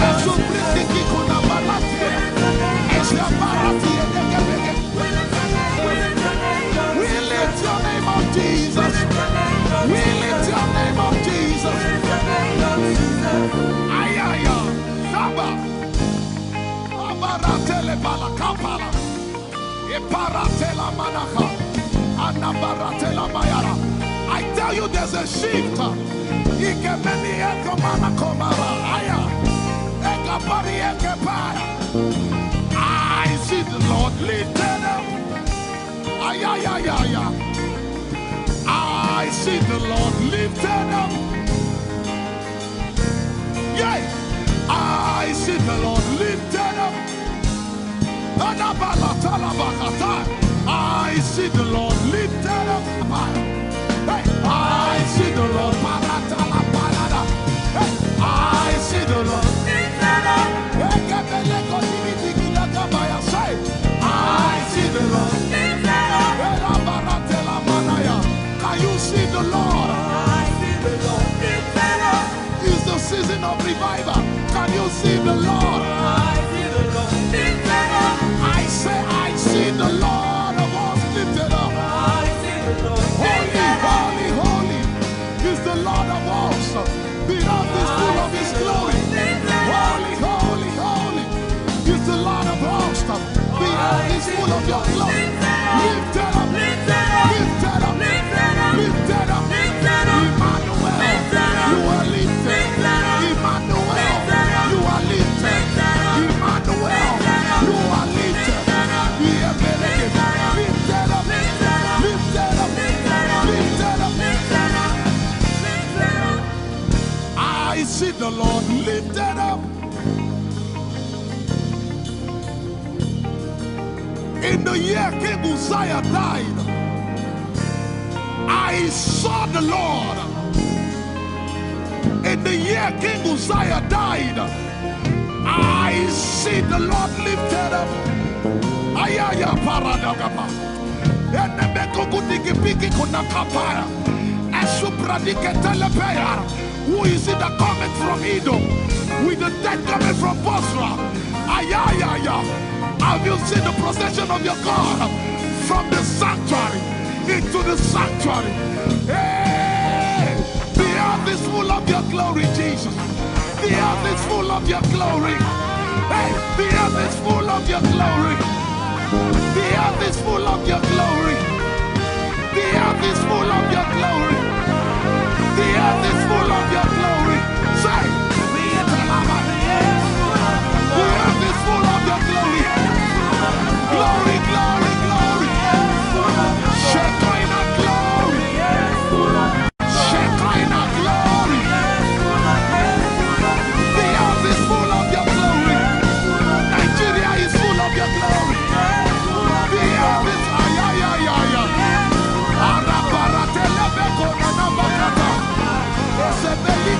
and so briki kuna manati, and so barati and we lift your name up, Jesus. We lift your name up, Jesus. Ayaya, Saba, Abaratele Balakapala, Eparatela Manaka, Anabaratela Mayara. I tell you, there's a shift. Ikemeni Ekomana Komara, Aya, Ekapari Ekepaya. I see the Lord lifted up. Ayayayaya. I see the Lord lifted up. Yay! I see the Lord lifted up. I see the Lord lifted up. Hey, I see the Lord. Hey, I see the Lord lifted up. I see the Lord lifted up. Can you see the Lord? I see the Lord lifted up. It's the season of revival. Can you see the Lord? I see the Lord lifted up. I say, I see the Lord of hosts lifted up. I see the Lord Holy, lifted up. holy, holy is the Lord of hosts. The earth is full of His glory. Holy, holy, holy is the Lord of hosts. The earth is full of Your glory. Lifted up, lifted up, lifted up, lifted up, lifted up. Emmanuel, You are lifted. Emmanuel, You are lifted. Emmanuel, You are lifted. Lifted up, lifted up, lifted up, lifted up. I see the Lord lifted up. In the year King Uzziah died, I saw the Lord. In the year King Uzziah died, I see the Lord lifted up. Ayaya paradagaba. Enebekogudikipiki kunakapaya. Esupradiketelepea. Who is it that cometh from Edom? With the dead coming from Bosra. Ayaya. Have you seen the procession of your God from the sanctuary into the sanctuary? Hey! The earth is full of Your glory, Jesus. The earth is full of Your glory. Hey! The earth is full of Your glory. The earth is full of Your glory. The earth is full of Your glory. The earth is full of Your glory. Say, the earth is full of Your glory. Glory, glory, glory. Shekinah glory. Shekinah glory. The earth is full of Your glory. Nigeria is full of Your glory. The earth is ayayayaya. Araparatelebeko nanabakata. Esebeli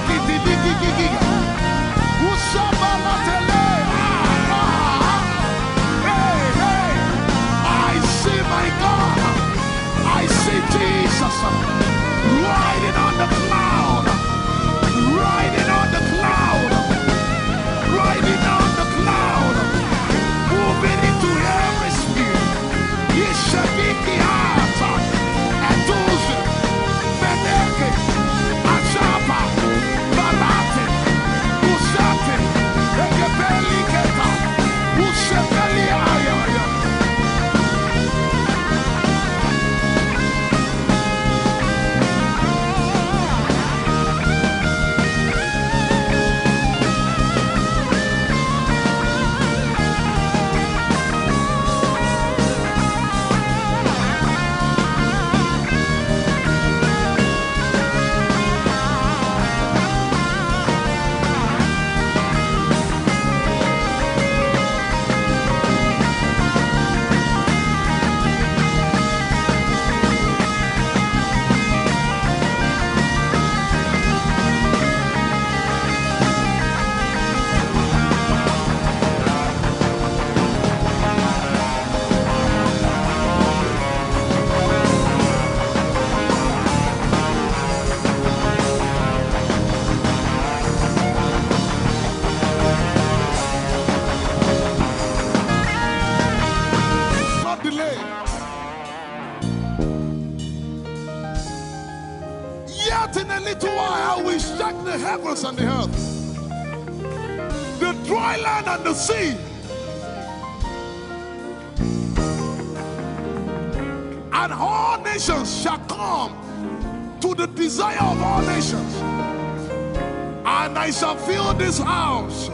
little while I will shake the heavens and the earth, the dry land and the sea. And all nations shall come to the desire of all nations. And I shall fill this house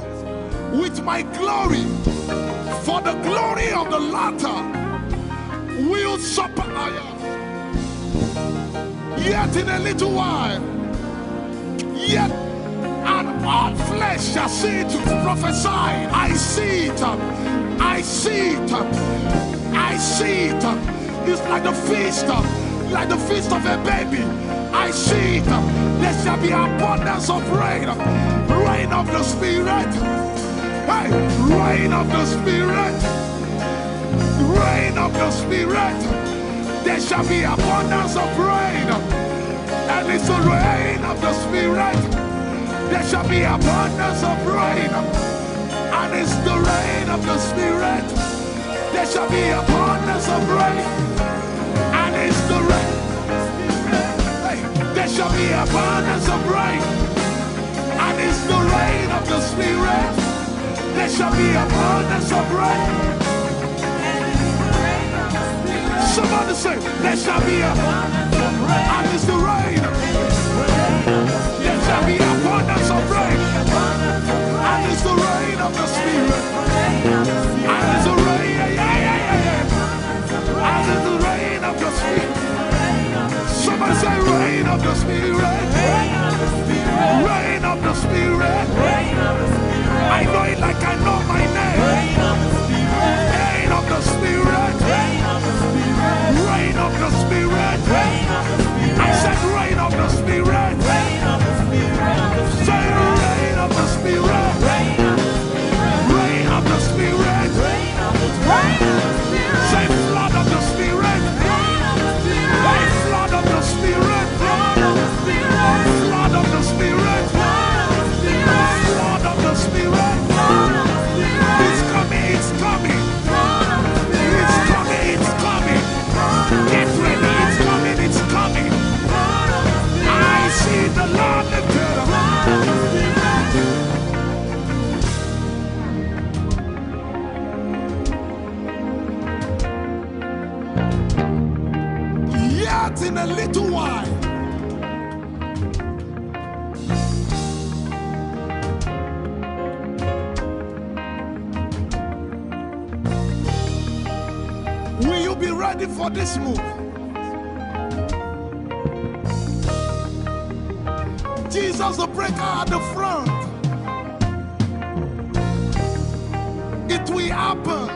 with my glory, for the glory of the latter will surpass. Yet in a little while, yet and all flesh shall see it. Prophesy. I see it. I see it. I see it. It's like the feast of a baby. I see it. There shall be abundance of rain, rain of the Spirit. Hey, rain of the Spirit, rain of the Spirit. There shall be abundance of rain, and it's the rain of the Spirit. There shall be abundance of rain, and it's the rain of the Spirit. There shall be abundance of rain, and it's the rain. Hey, there shall be abundance of rain, and it's the rain of the Spirit. There shall be abundance of rain. Somebody say, there shall be abundance of rain. And it's the rain. There shall be abundance of rain. And it's the rain of the Spirit. And it's the rain, and it's the rain of the Spirit. Somebody say, rain of the Spirit. Rain of the Spirit. I know it like I know my name. Rain of the Spirit. Rain of the Spirit. Rain of the Spirit. I said rain of the Spirit. Rain of the Spirit. Say rain of the Spirit. Rain of the Spirit. Say flood of the Spirit. Say flood of the Spirit. Flood of the Spirit. Flood of the Spirit. Flood of the Spirit. It's coming, it's coming. It's coming, it's coming. Get ready, it's coming, it's coming. I see the Lord lifted up. Yet in a little while, will you be ready for this move? Jesus the breaker at the front. It will happen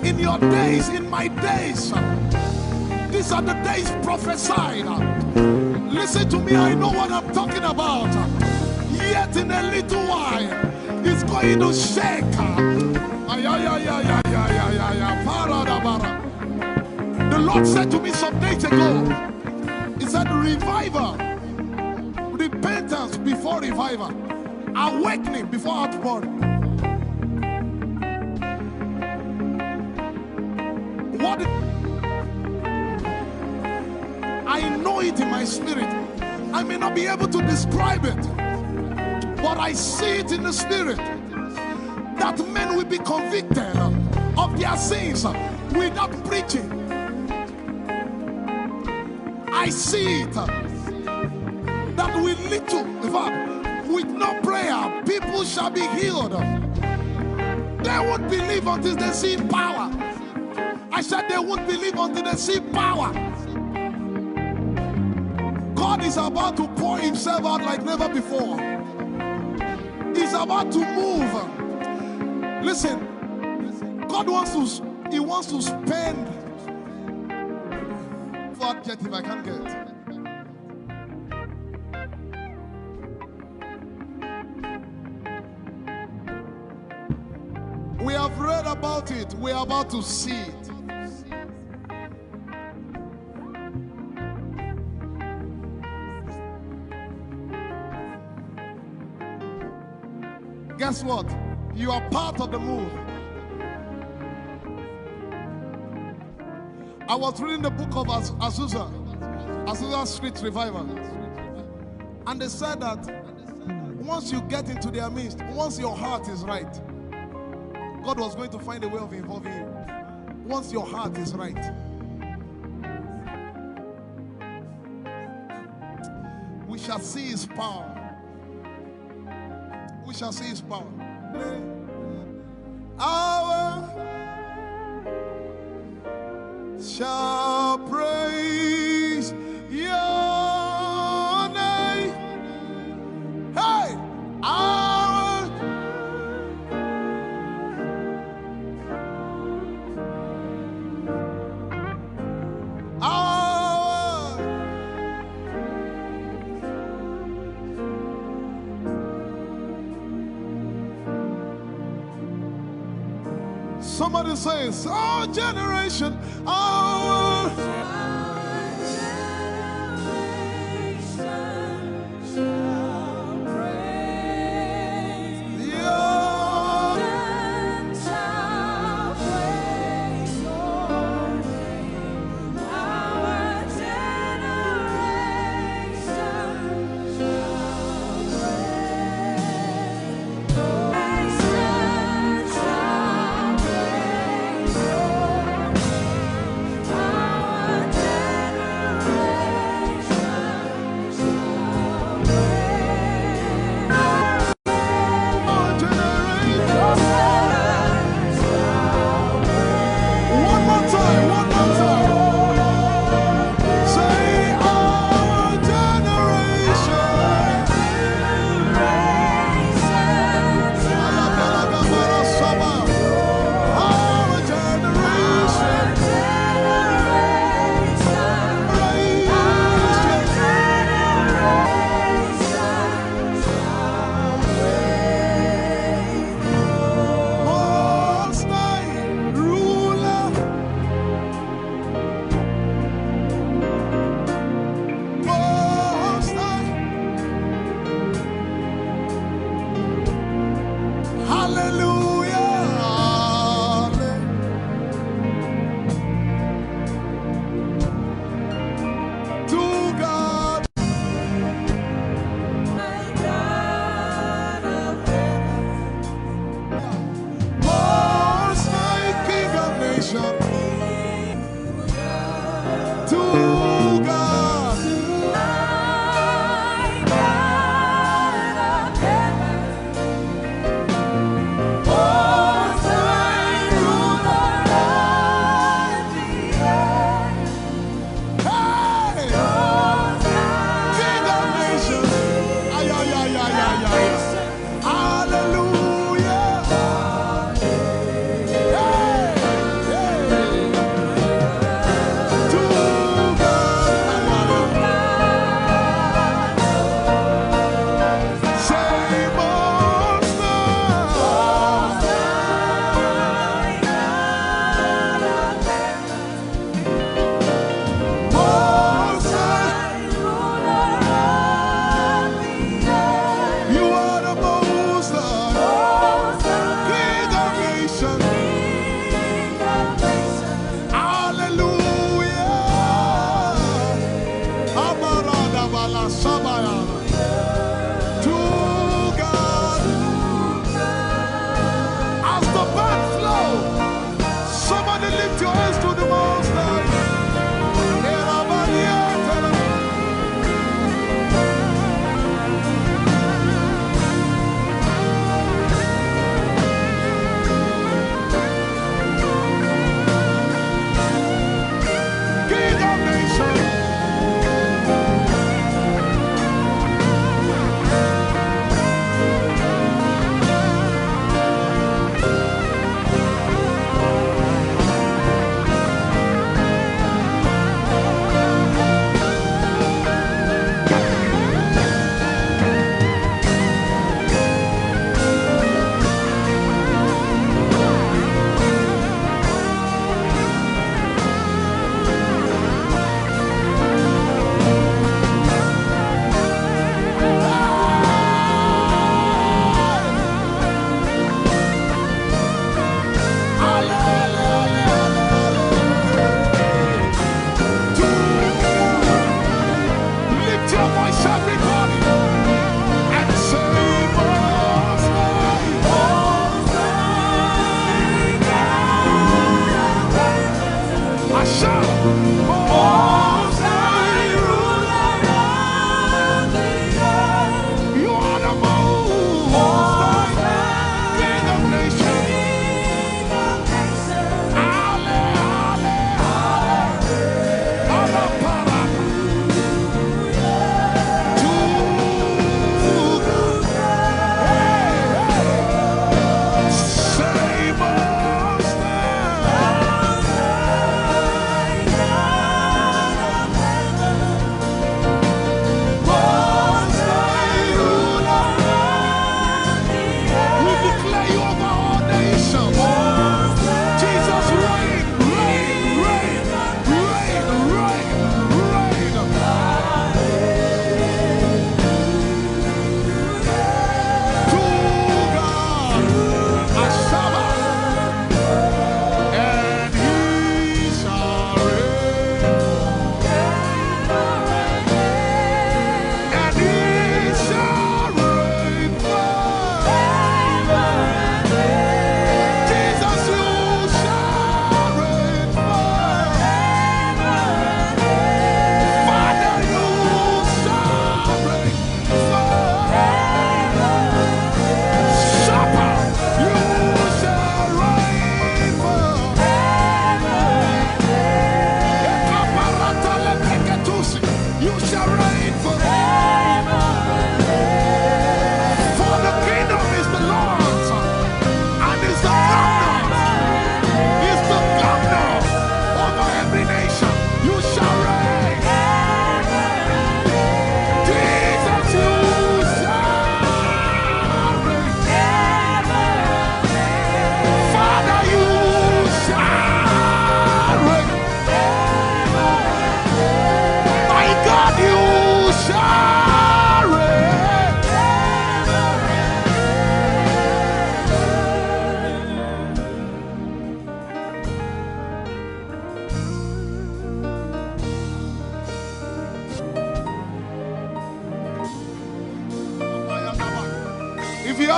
in your days, in my days. These are the days prophesied. Listen to me, I know what I'm talking about. Yet in a little while, it's going to shake. The Lord said to me some days ago, He said, revival, repentance before revival, awakening before outpouring. What? I know it in my spirit. I may not be able to describe it, but I see it in the spirit. That men will be convicted of their sins without preaching. I see it. That with little, in fact, with no prayer, people shall be healed. They won't believe until they see power. I said they won't believe until they see power. God is about to pour Himself out like never before. He's about to move. Listen, God wants to spend. Forget if I can't get. We have read about it. We are about to see it. Guess what? You are part of the move. I was reading the book of Azusa Street Revival. And they said that once you get into their midst, once your heart is right, God was going to find a way of involving you. Once your heart is right. We shall see his power. We shall see his power. Our shall praise your name. Hey, our somebody says, our generation, our Our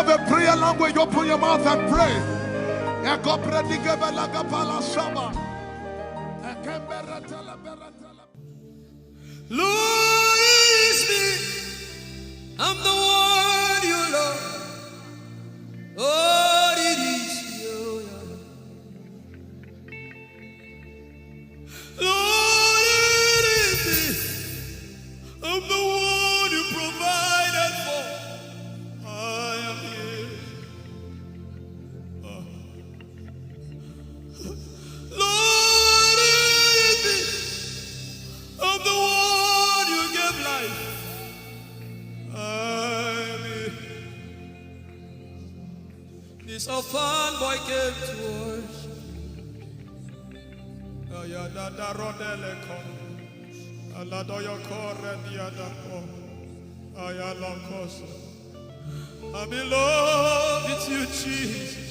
have a prayer language, open your mouth and pray. Lord, it's me. I'm the one you love. Oh, it is you. Lord, it is me. I'm the one you provided for. I am here. Lord, it is me. I'm the one you gave life. I'm here. This orphan boy came to worship. Ayadada rodele kom. Aladoyo kore diadako. Ayalokoso. I'm in love with you, Jesus.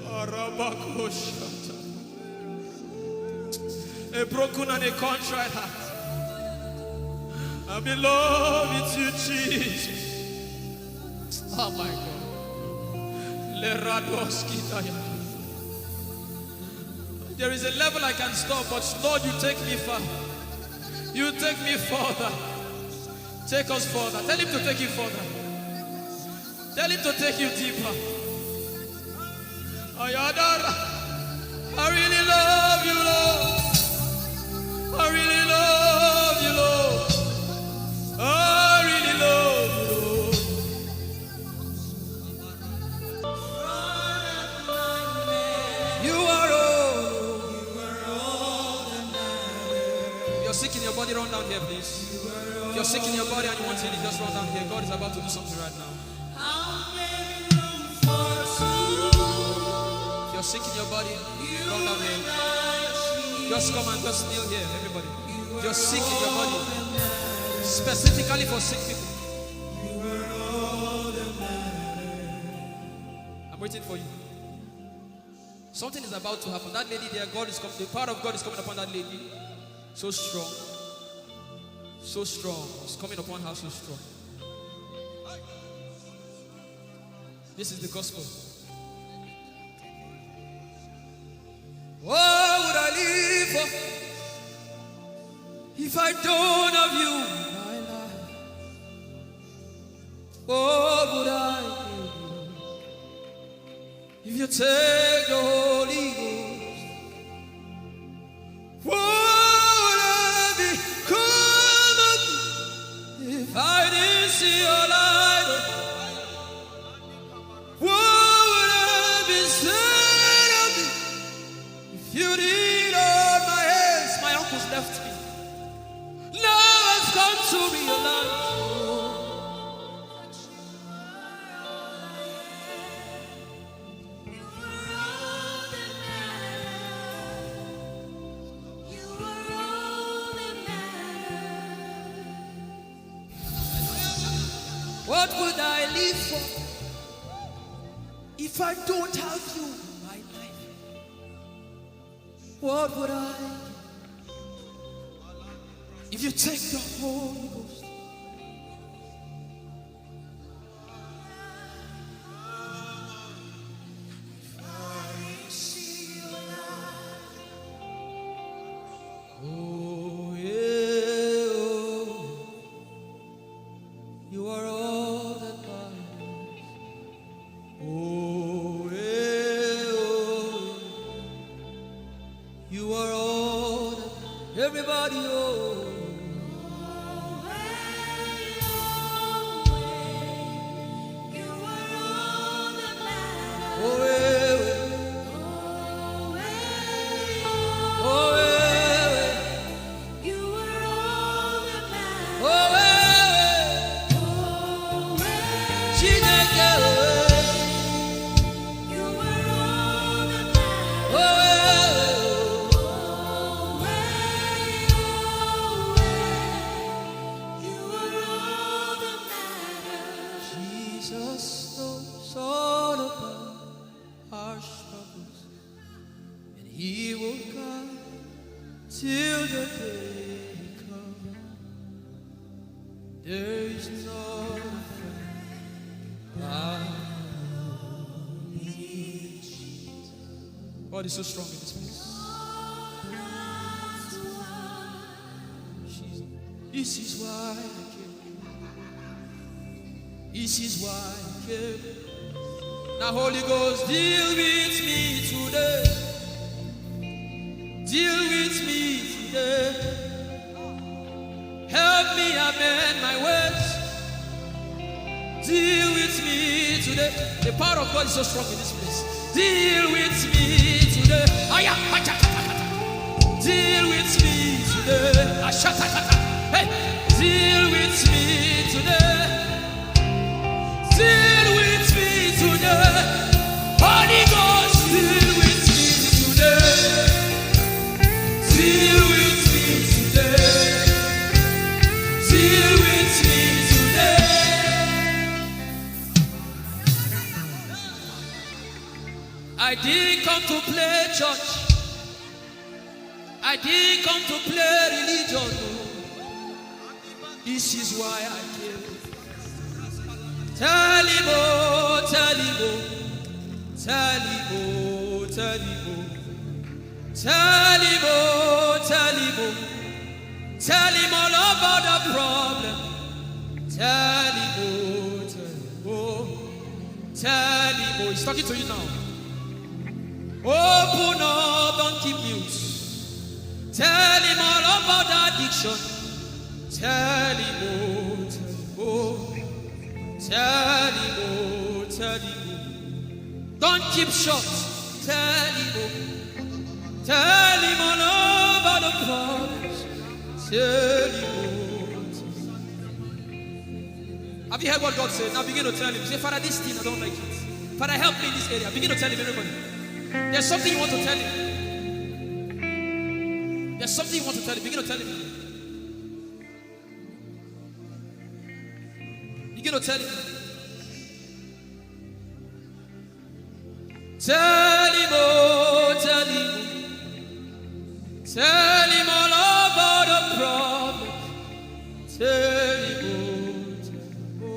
Arabakoshata. A broken and a contrite heart. I'm in love with you, Jesus. Oh my God. There is a level I can stop, but Lord, you take me far. You take me further. Take us further. Tell him to take you further. Tell him to take you deeper. Ayadara. I really love you, Lord. I really love you, Lord. I really love you, Lord. You are all. If you're sick in your body, run down here, please. If you're sick in your body and you want healing, just run down here. God is about to do something right now. If you're sick in your body, run down here. Just come and just kneel here, everybody. If you're sick in your body, specifically for sick people. I'm waiting for you. Something is about to happen. That lady there, God is coming. The power of God is coming upon that lady. So strong. So strong. It's coming upon her so strong. This is the gospel. What would I live for if I don't have you in my life? What would I do if you take the Holy Ghost? What would I become of me if I didn't see your light? What would I be said of me if you did all my hands? My uncles left me. Now I've come to realize. What would I live for if I don't have you in my life? What would I if you take the Holy Ghost? Oh, yeah, oh. You are all that matters. Oh, yeah, oh. You are all that everybody, oh. Oh, yeah, oh, yeah. Oh, yeah. Chineke, oh, Jesus knows all about our struggles, and He will guide till the day comes. There is no friend God is so strong in this place. This is why I came. This is why I came. Now Holy Ghost, deal with me today. Deal with me today. Help me amend my ways. Deal with me today. The power of God is so strong in this place. Deal with me today. Deal with me today. Hey, deal with me today. Deal with me today. Holy Ghost, deal with me today. Deal with me today. Deal with me today. I didn't come to play church. I didn't come to play religion. This is why I came. Tell him, oh, tell him, oh, tell him, oh, tell him, oh, tell him, oh, tell him, oh, tell him all about the problem. Tell him, oh, tell him, oh, tell him, oh, he's talking to you now. Open up, don't keep mute. Tell him all about the addiction. Tell him, oh, tell him, oh, tell him, oh, tell him, oh. Don't keep short. Tell him, oh, tell him all about the problems. Tell him, oh, tell him. Have you heard what God said? Now begin to tell him. Say, Father, this thing I don't like it. Father, help me in this area. Begin to tell him, everybody. There's something you want to tell him. There's something you want to tell him. Begin to tell him. Begin to tell him. Tell him, oh, tell him. Tell him all about the problem. Tell him, oh,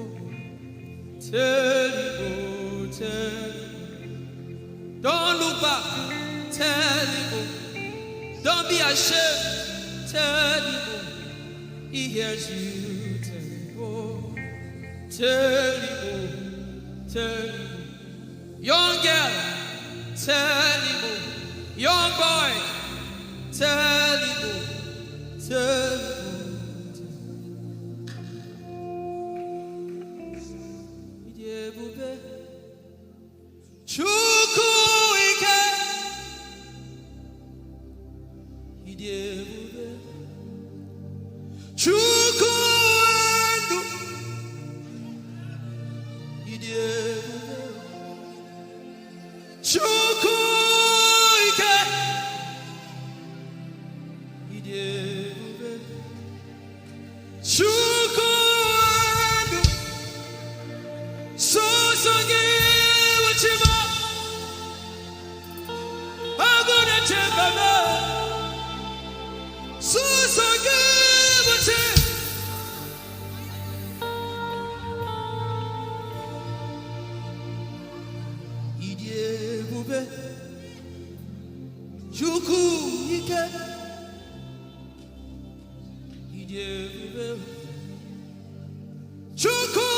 tell him, oh, tell him. Don't look back. Tell him, oh. Don't be ashamed. Tell him, oh. He hears you. Tell him, oh. Tell him, oh. Tell him, oh. Young girl. Tell him, oh. Young boy. Tell him, oh. Tell him, oh. Chukwuike. Chukwuendu. Chukwuike. Chukwuendu. Sosogi wachima. Agone chebaba. Sosogi wachima. Idiebube. Chukwuike. Idiebube. Chukwuike.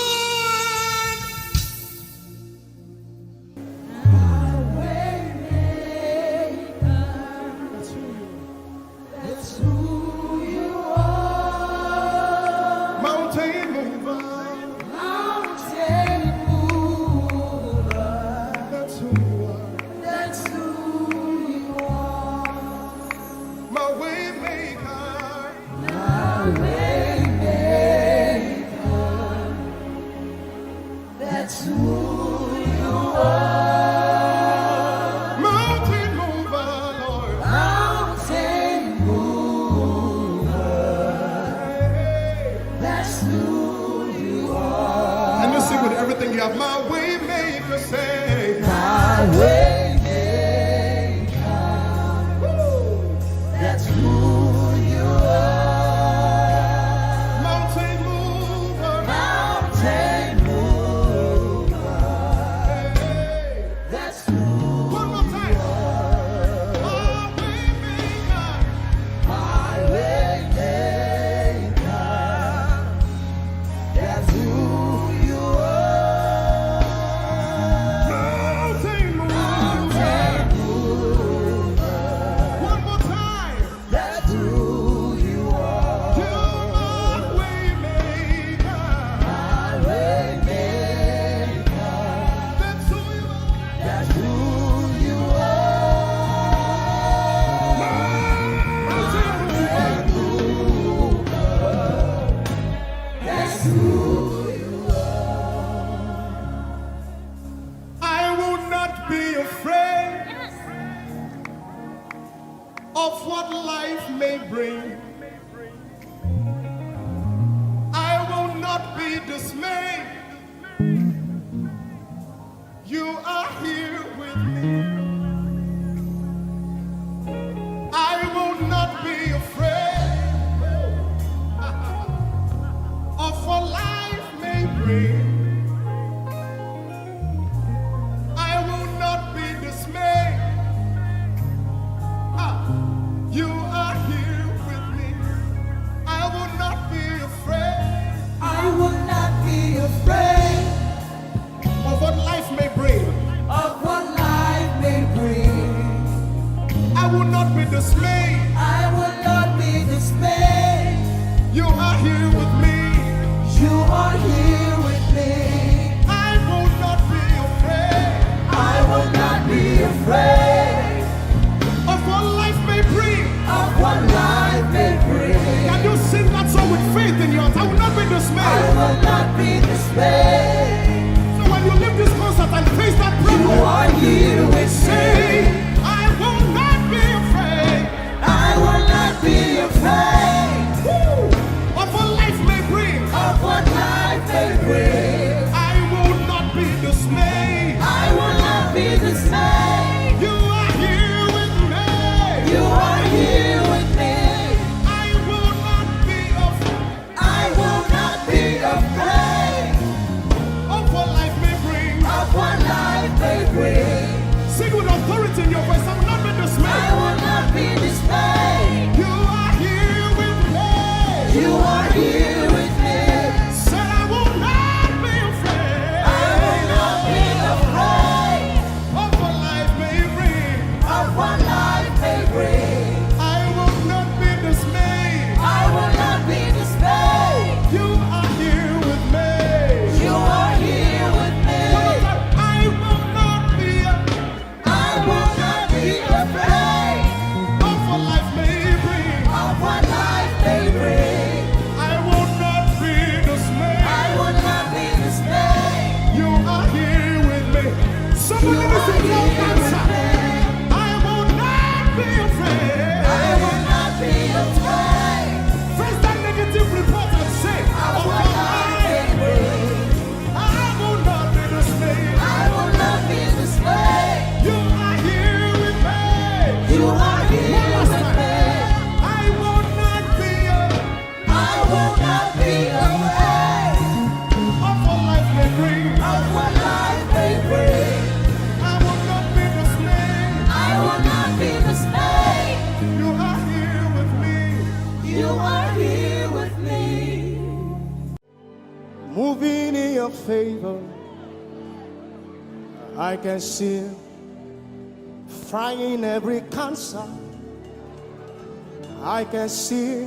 what life may bring, I will not be dismayed. You are here with me. I will not be afraid of what life may bring. I will not be dismayed. You are here with me. I will not be afraid. I will not be afraid Of what life may bring. of what life may bring. I will not be dismayed. I will not be dismayed. You are here with me. You are here with me. I will not be afraid I will not be afraid of what life may bring. of what life may bring. Can you sing that song with faith in your heart? I will not be I dismayed. will not be dismayed. So when you leave this concert and face that You problem, are here with say, me. I will not be afraid I will not be afraid of what life may bring. of what life may bring. I will not be dismayed. I will not be dismayed. You are here with me. You are here with me. I will not be afraid I will not be afraid of what life may bring. of what life may bring. Sing with authority in your voice. I will not be I dismayed. will not be dismayed. You are here with me. You are here with me. Said I will not be afraid I will not be afraid of what life may bring. of what life may bring. I will not be dismayed. I will not be dismayed. You are here with me. You are here with me. I will not be I will not be afraid of what life may bring. of what life may bring. I will not be dismayed. I will not be dismayed. You are here with me. Somebody You listen are to your here with answer. me. I will not be afraid. I will not be afraid Face that negative report and say, of oh what life may bring. I will not be dismayed. I will not be dismayed. You are here with me. You are here with me. I will not be I will not be afraid of what life may bring. of what life may bring. I will not be dismayed. I will not be dismayed. You are here with me. You are here with me. Moving in your favor, I can see frying every cancer. I can see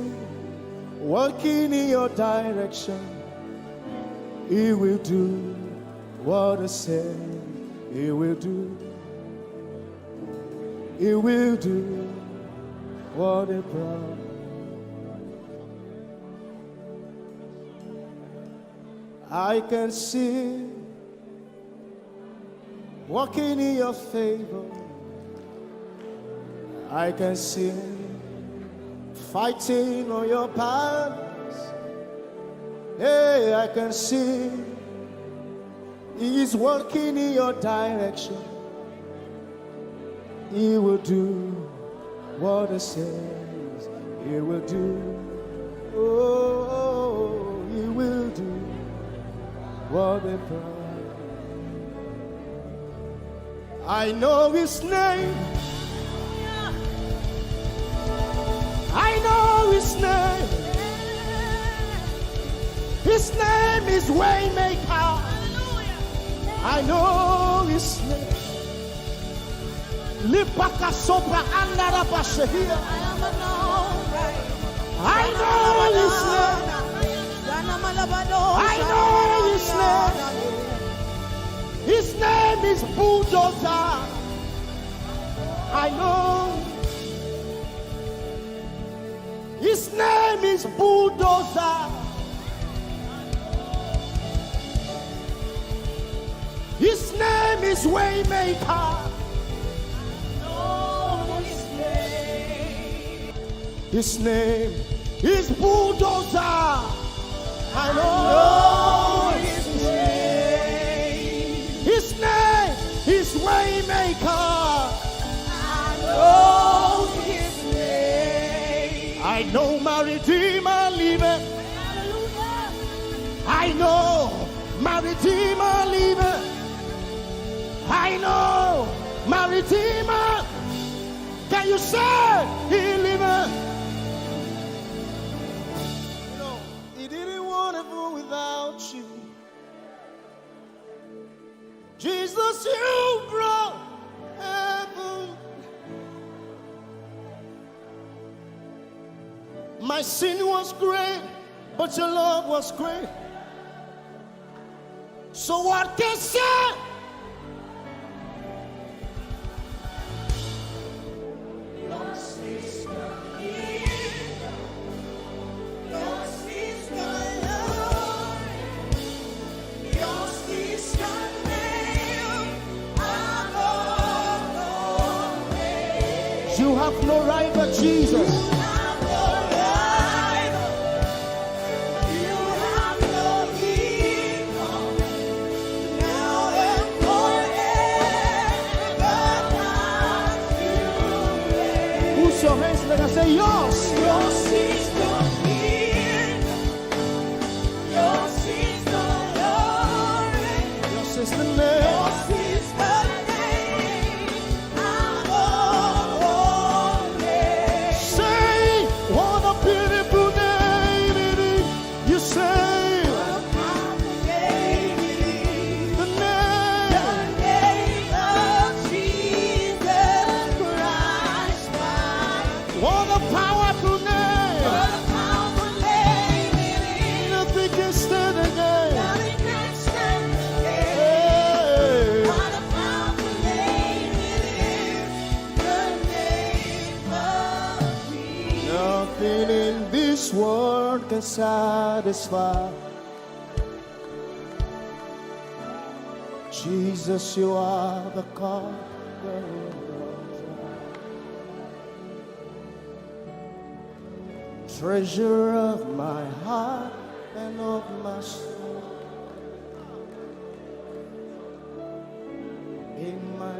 working in your direction. He will do what I said he will do. He will do what he promised. I can see walking in your favor. I can see fighting on your battles. Hey, I can see he is working in your direction. He will do what he says he will do. Oh, he will do what he promised. I know his name. I know his name. His name is Waymaker. I know his name. Lipaka sopra andara bashehia. I know his name. I know his name. His name is Bulldozer. I know. His name is Bulldozer. His name is Waymaker. His name is Bulldozer. I know his name. His name is Waymaker. I know his name. I know my Redeemer liveth. I know my Redeemer liveth. I know my Redeemer. Can you say he liveth? No, he didn't want to go without you. Jesus, you brought heaven. My sin was great, but your love was great. So what can say? You have no rival, Jesus. You have no rival. You have no equal. Now and forever. Who's your hands? Let us say yours. Yours is the kingdom. Yours is the glory. Yours is the name. Yours is the world can satisfy. Jesus, you are the God. Treasure of my heart and of my soul. In my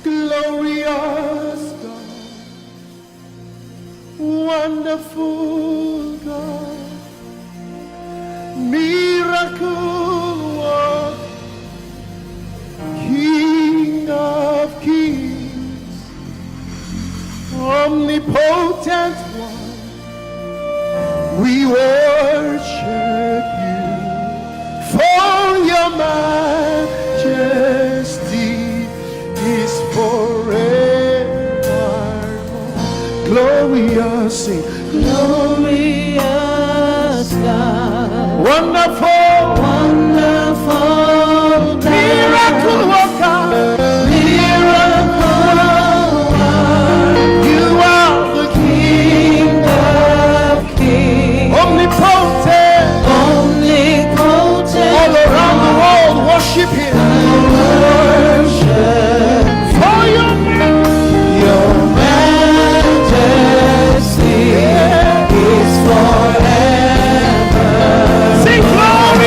glorious God, wonderful God, miracle worker, King of kings, omnipotent one, we worship you for your majesty is forever. Glorious, sing. Glorious God, wonderful, wonderful, miracle worker, miracle worker. You are the King of kings, omnipotent, omnipotent. All around the world, worship Him. Majesty is forever. Sing glory.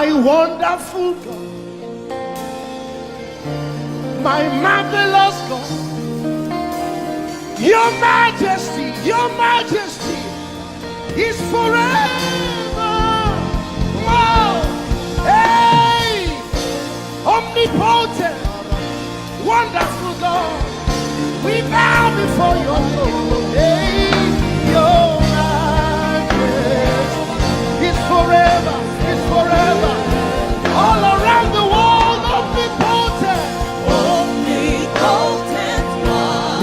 My wonderful God, my marvelous God, your majesty is forever. Wow. Hey, omnipotent, wonderful God, we bow before your throne. Hey, your majesty is forever. All around the world, omnipotent one.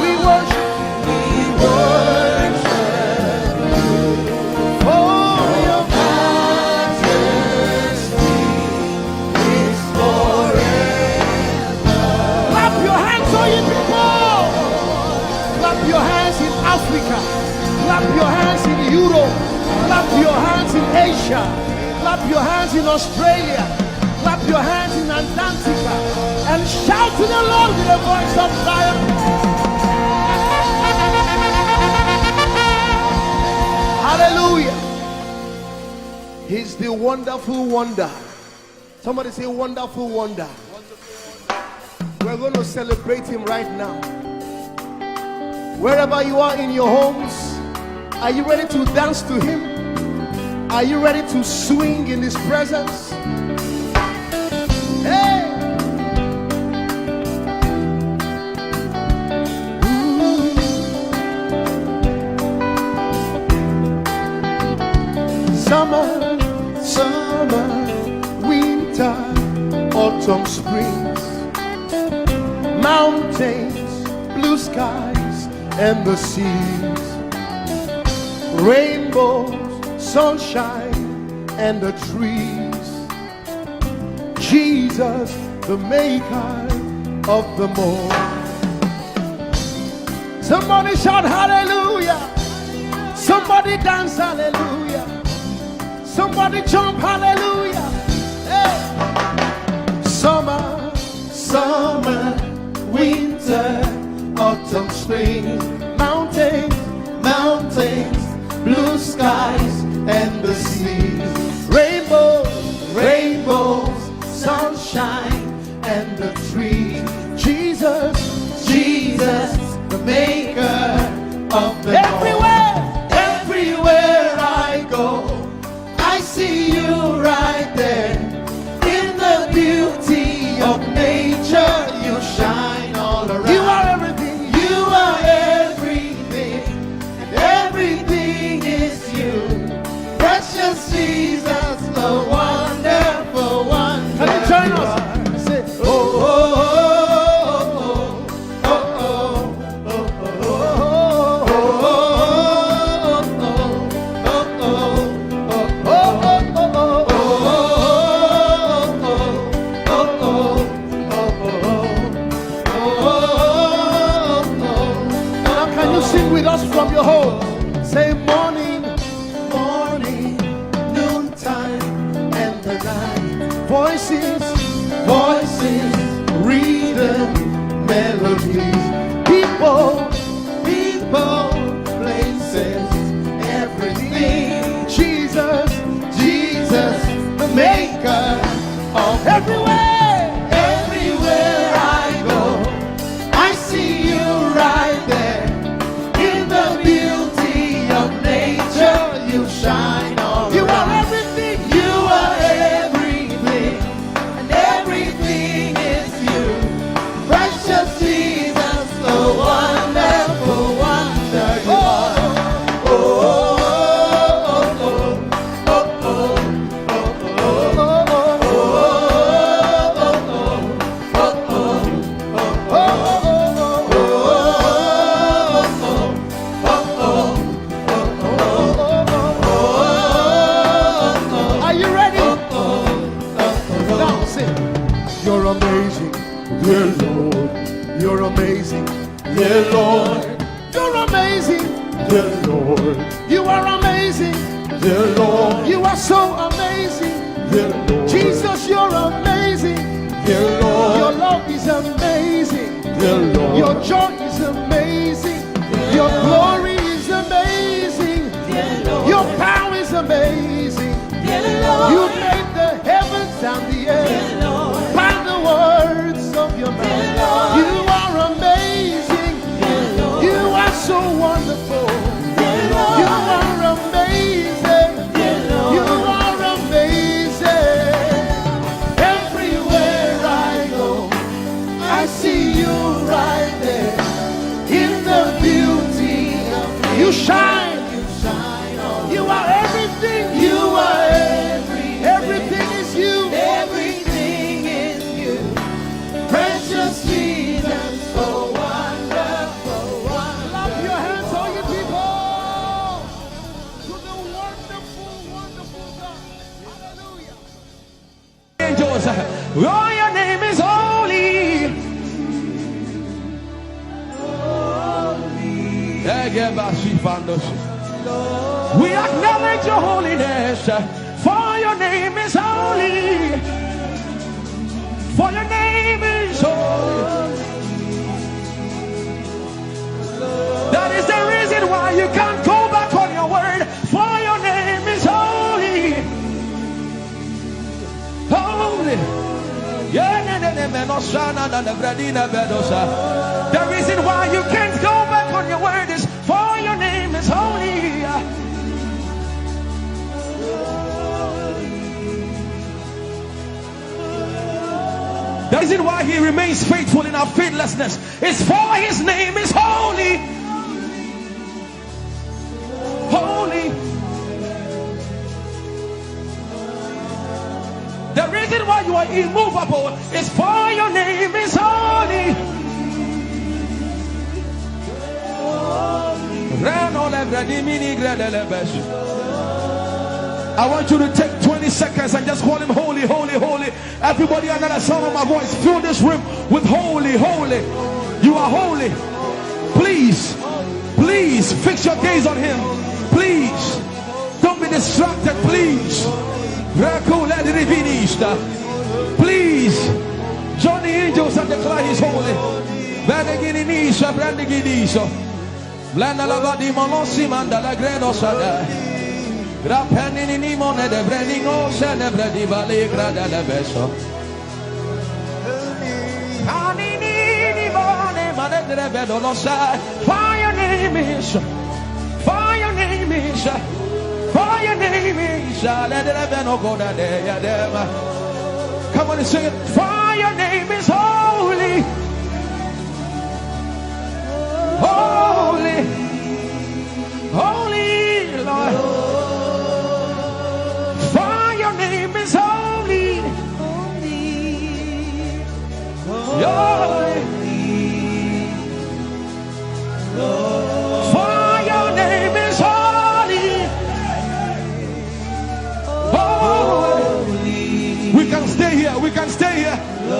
We worship for your majesty is forever. Clap your hands, all you people. Clap your hands in Africa. Clap your hands in Europe. Clap your hands in Asia. Clap your hands in Australia. Clap your hands in Antarctica. And shout to the Lord with a voice of triumph. Hallelujah. He's the wonderful wonder. Somebody say wonderful wonder. We're going to celebrate him right now. Wherever you are in your homes, are you ready to dance to him? Are you ready to swing in his presence? Hey! Ooh. Summer, winter, autumn, springs, mountains, blue skies, and the seas, rainbows, sunshine, and the trees. Jesus, the maker of them all. Somebody shout hallelujah. Somebody dance hallelujah. Somebody jump hallelujah. Hey. Summer, winter, autumn, spring, mountains, blue skies, and the seas, rainbows, sunshine, and the trees. Jesus, the maker of the everywhere I go, I see you right there. In the beauty of nature, you shine all around. You are everything. You are everything, and everything is you. Precious Jesus, the wonderful one. Can you join us? Say, oh, oh, oh, oh, oh, oh, now can you sing with us from your home? Say morning, noontime, and the night. Voices, rhythm, melodies. People, places, everything. Jesus, the maker of everywhere I go, I see you right there. In the beauty of nature, you shine all you around. Are everything. You are everything, and everything is you. Precious Jesus, the wonderful wonder you are. Oh, are you ready? Now sing. You're amazing, dear Lord. You're amazing, dear Lord. You're amazing, dear Lord. You are amazing, dear Lord. You are so amazing, dear Lord. Jesus, you're amazing, dear Lord. Your love is amazing, dear Lord. Your joy is amazing, your glory is amazing, dear Lord. Your power is amazing, dear Lord. You made the heavens heavens and the earth by the words of your mouth. You are amazing. You are so wonderful. You are amazing. You are amazing. Everywhere I go, I see you right there in the beauty of you. You shine. You are everything. You are everything is you. Everything is you. Precious Jesus, so wonderful. Clap your hands, all you people, to the wonderful, wonderful God. Hallelujah. Angels, oh, your name is holy. We acknowledge your holiness, for your name is holy. For your name is holy. That is the reason why you can't go back on your word. For your name is holy. Holy. The reason why you can't go back on your word is for your name is holy. The reason why he remains faithful in our faithlessness is for his name is holy. Holy. The reason why you are immovable is for your name is holy. I want you to take 20 seconds and just call him holy, holy, holy. Everybody under the sound of my voice, fill this room with holy, holy. You are holy. Please, please fix your gaze on him. Please, don't be distracted, please. Please, join the angels and declare he's holy. Fire name is, fire name is, fire name is. Come on and sing it. Fire name is holy, holy, holy Lord. Fire name is holy, holy. For your name is holy, holy. We can stay here. We can stay here.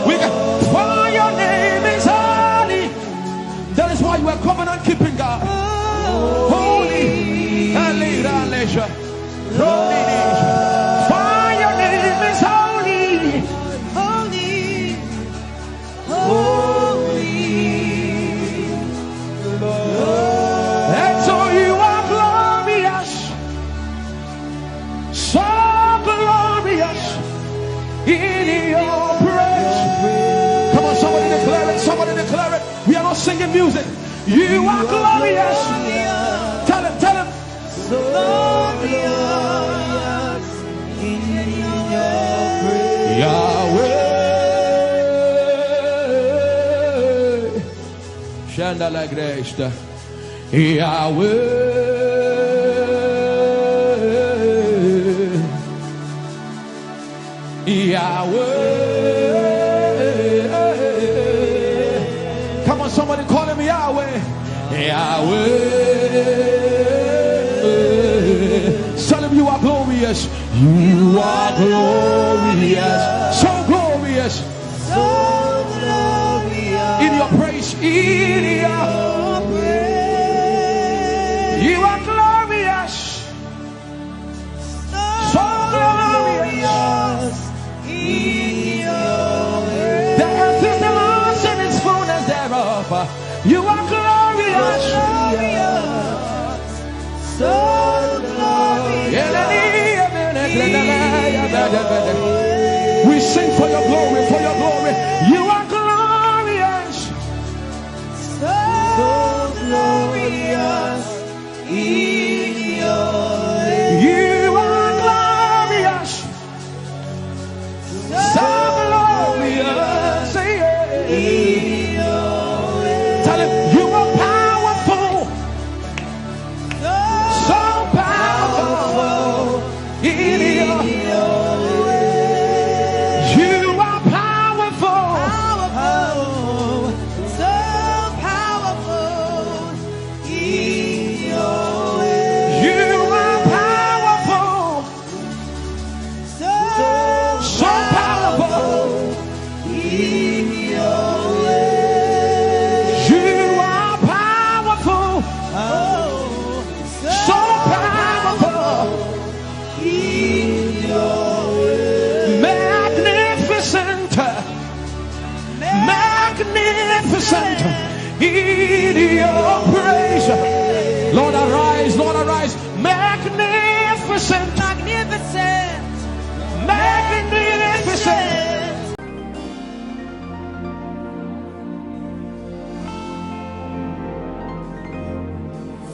We can. For your name is holy. That is why you are covenant keeping God. Holy, holy, holy. For your name is holy, holy, holy. And so you are glorious, so glorious in your praise. Come on, somebody declare it, somebody declare it. We are not singing music. You are glorious. Tell him, tell him. So glorious in your praise. Yahweh. Shandala Grace. Yahweh, Yahweh. Come on, somebody call him Yahweh. Yahweh. Tell him you are glorious. You are glorious. So glorious. So glorious. In your praise. In your praise. You are glorious. So glorious. In your praise. The earth is the Lord's and its fullness thereof. You are glorious. So glorious. We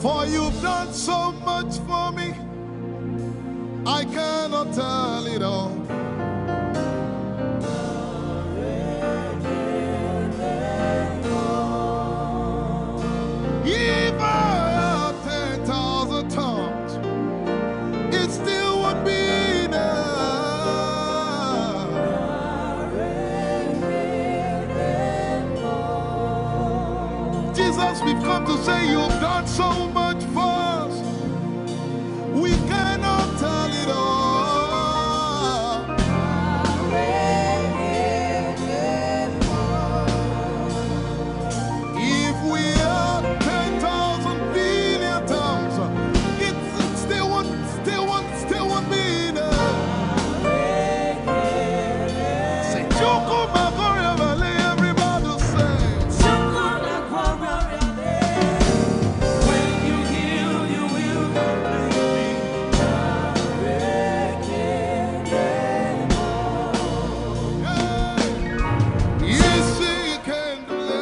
For you've done so much for me, I cannot tell it all. If I had 10,000 tongues, it still would be enough. Jesus, we've come to say you've done so much for us. We cannot tell it all. If we had 10,000 billion tongues, it still won't be enough. Say, Joko Magoria Valley, everybody say. When you heal, you will complete me. Yes, you can do it.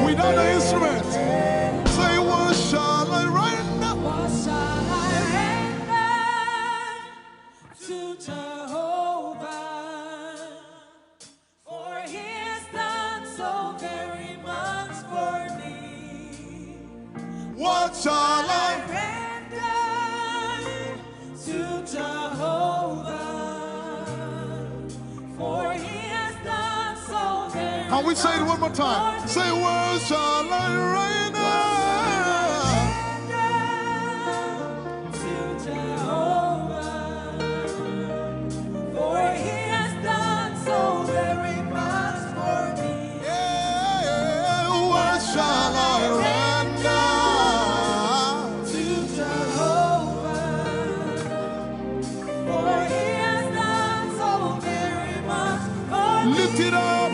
Without the instrument, say, what shall I render? What shall I render to Jehovah? For he has done so very much for me. What shall I? Render to Jehovah. For he has done so very Can we say it one more time? Say, what shall I render? to Jehovah. For he has done so very much for me. Yeah, what shall I render? To Jehovah. For he has done so very much for me. Lift it up.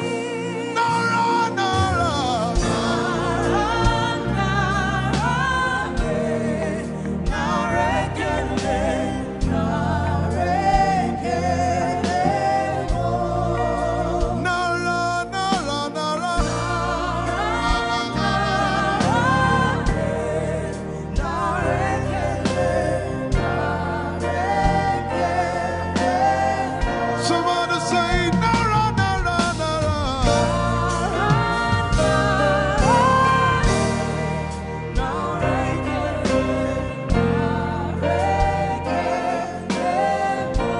Nara, Nara. Nara, Nara, Nara. Somebody say, Nara, Nara, Nara.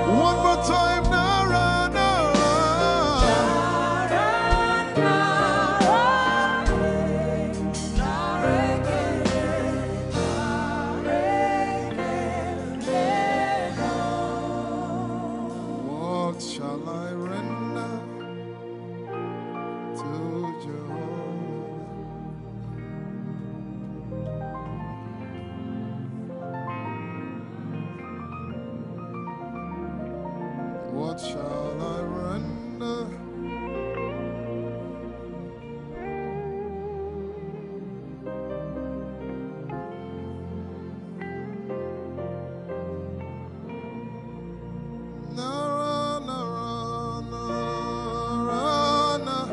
One more time, Nara, Nara. What shall I render to Jehovah? What shall I render? Nara, Nara, Nara, Nara.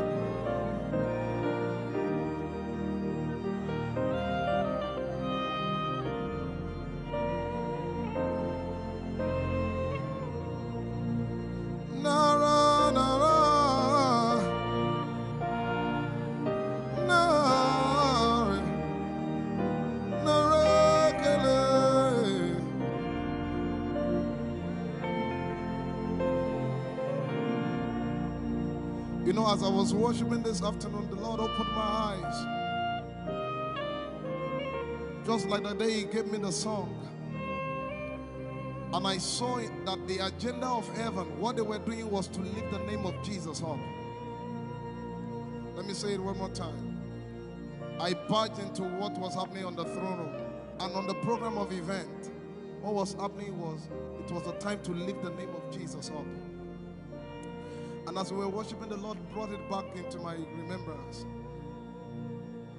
Nara, Nara, Nara, Nara, Kele. You know, as I was worshiping this afternoon, the Lord opened my eyes. Just like the day He gave me the song. And I saw it that the agenda of heaven, what they were doing was to lift the name of Jesus up. Let me say it one more time. I barged into what was happening on the throne room. And on the program of event, what was happening was, it was a time to lift the name of Jesus up. And as we were worshiping, the Lord brought it back into my remembrance.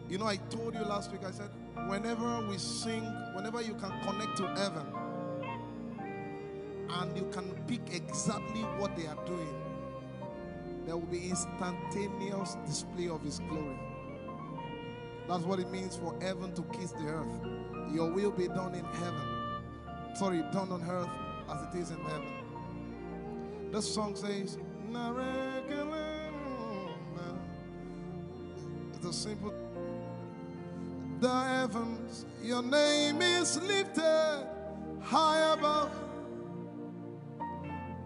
You know, I told you last week, I said, whenever we sing, whenever you can connect to heaven, and you can pick exactly what they are doing, there will be instantaneous display of His glory. That's what it means for heaven to kiss the earth. Your will be done in heaven. Sorry, done on earth as it is in heaven. This song says, it's a simple. The heavens, your name is lifted high above.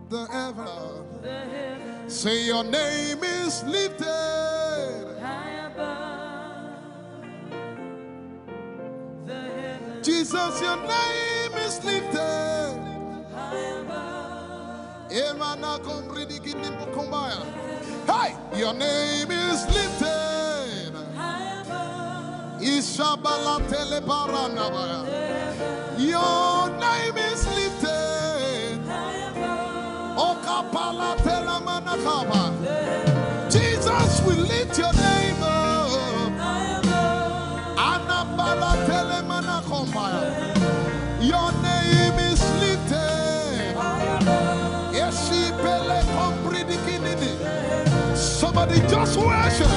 The heavens, say your name is lifted high above. The heavens, Jesus, your name is lifted high above. Hey, your name is lifted High above. Ishabala telebaranabaya. Your name is lifted High above. Okapala telamanakaba. Jesus, we lift your name up. High above. Anabala telemanakombaya. Your name is lifted. Somebody just worship.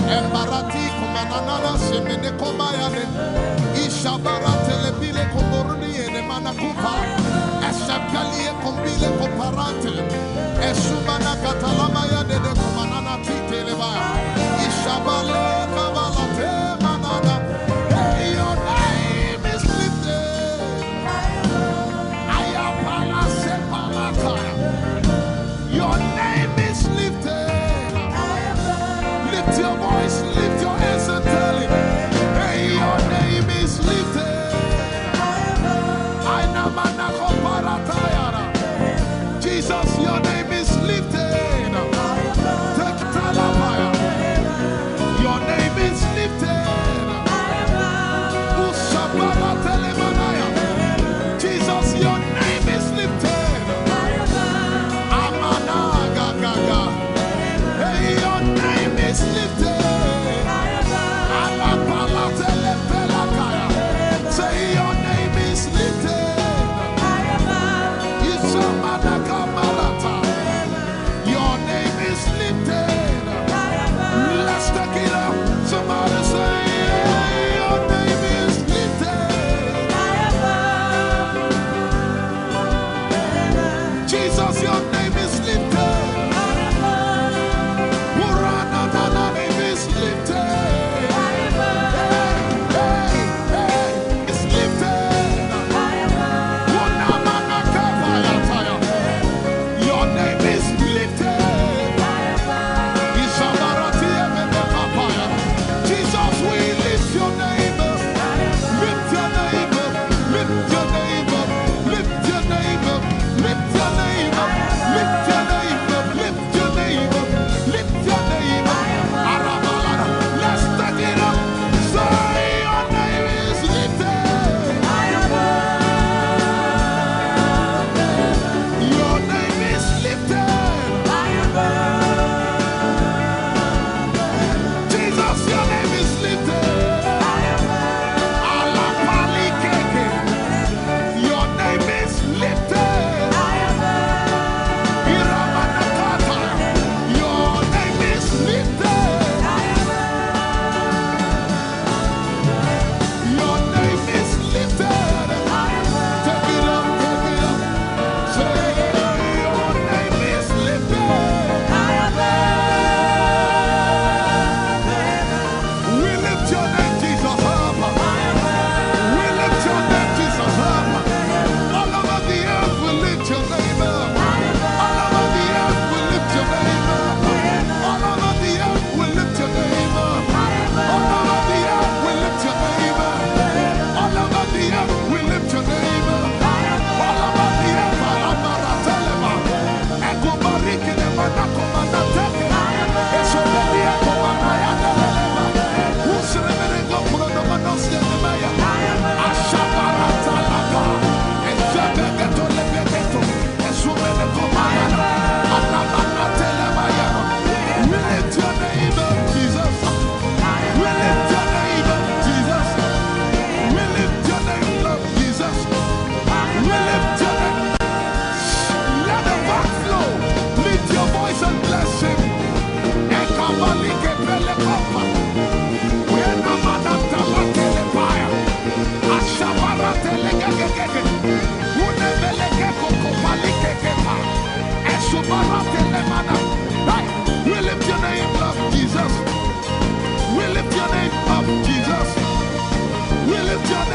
Embarati kumanana semene komayane ishabara telebile komoruni ene manakupa eshabgalie kombile komparante esumana katalama ya dede kumanana titeleba ishabale kabalate manana. Hey, your name is lifted. Ayapala sepalata. Your name is lifted. Lift your voice, lift your hands and tell him, hey, your name is lifted.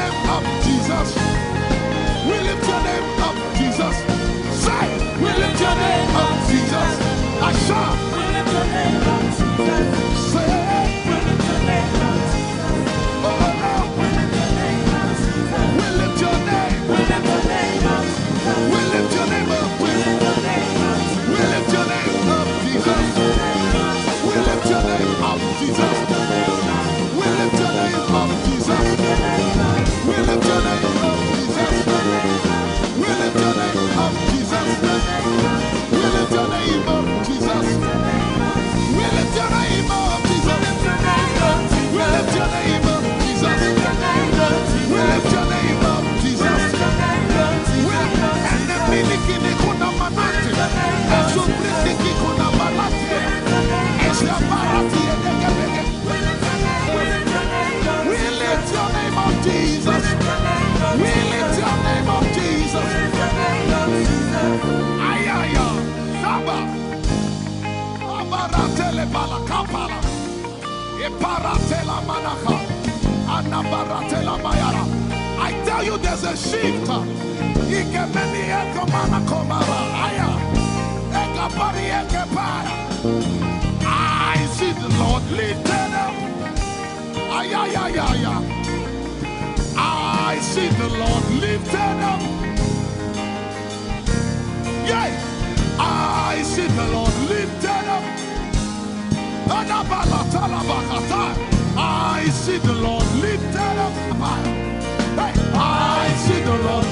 name up, Jesus. We lift your name up, Jesus. Say, we lift your name up, Jesus. Asha, We lift your name up, Jesus. say, We lift your name up, Jesus. oh Lord, We lift your name up, Jesus. we lift your name. We lift your name up, Jesus. We lift your name up. We lift your name up, Jesus. We lift your name up, Jesus. We lift your name up, Jesus. We lift your name up, Jesus. We lift your name up, Jesus. We lift your name up, Jesus. We lift your name up, Jesus. We lift your name up, Jesus. We lift your name up, Jesus. We lift your name up, Jesus. And the miliki kuna manati, and so pretty kuna manati, and the barati and the gabege. We lift your name up, Jesus. We lift your name up, Jesus. Ayaya, Saba, Abaratele Balakapala, Eparatela Manaka, Anabaratela Mayara. I tell you, there's a shift. Ikemeni Ekomana Komara, Aya, Ekapari Ekepaya. I see the Lord lifted up. Ayayaya. I see the Lord lifted up. Yay! I see the Lord lifted up. I see the Lord lifted up. Hey, I see the Lord.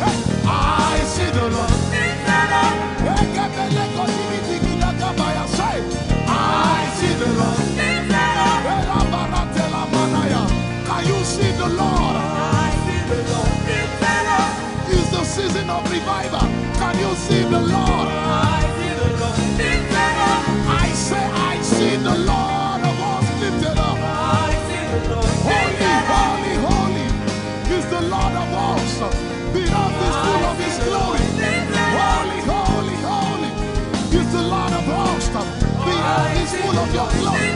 Hey, I see the Lord lifted up. I see the Lord lifted up. Can you see the Lord? I see the Lord lifted up. It's the season of revival. Can you see the Lord? I see the Lord lifted up. I say, I see the Lord of us lifted up. I see the Lord lifted up. Holy, holy, holy is the Lord of us. The earth is full of His glory. Holy, holy, holy is the Lord of hosts. The earth is full of Your glory.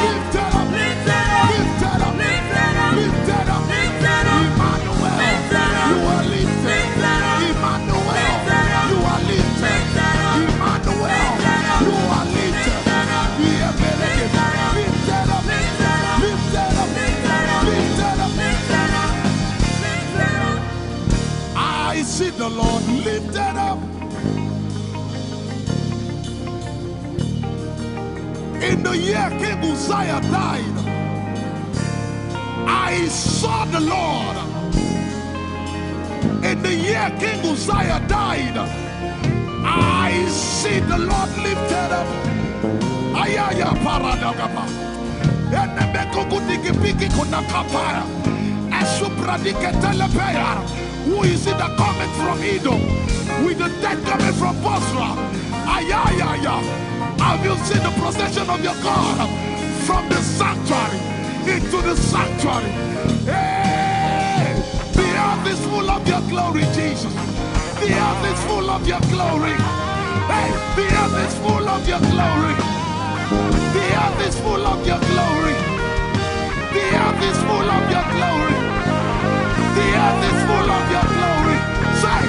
Lifted up, lifted up, lifted up, lifted up, lifted up. Emmanuel, You are lifted. Emmanuel, You are lifted. Emmanuel, You are lifted. Lifted up, lifted up, lifted up, lifted up. I see the Lord lifted up. In the year King Uzziah died, I saw the Lord. In the year King Uzziah died, I see the Lord lifted up. Ayaya paradagaba. Who is it that cometh from Edom? With the dead coming from Bosra. Ayaya. Have you seen the procession of your God from the sanctuary into the sanctuary? Hey, the earth is full of Your glory, Jesus. The earth is full of Your glory. Hey, the earth is full of Your glory. The earth is full of Your glory. The earth is full of Your glory. The earth is full of Your glory. Say,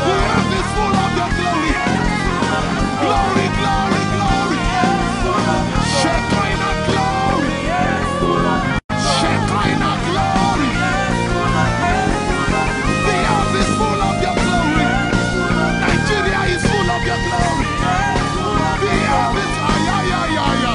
the earth is full of Your glory. Glory, glory, glory. Shekinah glory. Shekinah glory. The earth is full of Your glory. Nigeria is full of Your glory. The earth is ayayayaya.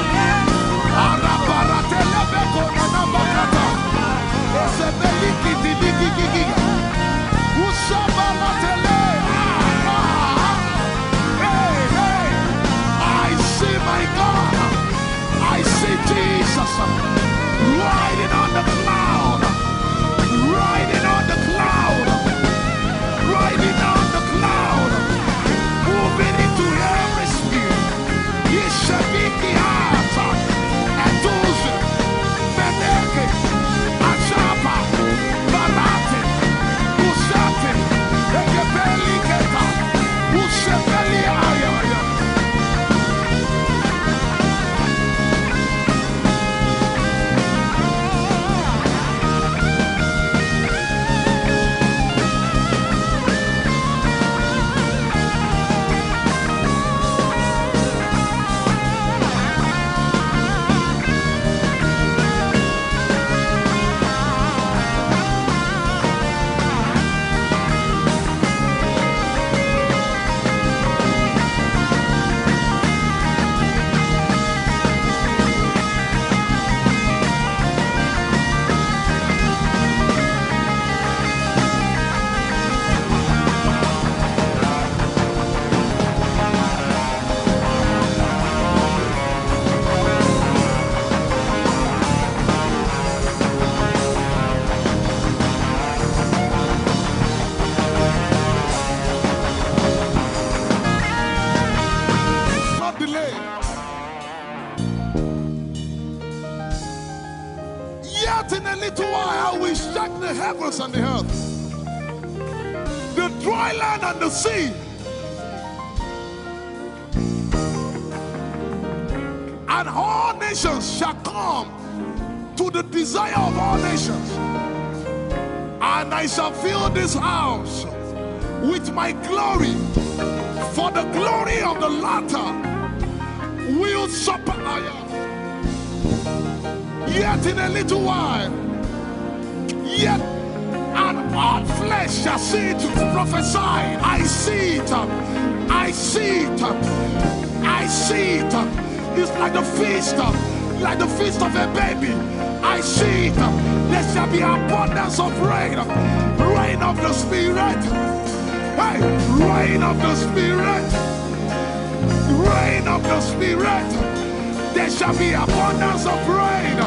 Yet in a little while I will shake the heavens and the earth, the dry land and the sea. And all nations shall come to the desire of all nations. And I shall fill this house with my glory, for the glory of the latter will surpass. Yet in a little while, yet and all flesh shall see it. Prophesy. I see it. I see it. I see it. It's like the feast of a baby. I see it. There shall be abundance of rain. Rain of the Spirit. Hey, rain of the Spirit. Rain of the Spirit. There shall be abundance of rain.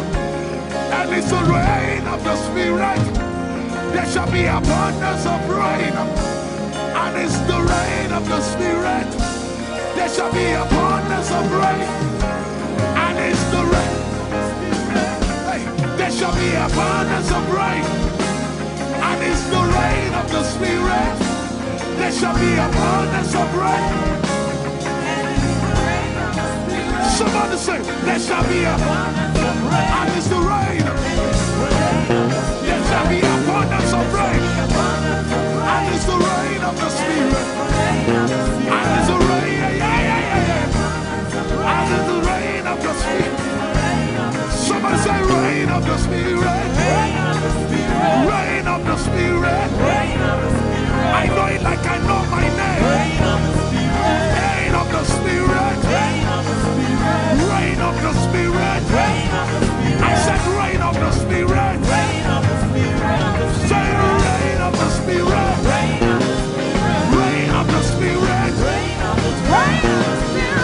And it's the rain of the Spirit. There shall be abundance of rain. And it's the rain of the Spirit. There shall be abundance of rain. And it's the rain. Hey, there shall be abundance of rain. And it's the rain of the Spirit. There shall be abundance of rain. Somebody say, there shall be abundance of rain. And it's the rain. There shall be abundance of rain. And it's the rain of the Spirit. And it's the rain. And it's the rain of the Spirit. Somebody say, rain of the Spirit. Rain of the Spirit. I know it like I know my name. Rain of the Spirit. Rain of the Spirit. I said rain of the Spirit. Say rain of the Spirit. Rain of the Spirit.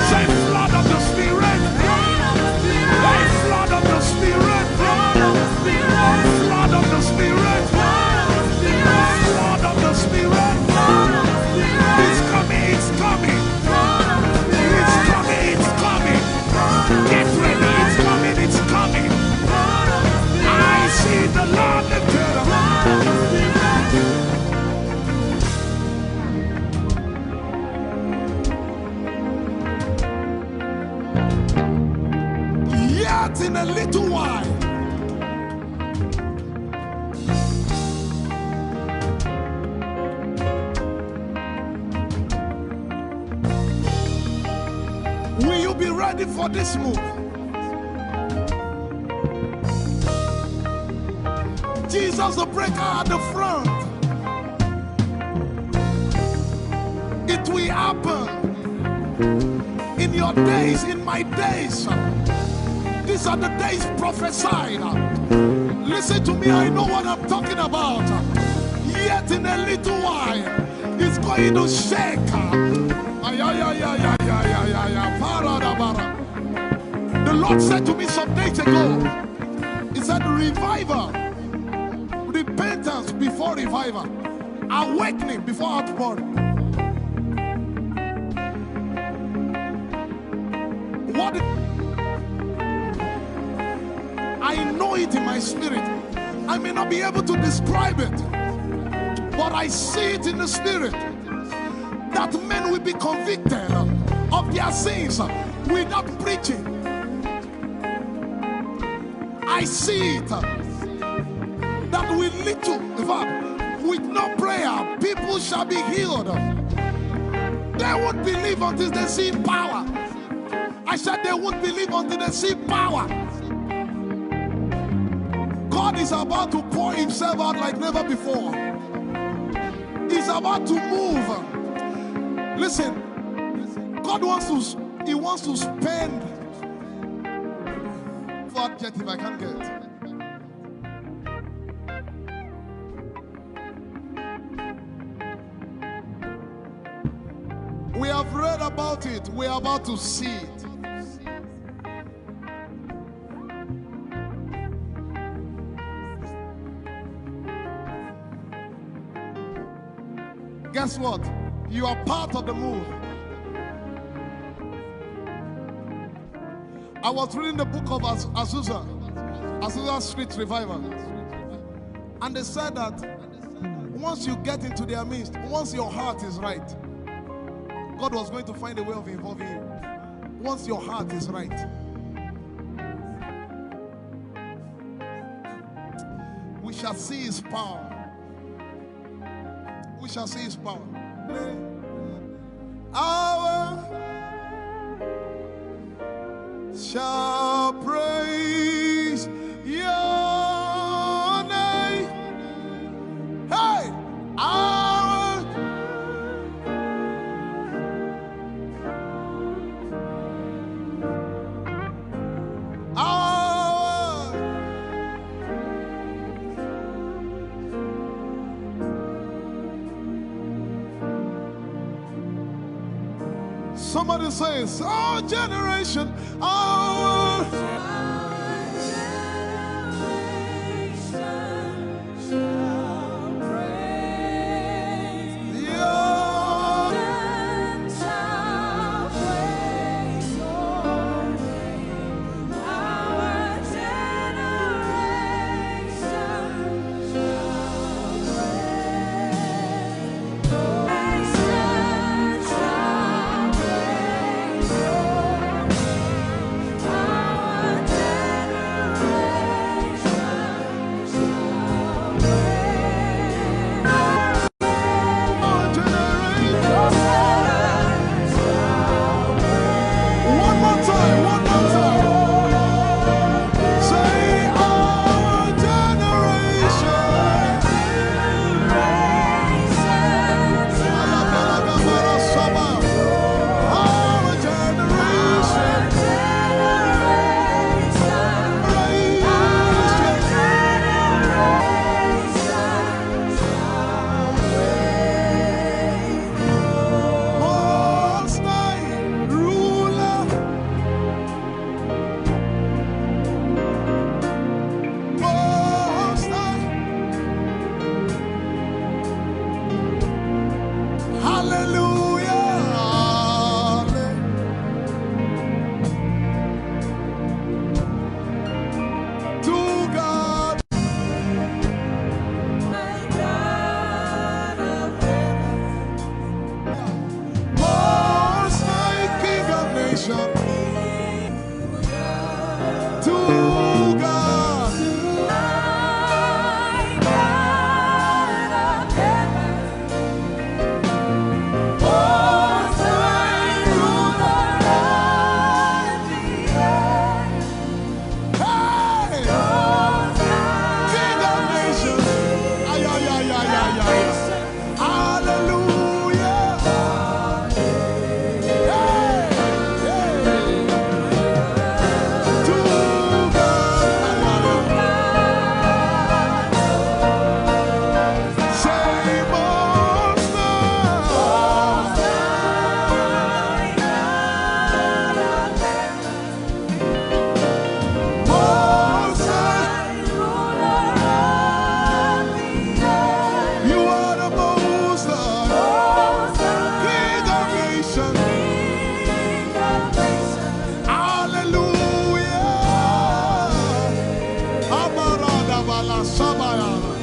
Say flood of the Spirit. Say flood of the Spirit. Flood of the Spirit. Flood of the Spirit. It's coming, it's coming. It's coming, it's coming. Get ready, it's coming, it's coming. I see the Lord lifted up. Yet in a little while, will you be ready for this move? Jesus the breaker at the front. It will happen in your days, in my days. These are the days prophesied. Listen to me, I know what I'm talking about. Yet in a little while, it's going to shake. The Lord said to me some days ago, He said, revival, repentance before revival, awakening before outpouring. What? I know it in my spirit. I may not be able to describe it, but I see it in the spirit. That men will be convicted of their sins without preaching. I see it. That will lead to, in fact, with no prayer, people shall be healed. They won't believe until they see power. I said they won't believe until they see power. God is about to pour Himself out like never before. He's about to move. Listen, God wants to spend. What adjective I can't get. We have read about it. We are about to see it. Guess what? You are part of the move. I was reading the book of Azusa. Azusa Street Revival. And they said that once you get into their midst, once your heart is right, God was going to find a way of involving you. Once your heart is right. We shall see his power. We shall see his power. Our shall praise your name. Hey, our somebody says, our generation, our Sabaya.